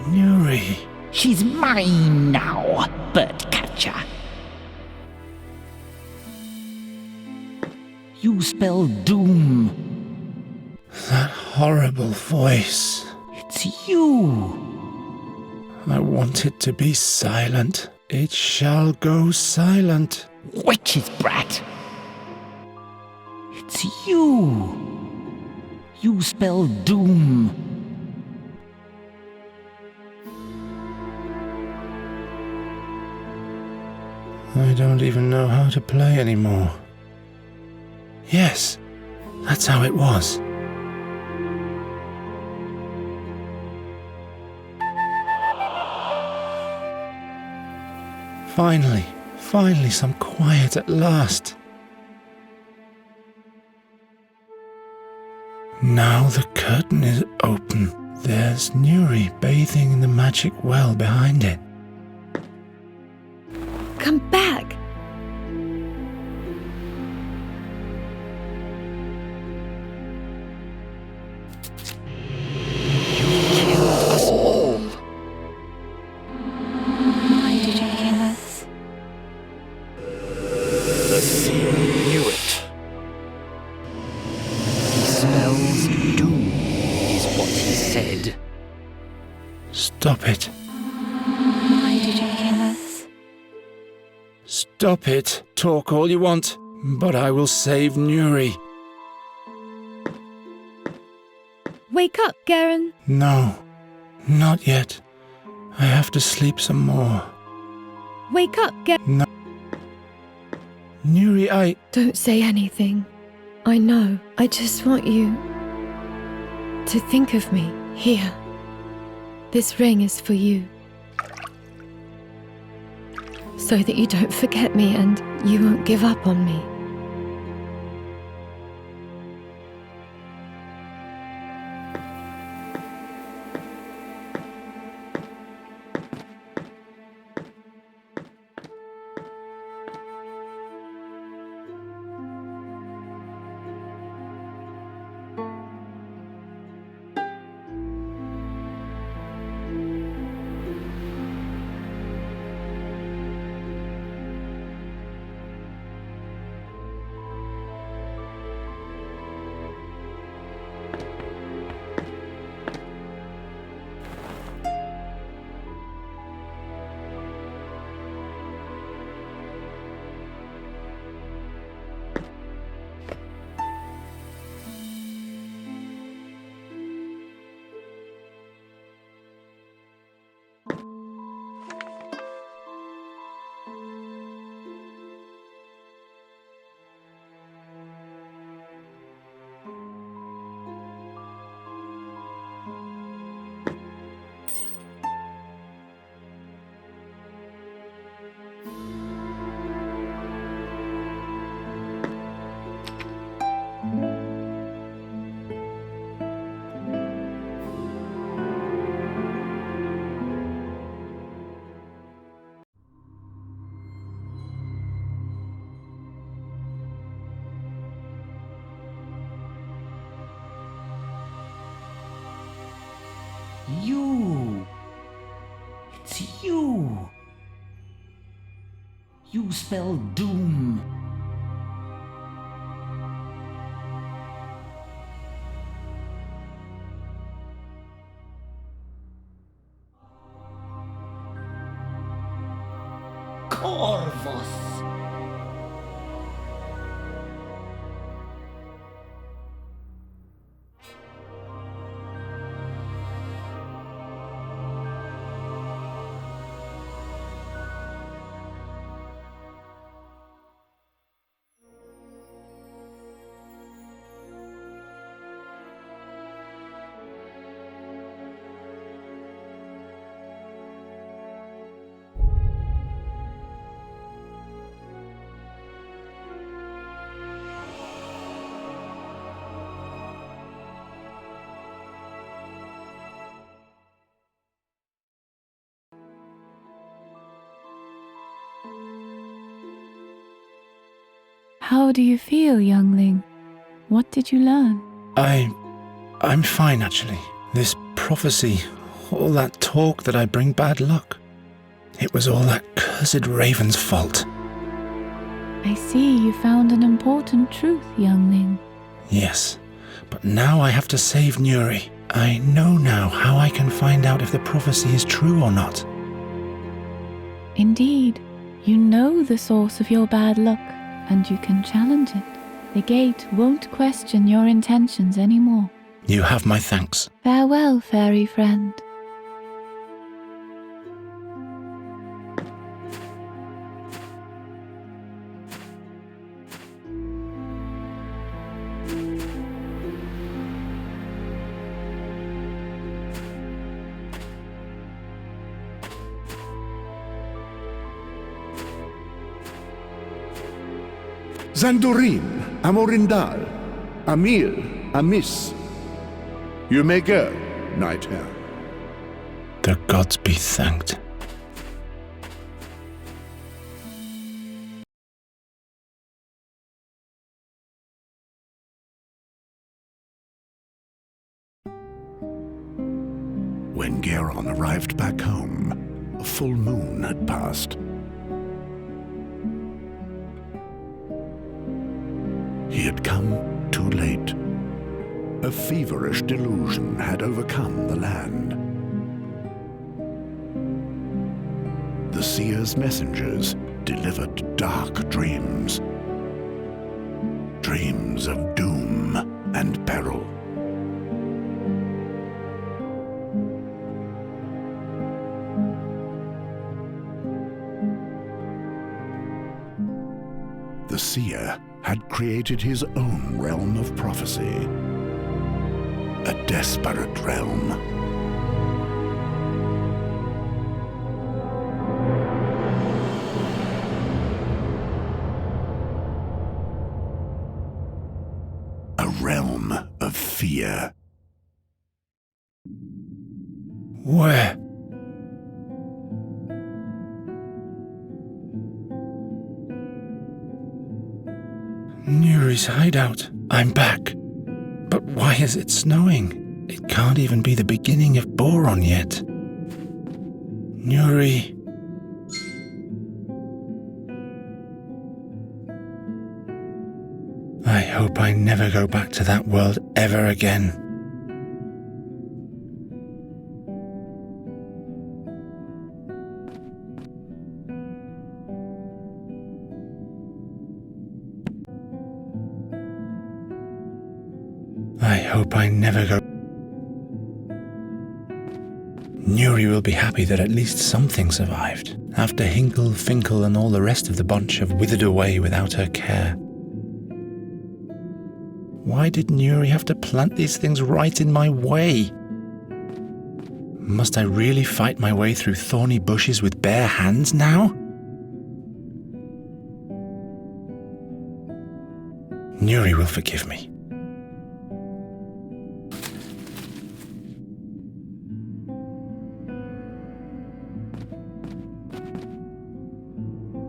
Nuri. She's mine now, birdcatcher. You spell doom. That horrible voice. It's you. I want it to be silent. It shall go silent. Witch's brat. It's you. You spell doom. I don't even know how to play anymore. Yes, that's how it was. Finally, some quiet at last. Now the curtain is open. There's Nuri bathing in the magic well behind it. Come back! Stop it. Why did you kill us? Stop it. Talk all you want, but I will save Nuri. Wake up, Garon. No, not yet. I have to sleep some more. Wake up, Garon. No. Nuri, Don't say anything. I know. I just want you to think of me here. This ring is for you. So that you don't forget me and you won't give up on me. you. It's you. You spell doom. Corvus. How do you feel, youngling? What did you learn? I'm fine, actually. This prophecy, all that talk that I bring bad luck. It was all that cursed raven's fault. I see you found an important truth, youngling. Yes, but now I have to save Nuri. I know now how I can find out if the prophecy is true or not. Indeed, you know the source of your bad luck, and you can challenge it. The gate won't question your intentions anymore. You have my thanks. Farewell, fairy friend. Zandurin, Amorindal, Amil, Amis. You may go, Knight Hare. The gods be thanked. When Garon arrived back home, a full moon had passed. He had come too late. A feverish delusion had overcome the land. The seer's messengers delivered dark dreams. Dreams of doom and peril. The seer had created his own realm of prophecy. A desperate realm. A realm of fear. Where? Nuri's hideout. I'm back. But why is it snowing? It can't even be the beginning of Boron yet. Nuri. I hope I never go back to that world ever again. I hope I never go. Nuri will be happy that at least something survived, after Hinkle, Finkel and all the rest of the bunch have withered away without her care. Why did Nuri have to plant these things right in my way? Must I really fight my way through thorny bushes with bare hands now? Nuri will forgive me.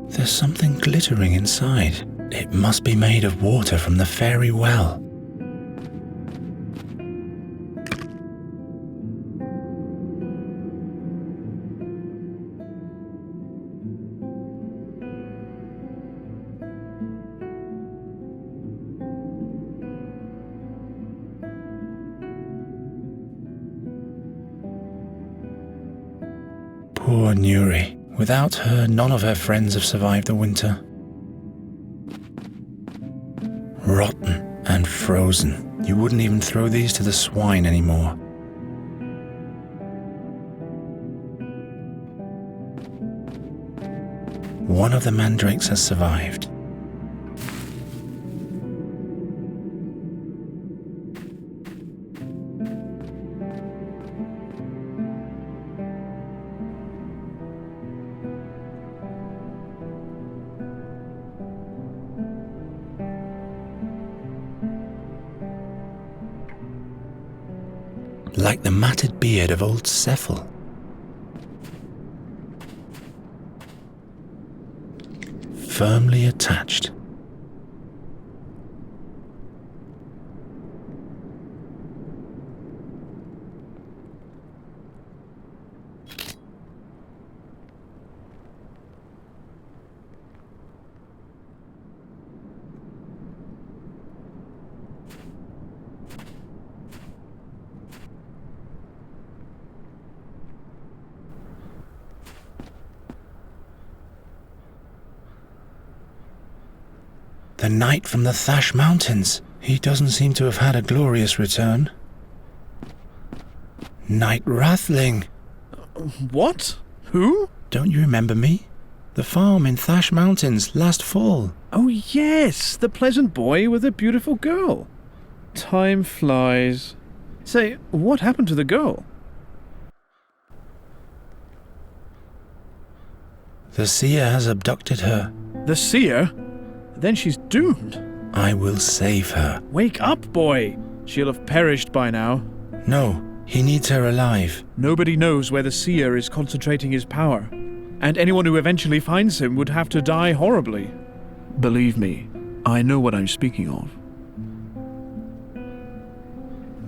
There's something glittering inside. It must be made of water from the fairy well. Poor Nuri. Without her, none of her friends have survived the winter. Rotten and frozen. You wouldn't even throw these to the swine anymore. One of the mandrakes has survived. Like the matted beard of old Cephal. Firmly attached. The knight from the Thash Mountains. He doesn't seem to have had a glorious return. Knight Rathling. What? Who? Don't you remember me? The farm in Thash Mountains last fall. Oh yes, the pleasant boy with the beautiful girl. Time flies. Say, what happened to the girl? The seer has abducted her. The seer? Then she's doomed. I will save her. Wake up, boy. She'll have perished by now. No, he needs her alive. Nobody knows where the seer is concentrating his power, and anyone who eventually finds him would have to die horribly. Believe me, I know what I'm speaking of.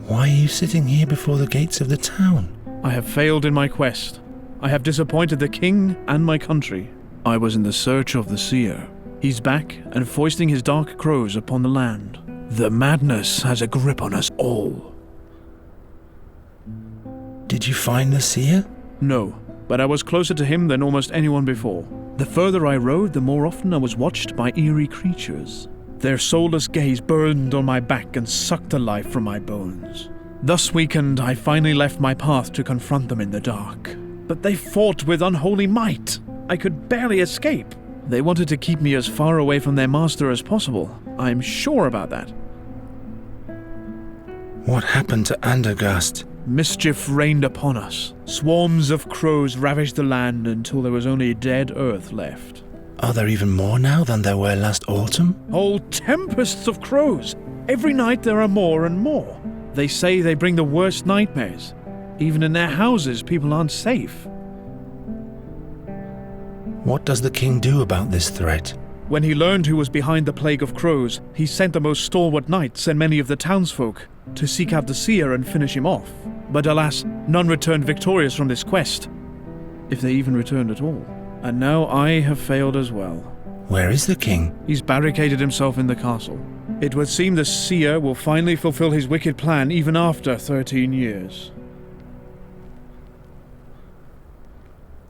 Why are you sitting here before the gates of the town? I have failed in my quest. I have disappointed the king and my country. I was in the search of the seer. He's back and foisting his dark crows upon the land. The madness has a grip on us all. Did you find the seer? No, but I was closer to him than almost anyone before. The further I rode, the more often I was watched by eerie creatures. Their soulless gaze burned on my back and sucked the life from my bones. Thus weakened, I finally left my path to confront them in the dark. But they fought with unholy might. I could barely escape. They wanted to keep me as far away from their master as possible. I'm sure about that. What happened to Andergast? Mischief rained upon us. Swarms of crows ravaged the land until there was only dead earth left. Are there even more now than there were last autumn? Whole tempests of crows. Every night there are more and more. They say they bring the worst nightmares. Even in their houses, people aren't safe. What does the king do about this threat? When he learned who was behind the plague of crows, he sent the most stalwart knights and many of the townsfolk to seek out the seer and finish him off. But alas, none returned victorious from this quest, if they even returned at all. And now I have failed as well. Where is the king? He's barricaded himself in the castle. It would seem the seer will finally fulfill his wicked plan even after 13 years.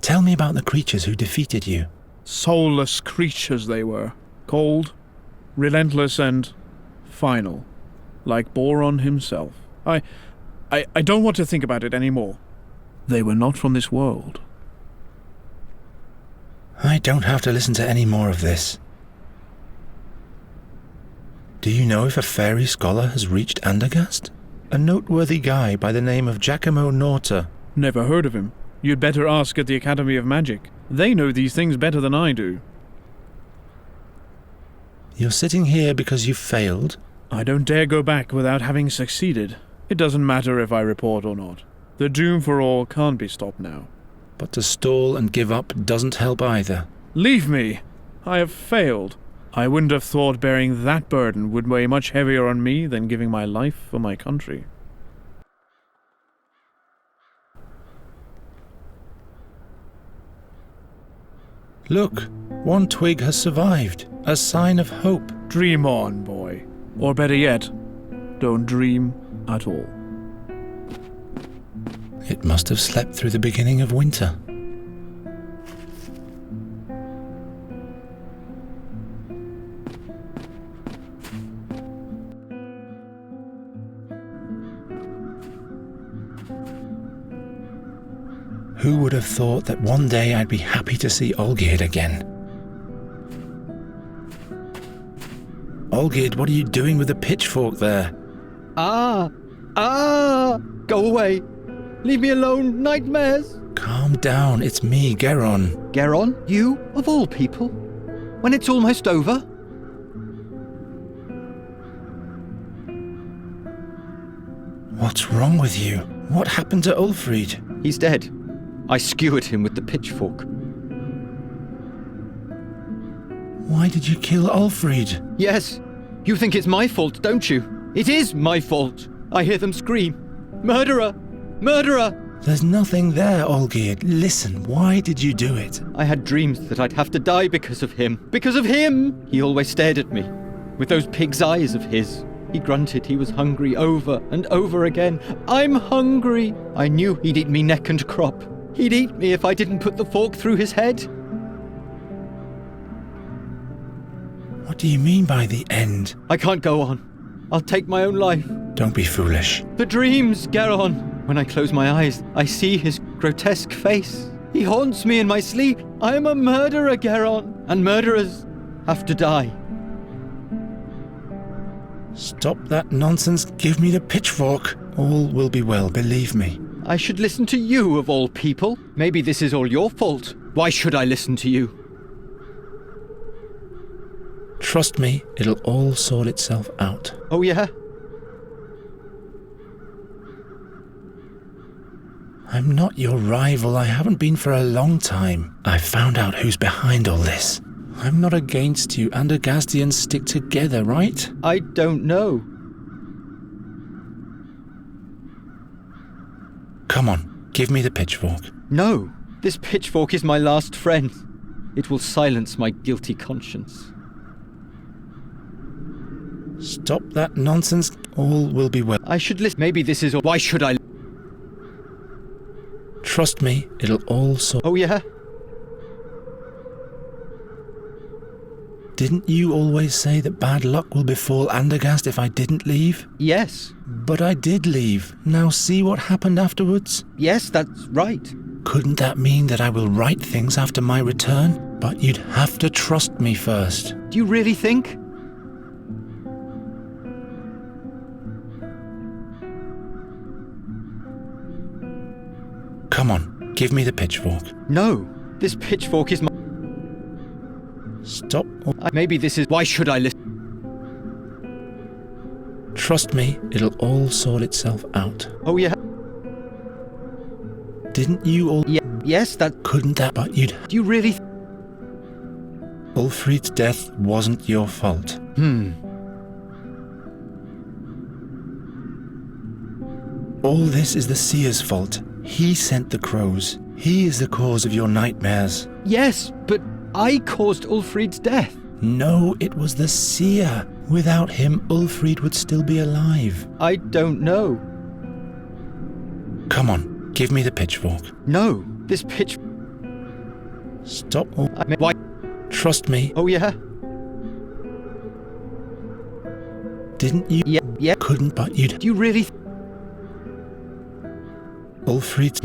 Tell me about the creatures who defeated you. Soulless creatures they were. Cold, relentless, and final. Like Boron himself. I don't want to think about it anymore. They were not from this world. I don't have to listen to any more of this. Do you know if a fairy scholar has reached Andergast? A noteworthy guy by the name of Giacomo Norta. Never heard of him. You'd better ask at the Academy of Magic. They know these things better than I do. You're sitting here because you failed? I don't dare go back without having succeeded. It doesn't matter if I report or not. The doom for all can't be stopped now. But to stall and give up doesn't help either. Leave me! I have failed. I wouldn't have thought bearing that burden would weigh much heavier on me than giving my life for my country. Look, one twig has survived. A sign of hope. Dream on, boy. Or better yet, don't dream at all. It must have slept through the beginning of winter. Who would have thought that one day I'd be happy to see Olgierd again? Olgierd, what are you doing with the pitchfork there? Ah! Go away! Leave me alone, nightmares! Calm down, it's me, Garon. Garon? You, of all people? When it's almost over? What's wrong with you? What happened to Ulfrid? He's dead. I skewered him with the pitchfork. Why did you kill Ulfrid? Yes. You think it's my fault, don't you? It is my fault. I hear them scream. Murderer! Murderer! There's nothing there, Olgierd. Listen, why did you do it? I had dreams that I'd have to die because of him. Because of him! He always stared at me, with those pig's eyes of his. He grunted he was hungry over and over again. I'm hungry! I knew he'd eat me neck and crop. He'd eat me if I didn't put the fork through his head. What do you mean by the end? I can't go on. I'll take my own life. Don't be foolish. The dreams, Garon! When I close my eyes, I see his grotesque face. He haunts me in my sleep. I am a murderer, Garon, and murderers have to die. Stop that nonsense. Give me the pitchfork. All will be well, believe me. I should listen to you, of all people. Maybe this is all your fault. Why should I listen to you? Trust me, it'll all sort itself out. Oh, yeah? I'm not your rival. I haven't been for a long time. I found out who's behind all this. I'm not against you. Andergastians stick together, right? I don't know. Come on, give me the pitchfork. No, this pitchfork is my last friend. It will silence my guilty conscience. Stop that nonsense. All will be well. I should listen. Maybe this is all. Why should I? Trust me, it'll all sort. Oh, yeah? Didn't you always say that bad luck will befall Andergast if I didn't leave? Yes. But I did leave. Now see what happened afterwards? Yes, that's right. Couldn't that mean that I will right things after my return? But you'd have to trust me first. Do you really think? Come on, give me the pitchfork. No, this pitchfork is my... Stop. Maybe this is... Why should I listen? Trust me, it'll all sort itself out. Oh, yeah? Didn't you all... Yes, that... Couldn't that... But you'd... Do you really... Ulfrid's death wasn't your fault. All this is the seer's fault. He sent the crows. He is the cause of your nightmares. Yes, but I caused Ulfrid's death. No, it was the seer. Without him, Ulfrid would still be alive. I don't know. Come on, give me the pitchfork. No, this pitch... Stop. Why? Trust me. Oh, yeah? Didn't you? Yeah. Couldn't, but you'd... Do you really... Ulfrid's...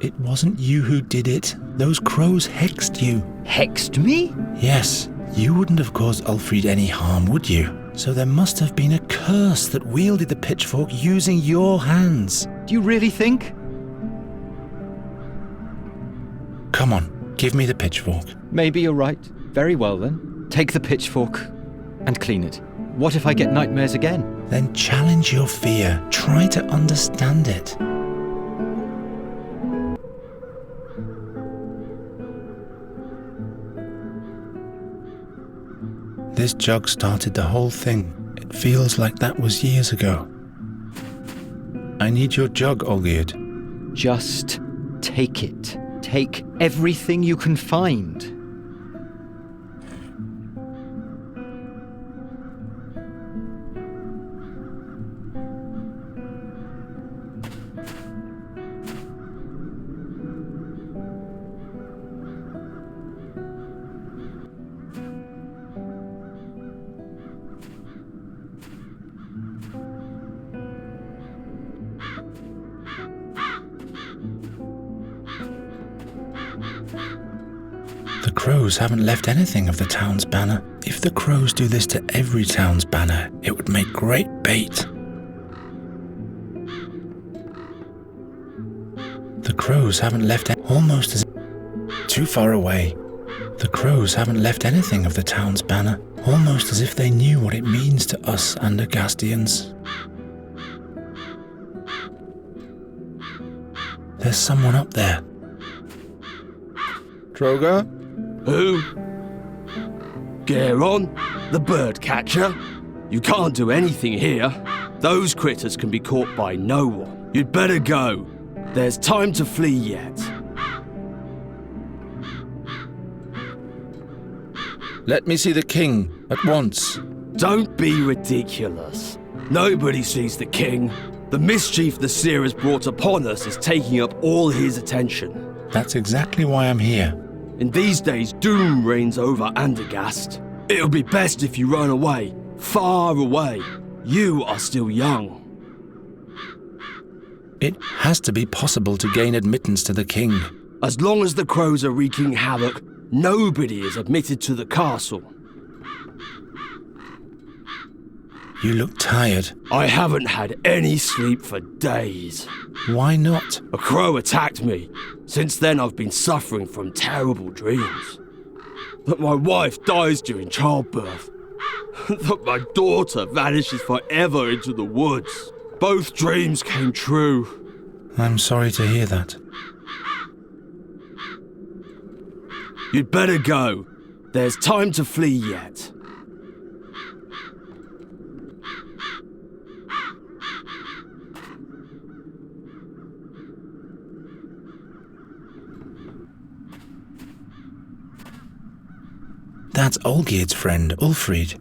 It wasn't you who did it. Those crows hexed you. Hexed me? Yes. You wouldn't have caused Ulfrid any harm, would you? So there must have been a curse that wielded the pitchfork using your hands. Do you really think? Come on, give me the pitchfork. Maybe you're right. Very well then. Take the pitchfork and clean it. What if I get nightmares again? Then challenge your fear. Try to understand it. This jug started the whole thing. It feels like that was years ago. I need your jug, Olgierd. Just take it. Take everything you can find. crows haven't left anything of the town's banner. If the crows do this to every town's banner, it would make great bait. The crows haven't left almost as too far away. The crows haven't left anything of the town's banner, almost as if they knew what it means to us Andergastians. There's someone up there. Troga? Who? Garon, the bird catcher? You can't do anything here. Those critters can be caught by no one. You'd better go. There's time to flee yet. Let me see the king at once. Don't be ridiculous. Nobody sees the king. The mischief the seer has brought upon us is taking up all his attention. That's exactly why I'm here. In these days, doom reigns over Andergast. It'll be best if you run away, far away. You are still young. It has to be possible to gain admittance to the king. As long as the crows are wreaking havoc, nobody is admitted to the castle. You look tired. I haven't had any sleep for days. Why not? A crow attacked me. Since then I've been suffering from terrible dreams. That my wife dies during childbirth. That my daughter vanishes forever into the woods. Both dreams came true. I'm sorry to hear that. You'd better go. There's time to flee yet. That's Olgierd's friend, Ulfrid.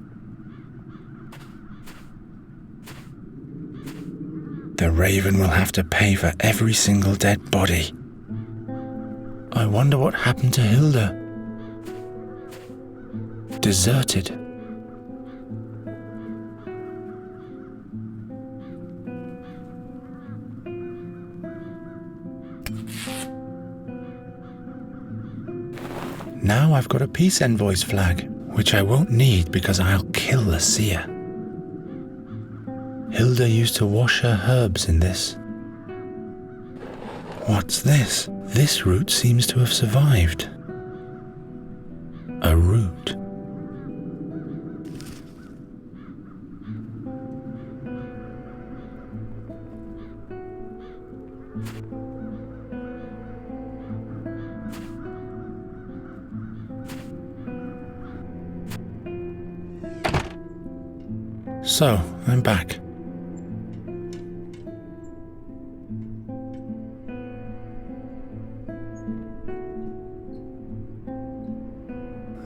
The Raven will have to pay for every single dead body. I wonder what happened to Hilda. Deserted. Now I've got a peace envoy's flag, which I won't need because I'll kill the seer. Hilda used to wash her herbs in this. What's this? This root seems to have survived. A root. So, I'm back.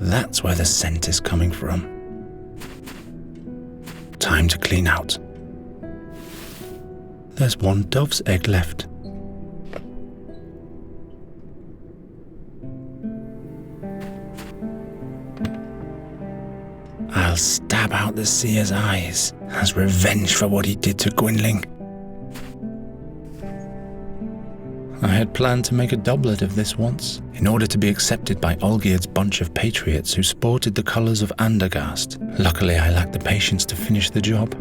That's where the scent is coming from. Time to clean out. There's one dove's egg left. I'll stab out the seer's eyes as revenge for what he did to Gwynling. I had planned to make a doublet of this once, in order to be accepted by Olgierd's bunch of patriots who sported the colours of Andergast. Luckily, I lacked the patience to finish the job.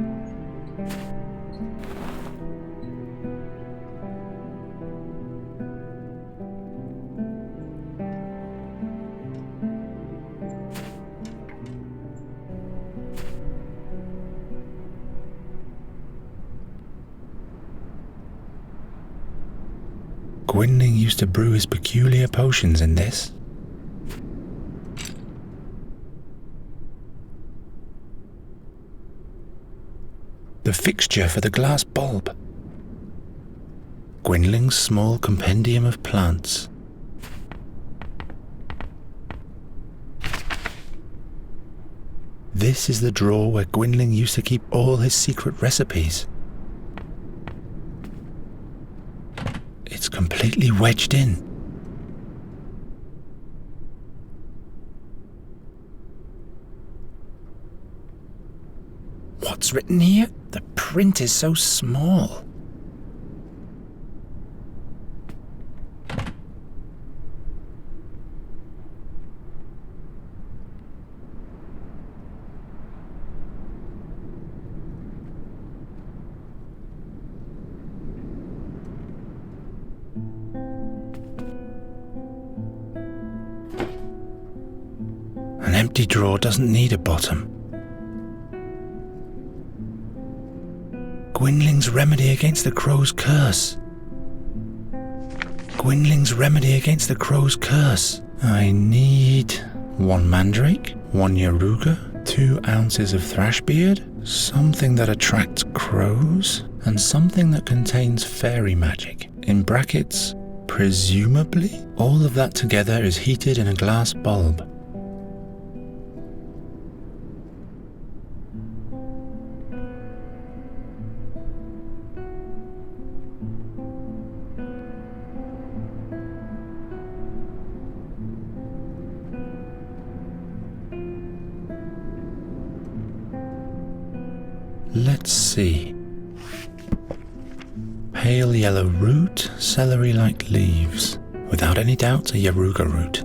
Gwynling used to brew his peculiar potions in this. The fixture for the glass bulb. Gwynling's small compendium of plants. This is the drawer where Gwynling used to keep all his secret recipes. It's completely wedged in. What's written here? The print is so small. empty drawer doesn't need a bottom. Gwynling's remedy against the crow's curse. Gwynling's remedy against the crow's curse. I need 1 mandrake, 1 yaruga, 2 ounces of thrashbeard, something that attracts crows, and something that contains fairy magic. In brackets, presumably, all of that together is heated in a glass bulb. Let's see. Pale yellow root, celery-like leaves. Without any doubt, a yaruga root.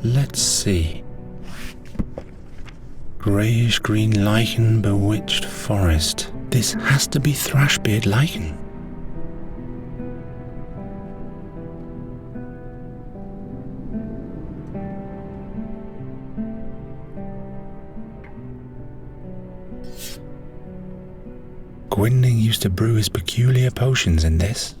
Let's see. Greyish-green lichen bewitched forest. This has to be thrashbeard lichen. Gwynling used to brew his peculiar potions in this.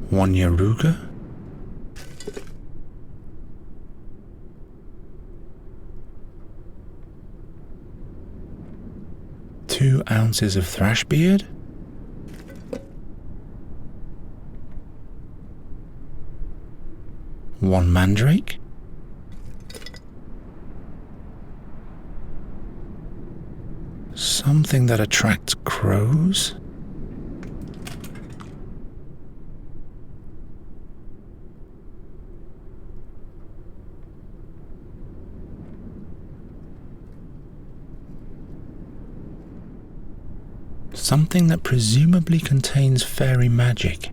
One yaruga, two ounces of thrashbeard, one mandrake, something that attracts crows, something that presumably contains fairy magic.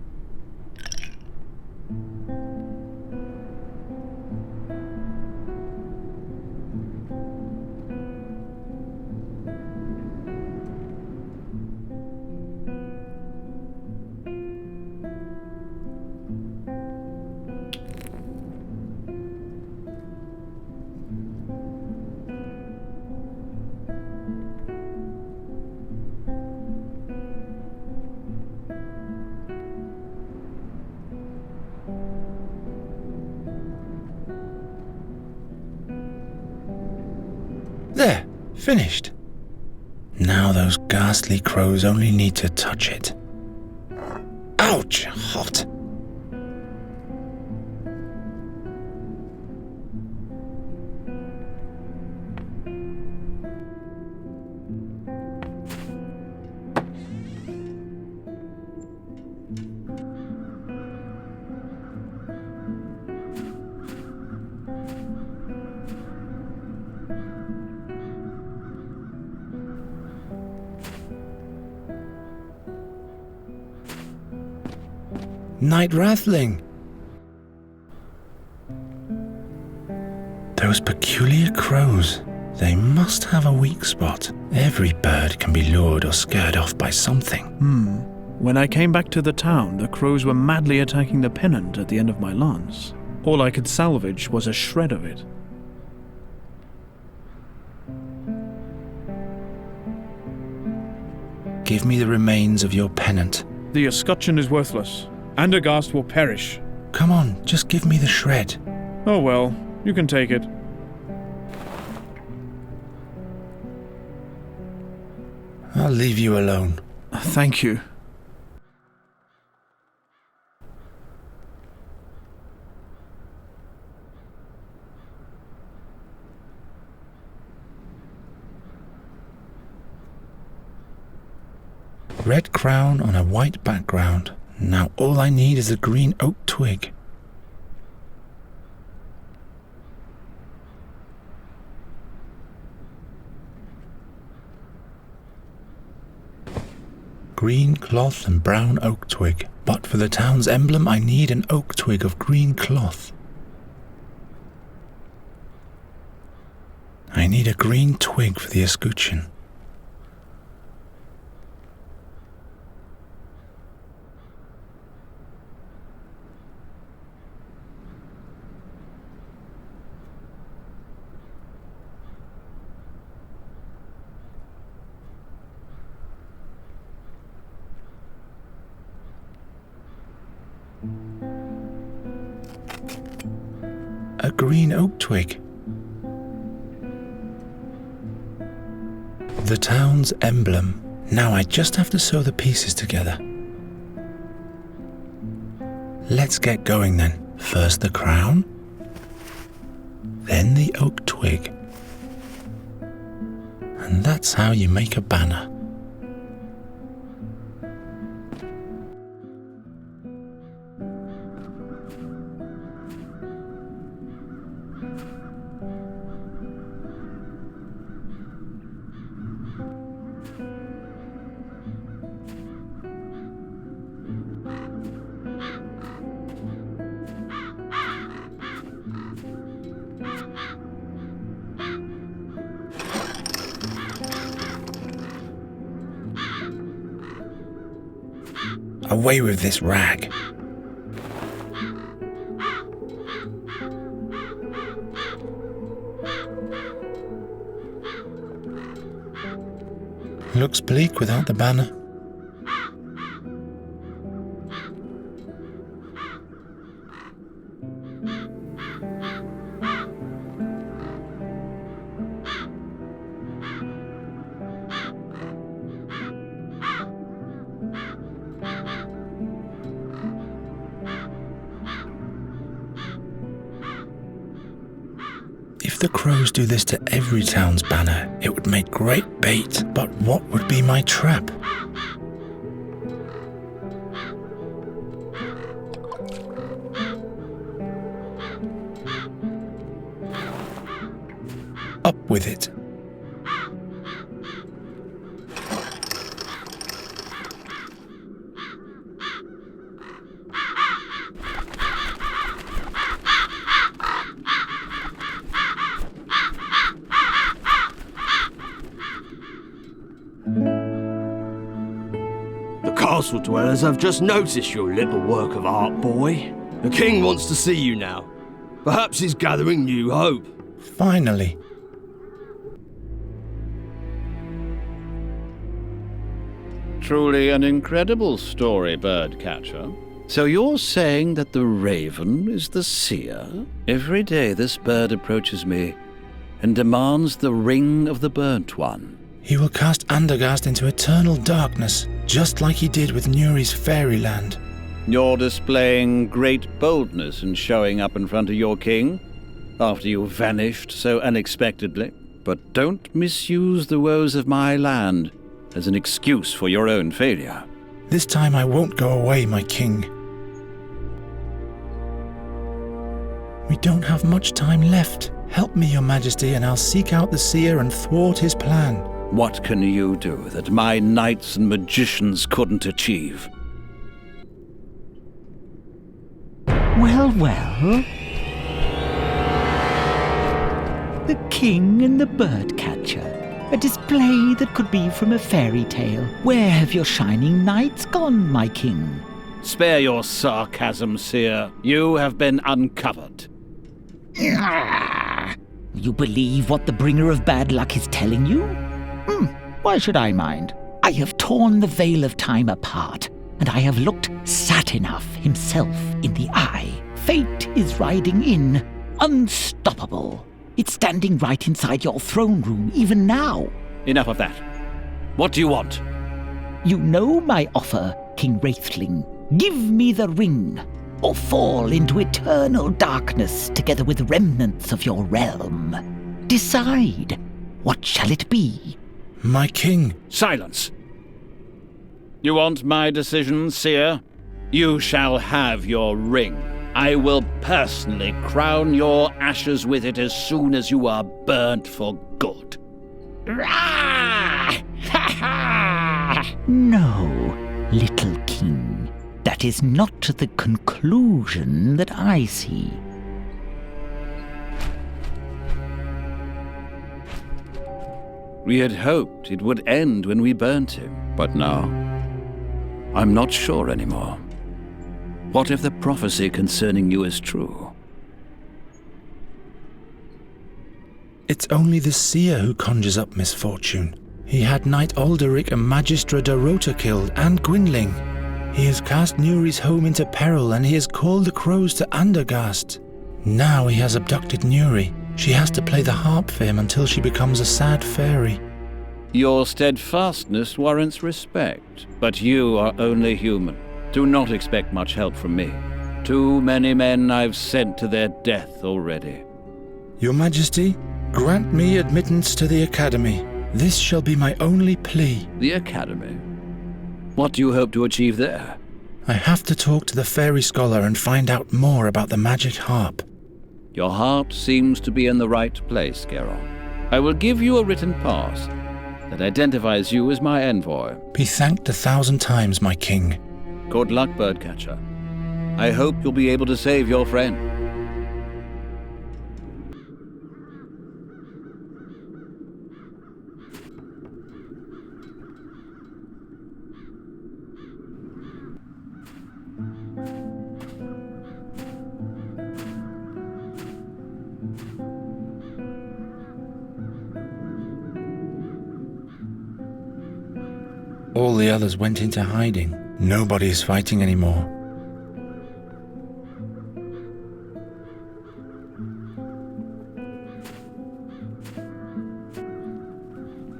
There, finished. Now those ghastly crows only need to touch it. Ouch, hot. Night Wrathling. Those peculiar crows. They must have a weak spot. Every bird can be lured or scared off by something. When I came back to the town, the crows were madly attacking the pennant at the end of my lance. All I could salvage was a shred of it. Give me the remains of your pennant. The escutcheon is worthless. Andergast will perish. Come on, just give me the shred. Oh well, you can take it. I'll leave you alone. Thank you. Red crown on a white background. Now all I need is a green oak twig. Green cloth and brown oak twig. But for the town's emblem, I need an oak twig of green cloth. I need a green twig for the escutcheon. A green oak twig. The town's emblem. Now I just have to sew the pieces together. Let's get going then. First the crown, then the oak twig. And that's how you make a banner. Away with this rag. Looks bleak without the banner. If the crows do this to every town's banner, it would make great bait. But what would be my trap? Up with it. Castle dwellers have just noticed your little work of art, boy. The king wants to see you now. Perhaps he's gathering new hope. Finally. Truly an incredible story, birdcatcher. So you're saying that the raven is the seer? Every day this bird approaches me and demands the ring of the burnt one. He will cast Andergast into eternal darkness, just like he did with Nuri's fairyland. You're displaying great boldness in showing up in front of your king, after you vanished so unexpectedly. But don't misuse the woes of my land as an excuse for your own failure. This time I won't go away, my king. We don't have much time left. Help me, your majesty, and I'll seek out the seer and thwart his plan. What can you do that my knights and magicians couldn't achieve? Well, well. The king and the birdcatcher. A display that could be from a fairy tale. Where have your shining knights gone, my king? Spare your sarcasm, seer. You have been uncovered. You believe what the bringer of bad luck is telling you? Why should I mind? I have torn the veil of time apart, and I have looked Satinav himself in the eye. Fate is riding in, unstoppable. It's standing right inside your throne room, even now. Enough of that. What do you want? You know my offer, King Wraithling. Give me the ring, or fall into eternal darkness together with remnants of your realm. Decide. What shall it be? My king. Silence. You want my decision, seer? You shall have your ring. I will personally crown your ashes with it as soon as you are burnt for good. No, little king. That is not the conclusion that I see. We had hoped it would end when we burnt him, but now, I'm not sure anymore. What if the prophecy concerning you is true? It's only the seer who conjures up misfortune. He had Knight Alderic and Magistra Dorota killed, and Gwynling. He has cast Nuri's home into peril, and he has called the crows to Andergast. Now he has abducted Nuri. She has to play the harp for him until she becomes a sad fairy. Your steadfastness warrants respect, but you are only human. Do not expect much help from me. Too many men I've sent to their death already. Your Majesty, grant me admittance to the Academy. This shall be my only plea. The Academy? What do you hope to achieve there? I have to talk to the fairy scholar and find out more about the magic harp. Your heart seems to be in the right place, Garon. I will give you a written pass that identifies you as my envoy. Be thanked 1,000 times, my king. Good luck, Birdcatcher. I hope you'll be able to save your friend. All the others went into hiding. Nobody is fighting anymore.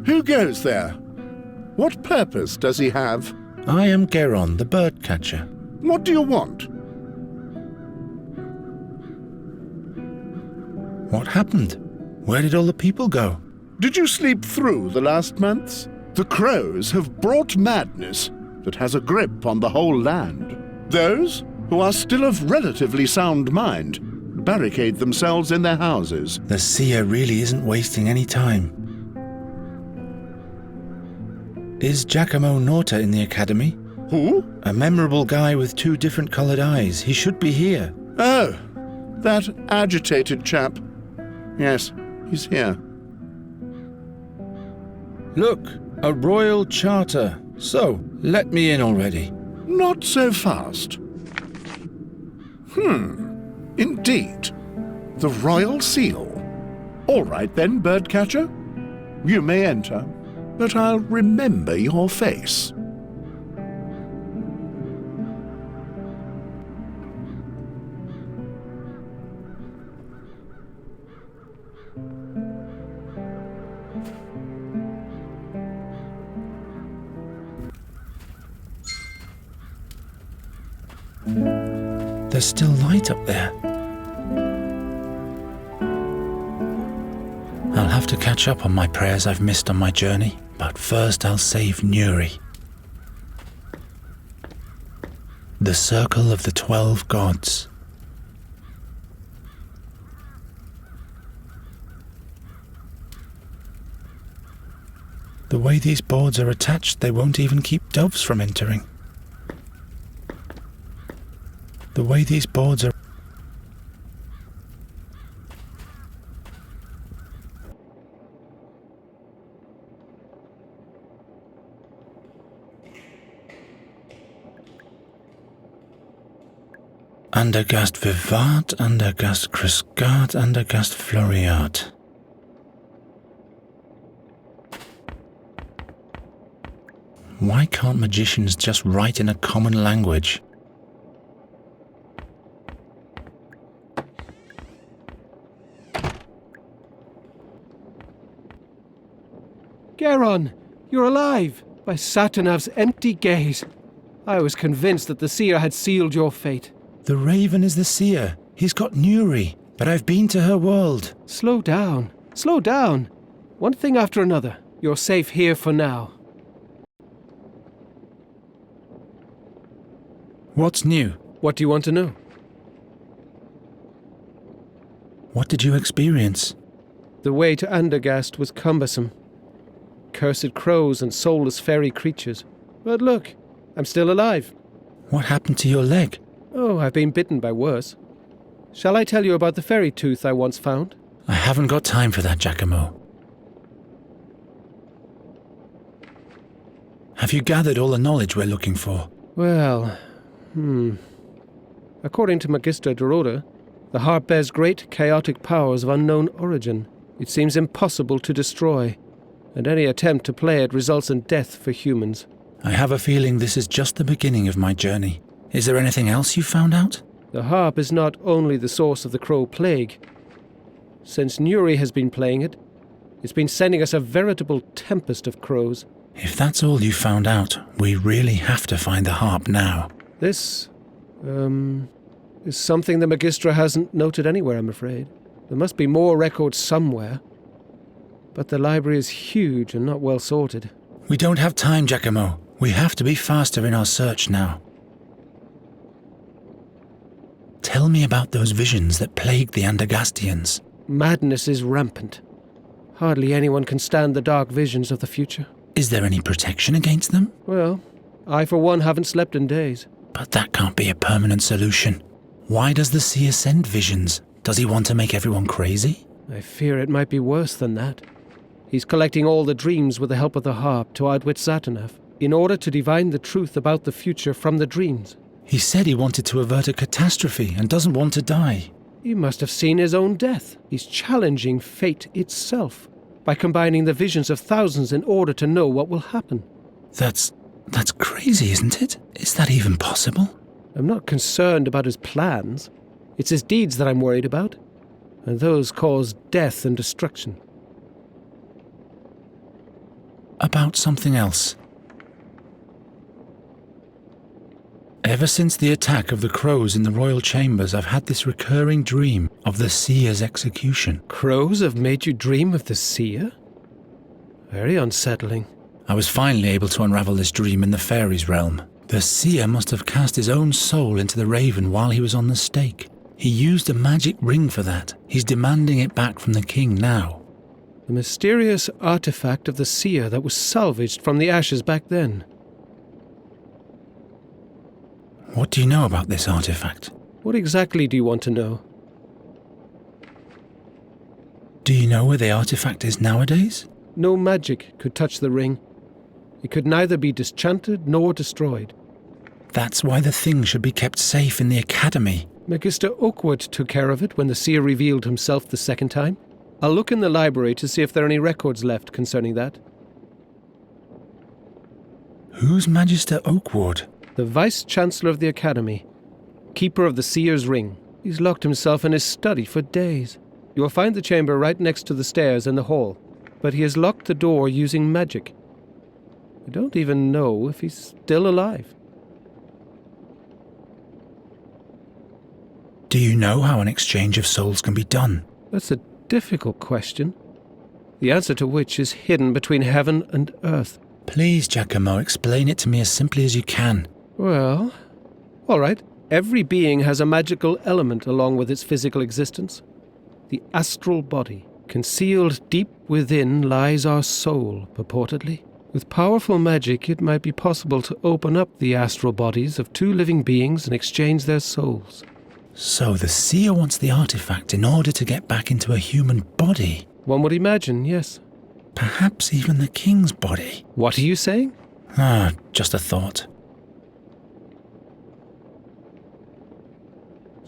Who goes there? What purpose does he have? I am Garon, the birdcatcher. What do you want? What happened? Where did all the people go? Did you sleep through the last months? The crows have brought madness that has a grip on the whole land. Those who are still of relatively sound mind barricade themselves in their houses. The seer really isn't wasting any time. Is Giacomo Norta in the Academy? Who? A memorable guy with 2 different coloured eyes. He should be here. Oh, that agitated chap. Yes, he's here. Look, a royal charter. So, let me in already. Not so fast. Indeed. The royal seal. All right then, birdcatcher. You may enter, but I'll remember your face. There's still light up there. I'll have to catch up on my prayers I've missed on my journey, but first I'll save Nuri. The Circle of the 12 Gods. The way these boards are attached, they won't even keep doves from entering. The way these boards are... Andergast Vivat, Andergast Crisgat, Andergast Floriat. Why can't magicians just write in a common language? Garon, you're alive! By Satinav's empty gaze. I was convinced that the seer had sealed your fate. The Raven is the seer. He's got Nuri, but I've been to her world. Slow down. Slow down. One thing after another. You're safe here for now. What's new? What do you want to know? What did you experience? The way to Andergast was cumbersome. Cursed crows and soulless fairy creatures. But look, I'm still alive. What happened to your leg? Oh, I've been bitten by worse. Shall I tell you about the fairy tooth I once found? I haven't got time for that, Giacomo. Have you gathered all the knowledge we're looking for? Well, According to Magister Dorota, the harp bears great chaotic powers of unknown origin. It seems impossible to destroy, and any attempt to play it results in death for humans. I have a feeling this is just the beginning of my journey. Is there anything else you found out? The harp is not only the source of the crow plague. Since Nuri has been playing it, it's been sending us a veritable tempest of crows. If that's all you found out, we really have to find the harp now. This, is something the Magistra hasn't noted anywhere, I'm afraid. There must be more records somewhere. But the library is huge and not well sorted. We don't have time, Giacomo. We have to be faster in our search now. Tell me about those visions that plagued the Andergastians. Madness is rampant. Hardly anyone can stand the dark visions of the future. Is there any protection against them? Well, I for one haven't slept in days. But that can't be a permanent solution. Why does the seer send visions? Does he want to make everyone crazy? I fear it might be worse than that. He's collecting all the dreams with the help of the harp to outwit Satinav, in order to divine the truth about the future from the dreams. He said he wanted to avert a catastrophe and doesn't want to die. He must have seen his own death. He's challenging fate itself by combining the visions of thousands in order to know what will happen. That's crazy, isn't it? Is that even possible? I'm not concerned about his plans. It's his deeds that I'm worried about, and those cause death and destruction. About something else. Ever since the attack of the crows in the royal chambers, I've had this recurring dream of the seer's execution. Crows have made you dream of the seer? Very unsettling. I was finally able to unravel this dream in the fairies' realm. The seer must have cast his own soul into the raven while he was on the stake. He used a magic ring for that. He's demanding it back from the king now. The mysterious artifact of the seer that was salvaged from the ashes back then. What do you know about this artifact? What exactly do you want to know? Do you know where the artifact is nowadays? No magic could touch the ring. It could neither be disenchanted nor destroyed. That's why the thing should be kept safe in the academy. Magister Oakwood took care of it when the seer revealed himself the second time. I'll look in the library to see if there are any records left concerning that. Who's Magister Oakwood? The Vice-Chancellor of the Academy. Keeper of the Seer's Ring. He's locked himself in his study for days. You'll find the chamber right next to the stairs in the hall. But he has locked the door using magic. I don't even know if he's still alive. Do you know how an exchange of souls can be done? That's a difficult question. The answer to which is hidden between heaven and earth. Please, Giacomo, explain it to me as simply as you can. Well, all right. Every being has a magical element along with its physical existence. The astral body. Concealed deep within lies our soul, purportedly. With powerful magic, it might be possible to open up the astral bodies of two living beings and exchange their souls. So the seer wants the artifact in order to get back into a human body? One would imagine, yes. Perhaps even the king's body. What are you saying? Just a thought.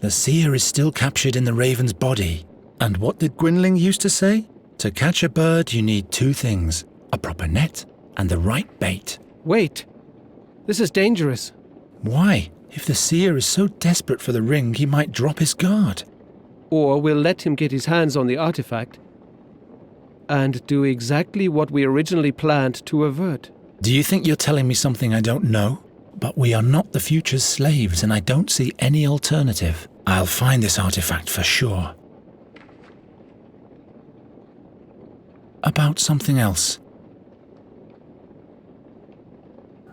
The seer is still captured in the raven's body. And what did Gwynling used to say? To catch a bird, you need two things. A proper net and the right bait. Wait. This is dangerous. Why? If the seer is so desperate for the ring, he might drop his guard. Or we'll let him get his hands on the artifact and do exactly what we originally planned to avert. Do you think you're telling me something I don't know? But we are not the future's slaves, and I don't see any alternative. I'll find this artifact for sure. About something else.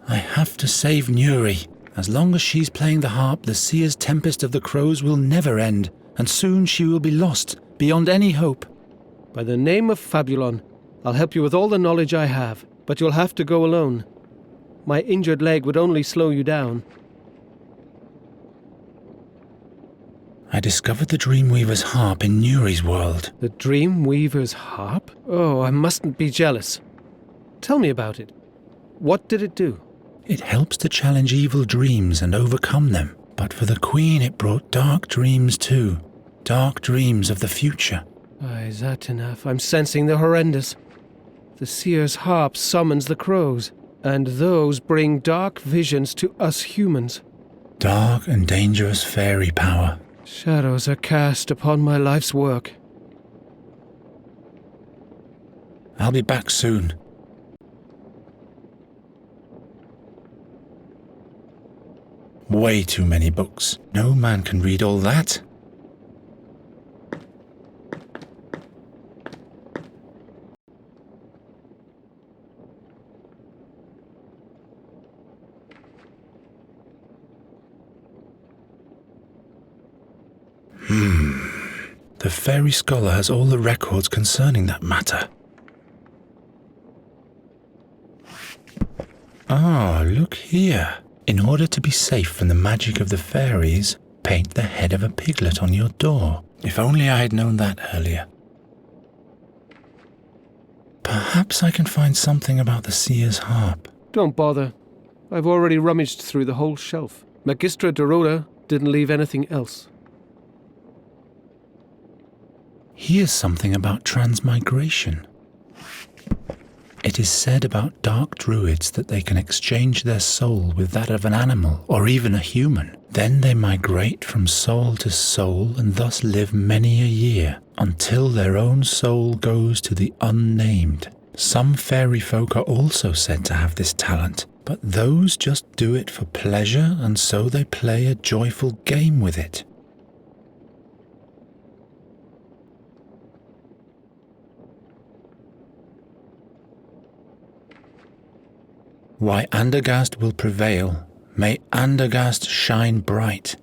I have to save Nuri. As long as she's playing the harp, the seer's tempest of the crows will never end, and soon she will be lost, beyond any hope. By the name of Fabulon, I'll help you with all the knowledge I have, but you'll have to go alone. My injured leg would only slow you down. I discovered the Dreamweaver's harp in Nuri's world. The Dreamweaver's harp? Oh, I mustn't be jealous. Tell me about it. What did it do? It helps to challenge evil dreams and overcome them. But for the Queen it brought dark dreams too. Dark dreams of the future. Aye, Satinav, I'm sensing the horrendous. The seer's harp summons the crows, and those bring dark visions to us humans. Dark and dangerous fairy power. Shadows are cast upon my life's work. I'll be back soon. Way too many books. No man can read all that. The fairy scholar has all the records concerning that matter. Ah, look here. In order to be safe from the magic of the fairies, paint the head of a piglet on your door. If only I had known that earlier. Perhaps I can find something about the seer's harp. Don't bother. I've already rummaged through the whole shelf. Magistra Dorota didn't leave anything else. Here's something about transmigration. It is said about dark druids that they can exchange their soul with that of an animal or even a human. Then they migrate from soul to soul and thus live many a year until their own soul goes to the unnamed. Some fairy folk are also said to have this talent, but those just do it for pleasure and so they play a joyful game with it. Why Andergast will prevail. May Andergast shine bright.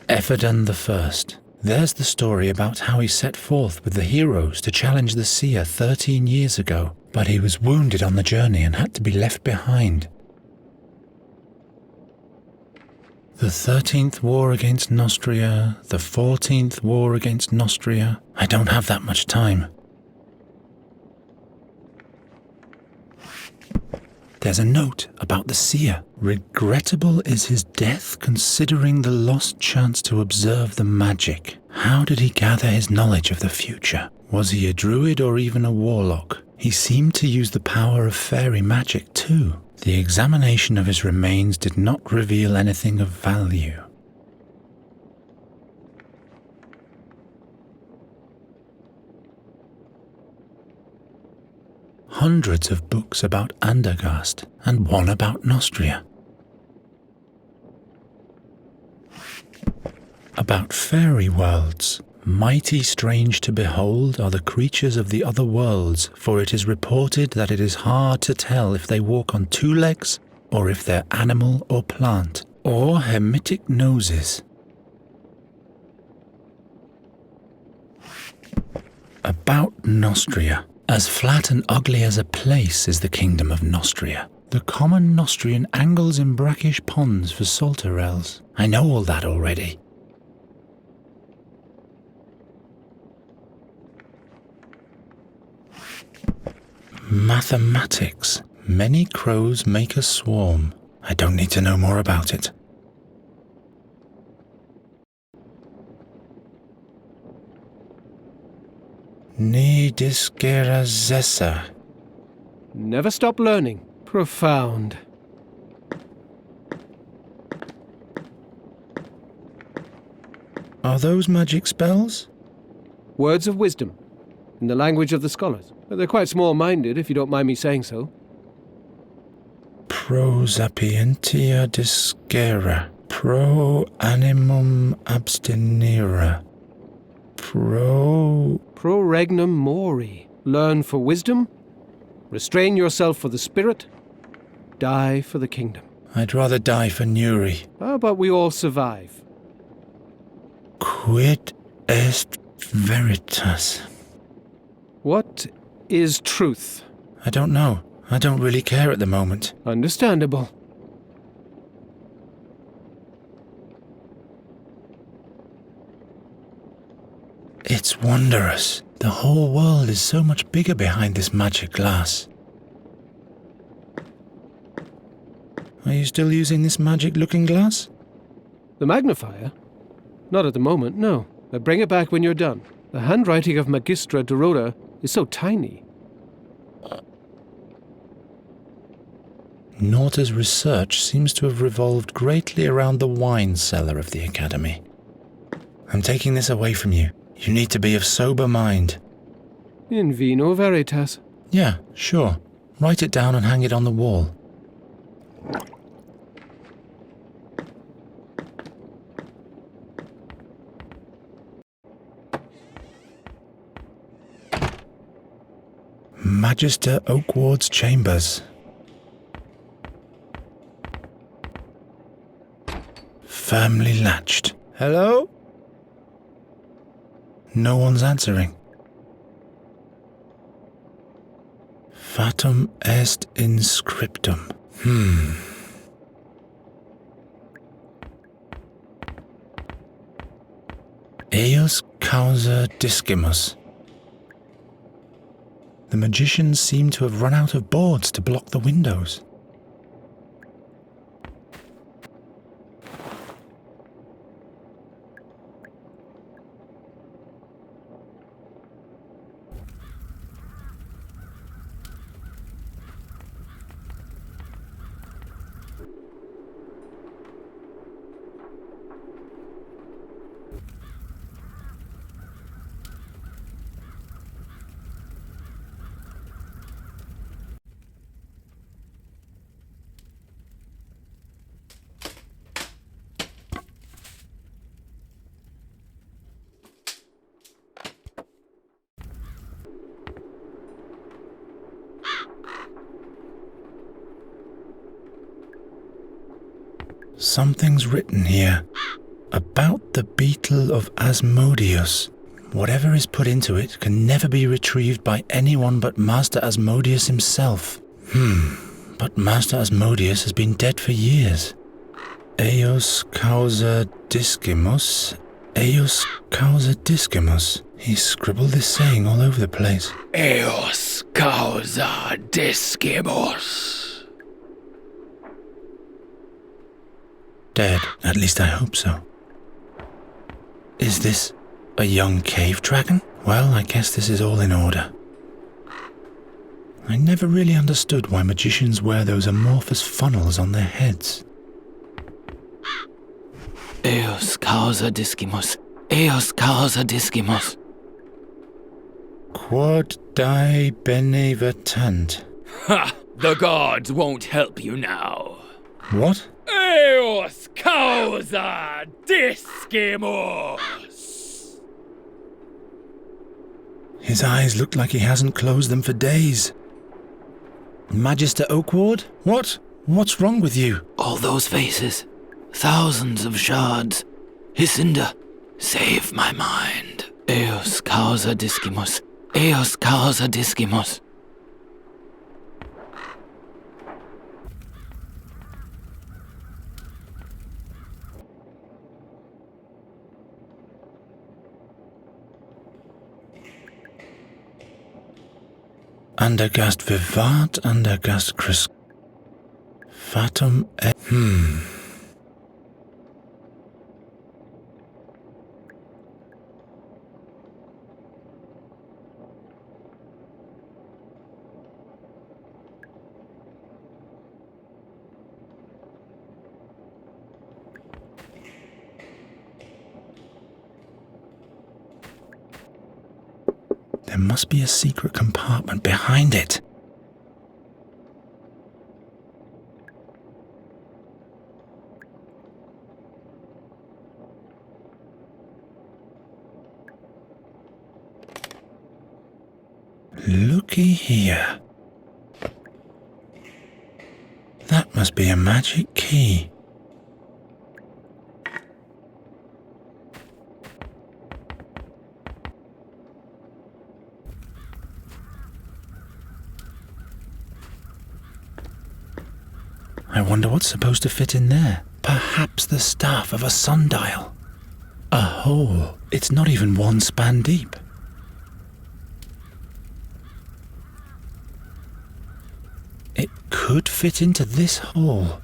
Ephedan the First. There's the story about how he set forth with the heroes to challenge the seer 13 years ago, but he was wounded on the journey and had to be left behind. The 13th war against Nostria, the 14th war against Nostria. I don't have that much time. There's a note about the seer. Regrettable is his death, considering the lost chance to observe the magic. How did he gather his knowledge of the future? Was he a druid or even a warlock? He seemed to use the power of fairy magic too. The examination of his remains did not reveal anything of value. Hundreds of books about Andergast and one about Nostria. About fairy worlds. Mighty strange to behold are the creatures of the other worlds, for it is reported that it is hard to tell if they walk on two legs, or if they're animal or plant, or hemitic noses. About Nostria. As flat and ugly as a place is the kingdom of Nostria. The common Nostrian angles in brackish ponds for salterelles. I know all that already. Mathematics. Many crows make a swarm. I don't need to know more about it. Ni disgera zessa. Never stop learning. Profound. Are those magic spells? Words of wisdom, in the language of the scholars. But they're quite small-minded, if you don't mind me saying so. Pro sapientia disgera. Pro animum abstinera. Pro regnum mori. Learn for wisdom, Restrain yourself for the spirit, die for the kingdom. I'd rather die for Nuri. How about we all survive? Quid est veritas? What is truth? I don't know. I don't really care at the moment. Understandable. It's wondrous. The whole world is so much bigger behind this magic glass. Are you still using this magic looking glass? The magnifier? Not at the moment, no. But bring it back when you're done. The handwriting of Magistra Dorota is so tiny. Norta's research seems to have revolved greatly around the wine cellar of the Academy. I'm taking this away from you. You need to be of sober mind. In vino veritas. Yeah, sure. Write it down and hang it on the wall. Magister Oakward's chambers. Firmly latched. Hello? No one's answering. Fatum est in scriptum. Eius causa discimus. The magicians seem to have run out of boards to block the windows. Something's written here about the beetle of Asmodeus. Whatever is put into it can never be retrieved by anyone but Master Asmodeus himself. But Master Asmodeus has been dead for years. Eius causa discimus. Eius causa discimus. He scribbled this saying all over the place. Eius causa discimus. Dead. At least I hope so. Is this a young cave dragon? Well, I guess this is all in order. I never really understood why magicians wear those amorphous funnels on their heads. Eius causa discimus. Eius causa discimus. Quod die benevertant. Ha! The gods won't help you now. What? Eius causa discimus. His eyes look like he hasn't closed them for days. Magister Oakward? What? What's wrong with you? All those faces. Thousands of shards. Hisinda, save my mind. Eius causa discimus. Eius causa discimus. Andergast vivat, andergast cris. Fatum e... There must be a secret compartment behind it. Looky here. Must be a magic key. I wonder what's supposed to fit in there. Perhaps the staff of a sundial. A hole. It's not even one span deep. It could fit into this hole.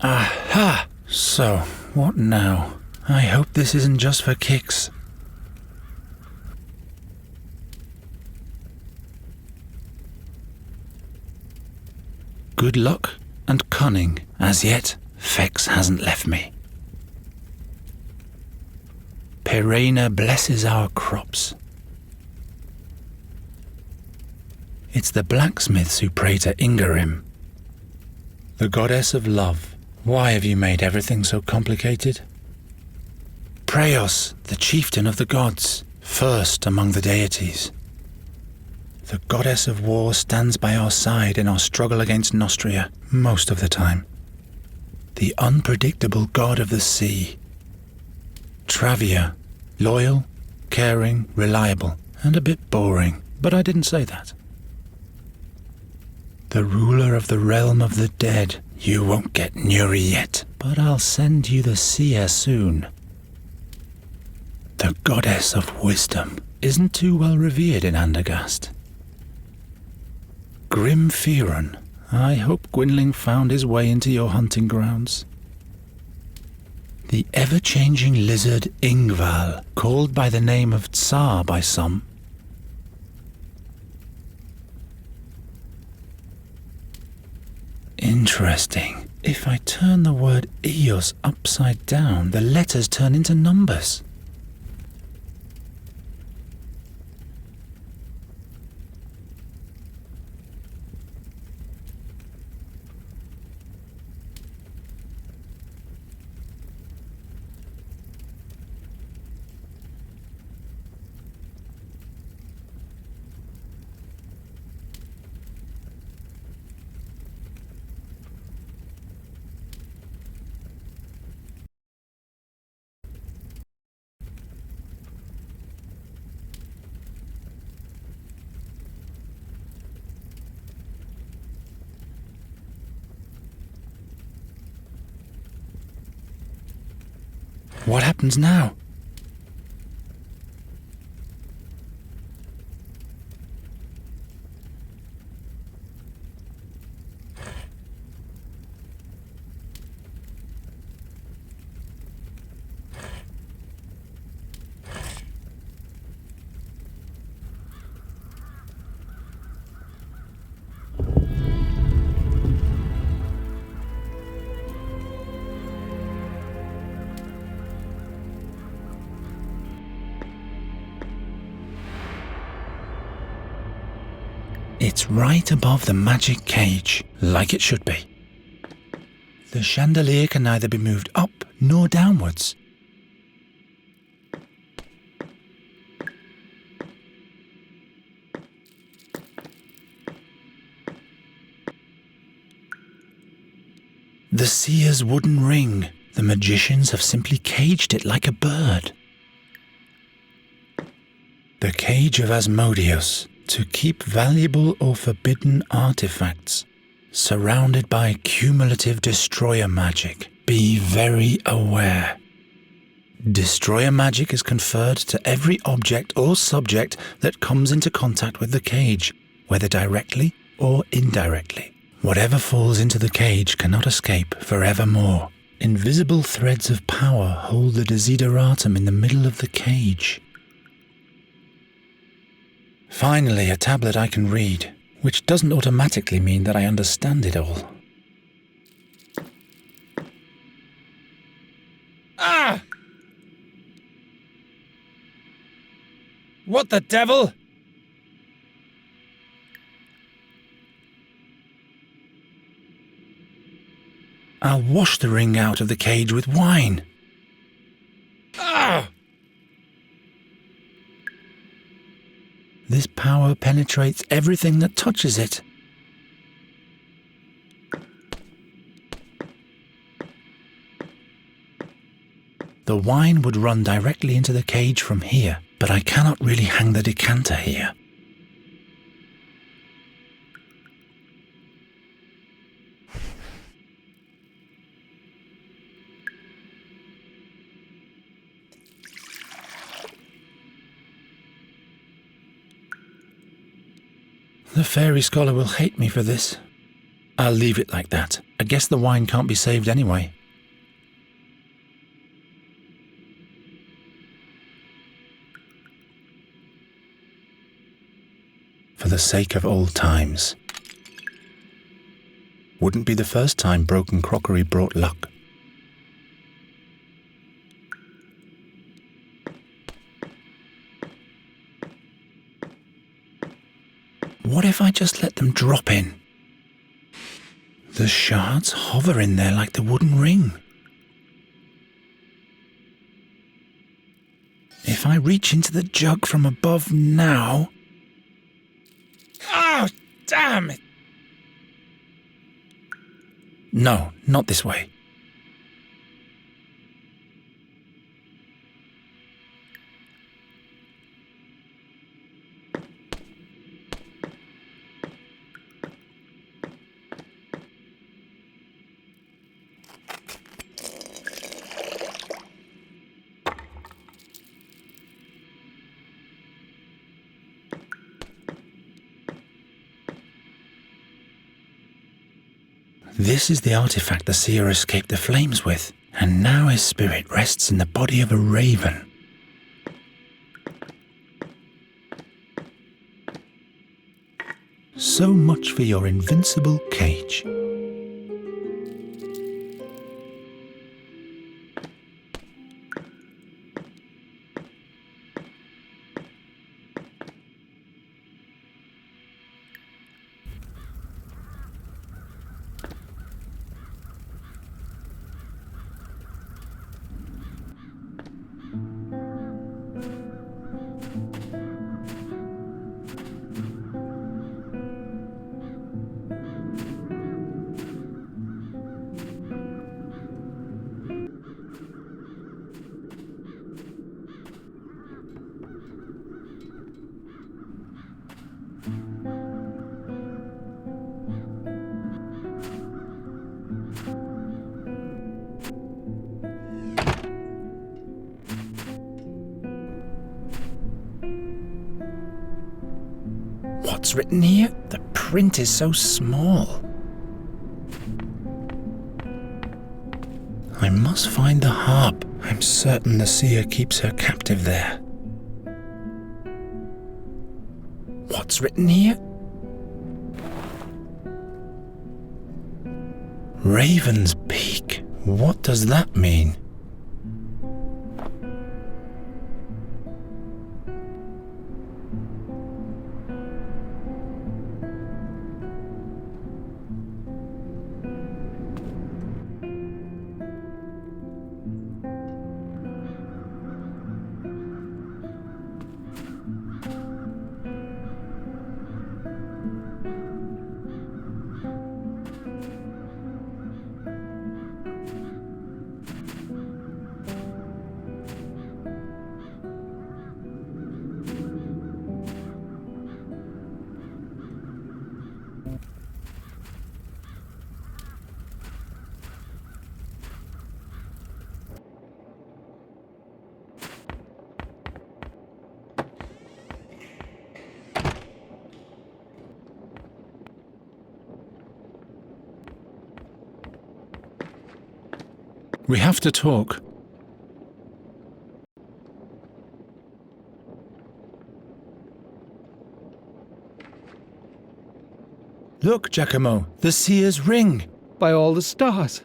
Aha! So, what now? I hope this isn't just for kicks. Good luck and cunning. As yet, Fex hasn't left me. Perena blesses our crops. It's the blacksmiths who pray to Ingarim. The goddess of love. Why have you made everything so complicated? Preos, the chieftain of the gods, first among the deities. The goddess of war stands by our side in our struggle against Nostria, most of the time. The unpredictable god of the sea. Travia, loyal, caring, reliable, and a bit boring, but I didn't say that. The ruler of the realm of the dead. You won't get Nuri yet, but I'll send you the seer soon. The goddess of wisdom isn't too well revered in Andergast. Grim Fearon, I hope Gwynling found his way into your hunting grounds. The ever-changing lizard Ingval, called by the name of Tsar by some. Interesting. If I turn the word Eos upside down, the letters turn into numbers. What happens now? It's right above the magic cage, like it should be. The chandelier can neither be moved up nor downwards. The seer's wooden ring. The magicians have simply caged it like a bird. The cage of Asmodeus. To keep valuable or forbidden artifacts, surrounded by cumulative destroyer magic. Be very aware. Destroyer magic is conferred to every object or subject that comes into contact with the cage, whether directly or indirectly. Whatever falls into the cage cannot escape forevermore. Invisible threads of power hold the desideratum in the middle of the cage. Finally, a tablet I can read, which doesn't automatically mean that I understand it all. Ah! What the devil? I'll wash the ring out of the cage with wine. Ah! This power penetrates everything that touches it. The wine would run directly into the cage from here, but I cannot really hang the decanter here. The fairy scholar will hate me for this. I'll leave it like that. I guess the wine can't be saved anyway. For the sake of old times. Wouldn't be the first time broken crockery brought luck. What if I just let them drop in? The shards hover in there like the wooden ring. If I reach into the jug from above now... Oh, damn it! No, not this way. This is the artifact the seer escaped the flames with, and now his spirit rests in the body of a raven. So much for your invincible cage. What's written here? The print is so small. I must find the harp. I'm certain the seer keeps her captive there. What's written here? Raven's Peak. What does that mean? We have to talk. Look, Giacomo, the seer's ring. By all the stars.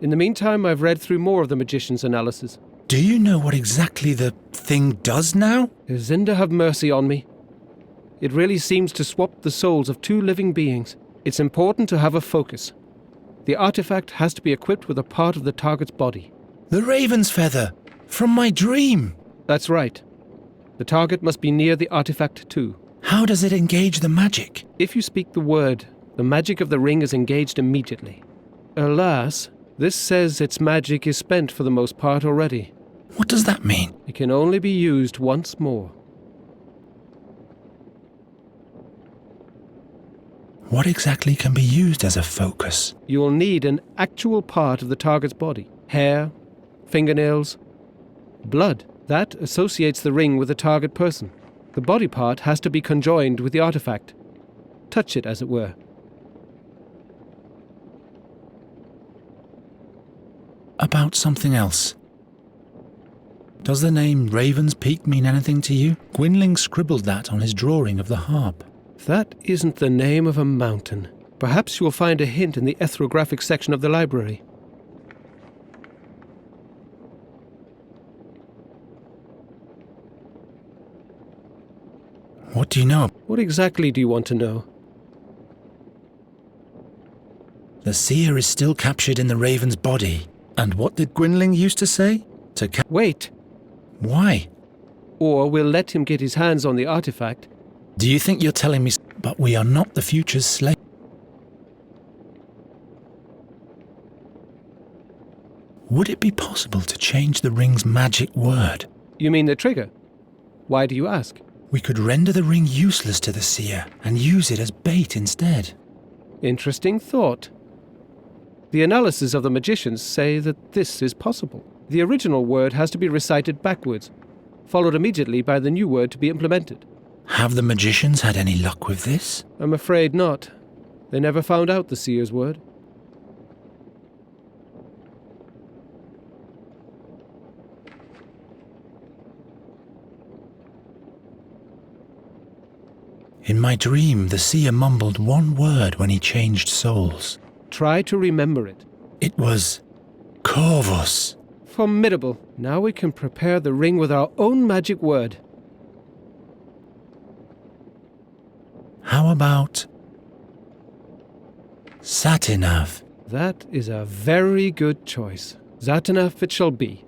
In the meantime, I've read through more of the magician's analysis. Do you know what exactly the thing does now? Zinda have mercy on me. It really seems to swap the souls of two living beings. It's important to have a focus. The artifact has to be equipped with a part of the target's body. The raven's feather! From my dream! That's right. The target must be near the artifact too. How does it engage the magic? If you speak the word, the magic of the ring is engaged immediately. Alas, this says its magic is spent for the most part already. What does that mean? It can only be used once more. What exactly can be used as a focus? You'll need an actual part of the target's body. Hair, fingernails, blood. That associates the ring with the target person. The body part has to be conjoined with the artifact. Touch it, as it were. About something else. Does the name Raven's Peak mean anything to you? Gwynling scribbled that on his drawing of the harp. That isn't the name of a mountain. Perhaps you'll find a hint in the ethnographic section of the library. What do you know? What exactly do you want to know? The seer is still captured in the Raven's body. And what did Gwynling used to say? Wait. Why? Or we'll let him get his hands on the artifact. Do you think you're telling me? But we are not the future's slave. Would it be possible to change the ring's magic word? You mean the trigger? Why do you ask? We could render the ring useless to the seer and use it as bait instead. Interesting thought. The analysis of the magicians say that this is possible. The original word has to be recited backwards, followed immediately by the new word to be implemented. Have the magicians had any luck with this? I'm afraid not. They never found out the seer's word. In my dream, the seer mumbled one word when he changed souls. Try to remember it. It was Corvus. Formidable. Now we can prepare the ring with our own magic word. How about Satinav? That is a very good choice. Satinav it shall be.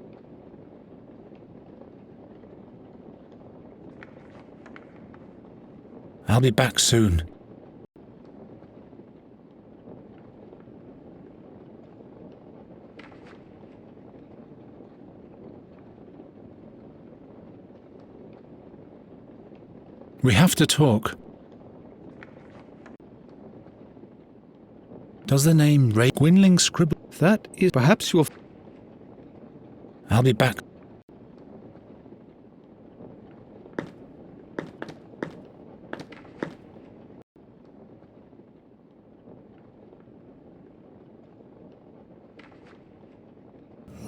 I'll be back soon. We have to talk. Does the name Gwynling scribble? That is perhaps your... I'll be back.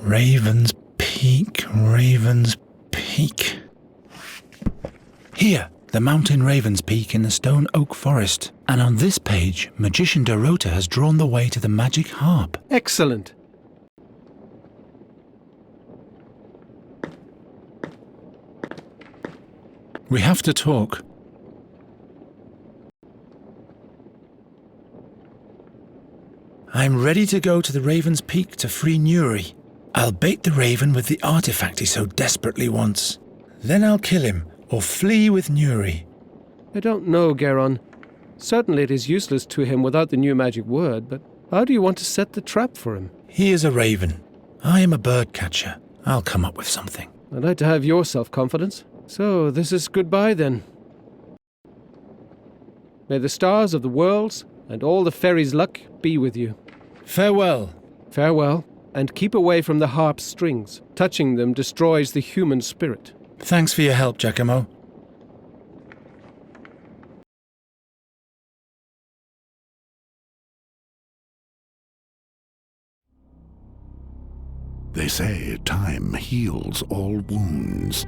Raven's Peak, Raven's Peak. Here, the mountain Raven's Peak in the stone oak forest. And on this page, Magician Dorota has drawn the way to the magic harp. Excellent. We have to talk. I'm ready to go to the Raven's Peak to free Nuri. I'll bait the Raven with the artifact he so desperately wants. Then I'll kill him, or flee with Nuri. I don't know, Garon. Certainly it is useless to him without the new magic word, but how do you want to set the trap for him? He is a raven. I am a bird catcher. I'll come up with something. I'd like to have your self-confidence. So, this is goodbye then. May the stars of the worlds and all the fairies' luck be with you. Farewell. Farewell, and keep away from the harp's strings. Touching them destroys the human spirit. Thanks for your help, Giacomo. They say time heals all wounds,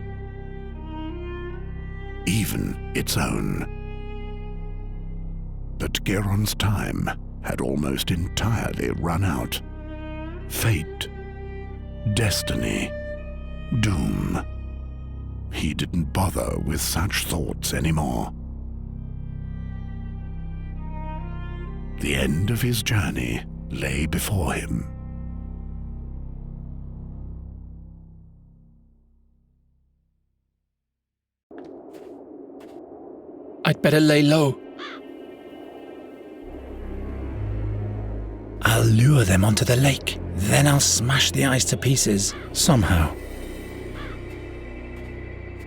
even its own. But Garon's time had almost entirely run out. Fate, destiny, doom. He didn't bother with such thoughts anymore. The end of his journey lay before him. I'd better lay low. I'll lure them onto the lake. Then I'll smash the ice to pieces, somehow.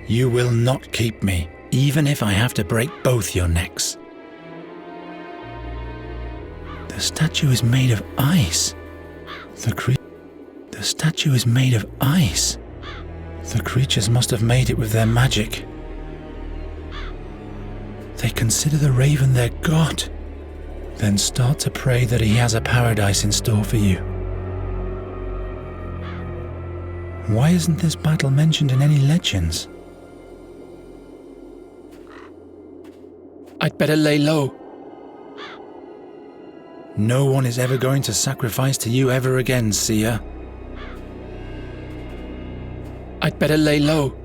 You will not keep me, even if I have to break both your necks. The statue is made of ice. The statue is made of ice. The creatures must have made it with their magic. They consider the raven their god, then start to pray that he has a paradise in store for you. Why isn't this battle mentioned in any legends? I'd better lay low. No one is ever going to sacrifice to you ever again, seer. I'd better lay low.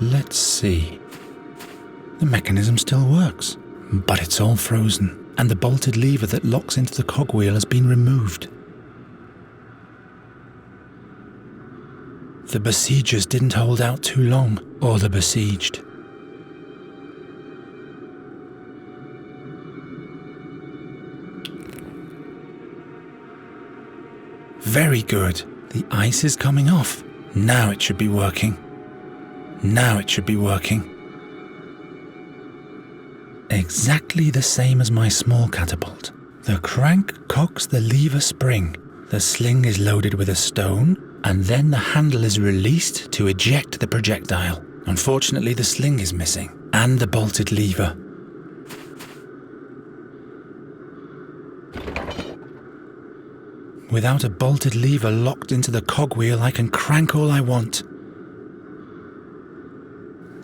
Let's see. The mechanism still works, but it's all frozen, and the bolted lever that locks into the cogwheel has been removed. The besiegers didn't hold out too long, or the besieged. Very good. The ice is coming off. Now it should be working. Now it should be working. Exactly the same as my small catapult. The crank cocks the lever spring. The sling is loaded with a stone, and then the handle is released to eject the projectile. Unfortunately, the sling is missing, and the bolted lever. Without a bolted lever locked into the cogwheel, I can crank all I want.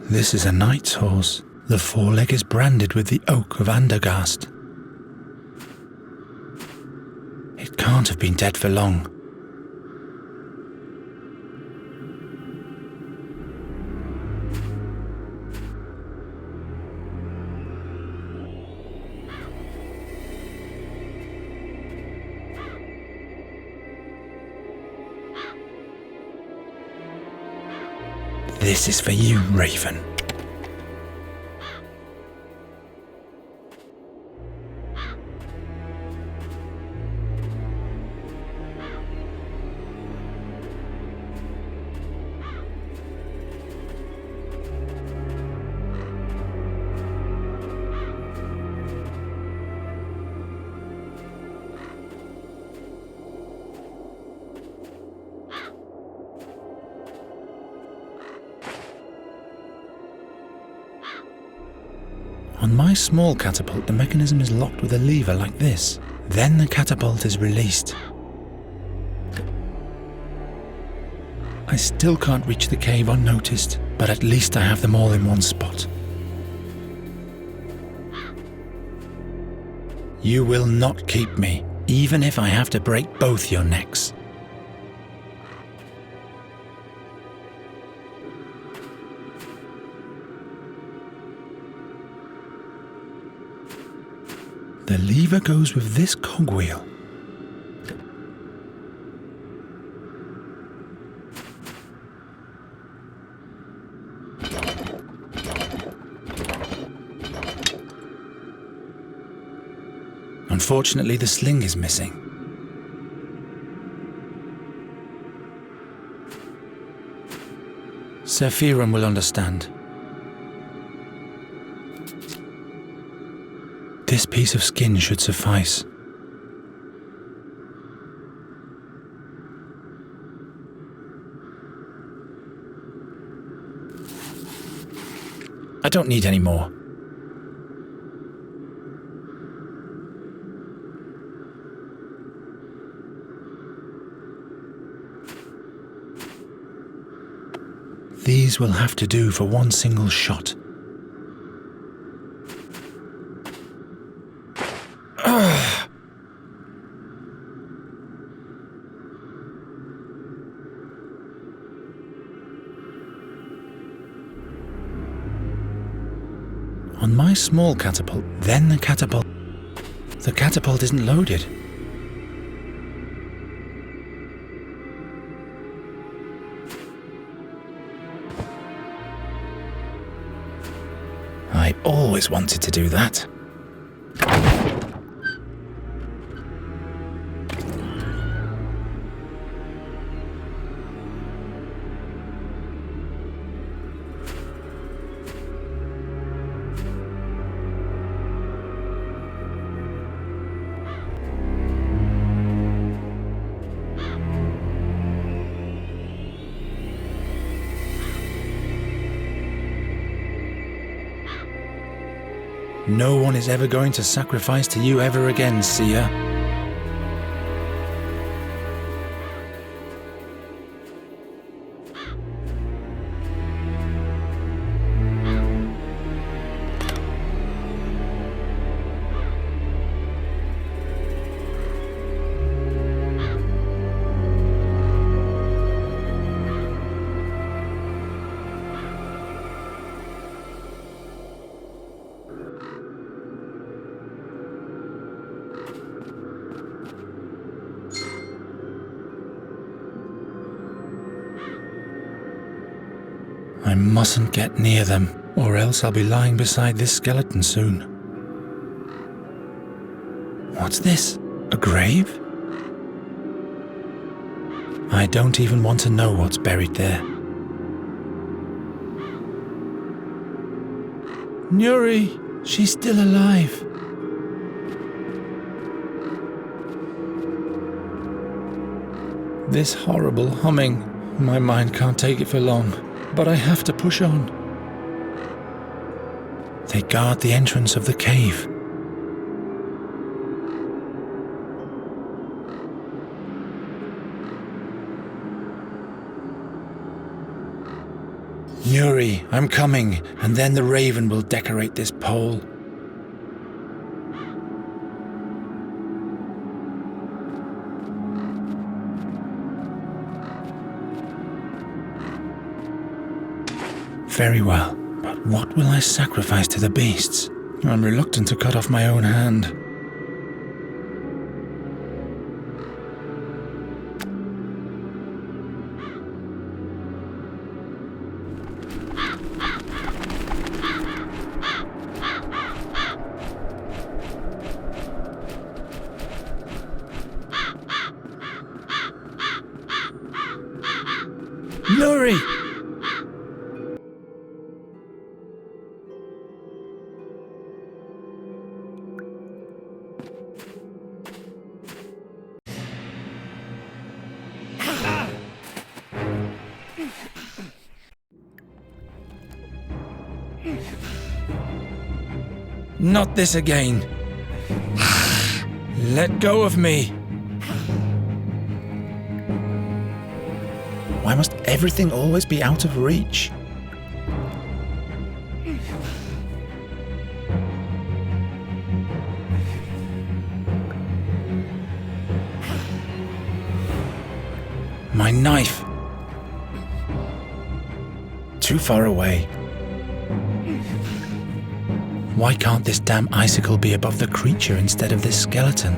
This is a knight's horse. The foreleg is branded with the oak of Andergast. It can't have been dead for long. This is for you, Raven. On my small catapult, the mechanism is locked with a lever like this. Then the catapult is released. I still can't reach the cave unnoticed, but at least I have them all in one spot. You will not keep me, even if I have to break both your necks. The lever goes with this cogwheel. Unfortunately, the sling is missing. Sephiron will understand. This piece of skin should suffice. I don't need any more. These will have to do for one single shot. On my small catapult, then the catapult. The catapult isn't loaded. I always wanted to do that. No one is ever going to sacrifice to you ever again, seer. I mustn't get near them, or else I'll be lying beside this skeleton soon. What's this? A grave? I don't even want to know what's buried there. Nuri! She's still alive! This horrible humming. My mind can't take it for long. But I have to push on. They guard the entrance of the cave. Nuri, I'm coming, and then the raven will decorate this pole. Very well, but what will I sacrifice to the beasts? I'm reluctant to cut off my own hand. Nuri! Not this again. Let go of me. Why must everything always be out of reach? My knife. Too far away. Why can't this damn icicle be above the creature instead of this skeleton?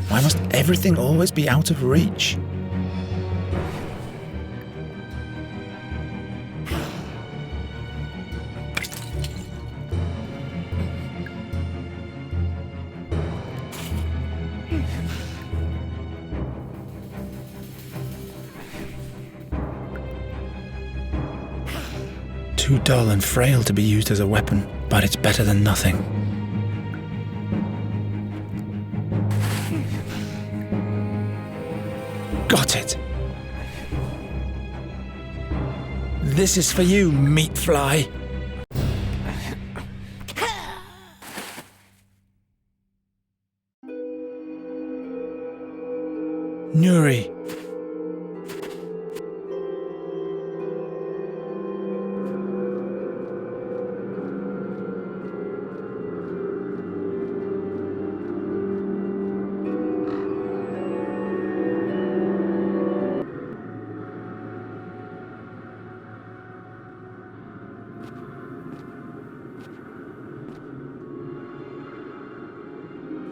Why must everything always be out of reach? Too dull and frail to be used as a weapon, but it's better than nothing. Got it! This is for you, meat fly! Nuri!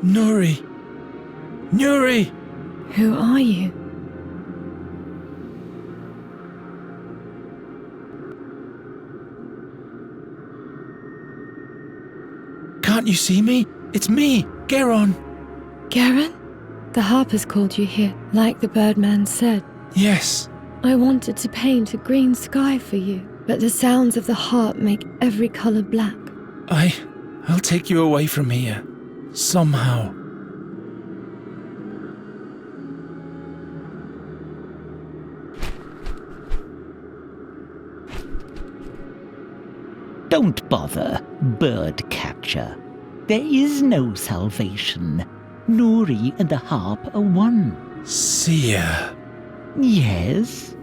Nuri! Nuri! Who are you? Can't you see me? It's me, Garon. Garon? The harper's called you here, like the birdman said. Yes. I wanted to paint a green sky for you, but the sounds of the harp make every color black. I'll take you away from here. Somehow. Don't bother, bird catcher. There is no salvation. Nuri and the harp are one. Seer. Yes.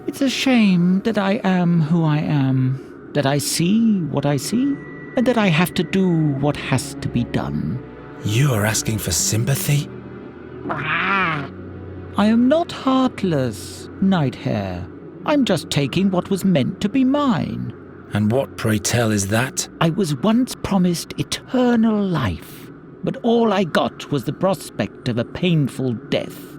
It's a shame that I am who I am, that I see what I see, and that I have to do what has to be done. You are asking for sympathy? I am not heartless, Nighthare. I'm just taking what was meant to be mine. And what, pray tell, is that? I was once promised eternal life, but all I got was the prospect of a painful death.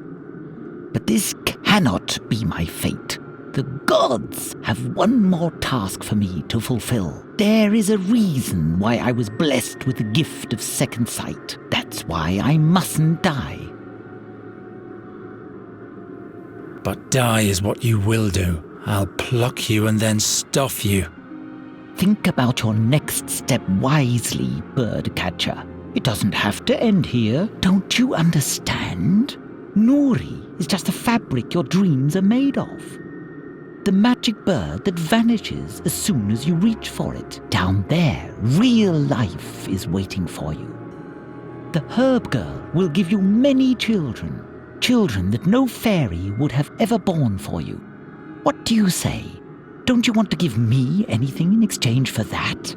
But this cannot be my fate. The gods have one more task for me to fulfill. There is a reason why I was blessed with the gift of second sight. That's why I mustn't die. But die is what you will do. I'll pluck you and then stuff you. Think about your next step wisely, bird catcher. It doesn't have to end here. Don't you understand? Nuri is just the fabric your dreams are made of. The magic bird that vanishes as soon as you reach for it. Down there, real life is waiting for you. The herb girl will give you many children. Children that no fairy would have ever born for you. What do you say? Don't you want to give me anything in exchange for that?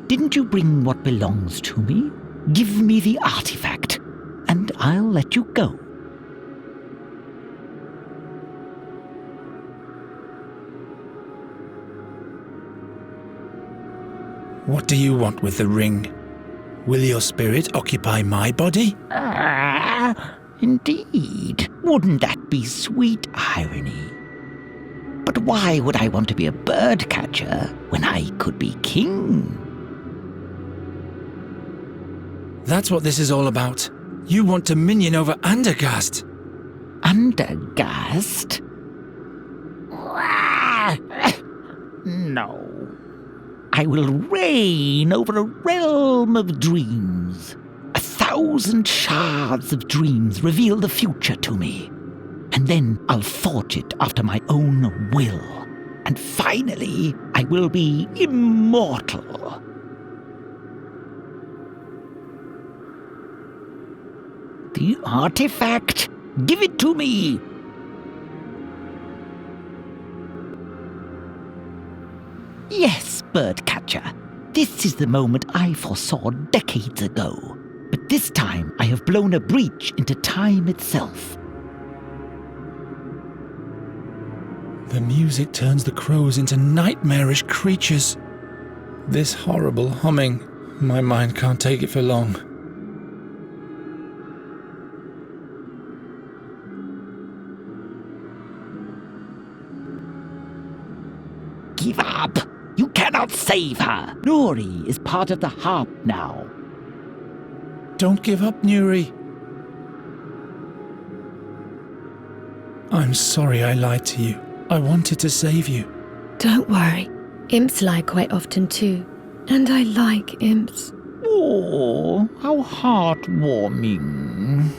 Didn't you bring what belongs to me? Give me the artifact, and I'll let you go. What do you want with the ring? Will your spirit occupy my body? Indeed. Wouldn't that be sweet irony? But why would I want to be a bird catcher when I could be king? That's what this is all about. You want dominion over Andergast. Andergast? No. I will reign over a realm of dreams. 1,000 shards of dreams reveal the future to me. And then I'll forge it after my own will. And finally, I will be immortal. The artifact? Give it to me! Yes, birdcatcher. This is the moment I foresaw decades ago. But this time I have blown a breach into time itself. The music turns the crows into nightmarish creatures. This horrible humming, my mind can't take it for long. Give up! You cannot save her! Nuri is part of the harp now. Don't give up, Nuri. I'm sorry I lied to you. I wanted to save you. Don't worry. Imps lie quite often too. And I like imps. Oh, how heartwarming.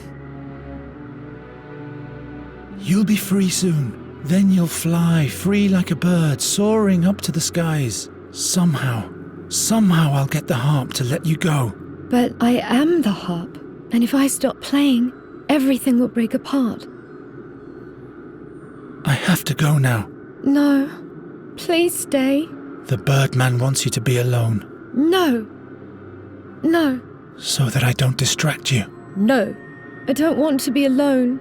You'll be free soon. Then you'll fly, free like a bird, soaring up to the skies. Somehow I'll get the harp to let you go. But I am the harp. And if I stop playing, everything will break apart. I have to go now. No. Please stay. The birdman wants you to be alone. No. No. So that I don't distract you. No. I don't want to be alone.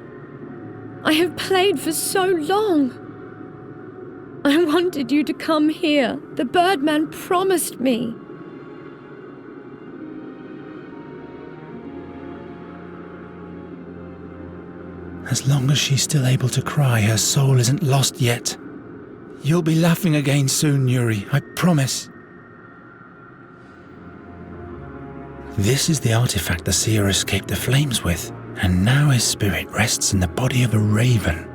I have played for so long. I wanted you to come here. The birdman promised me. As long as she's still able to cry, her soul isn't lost yet. You'll be laughing again soon, Nuri, I promise. This is the artifact the seer escaped the flames with, and now his spirit rests in the body of a raven.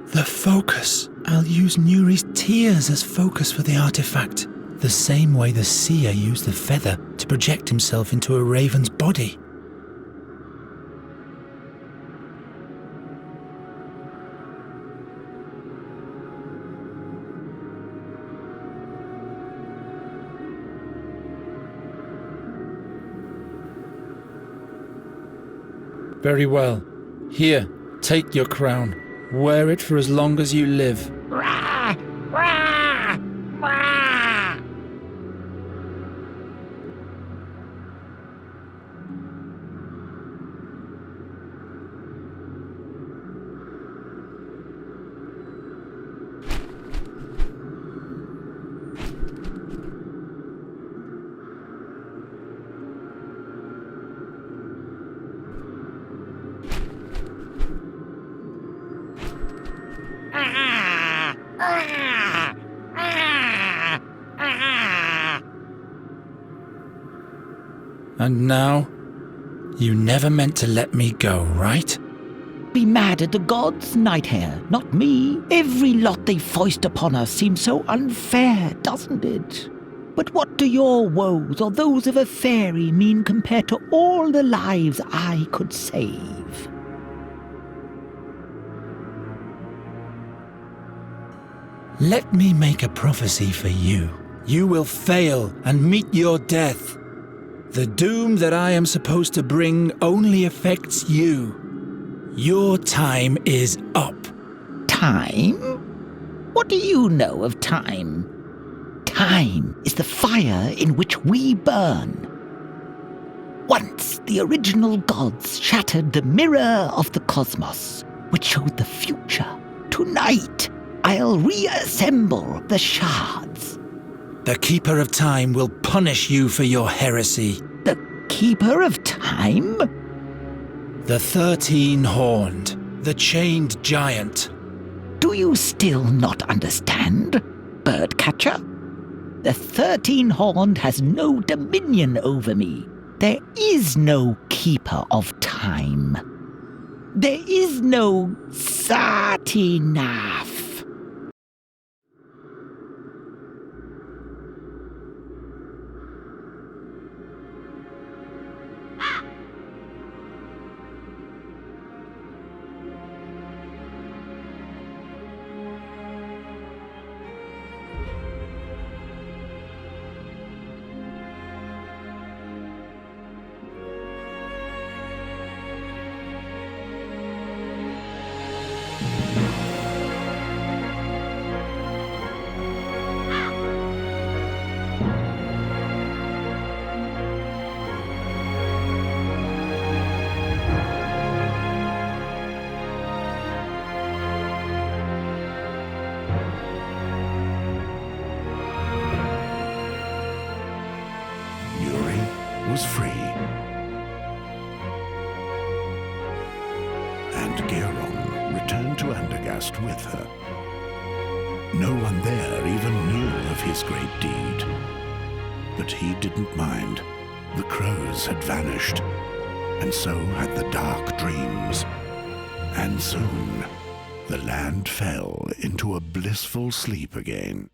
The focus! I'll use Nuri's tears as focus for the artifact, the same way the seer used the feather to project himself into a raven's body. Very well. Here, take your crown. Wear it for as long as you live. And now, you never meant to let me go, right? Be mad at the gods, Nighthare, not me. Every lot they foist upon us seems so unfair, doesn't it? But what do your woes or those of a fairy mean compared to all the lives I could save? Let me make a prophecy for you. You will fail and meet your death. The doom that I am supposed to bring only affects you. Your time is up. Time? What do you know of time? Time is the fire in which we burn. Once the original gods shattered the mirror of the cosmos, which showed the future. Tonight, I'll reassemble the shards. The Keeper of Time will punish you for your heresy. The Keeper of Time? The 13-horned, the chained giant. Do you still not understand, Birdcatcher? The 13-horned has no dominion over me. There is no Keeper of Time. There is no Satinav. Was free, and Garon returned to Andergast with her. No one there even knew of his great deed, but he didn't mind. The crows had vanished, and so had the dark dreams, and soon the land fell into a blissful sleep again.